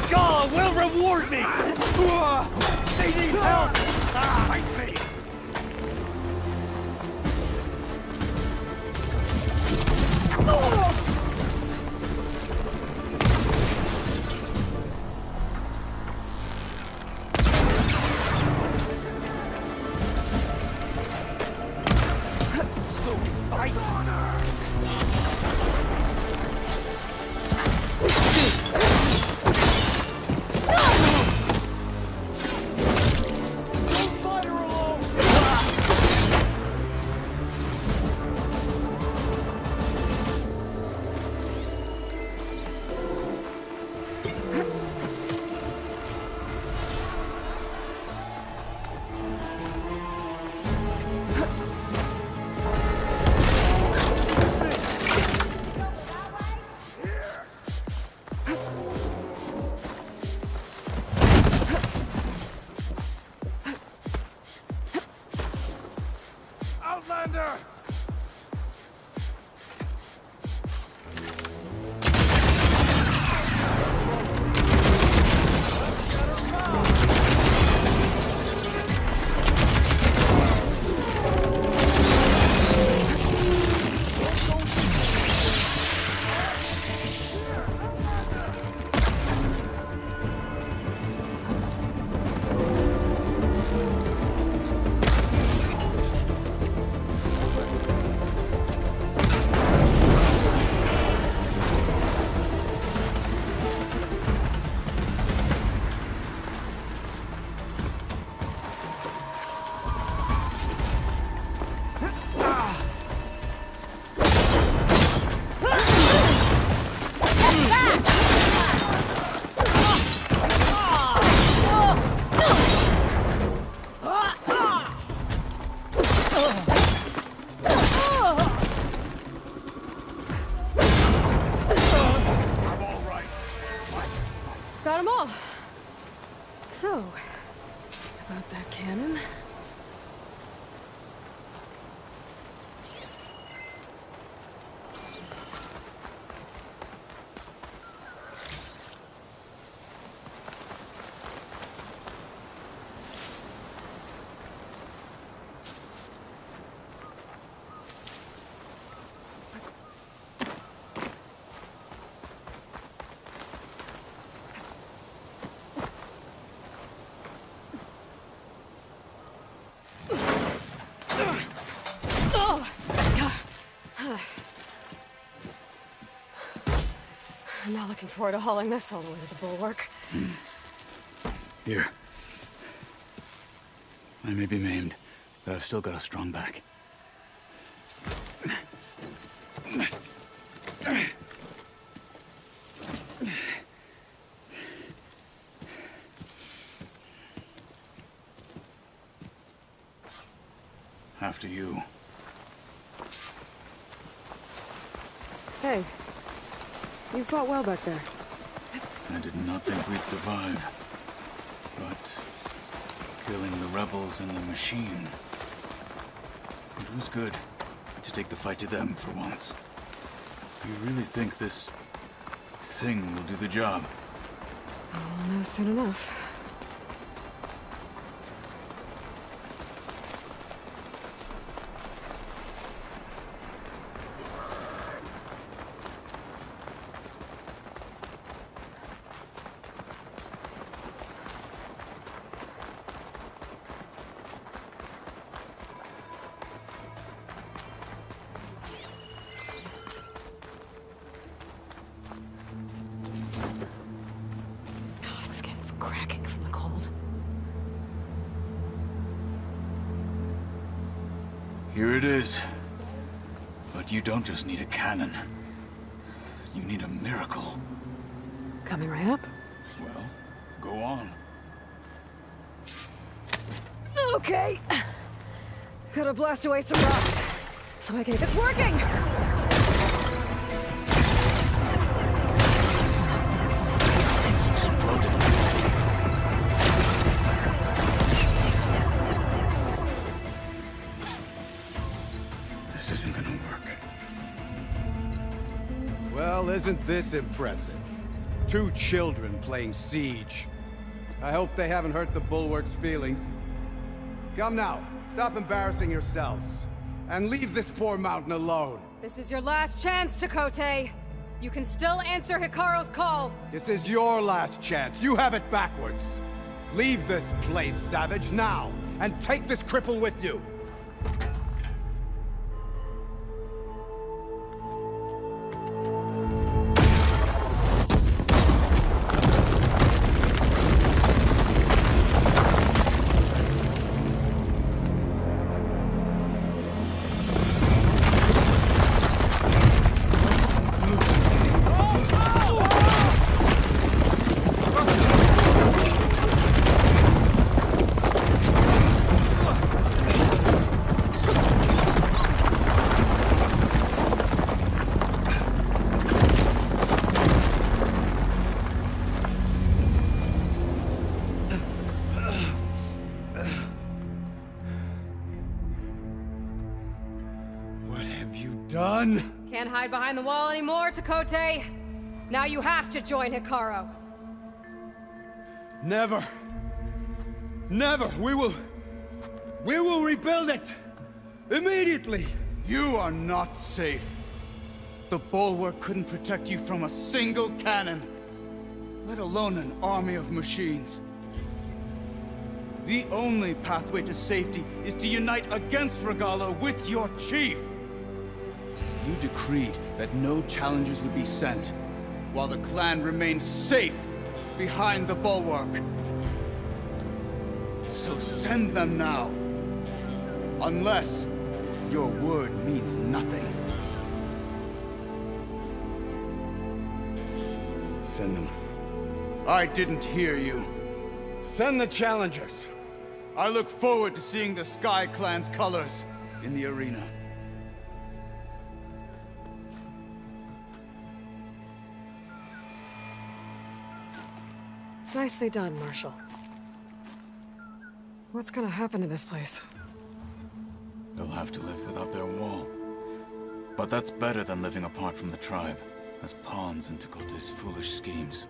Regala will reward me! They need help! Fight me! Outlander! Got them all. So, about that cannon. I'm not looking forward to hauling this all the way to the bulwark. Here. I may be maimed, but I've still got a strong back. After you. Hey, you fought well back there. I did not think we'd survive. But killing the rebels and the machine, it was good to take the fight to them for once. You really think this thing will do the job? I'll know soon enough. Cracking from the cold. Here it is. But you don't just need a cannon. You need a miracle. Coming right up. Well, go on. Okay. Gotta blast away some rocks so I can get this working! This isn't gonna work. Well, isn't this impressive? 2 children playing siege. I hope they haven't hurt the Bulwark's feelings. Come now, stop embarrassing yourselves. And leave this poor mountain alone. This is your last chance, Chakotay. You can still answer Hikaru's call. This is your last chance. You have it backwards. Leave this place, Savage, now, and take this cripple with you. Can't hide behind the wall anymore, Chakotay. Now you have to join Hikaru. Never. Never. We will rebuild it. Immediately. You are not safe. The Bulwark couldn't protect you from a single cannon, let alone an army of machines. The only pathway to safety is to unite against Regala with your chief. You decreed that no challengers would be sent, while the clan remained safe behind the Bulwark. So send them now. Unless your word means nothing. Send them. I didn't hear you. Send the challengers. I look forward to seeing the Sky Clan's colors in the arena. Nicely done, Marshal. What's gonna happen to this place? They'll have to live without their wall. But that's better than living apart from the tribe, as pawns in Chakotay's foolish schemes.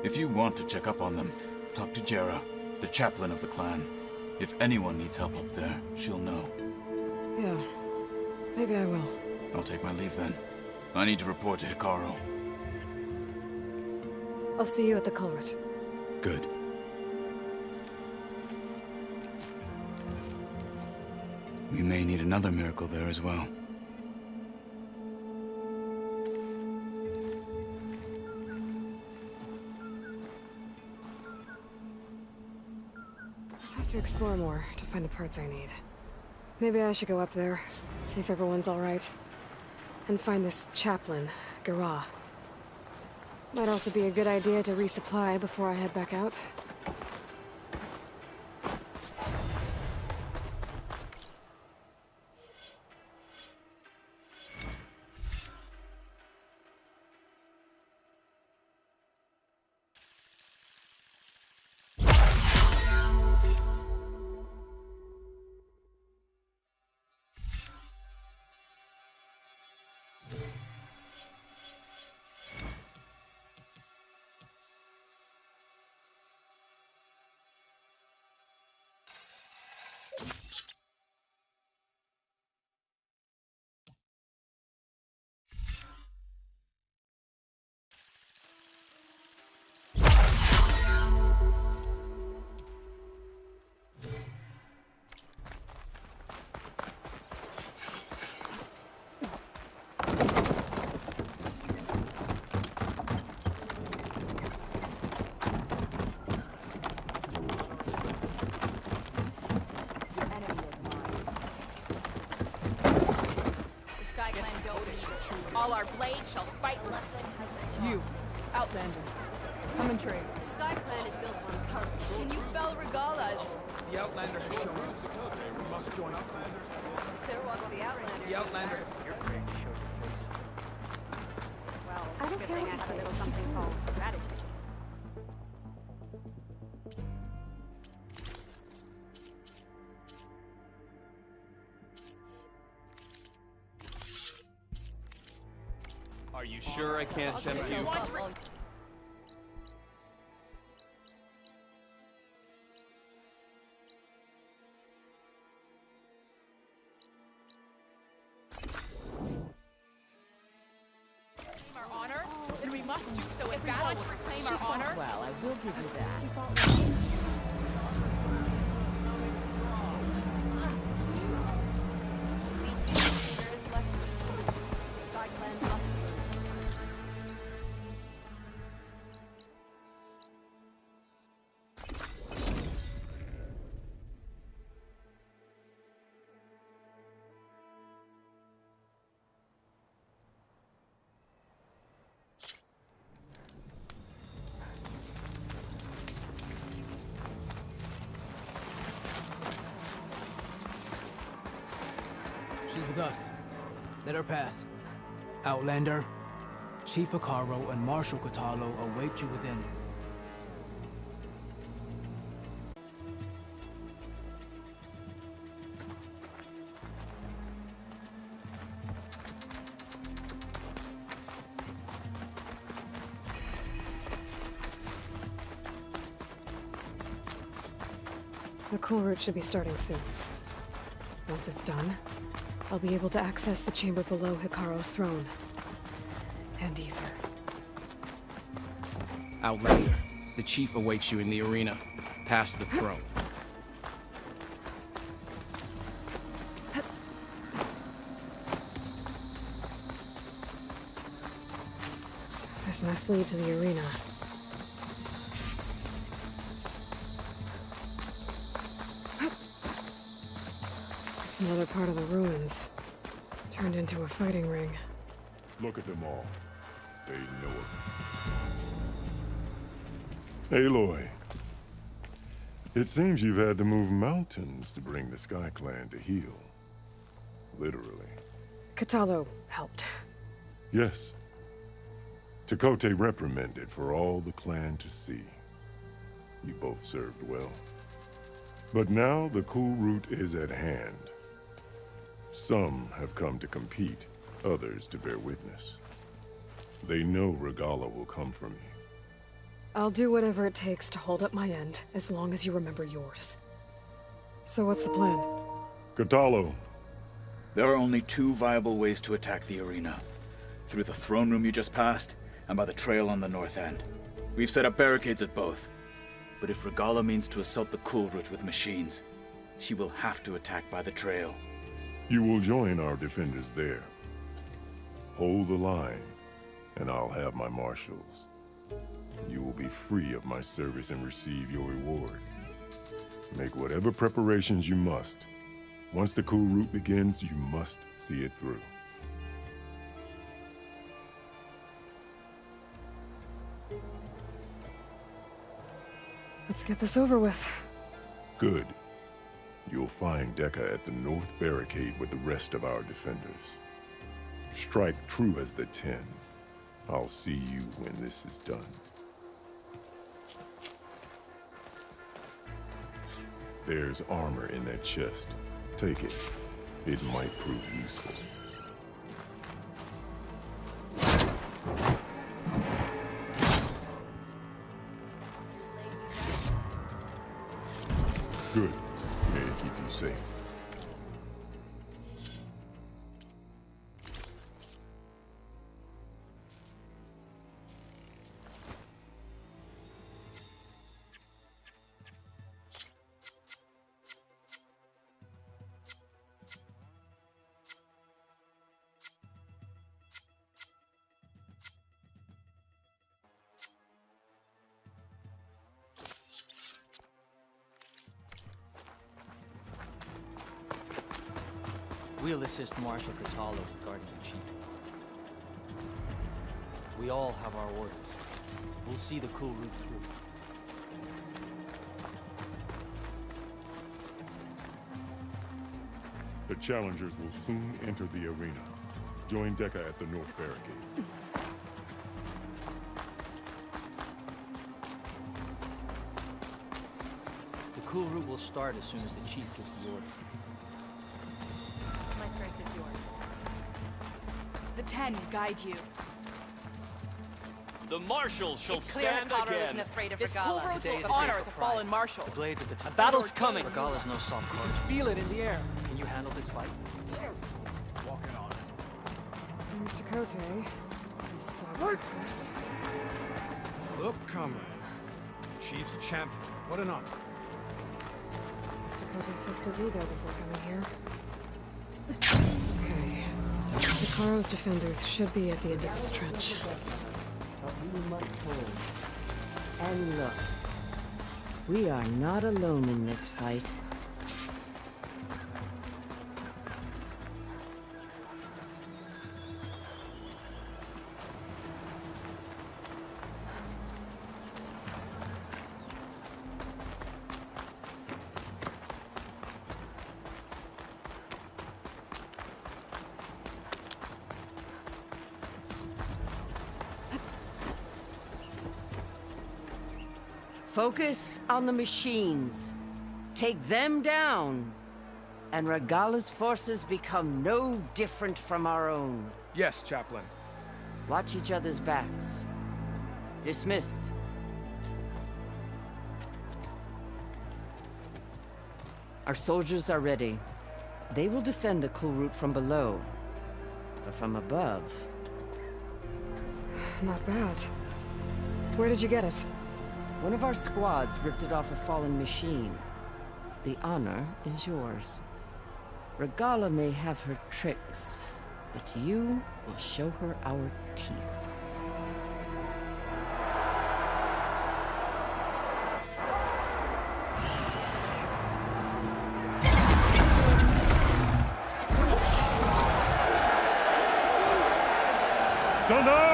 If you want to check up on them, talk to Jera, the chaplain of the clan. If anyone needs help up there, she'll know. Yeah, maybe I will. I'll take my leave then. I need to report to Hikaru. I'll see you at the culvert. Good. We may need another miracle there as well. I have to explore more to find the parts I need. Maybe I should go up there, see if everyone's all right. And find this chaplain, Gara. Might also be a good idea to resupply before I head back out. All our blades shall fight. Lesson has been taught. You, Outlander, come and trade. The Sky Clan is built on courage. Can you fell Regalas? The Outlander has shown us. We must join up. There was the Outlander. The Outlander. Well, I don't care what I have a little something called strategy. Are you You sure I can't tempt you? Our honor, then we must do so in battle to reclaim our honor. Well, I will give you that. She's with us. Let her pass. Outlander, Chief Akaro and Marshal Katalo await you within. The cool route should be starting soon. Once it's done, I'll be able to access the chamber below Hikaru's throne. And Ether. Outlander, the chief awaits you in the arena, past the throne. This must lead to the arena. It's another part of the ruins, turned into a fighting ring. Look at them all. They know it. Aloy. It seems you've had to move mountains to bring the Sky Clan to heel. Literally. Katalo helped. Yes. Takote reprimanded for all the clan to see. You both served well. But now the cool route is at hand. Some have come to compete, others to bear witness. They know Regala will come for me. I'll do whatever it takes to hold up my end, as long as you remember yours. So what's the plan? Katalo. There are only two viable ways to attack the arena. Through the throne room you just passed, and by the trail on the north end. We've set up barricades at both. But if Regala means to assault the cool route with machines, she will have to attack by the trail. You will join our defenders there. Hold the line, and I'll have my marshals. You will be free of my service and receive your reward. Make whatever preparations you must. Once the cool route begins, you must see it through. Let's get this over with. Good. You'll find Dekka at the north barricade with the rest of our defenders. Strike true as the 10. I'll see you when this is done. There's armor in that chest. Take it. It might prove useful. Good. May it keep you safe. We'll assist Marshal Katalo with guarding the chief. We all have our orders. We'll see the cool route through. The challengers will soon enter the arena. Join Dekka at the north barricade. The cool route will start as soon as the chief gives the order. My strength is yours. The 10 guide you. The marshals shall It's clear stand Hikaru again. isn't afraid of This Regala. cool road Today is will a day honor for the pride. fallen marshal. The blades of the A battle's coming. Regala's no soft card. Feel it in the air. Can you handle this fight? Walking on it. Mr. Cote, his thoughts, of course. Look, comrades. Chief's champion. What an honor. Mr. Cote fixed his ego before coming here. Okay. Hikaru's defenders should be at the end of this trench. And look, we are not alone in this fight. Focus on the machines. Take them down, and Regala's forces become no different from our own. Yes, Chaplain. Watch each other's backs. Dismissed. Our soldiers are ready. They will defend the cool route from below. But from above... Not bad. Where did you get it? One of our squads ripped it off a fallen machine. The honor is yours. Regala may have her tricks, but you will show her our teeth. Donna!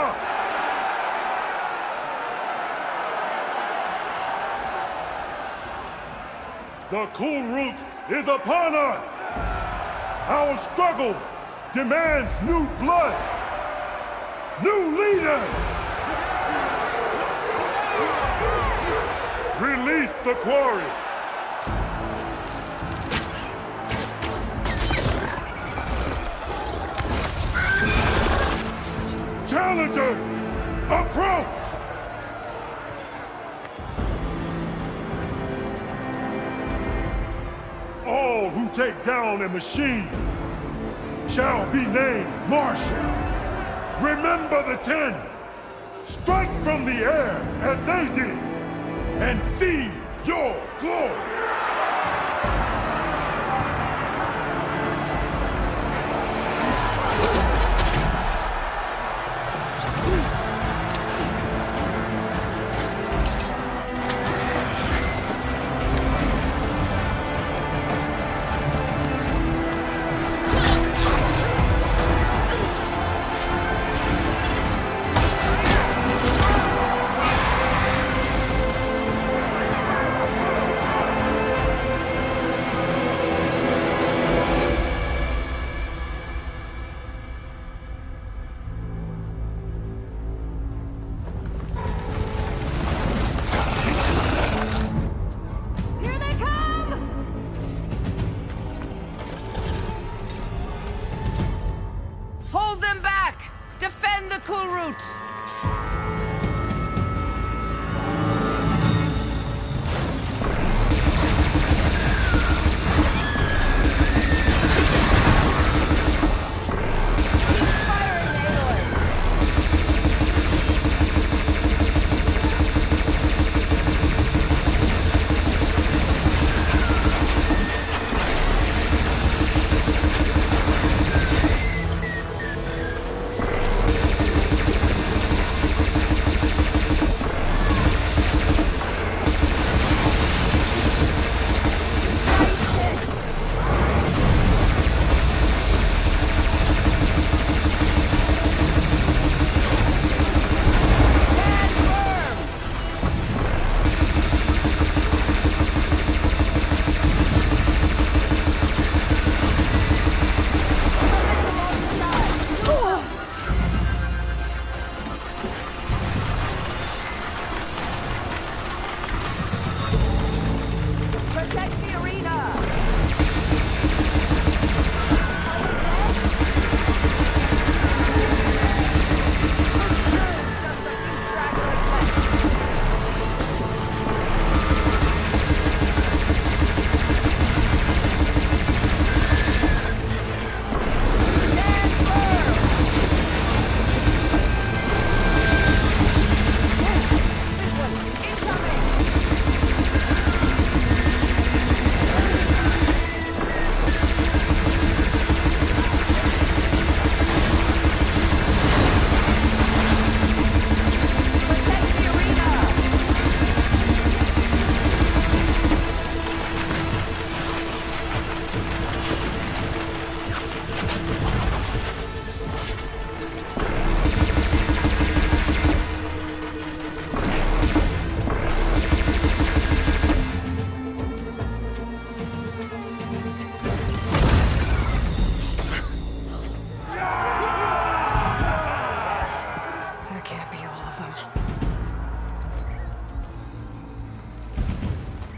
The cool route is upon us! Our struggle demands new blood! New leaders! Release the quarry! Challengers, approach! All who take down a machine shall be named Marshal. Remember the 10. Strike from the air as they did, and seize your glory.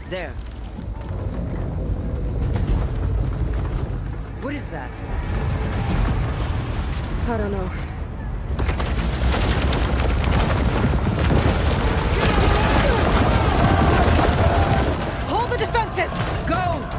There. What is that? I don't know. Hold the defenses! Go!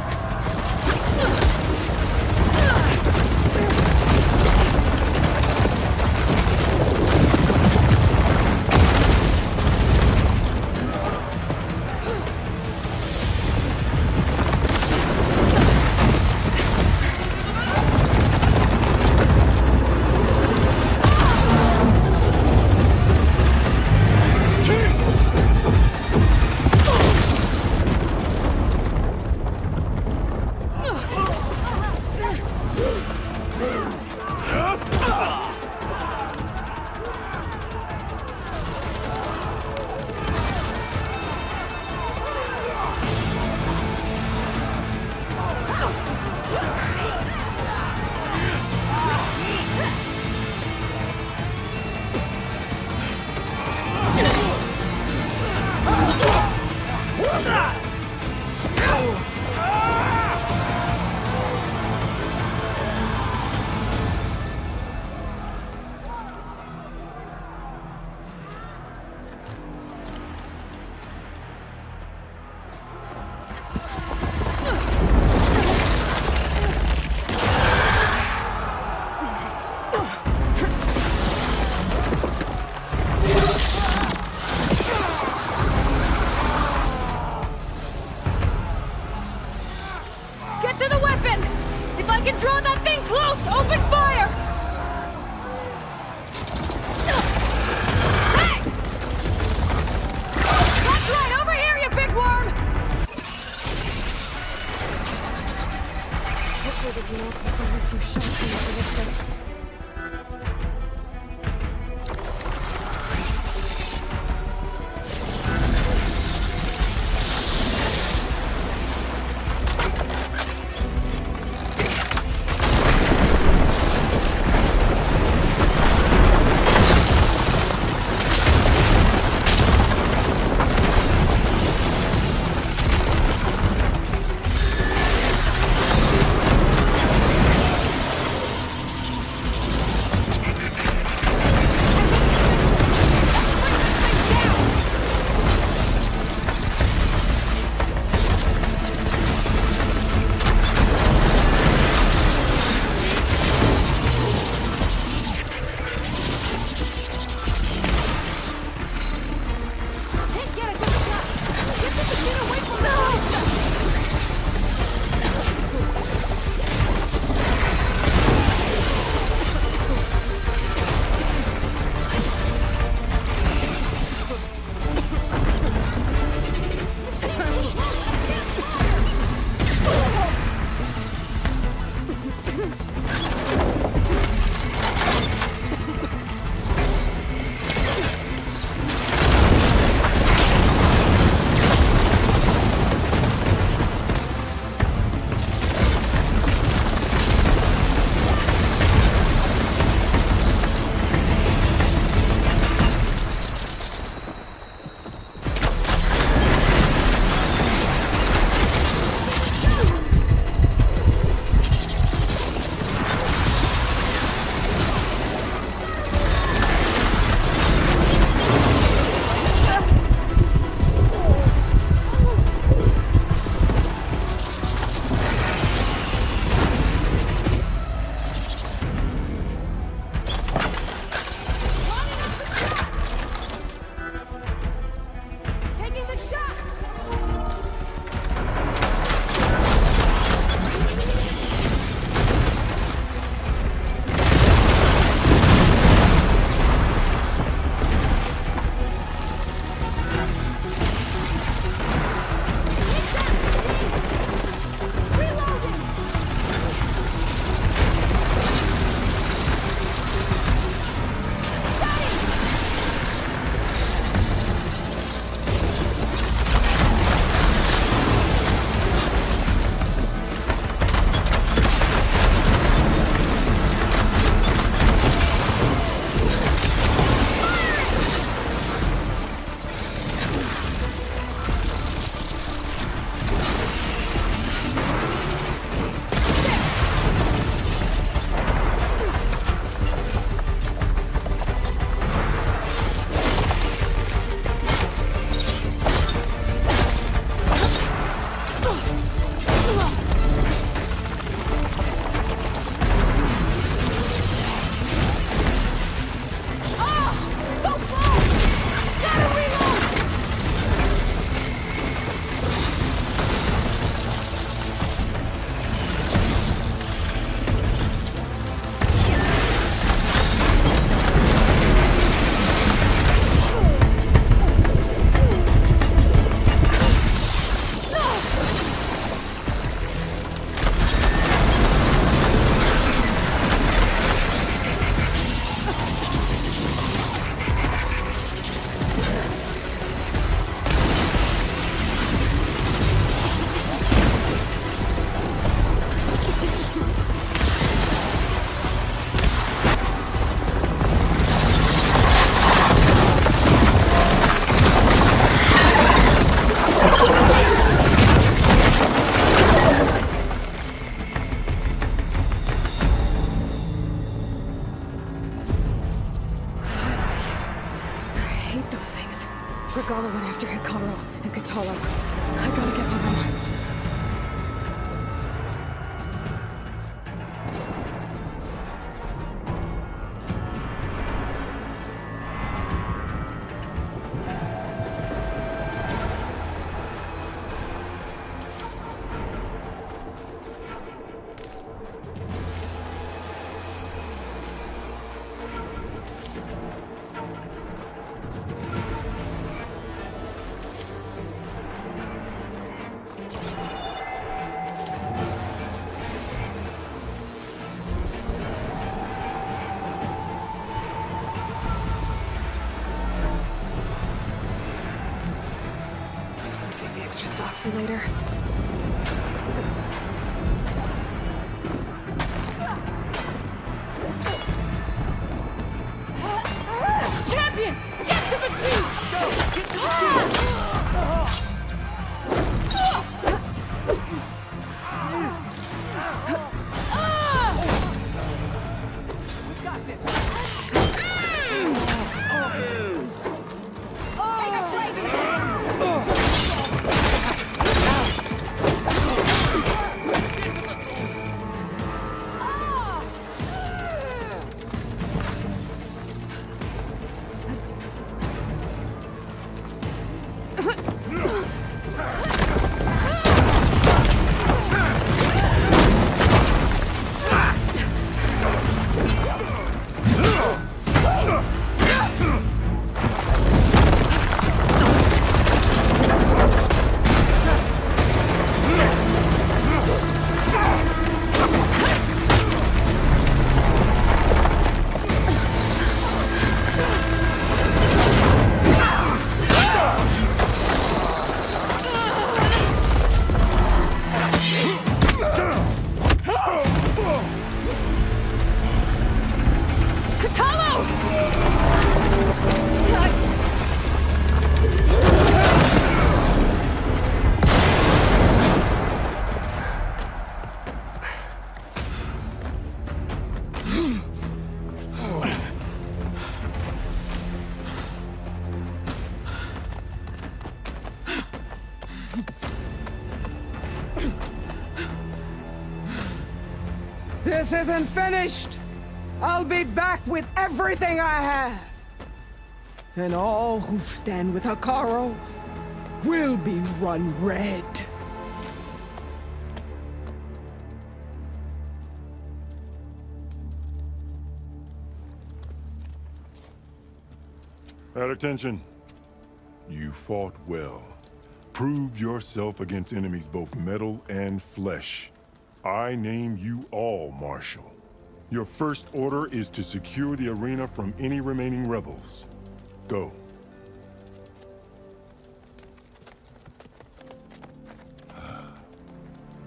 Regala went after Hikaru and Katalo. I gotta get to them. Save the extra stock for later. Champion! Get to the machine! Go! Get to the machine! We got this! This isn't finished! I'll be back with everything I have! And all who stand with Hikaru will be run red. At attention. You fought well. Proved yourself against enemies both metal and flesh. I name you all Marshal. Your first order is to secure the arena from any remaining rebels. Go.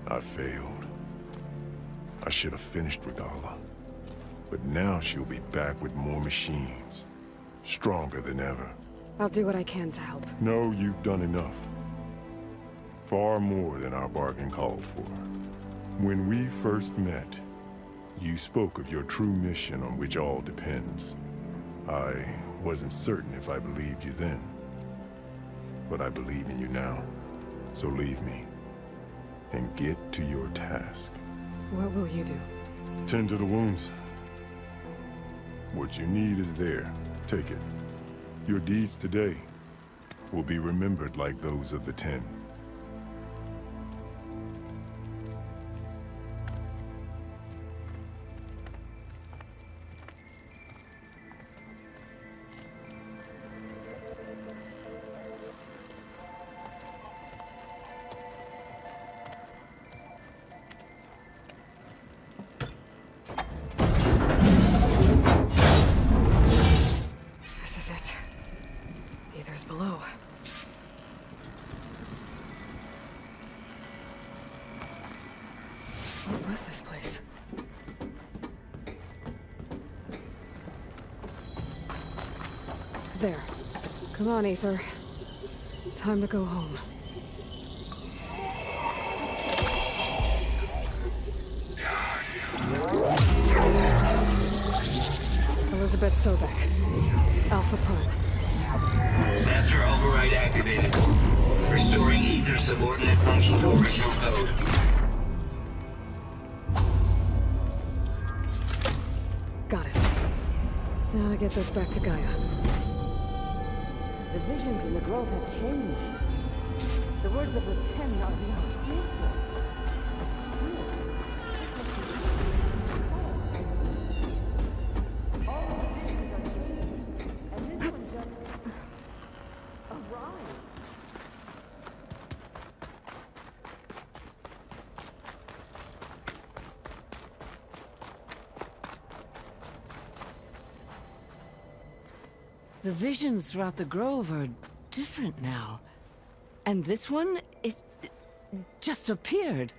I failed. I should have finished Regala. But now she'll be back with more machines. Stronger than ever. I'll do what I can to help. No, you've done enough. Far more than our bargain called for. When we first met, you spoke of your true mission on which all depends. I wasn't certain if I believed you then. But I believe in you now. So leave me. And get to your task. What will you do? Tend to the wounds. What you need is there. Take it. Your deeds today will be remembered like those of the 10. Below. What was this place? There. Come on, Aether. Time to go home. Elizabeth Sobek. Alpha Prime. Master override activated. Restoring ether subordinate function to original code. Got it. Now to get this back to Gaia. The visions in the grove have changed. The words of the Ten are beyond answers. The visions throughout the grove are different now. And this one, it just appeared.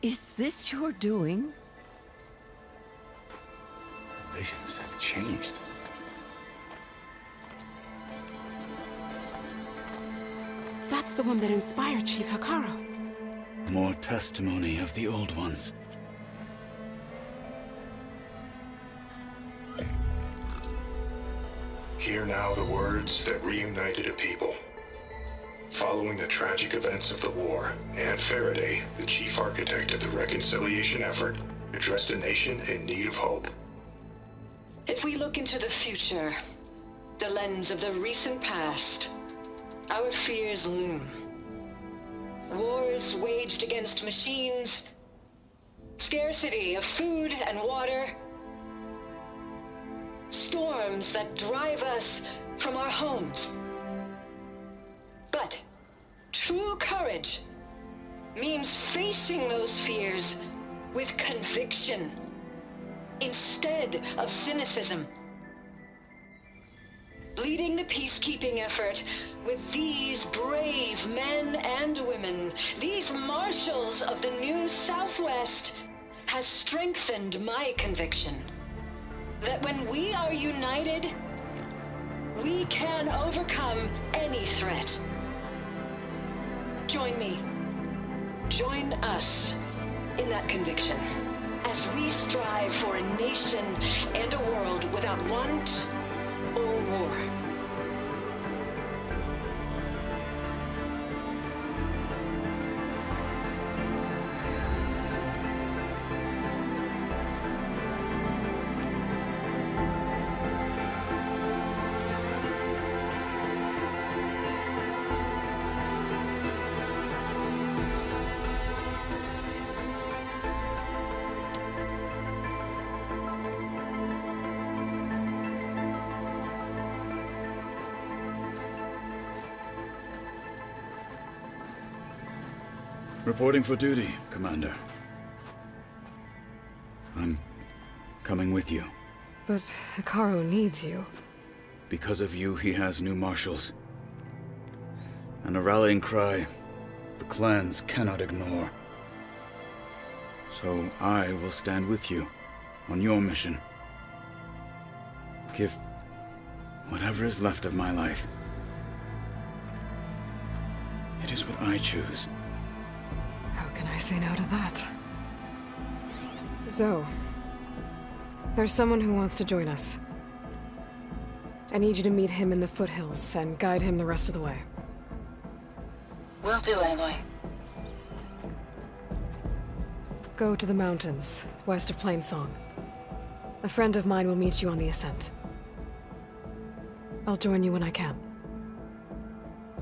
Is this your doing? Visions have changed. That's the one that inspired Chief Hekaro. More testimony of the old ones. Hear now the words that reunited a people. Following the tragic events of the war, Anne Faraday, the chief architect of the reconciliation effort, addressed a nation in need of hope. If we look into the future, the lens of the recent past, our fears loom. Wars waged against machines, scarcity of food and water, storms that drive us from our homes. But true courage means facing those fears with conviction instead of cynicism. Leading the peacekeeping effort with these brave men and women, these marshals of the new Southwest, has strengthened my conviction that when we are united, we can overcome any threat. Join me. Join us in that conviction as we strive for a nation and a world without want or war. Reporting for duty, Commander. I'm coming with you. But Hekaro needs you. Because of you, he has new marshals. And a rallying cry the clans cannot ignore. So I will stand with you on your mission. Give whatever is left of my life. It is what I choose. How can I say no to that? Zoe, there's someone who wants to join us. I need you to meet him in the foothills and guide him the rest of the way. Will do, Aloy. Go to the mountains, west of Plainsong. A friend of mine will meet you on the ascent. I'll join you when I can.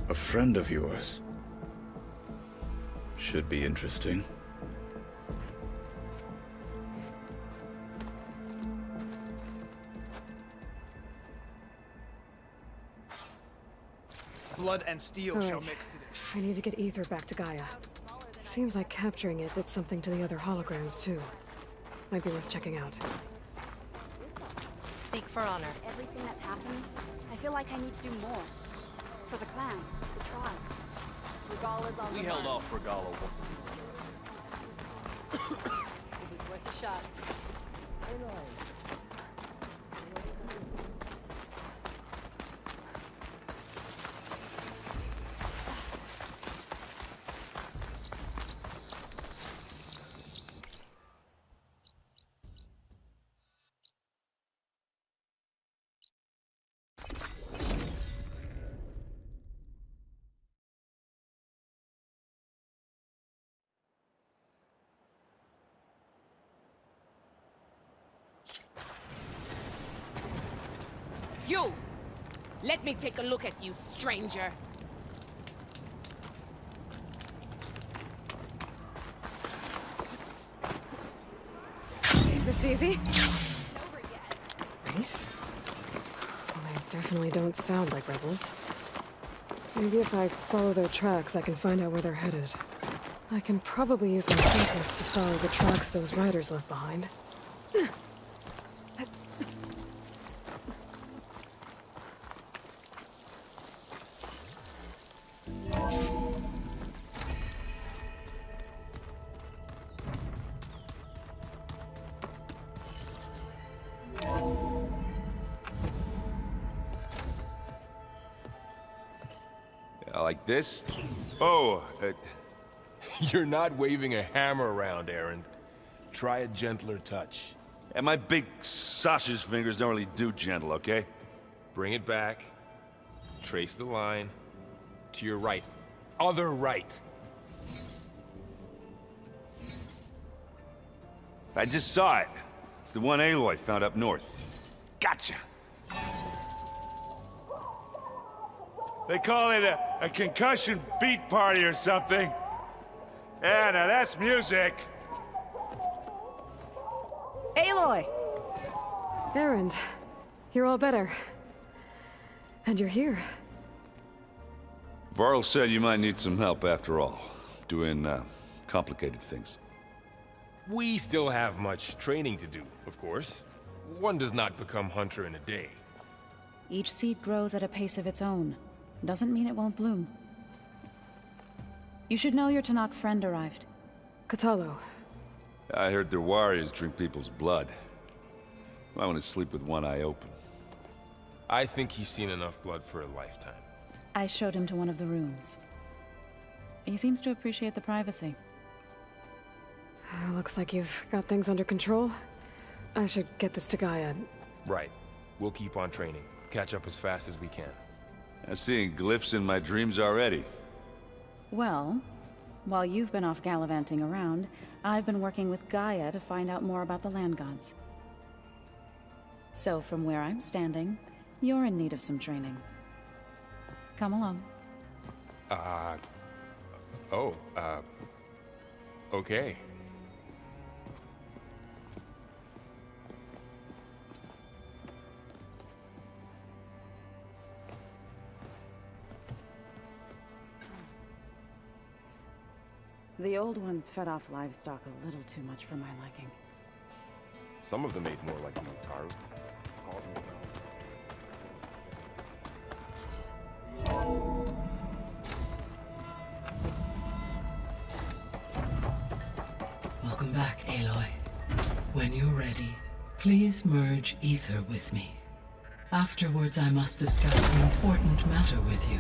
A friend of yours? Should be interesting. Blood and steel All shall right. mix today. I need to get Ether back to Gaia. Seems like capturing it did something to the other holograms, too. Might be worth checking out. Seek for honor. Everything that's happened, I feel like I need to do more. For the clan, the tribe. Regala's on We the held run. off Regala. It was worth a shot. You! Let me take a look at you, stranger. Is this easy? Nice. Well, they definitely don't sound like rebels. Maybe if I follow their tracks, I can find out where they're headed. I can probably use my focus to follow the tracks those riders left behind. Like this? Oh, You're not waving a hammer around, Aaron. Try a gentler touch. and my big sausage fingers don't really do gentle, okay? Bring it back. Trace the line. To your right. Other right. I just saw it. It's the one Aloy found up north. Gotcha! They call it a concussion beat party or something. Yeah, now that's music. Aloy! Erend, you're all better. And you're here. Varl said you might need some help after all. Doing, complicated things. We still have much training to do, of course. One does not become hunter in a day. Each seed grows at a pace of its own. Doesn't mean it won't bloom. You should know your Tanakh friend arrived. Katalo. I heard their warriors drink people's blood. Might want to sleep with one eye open. I think he's seen enough blood for a lifetime. I showed him to one of the rooms. He seems to appreciate the privacy. Looks like you've got things under control. I should get this to Gaia. Right. We'll keep on training. Catch up as fast as we can. I'm seeing glyphs in my dreams already. Well, while you've been off gallivanting around, I've been working with Gaia to find out more about the land gods. So from where I'm standing, you're in need of some training. Come along. Okay. The old ones fed off livestock a little too much for my liking. Some of them ate more like you, Taru. Called me Welcome back, Aloy. When you're ready, please merge ether with me. Afterwards, I must discuss an important matter with you.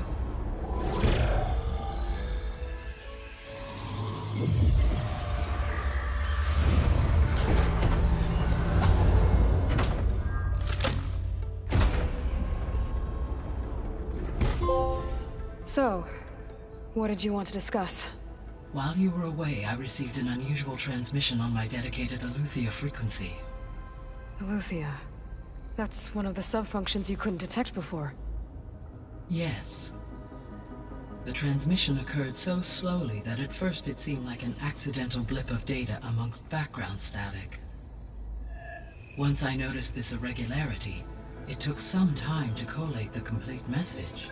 So, what did you want to discuss? While you were away, I received an unusual transmission on my dedicated Aletheia frequency. Aletheia. That's one of the sub-functions you couldn't detect before. Yes. The transmission occurred so slowly that at first it seemed like an accidental blip of data amongst background static. Once I noticed this irregularity, it took some time to collate the complete message.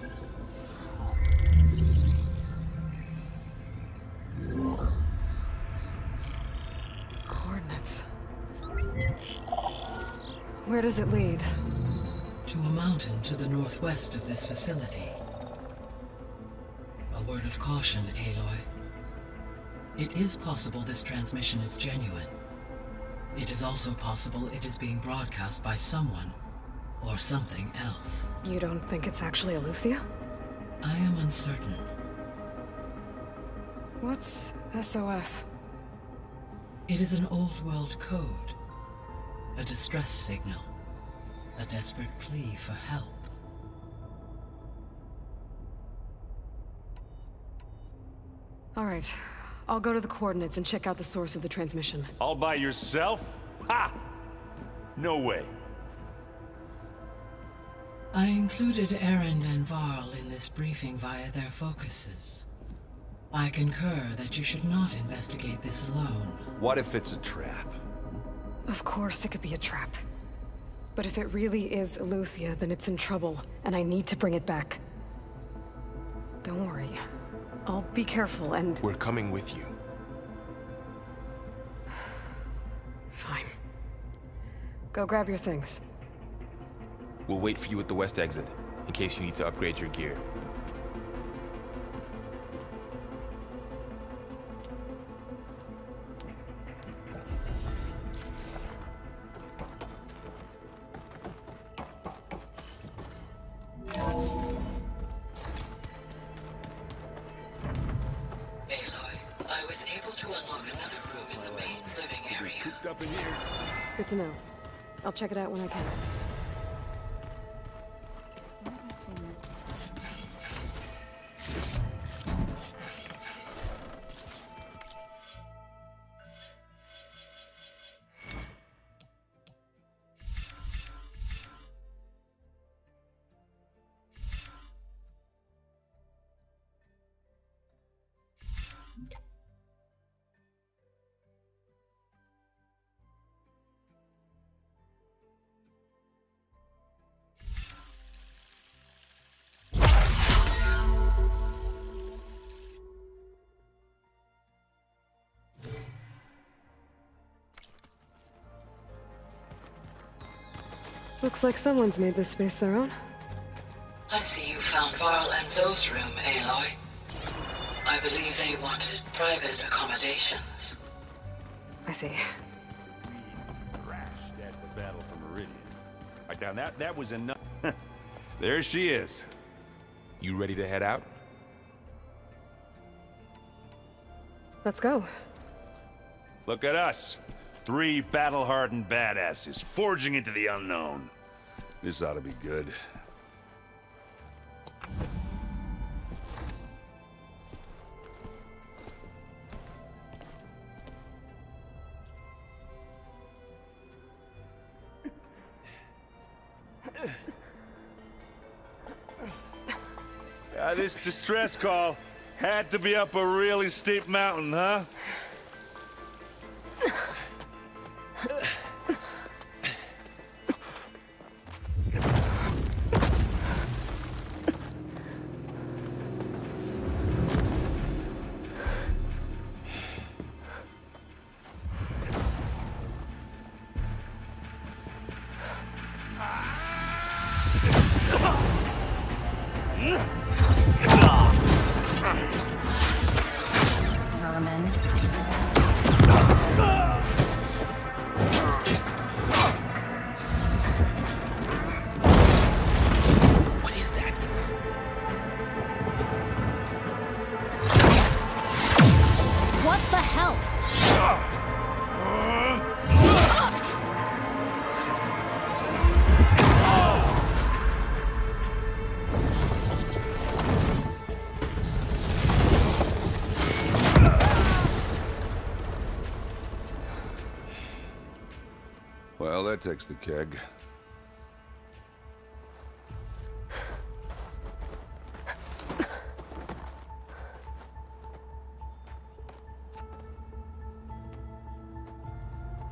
Coordinates. Where does it lead? To a mountain to the northwest of this facility. A word of caution, Aloy. It is possible this transmission is genuine. It is also possible it is being broadcast by someone or something else. You don't think it's actually Aletheia? I am uncertain. What's SOS? It is an old-world code. A distress signal. A desperate plea for help. All right. I'll go to the coordinates and check out the source of the transmission. All by yourself? Ha! No way. I included Erend and Varl in this briefing via their focuses. I concur that you should not investigate this alone. What if it's a trap? Of course it could be a trap. But if it really is Eleuthia, then it's in trouble, and I need to bring it back. Don't worry. I'll be careful and... We're coming with you. Fine. Go grab your things. We'll wait for you at the west exit, in case you need to upgrade your gear. Good to know. I'll check it out when I can. Looks like someone's made this space their own. I see you found Varl and Zoe's room, Aloy. I believe they wanted private accommodations. I see. We crashed at the Battle for Meridian. Right down, that was enough. There she is. You ready to head out? Let's go. Look at us. 3 battle-hardened badasses forging into the unknown. This ought to be good. This distress call had to be up a really steep mountain, huh? Vermin. What is that? What the hell? Well, that takes the keg.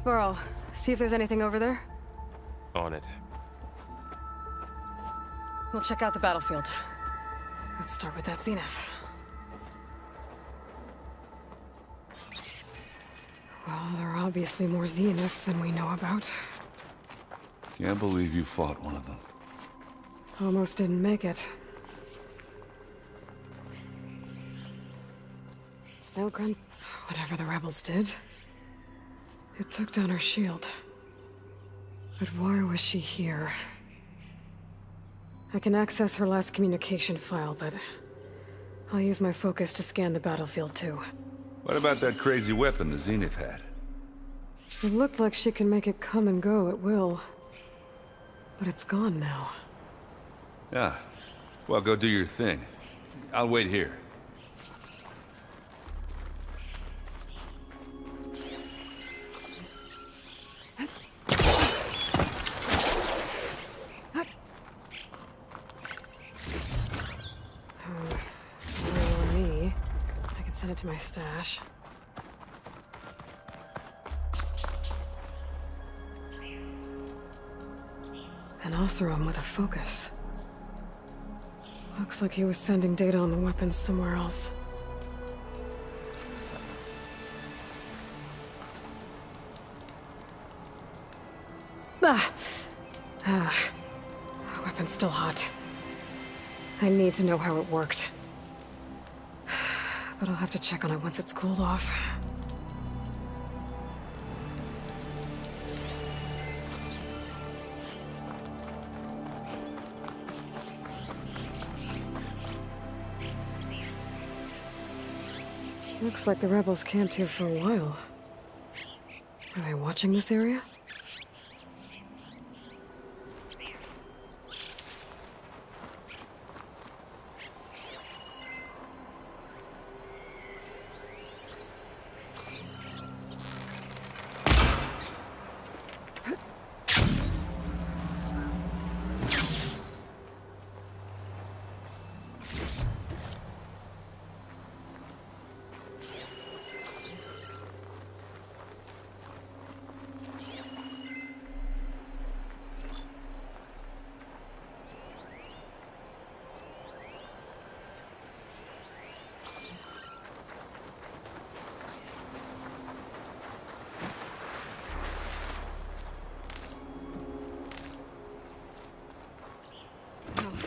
Varl, see if there's anything over there. On it. We'll check out the battlefield. Let's start with that zenith. Well, there are obviously more zeniths than we know about. Can't believe you fought one of them. Almost didn't make it. Snowgrunt, whatever the rebels did, it took down her shield. But why was she here? I can access her last communication file, but I'll use my focus to scan the battlefield too. What about that crazy weapon the Zenith had? It looked like she can make it come and go at will. But it's gone now. Yeah. Well, go do your thing. I'll wait here. send it to my stash. An Oseram with a focus. Looks like he was sending data on the weapons somewhere else. The weapon's still hot. I need to know how it worked. But I'll have to check on it once it's cooled off. Looks like the rebels camped here for a while. Are they watching this area?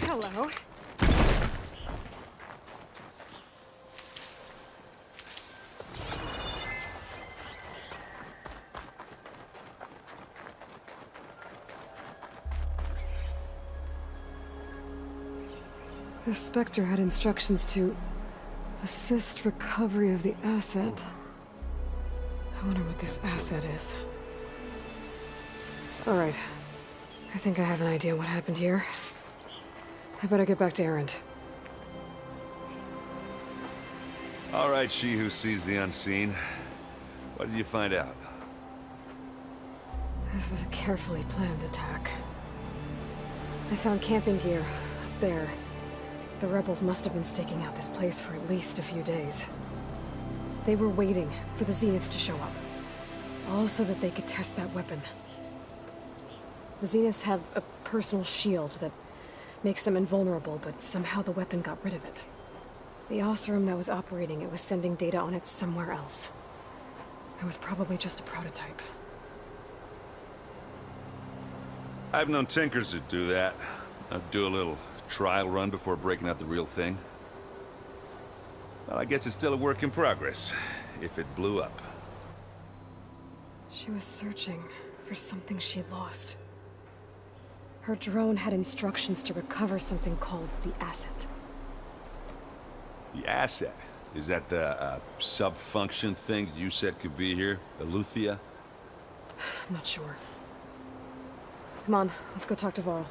Hello. The Spectre had instructions to assist recovery of the asset. I wonder what this asset is. All right. I think I have an idea what happened here. I better get back to Erend. All right, she who sees the unseen. What did you find out? This was a carefully planned attack. I found camping gear up there. The rebels must have been staking out this place for at least a few days. They were waiting for the Zeniths to show up. All so that they could test that weapon. The Zeniths have a personal shield that makes them invulnerable, but somehow the weapon got rid of it. The Oseram that was operating it was sending data on it somewhere else. It was probably just a prototype. I've known tinkers that do that. I'd do a little trial run before breaking out the real thing. Well, I guess it's still a work in progress, if it blew up. She was searching for something she lost. Her drone had instructions to recover something called the asset. The asset? Is that the sub-function thing you said could be here? The Luthia? I'm not sure. Come on, let's go talk to Varl.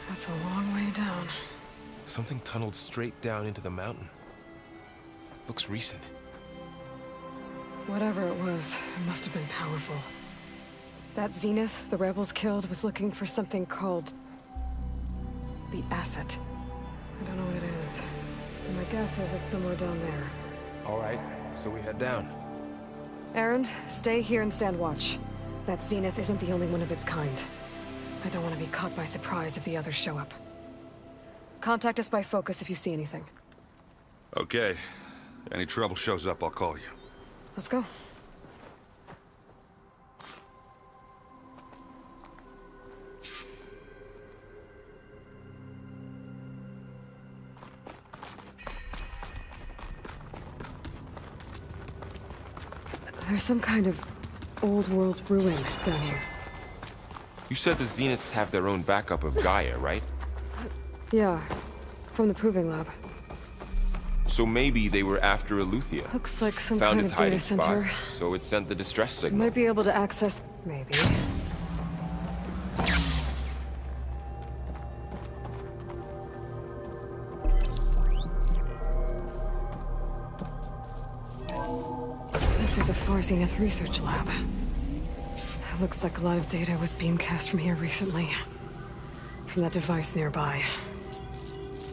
That's a long way down. Something tunneled straight down into the mountain. Looks recent. Whatever it was, it must have been powerful. That Zenith the rebels killed was looking for something called the asset. I don't know what it is. And my guess is it's somewhere down there. All right, so we head down. Erend, stay here and stand watch. That Zenith isn't the only one of its kind. I don't want to be caught by surprise if the others show up. Contact us by focus if you see anything. Okay. Any trouble shows up, I'll call you. Let's go. There's some kind of old-world ruin down here. You said the Zeniths have their own backup of Gaia, right? Yeah, from the Proving Lab. So maybe they were after Eleuthia. Looks like some Found kind its of data hiding spot, center. so it sent the distress We signal. might be able to access... maybe. This was a Far Zenith research lab. It looks like a lot of data was beamcast from here recently. From that device nearby.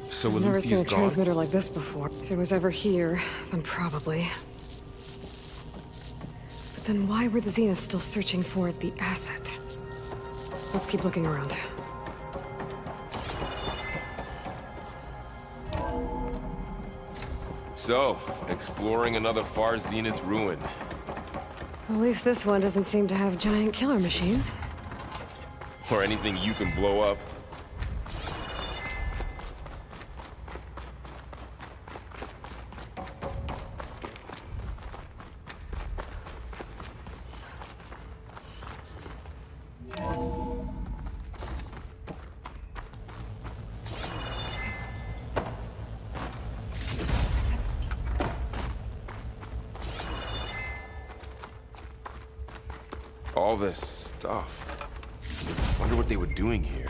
So I've never seen a Eleuthia's gone? transmitter like this before. If it was ever here, then probably. But then why were the Zeniths still searching for the asset? Let's keep looking around. So, exploring another Far Zenith ruin. At least this one doesn't seem to have giant killer machines. Or anything you can blow up. All this stuff. Wonder what they were doing here.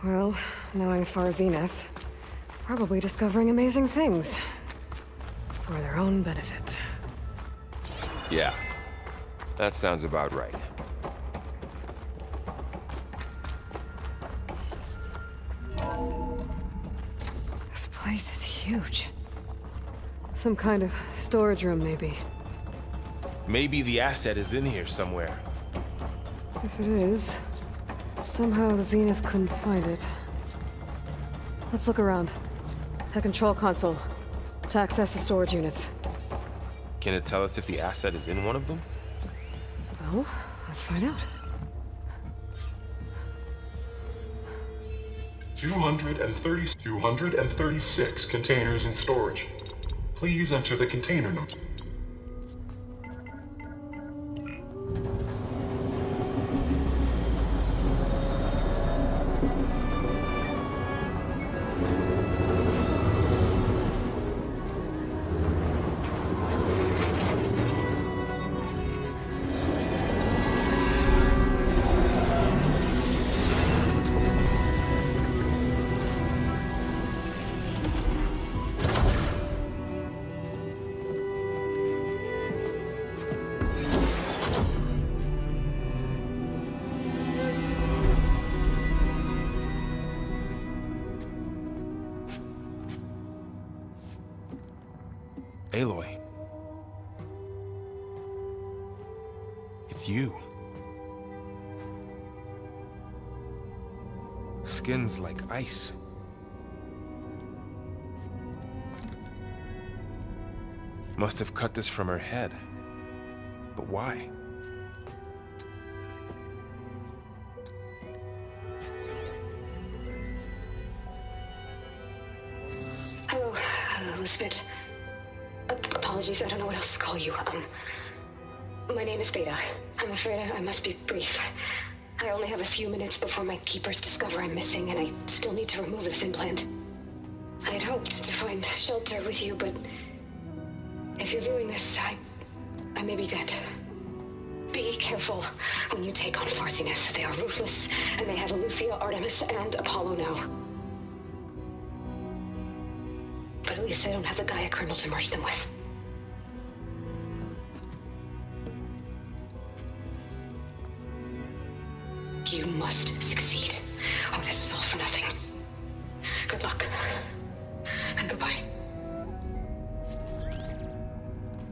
Well, knowing Far Zenith, probably discovering amazing things. For their own benefit. Yeah, that sounds about right. This place is huge. Some kind of storage room, maybe. Maybe the asset is in here somewhere. If it is, somehow the Zenith couldn't find it. Let's look around. A control console to access the storage units. Can it tell us if the asset is in one of them? Well, let's find out. 236 containers in storage. Please enter the container number. Aloy. It's you. Skin's like ice. Must have cut this from her head. But why? Hello, Elizabeth. Apologies, I don't know what else to call you. My name is Beta. I'm afraid I must be brief. I only have a few minutes before my keepers discover I'm missing, and I still need to remove this implant. I had hoped to find shelter with you, but if you're viewing this, I may be dead. Be careful when you take on Far Zenith. They are ruthless, and they have Eleuthia, Artemis, and Apollo now. But at least they don't have the Gaia kernel to merge them with. You must succeed, or this was all for nothing. Good luck. And goodbye.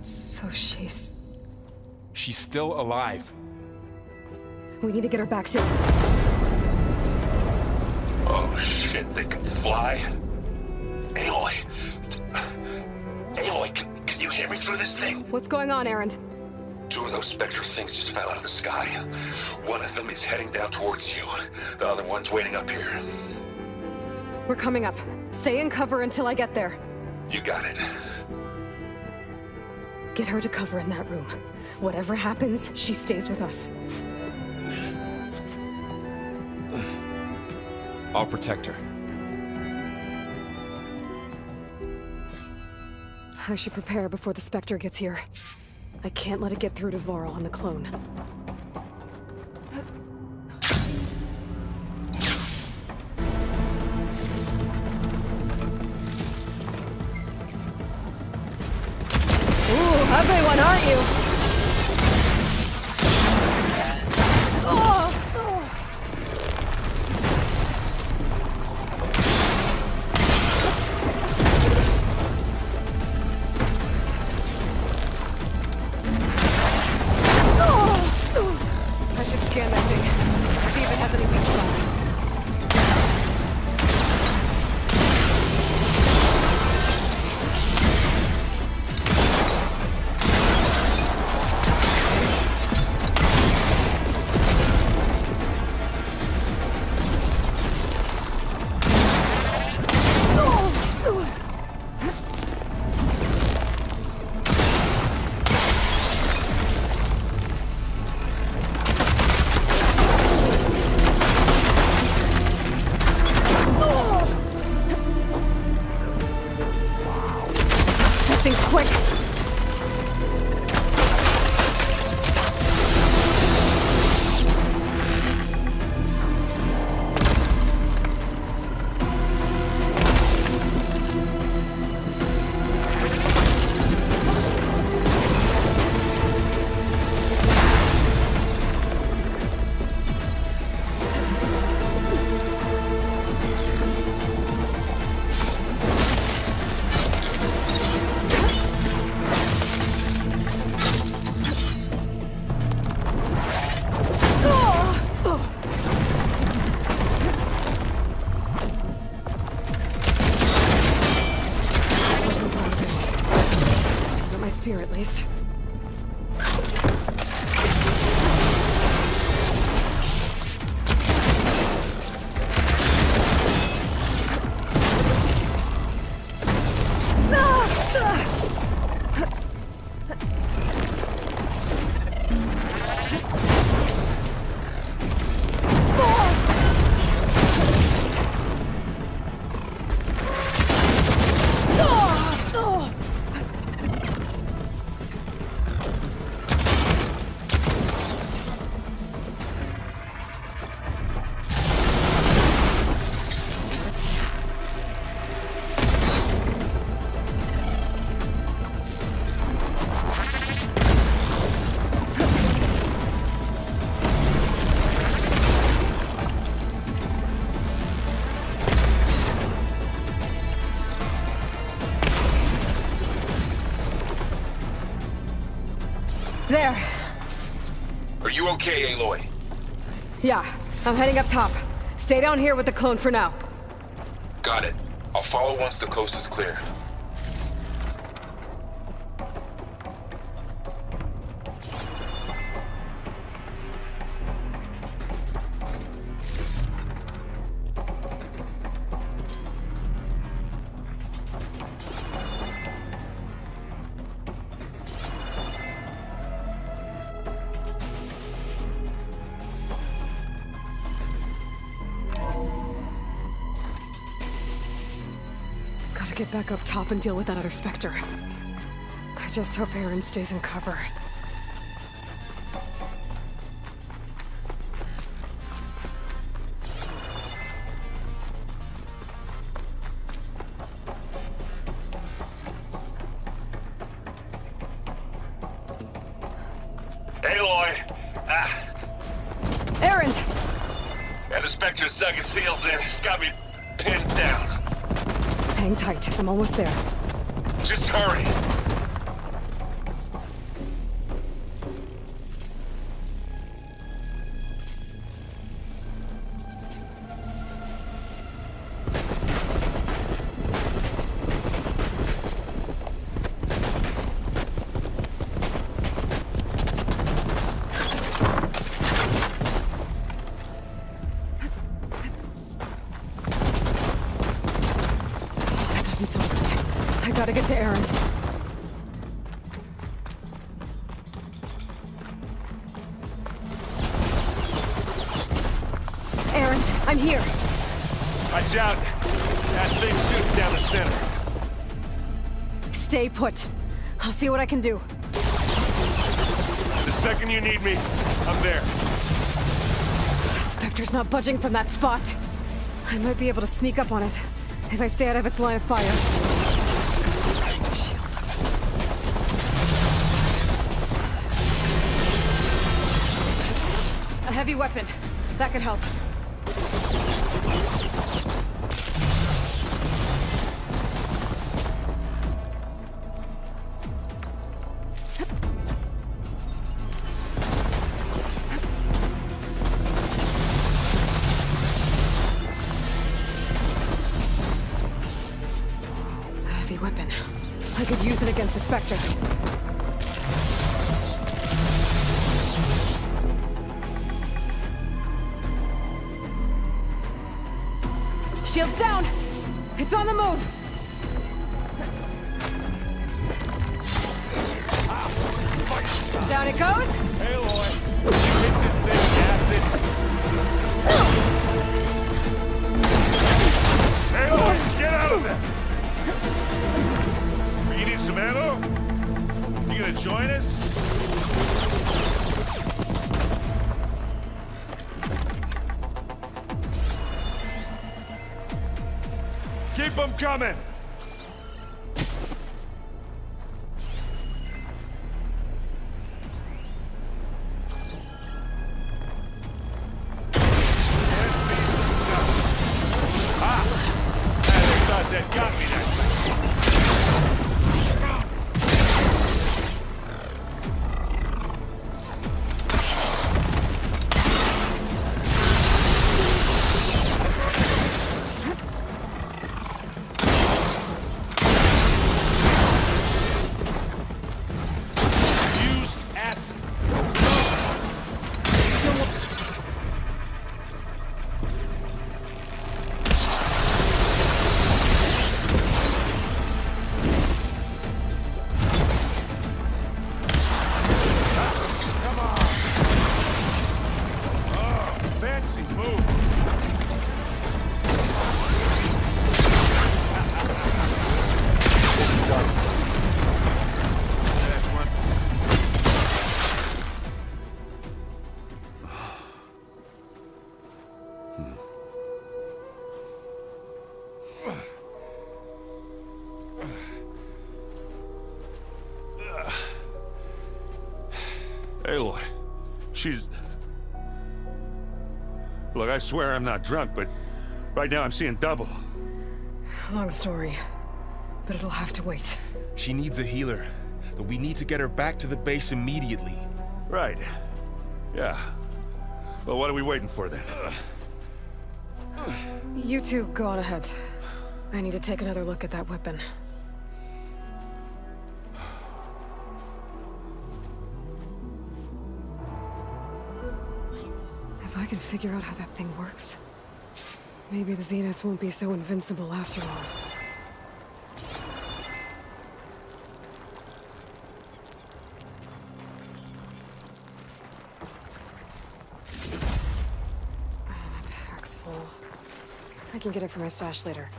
So she's... She's still alive. We need to get her back to... Oh shit, they can fly? Aloy. Aloy, can you hear me through this thing? What's going on, Erend? Two of those spectral things just fell out of the sky. One of them is heading down towards you. The other one's waiting up here. We're coming up. Stay in cover until I get there. You got it. Get her to cover in that room. Whatever happens, she stays with us. I'll protect her. I should prepare before the Spectre gets here. I can't let it get through to Varl and the clone. Ooh, ugly one, aren't you? Oh! I should scan that thing. See if it has any weak spots. Here, at least. There. Are you okay, Aloy? Yeah, I'm heading up top. Stay down here with the clone for now. Got it. I'll follow once the coast is clear. Get back up top and deal with that other Spectre. I just hope Aaron stays in cover. Aloy! Aaron! And the Spectre's dug its heels in. It's got me pinned down. Hang tight. I'm almost there. Just hurry. Gotta get to Aaron. Aaron, I'm here. Watch out. That thing's shooting down the center. stay put. I'll see what I can do. The second you need me, I'm there. The Spectre's not budging from that spot. I might be able to sneak up on it, if I stay out of its line of fire. A heavy weapon. That could help. Weapon. I could use it against the Spectre. Shield's down! It's on the move! Down it goes! Aloy! You hit this thing, acid! Aloy, get out of there! You need some ammo? You gonna join us? Keep them coming! That got me that time. Aloy, she's... Look, I swear I'm not drunk, but right now I'm seeing double. Long story, but it'll have to wait. She needs a healer, but we need to get her back to the base immediately. Right. Yeah. Well, what are we waiting for then? You two go on ahead. I need to take another look at that weapon. If I can figure out how that thing works, maybe the Zeniths won't be so invincible after all. My pack's full. I can get it from my stash later.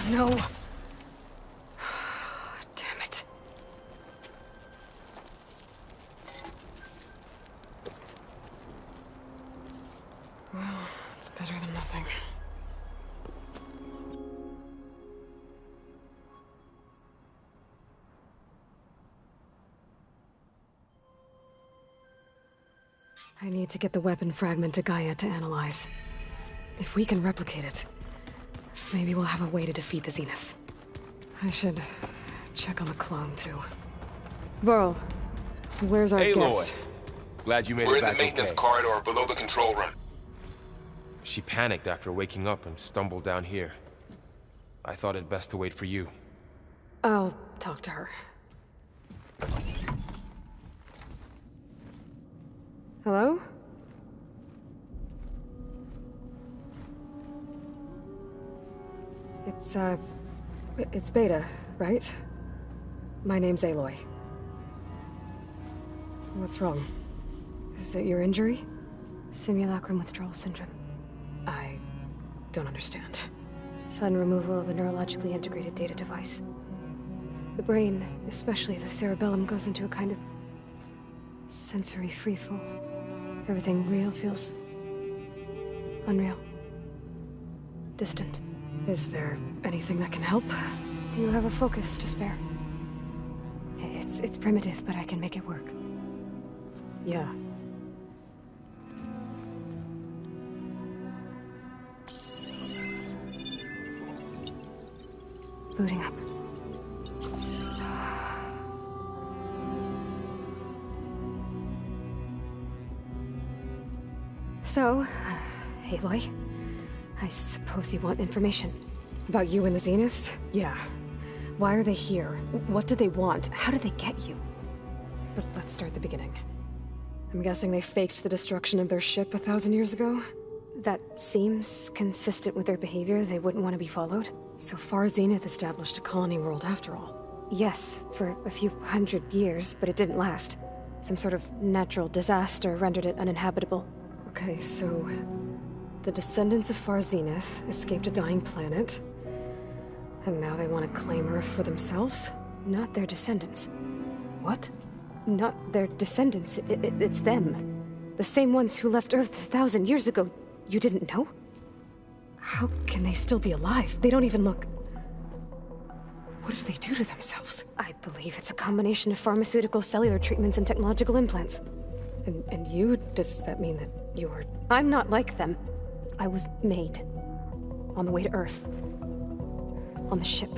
No. Damn it. Well, it's better than nothing. I need to get the weapon fragment to Gaia to analyze. If we can replicate it, maybe we'll have a way to defeat the Zeniths. I should check on the clone, too. Varl, where's our guest? Glad you made We're it in the back maintenance okay. corridor below the control room. She panicked after waking up and stumbled down here. I thought it best to wait for you. I'll talk to her. Hello? It's Beta, right? My name's Aloy. What's wrong? Is it your injury? Simulacrum withdrawal syndrome. I don't understand. Sudden removal of a neurologically integrated data device. The brain, especially the cerebellum, goes into a kind of sensory freefall. Everything real feels unreal. Distant. Is there anything that can help? Do you have a focus to spare? It's primitive, but I can make it work. Yeah. Booting up. So, Aloy, I suppose you want information. About you and the Zeniths? Yeah. Why are they here? What do they want? How did they get you? But let's start at the beginning. I'm guessing they faked the destruction of their ship 1,000 years ago? That seems consistent with their behavior. They wouldn't want to be followed. So far, Zenith established a colony world after all. Yes, for a few hundred years, but it didn't last. Some sort of natural disaster rendered it uninhabitable. Okay, so the descendants of Far Zenith escaped a dying planet, and now they want to claim Earth for themselves? Not their descendants. What? Not their descendants. It's them. The same ones who left Earth 1,000 years ago. You didn't know? How can they still be alive? They don't even look... What did they do to themselves? I believe it's a combination of pharmaceutical, cellular treatments, and technological implants. And you? Does that mean that you're... I'm not like them. I was made. On the way to Earth. On the ship.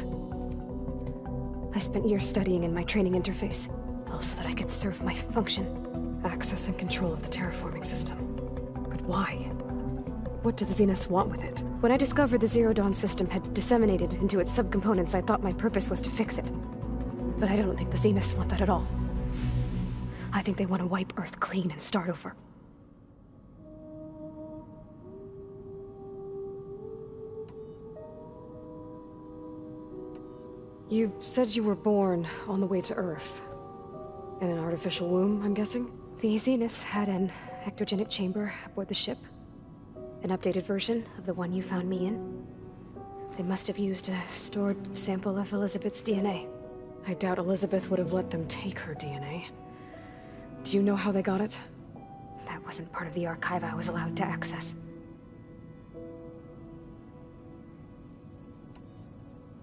I spent years studying in my training interface, all so that I could serve my function. Access and control of the terraforming system. But why? What do the Zeniths want with it? When I discovered the Zero Dawn system had disseminated into its subcomponents, I thought my purpose was to fix it. But I don't think the Zeniths want that at all. I think they want to wipe Earth clean and start over. You said you were born on the way to Earth. In an artificial womb, I'm guessing? The Zeniths had an ectogenic chamber aboard the ship. An updated version of the one you found me in. They must have used a stored sample of Elizabeth's DNA. I doubt Elizabeth would have let them take her DNA. Do you know how they got it? That wasn't part of the archive I was allowed to access.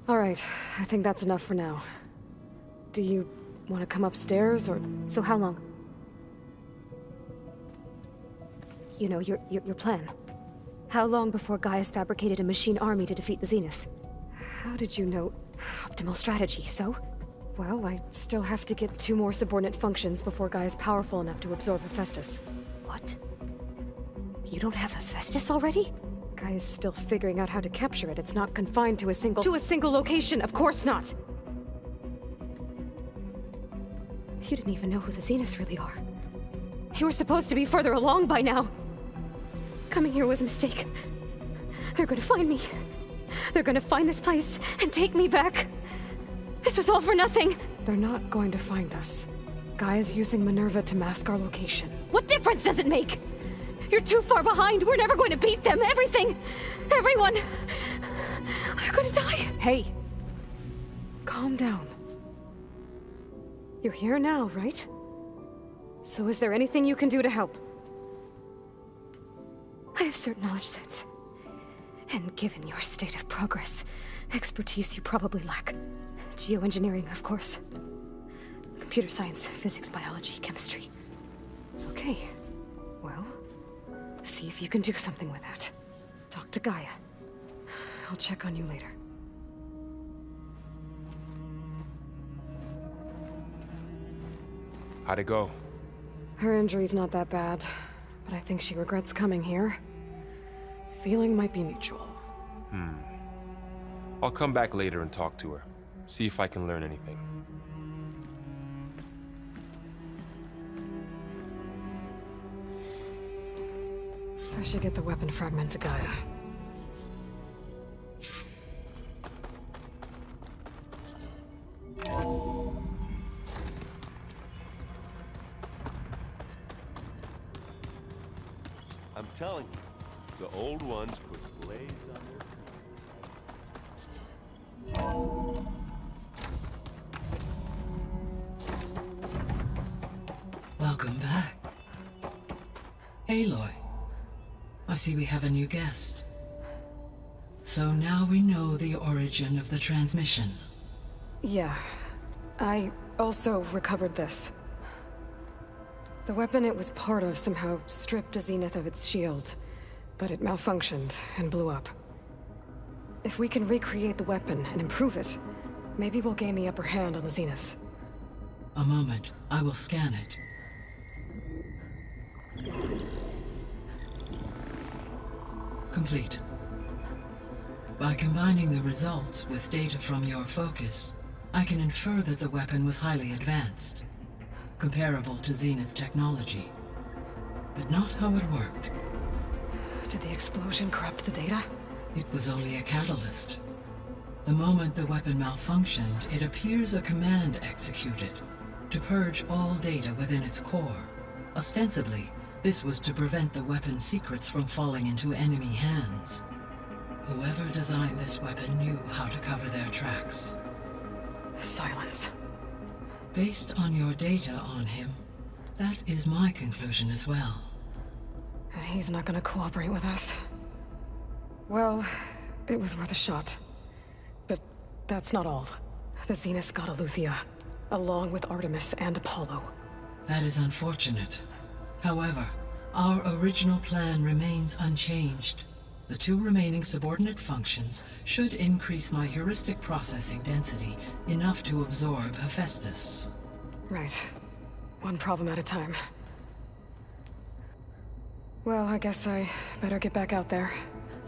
All right, I think that's enough for now. Do you want to come upstairs, or... So how long? You know, your plan. How long before Gaius fabricated a machine army to defeat the Zeniths? How did you know? Optimal strategy, so? Well, I still have to get 2 more subordinate functions before Gaia's powerful enough to absorb Hephaestus. What? You don't have Hephaestus already? Gaia's still figuring out how to capture it. It's not confined to a single... To a single location! Of course not! You didn't even know who the Zeniths really are. You were supposed to be further along by now! Coming here was a mistake. They're gonna find me. They're gonna find this place and take me back. This was all for nothing! They're not going to find us. Gaia's using Minerva to mask our location. What difference does it make? You're too far behind. We're never going to beat them. Everything, everyone, are gonna die. Hey, calm down. You're here now, right? So is there anything you can do to help? I have certain knowledge sets. And given your state of progress, expertise you probably lack. Geoengineering, of course. Computer science, physics, biology, chemistry. Okay. Well, see if you can do something with that. Talk to Gaia. I'll check on you later. How'd it go? Her injury's not that bad, but I think she regrets coming here. Feeling might be mutual. I'll come back later and talk to her. See if I can learn anything. I should get the weapon fragment to Gaia. I'm telling you, the old ones put blades on their... Welcome back. Aloy. I see we have a new guest. So now we know the origin of the transmission. Yeah. I also recovered this. The weapon it was part of somehow stripped Zenith of its shield, but it malfunctioned and blew up. If we can recreate the weapon and improve it, maybe we'll gain the upper hand on the Zeniths. A moment. I will scan it. Complete. By combining the results with data from your focus, I can infer that the weapon was highly advanced, comparable to Zenith technology, but not how it worked. Did the explosion corrupt the data? It was only a catalyst. The moment the weapon malfunctioned, it appears a command executed to purge all data within its core. Ostensibly, this was to prevent the weapon's secrets from falling into enemy hands. Whoever designed this weapon knew how to cover their tracks. Silence. Based on your data on him, that is my conclusion as well. And he's not gonna cooperate with us. Well, it was worth a shot. But that's not all. The Zeniths got Aletheia, along with Artemis and Apollo. That is unfortunate. However, our original plan remains unchanged. The two remaining subordinate functions should increase my heuristic processing density enough to absorb Hephaestus. Right. One problem at a time. Well, I guess I better get back out there.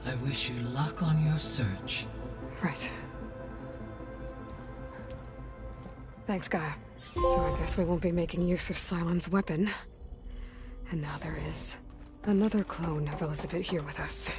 I wish you luck on your search. Right. Thanks, Gaia. So I guess we won't be making use of Sylens' weapon. And now there is another clone of Elizabeth here with us.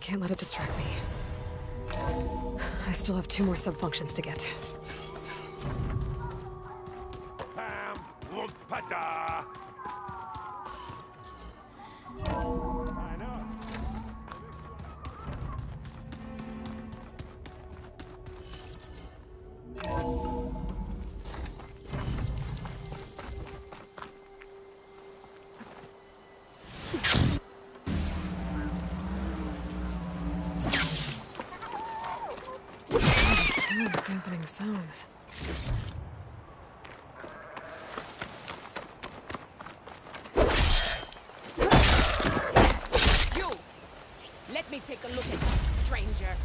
Can't let it distract me. I still have 2 more subfunctions to get. Pam, Pata. I know. Dampening sounds. You! Let me take a look at you, stranger.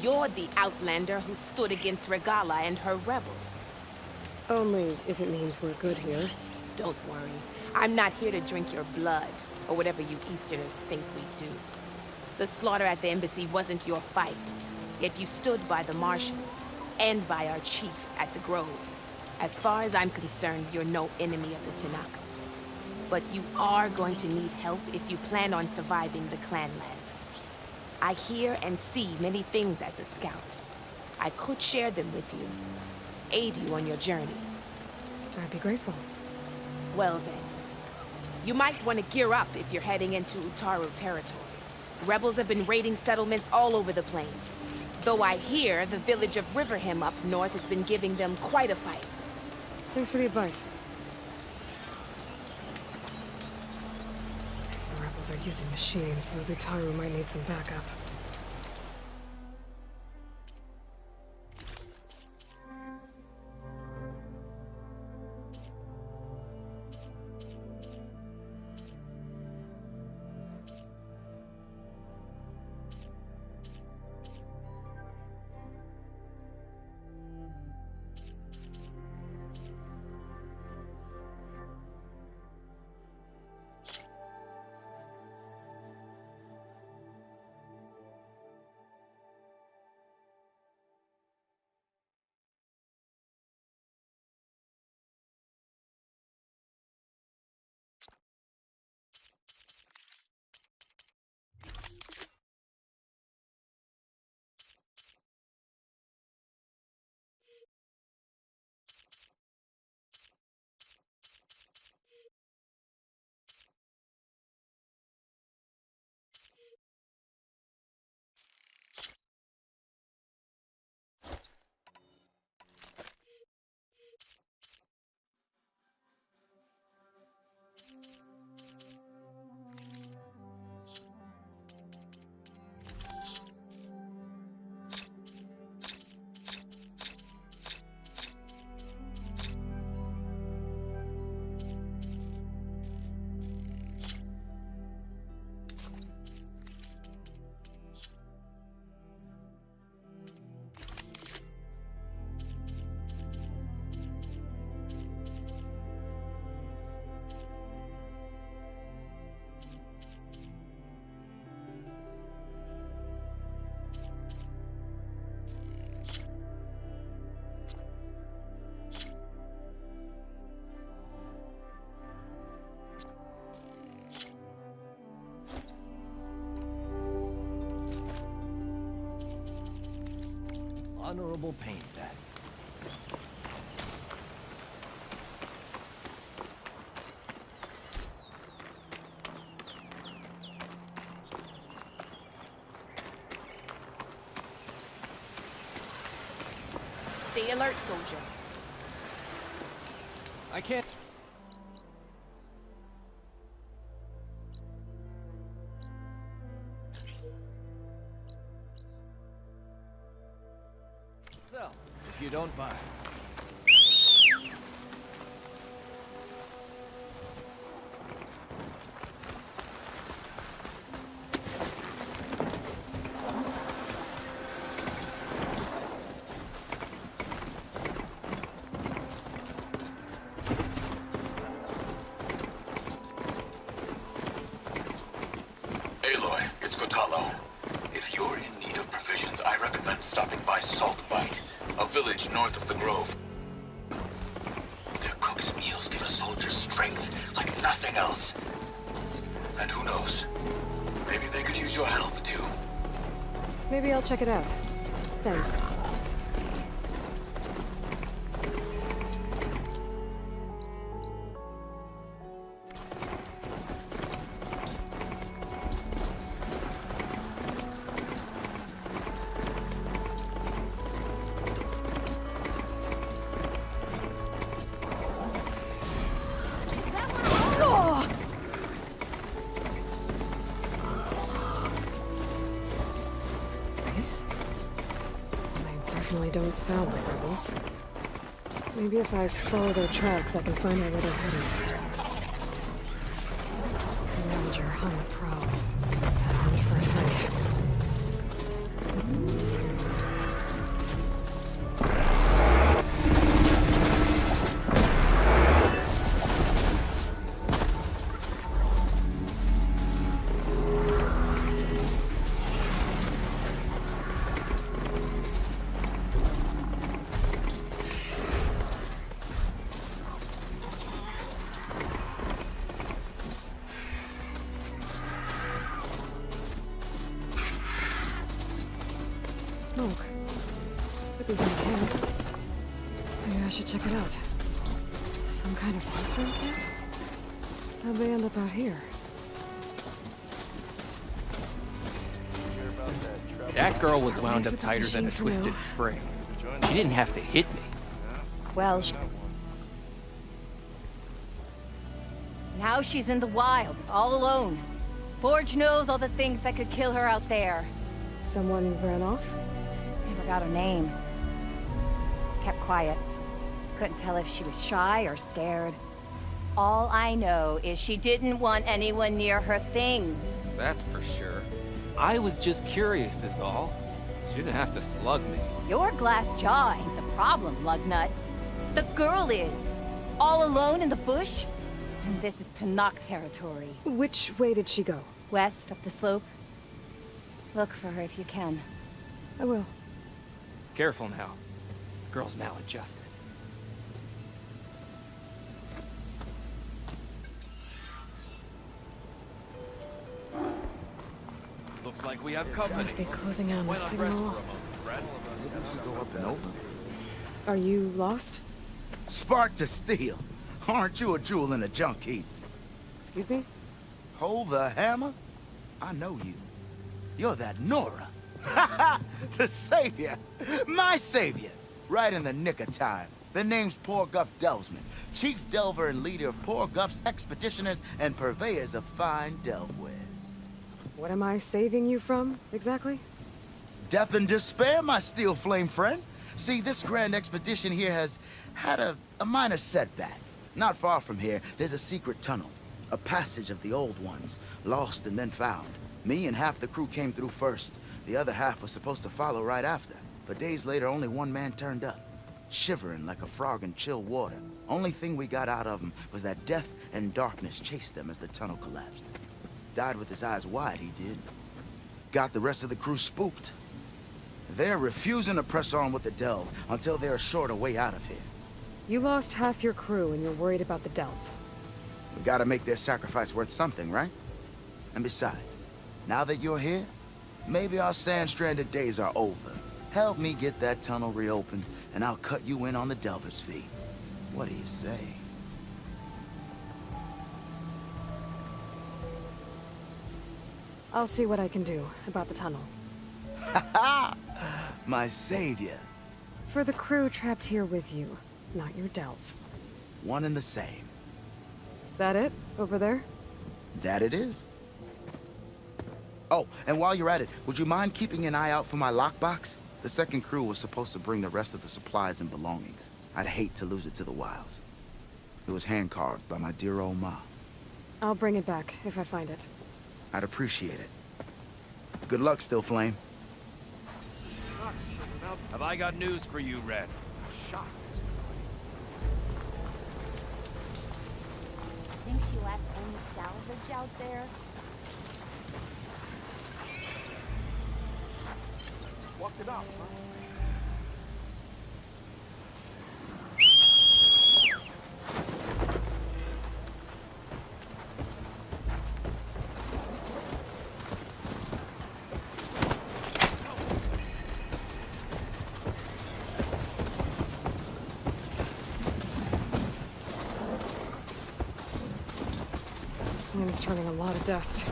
You're the outlander who stood against Regala and her rebels. Only if it means we're good here. Don't worry. I'm not here to drink your blood, or whatever you Easterners think we do. The slaughter at the embassy wasn't your fight, yet you stood by the Martians, and by our chief at the Grove. As far as I'm concerned, you're no enemy of the Tenakth. But you are going to need help if you plan on surviving the Clanlands. I hear and see many things as a scout. I could share them with you, aid you on your journey. I'd be grateful. Well then, you might want to gear up if you're heading into Utaru territory. Rebels have been raiding settlements all over the plains. Though I hear the village of Riverham up north has been giving them quite a fight. Thanks for the advice. If the rebels are using machines, those Utaru might need some backup. Honorable paint that. Stay alert, soldier. I can't... Sell, if you don't buy. Aloy, it's Kotalo. If you're in need of provisions, I recommend stopping by Saltbite, a village north of the Grove. Their cook's meals give a soldier strength like nothing else. And who knows, maybe they could use your help too. Maybe I'll check it out. Thanks. They don't sound like rebels. Maybe if I follow their tracks, I can find out where they're headed. Ranger on the prowl. Armed for a fight. smoke. Could be from camp. Maybe I should check it out. Some kind of classroom camp? How'd they end up out here? That girl was wound Thanks up with this tighter than a machine for twisted now. spring. She didn't have to hit me. Well, now she's in the wilds, all alone. Forge knows all the things that could kill her out there. Someone ran off? Never got her name. Kept quiet. Couldn't tell if she was shy or scared. All I know is she didn't want anyone near her things. That's for sure. I was just curious is all. She didn't have to slug me. Your glass jaw ain't the problem, lugnut. The girl is. All alone in the bush. And this is Tanakh territory. Which way did she go? West, up the slope. Look for her if you can. I will. Careful now. Girl's maladjusted. Looks like we have company. Must be closing in on the Why not rest for a signal. moment, Brad? Maybe we should go up and open. Are you lost? Spark to steel. Aren't you a jewel in a junk heap? Excuse me? Hold the hammer? I know you. You're that Nora. The savior. My savior. Right in the nick of time. The name's Poor Guff Delvesman, chief delver and leader of Poor Guff's expeditioners and purveyors of fine delvewares. What am I saving you from, exactly? Death and despair, my steel flame friend. See, this grand expedition here has had a minor setback. Not far from here, there's a secret tunnel. A passage of the old ones, lost and then found. Me and half the crew came through first. The other half was supposed to follow right after. But days later, only one man turned up. Shivering like a frog in chill water. Only thing we got out of him was that death and darkness chased them as the tunnel collapsed. Died with his eyes wide, he did. Got the rest of the crew spooked. They're refusing to press on with the delve until they're assured a way out of here. You lost half your crew and you're worried about the delve. We gotta make their sacrifice worth something, right? And besides, now that you're here, maybe our sand-stranded days are over. Help me get that tunnel reopened, and I'll cut you in on the delver's fee. What do you say? I'll see what I can do about the tunnel. Ha-ha! My savior. For the crew trapped here with you, not your delve. One and the same. That it? Over there? That it is. Oh, and while you're at it, would you mind keeping an eye out for my lockbox? The second crew was supposed to bring the rest of the supplies and belongings. I'd hate to lose it to the wilds. It was hand-carved by my dear old ma. I'll bring it back if I find it. I'd appreciate it. Good luck, Still Flame. Have I got news for you, Red? Shocked. Think she left any salvage out there? Walked it off, huh? Wind's turning a lot of dust. I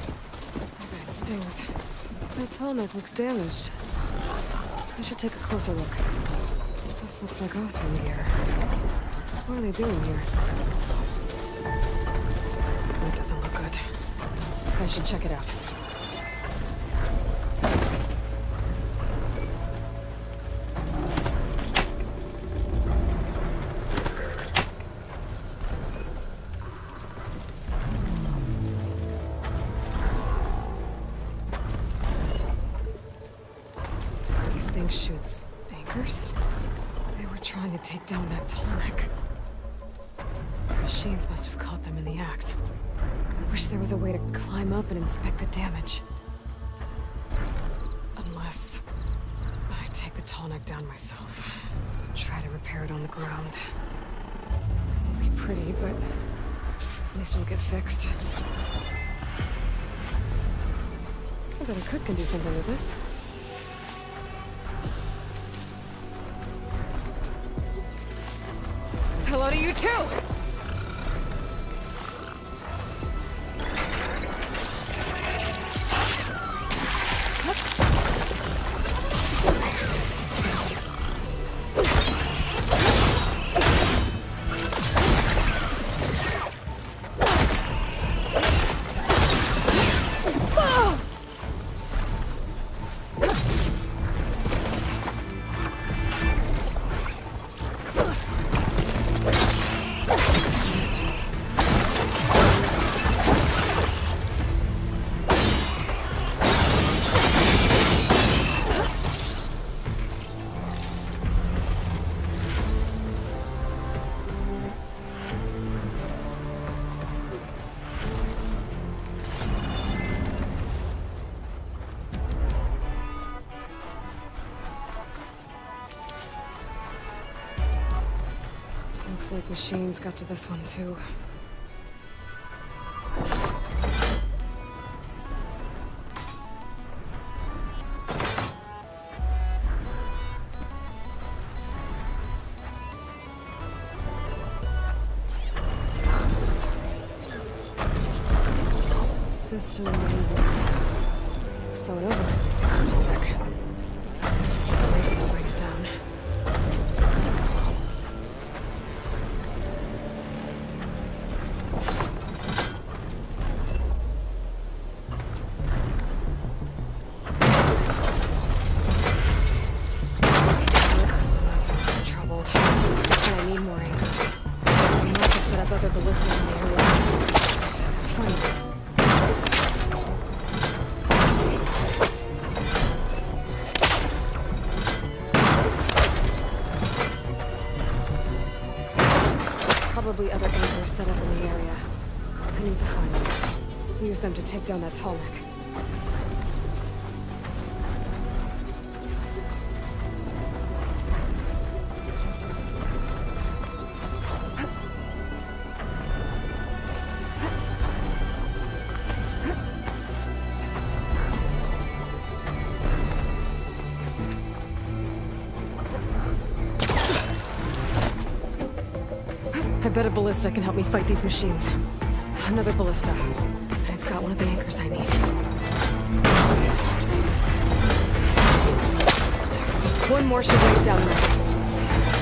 bet it stings. That tonic looks damaged. I should take a closer look. This looks like Osram gear. What are they doing here? That doesn't look good. I should check it out. These things shoots anchors? They were trying to take down that tonic. The machines must have caught them in the act. I wish there was a way to climb up and inspect the damage. Unless I take the tonic down myself. Try to repair it on the ground. Won't be pretty, but at least it'll get fixed. I bet a cook can do something with this. Hello to you too! Looks like machines got to this one too. System reboot. So it over. Fix the topic. Crazy to write it down. That's in trouble. But I need more anchors. So I must have set up other ballistas in the area. I just gotta find them. Probably other anchors set up in the area. I need to find them. Use them to take down that tall neck. I bet a ballista can help me fight these machines. Another ballista. And it's got one of the anchors I need. What's next? One more should weigh it down there.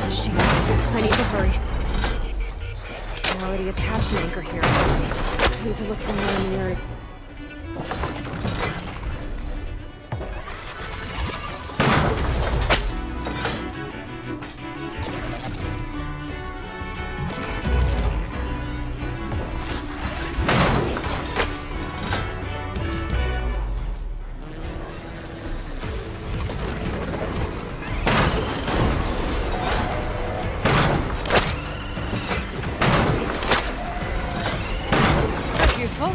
Machines. I need to hurry. I already attached an anchor here. I need to look for more in the area. Useful.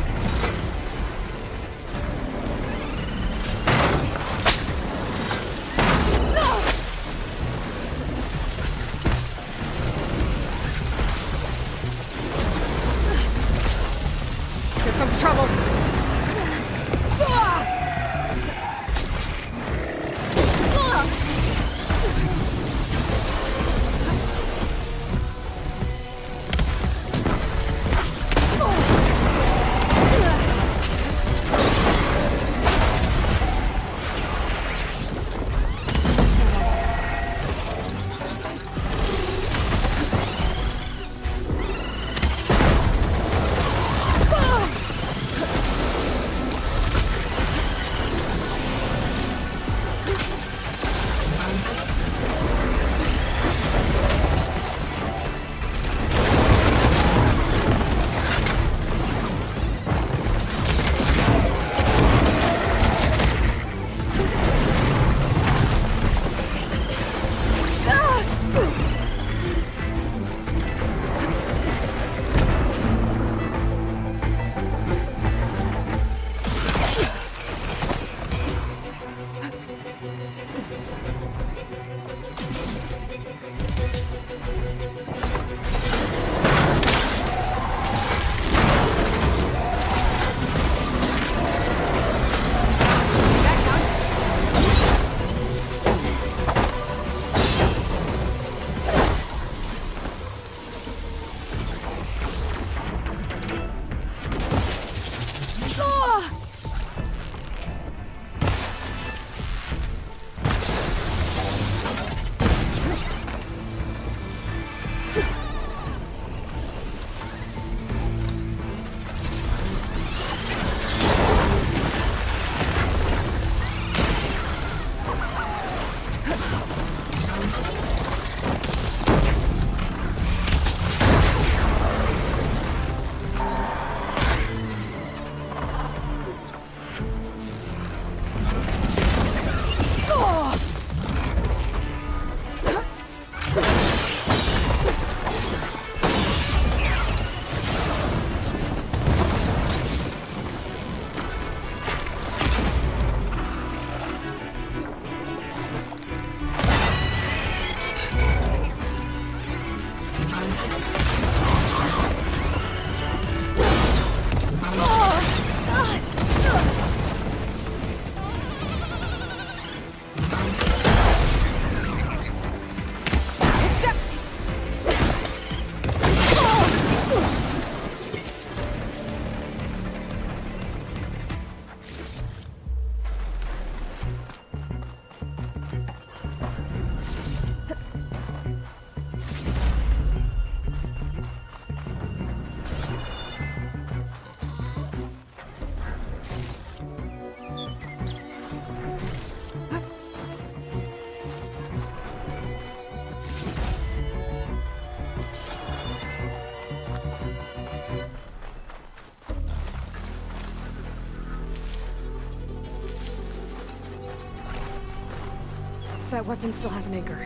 that weapon still has an anchor.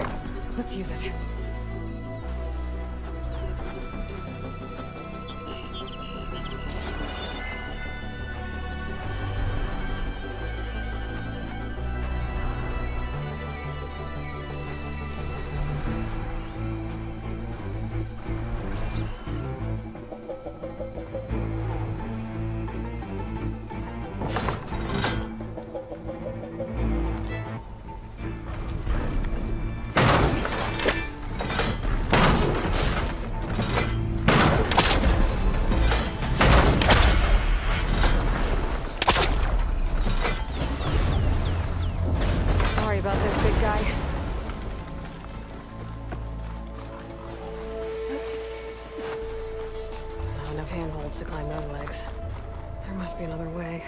Let's use it. To climb those legs. There must be another way.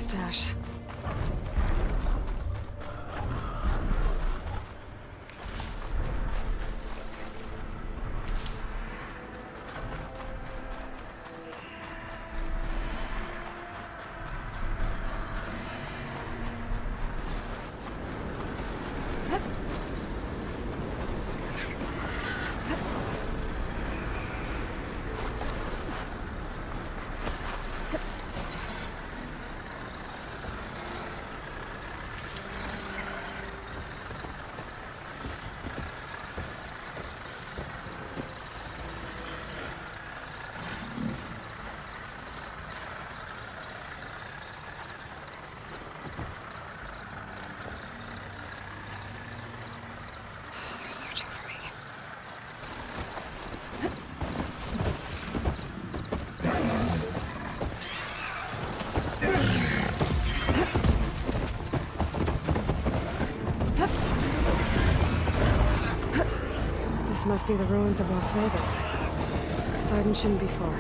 Stash. This must be the ruins of Las Vegas. Poseidon shouldn't be far.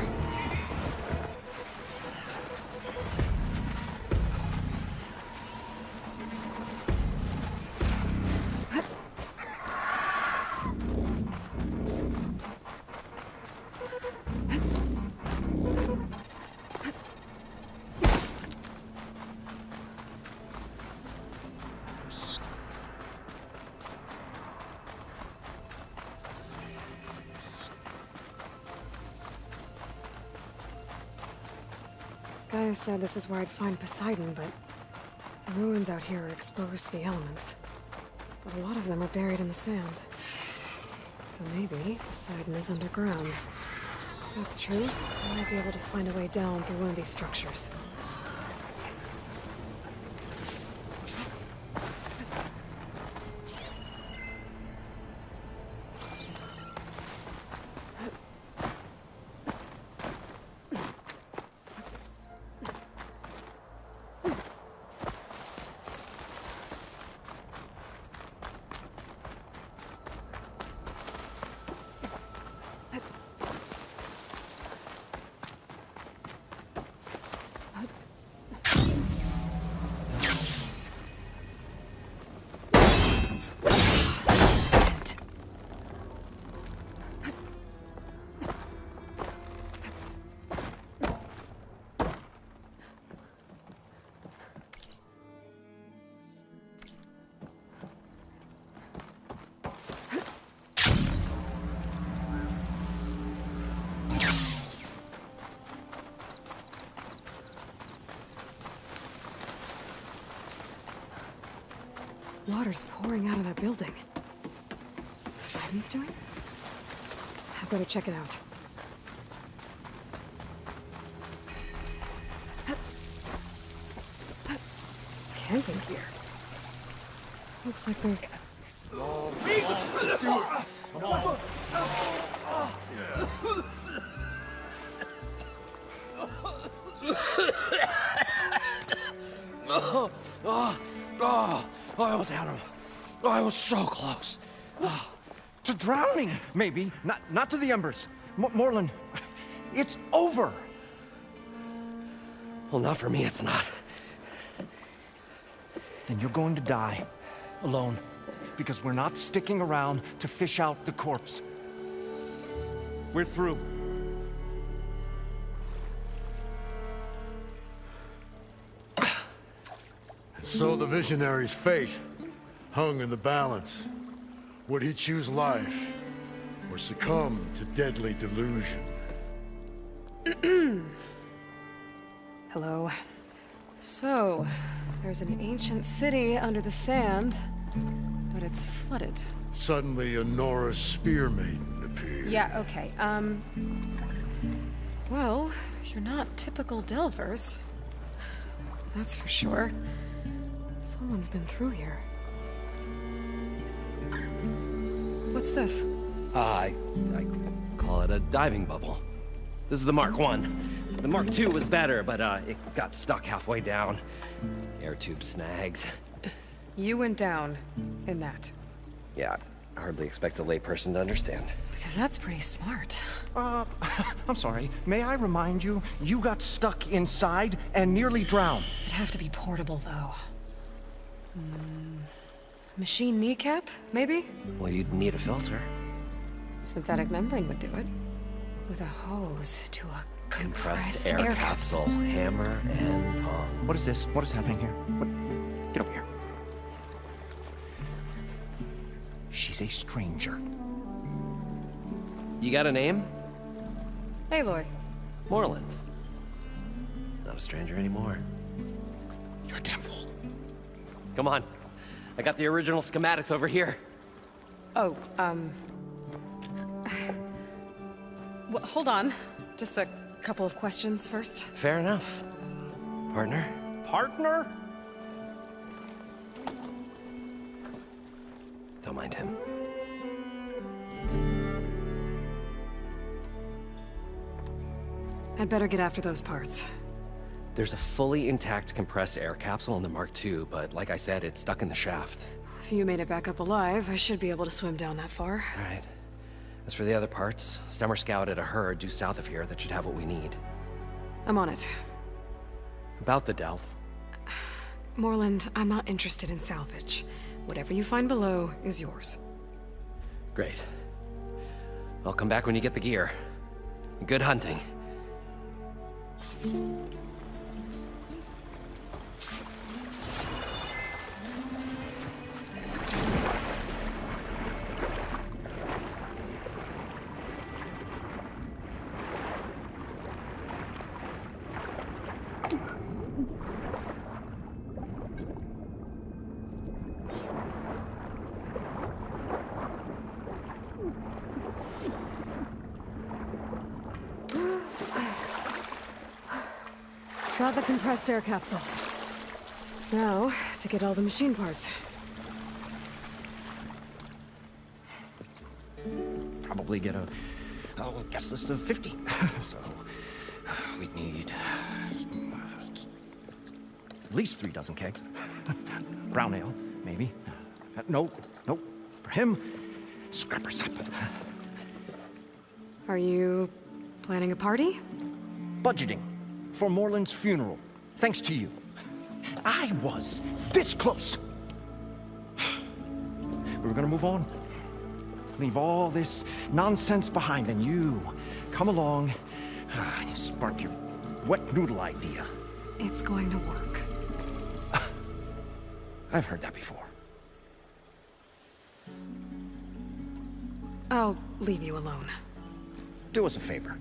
Gaia said this is where I'd find Poseidon, but the ruins out here are exposed to the elements. But a lot of them are buried in the sand. So maybe Poseidon is underground. If that's true, I might be able to find a way down through one of these structures. water's pouring out of that building. Poseidon's doing? I've got to check it out. Camping gear. Looks like there's... I almost had him. I was so close. To drowning, maybe. Not to the embers. Morlund, it's over. Well, not for me, it's not. Then you're going to die. Alone. Because we're not sticking around to fish out the corpse. We're through. So the visionary's fate hung in the balance. Would he choose life or succumb to deadly delusion? Hello. So, there's an ancient city under the sand, but it's flooded. Suddenly, a Norse spear maiden appeared. Yeah, okay, well, you're not typical Delvers. That's for sure. Someone's been through here. What's this? I call it a diving bubble. This is the Mark I. The Mark II was better, but it got stuck halfway down. Air tube snagged. You went down in that. Yeah, I hardly expect a layperson to understand. Because that's pretty smart. I'm sorry. May I remind you, you got stuck inside and nearly drowned. It'd have to be portable, though. Machine kneecap, maybe? Well, you'd need a filter. Synthetic membrane would do it. With a hose to a Compressed air capsule. Hammer and tongs. What is this? What is happening here? What? Get over here. She's a stranger. You got a name? Aloy. Moreland. Not a stranger anymore. You're a damn fool. Come on. I got the original schematics over here. Oh, well, hold on. Just a couple of questions first. Fair enough. Partner? Partner? Don't mind him. I'd better get after those parts. There's a fully intact compressed air capsule in the Mark II, but like I said, it's stuck in the shaft. If you made it back up alive, I should be able to swim down that far. All right. As for the other parts, Stemmer scouted a herd due south of here that should have what we need. I'm on it. About the Delph. Moreland, I'm not interested in salvage. Whatever you find below is yours. Great. I'll come back when you get the gear. Good hunting. Got the compressed air capsule. Now, to get all the machine parts. Probably get a guest list of 50. So, we'd need at least 3 dozen kegs. Brown ale, maybe. Nope. For him, scrapper sap. Are you planning a party? Budgeting for Moreland's funeral, thanks to you. I was this close. We were gonna move on. Leave all this nonsense behind, and you come along and you spark your wet noodle idea. It's going to work. I've heard that before. I'll leave you alone. Do us a favor.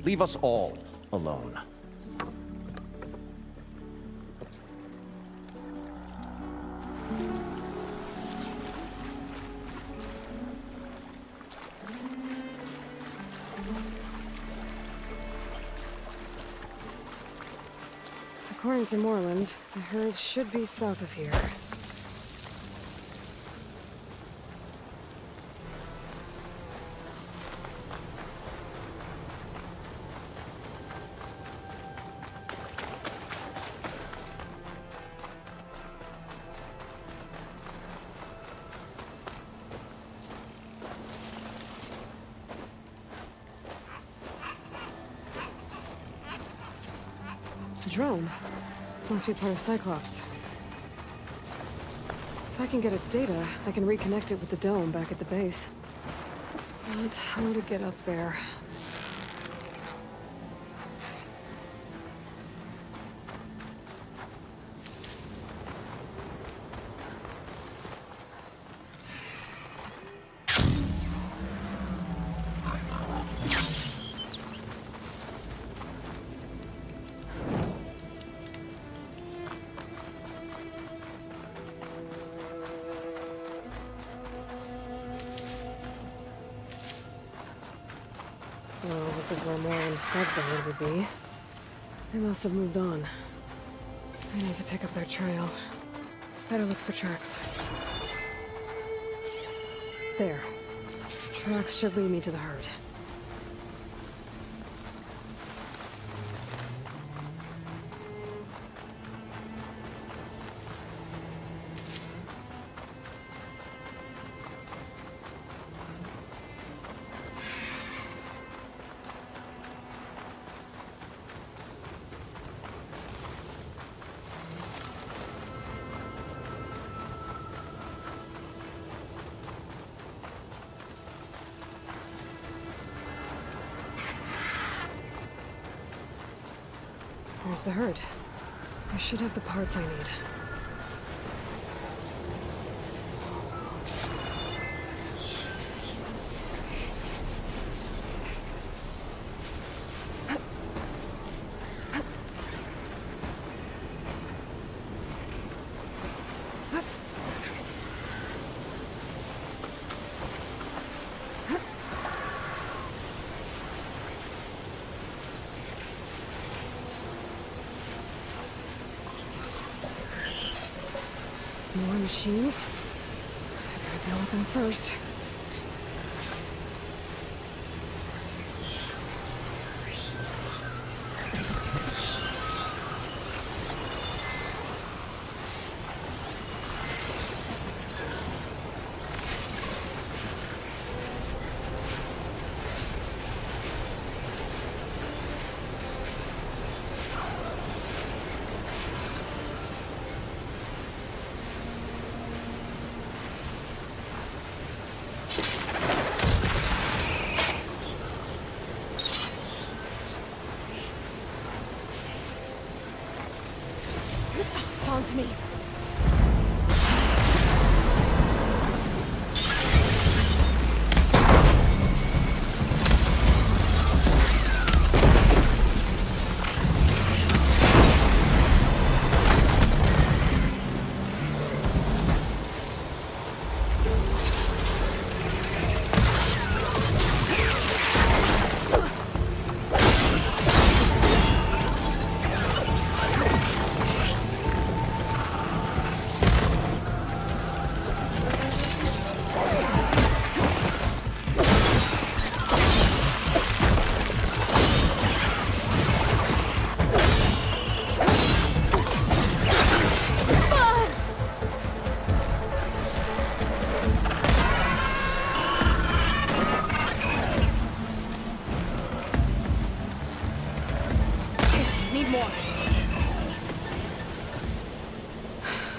Leave us all alone. According to Moreland, the herd should be south of here. The drone. Must be part of Cyclops. If I can get its data, I can reconnect it with the dome back at the base. But how to get up there? Oh, this is where Moreland said the herd would be. They must have moved on. I need to pick up their trail. Better look for tracks. There. Tracks should lead me to the herd. There's the herd. I should have the parts I need. More machines? I gotta deal with them first. To me.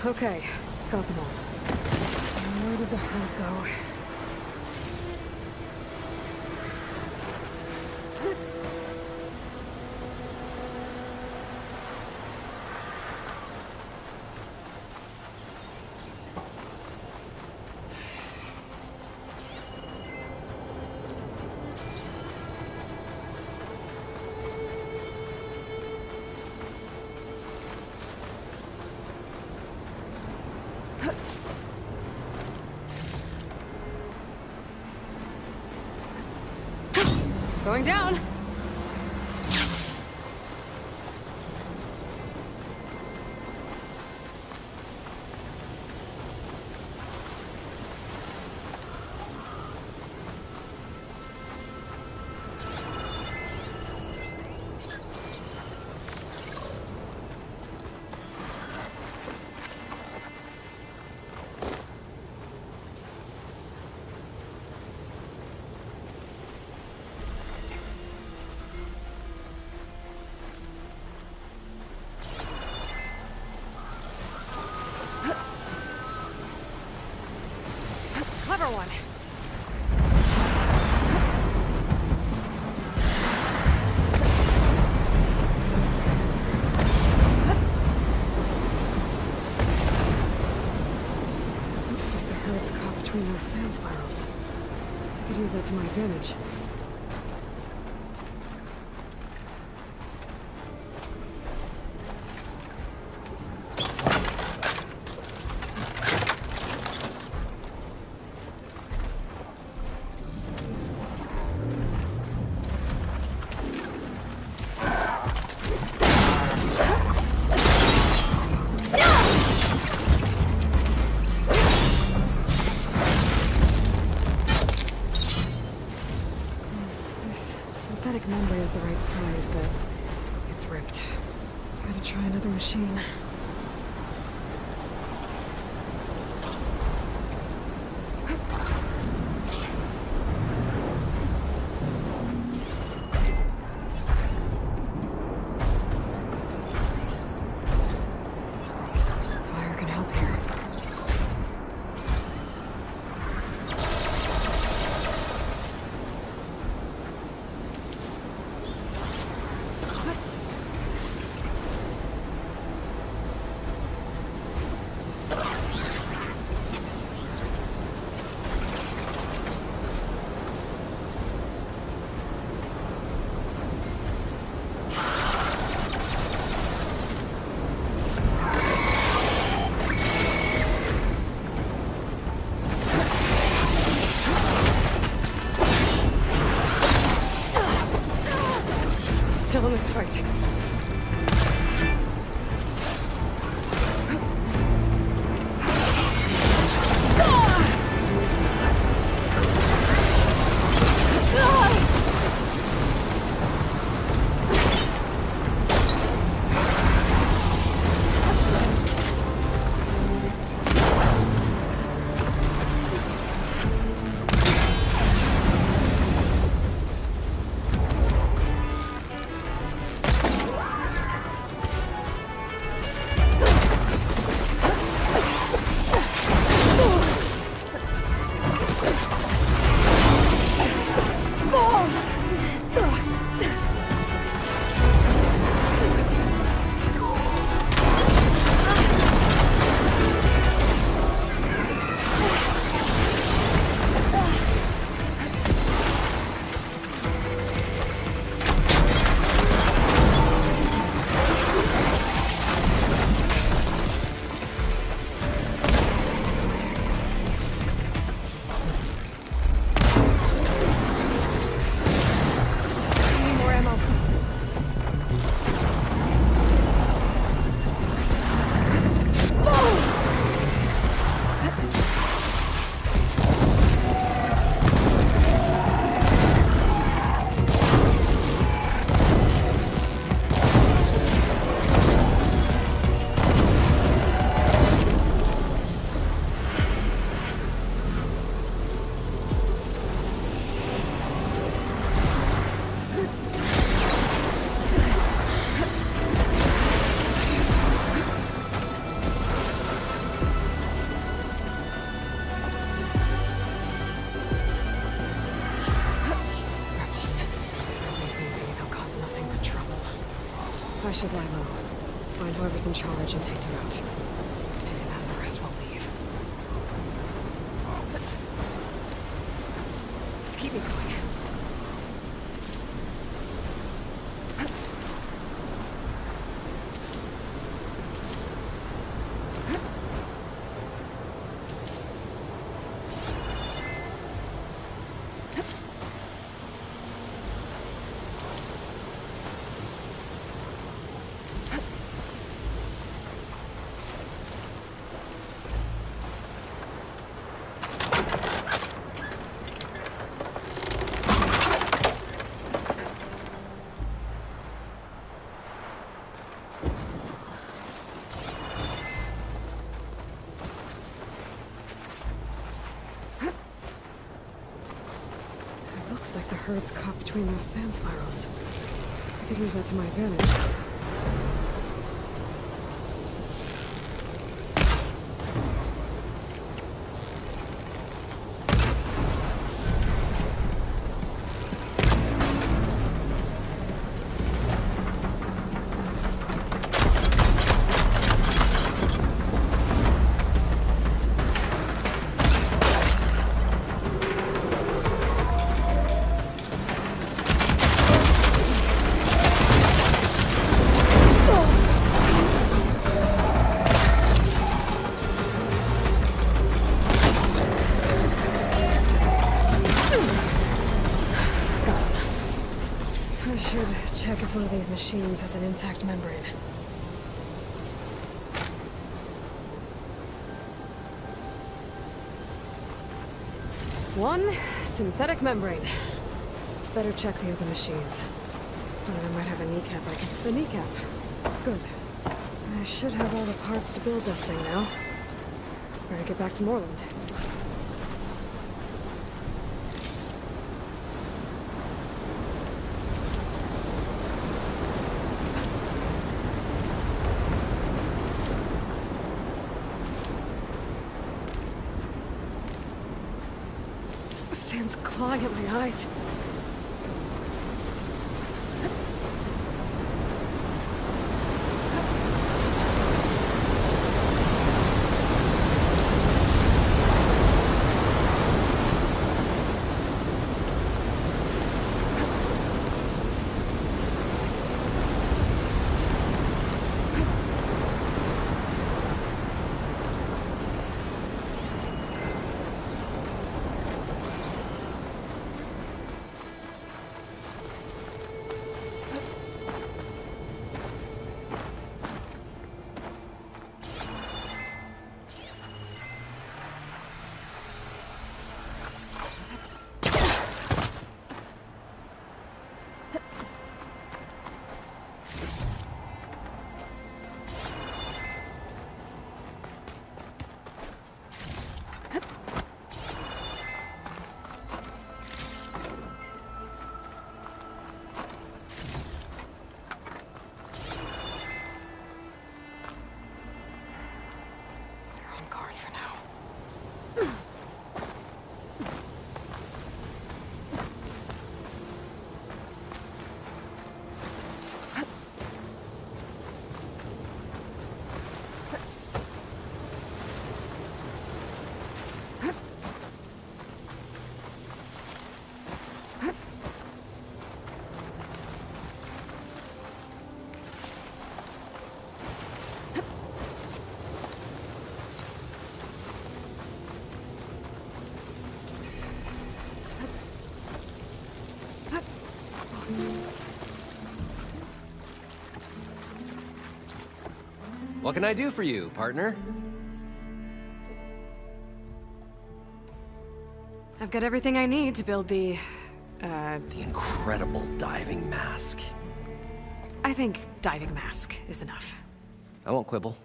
Okay, got them all. Where did the herd go? Going down. one. Looks like the herd's caught between those sand spirals. I could use that to my advantage. Synthetic membrane is the right size, but it's ripped. Gotta try another machine. Fire can help here. Still in this fight. I should lie low. Find whoever's in charge and take them out. Maybe that and the rest will leave. To keep me going. Looks like the herd's caught between those sand spirals. I could use that to my advantage. I should check if one of these machines has an intact membrane. One synthetic membrane. Better check the other machines. One of them might have a kneecap I can... A kneecap. Good. I should have all the parts to build this thing now. Better get back to Moreland. Sand's clawing at my eyes. What can I do for you, partner? I've got everything I need to build the incredible diving mask. I think diving mask is enough. I won't quibble.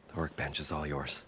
The workbench is all yours.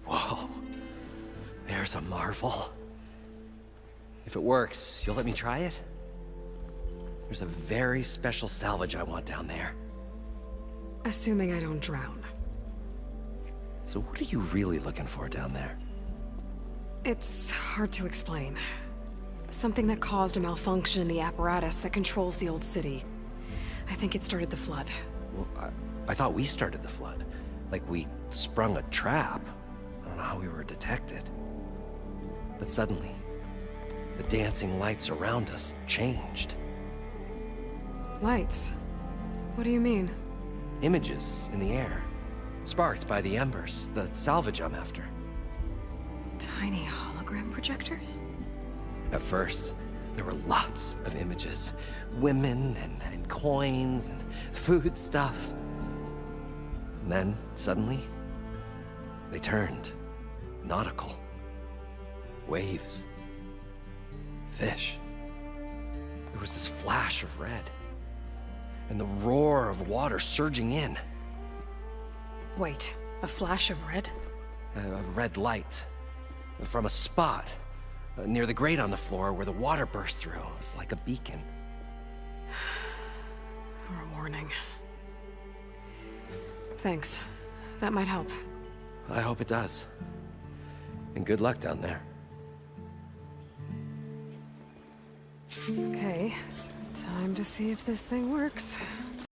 Whoa, there's a marvel. If it works, you'll let me try it? There's a very special salvage I want down there. Assuming I don't drown. So what are you really looking for down there? It's hard to explain. Something that caused a malfunction in the apparatus that controls the old city. I think it started the flood. Well, I thought we started the flood. Like we sprung a trap. I don't know how we were detected. But suddenly, the dancing lights around us changed. Lights? What do you mean? Images in the air. Sparked by the embers, the salvage I'm after. Tiny hologram projectors? At first, there were lots of images. Women and coins and foodstuffs. And then, suddenly, they turned nautical. Waves. Fish. There was this flash of red. And the roar of water surging in. Wait, a flash of red? A red light. From a spot near the grate on the floor where the water burst through. It was like a beacon. Or a warning. Thanks. That might help. I hope it does. And good luck down there. Okay, time to see if this thing works.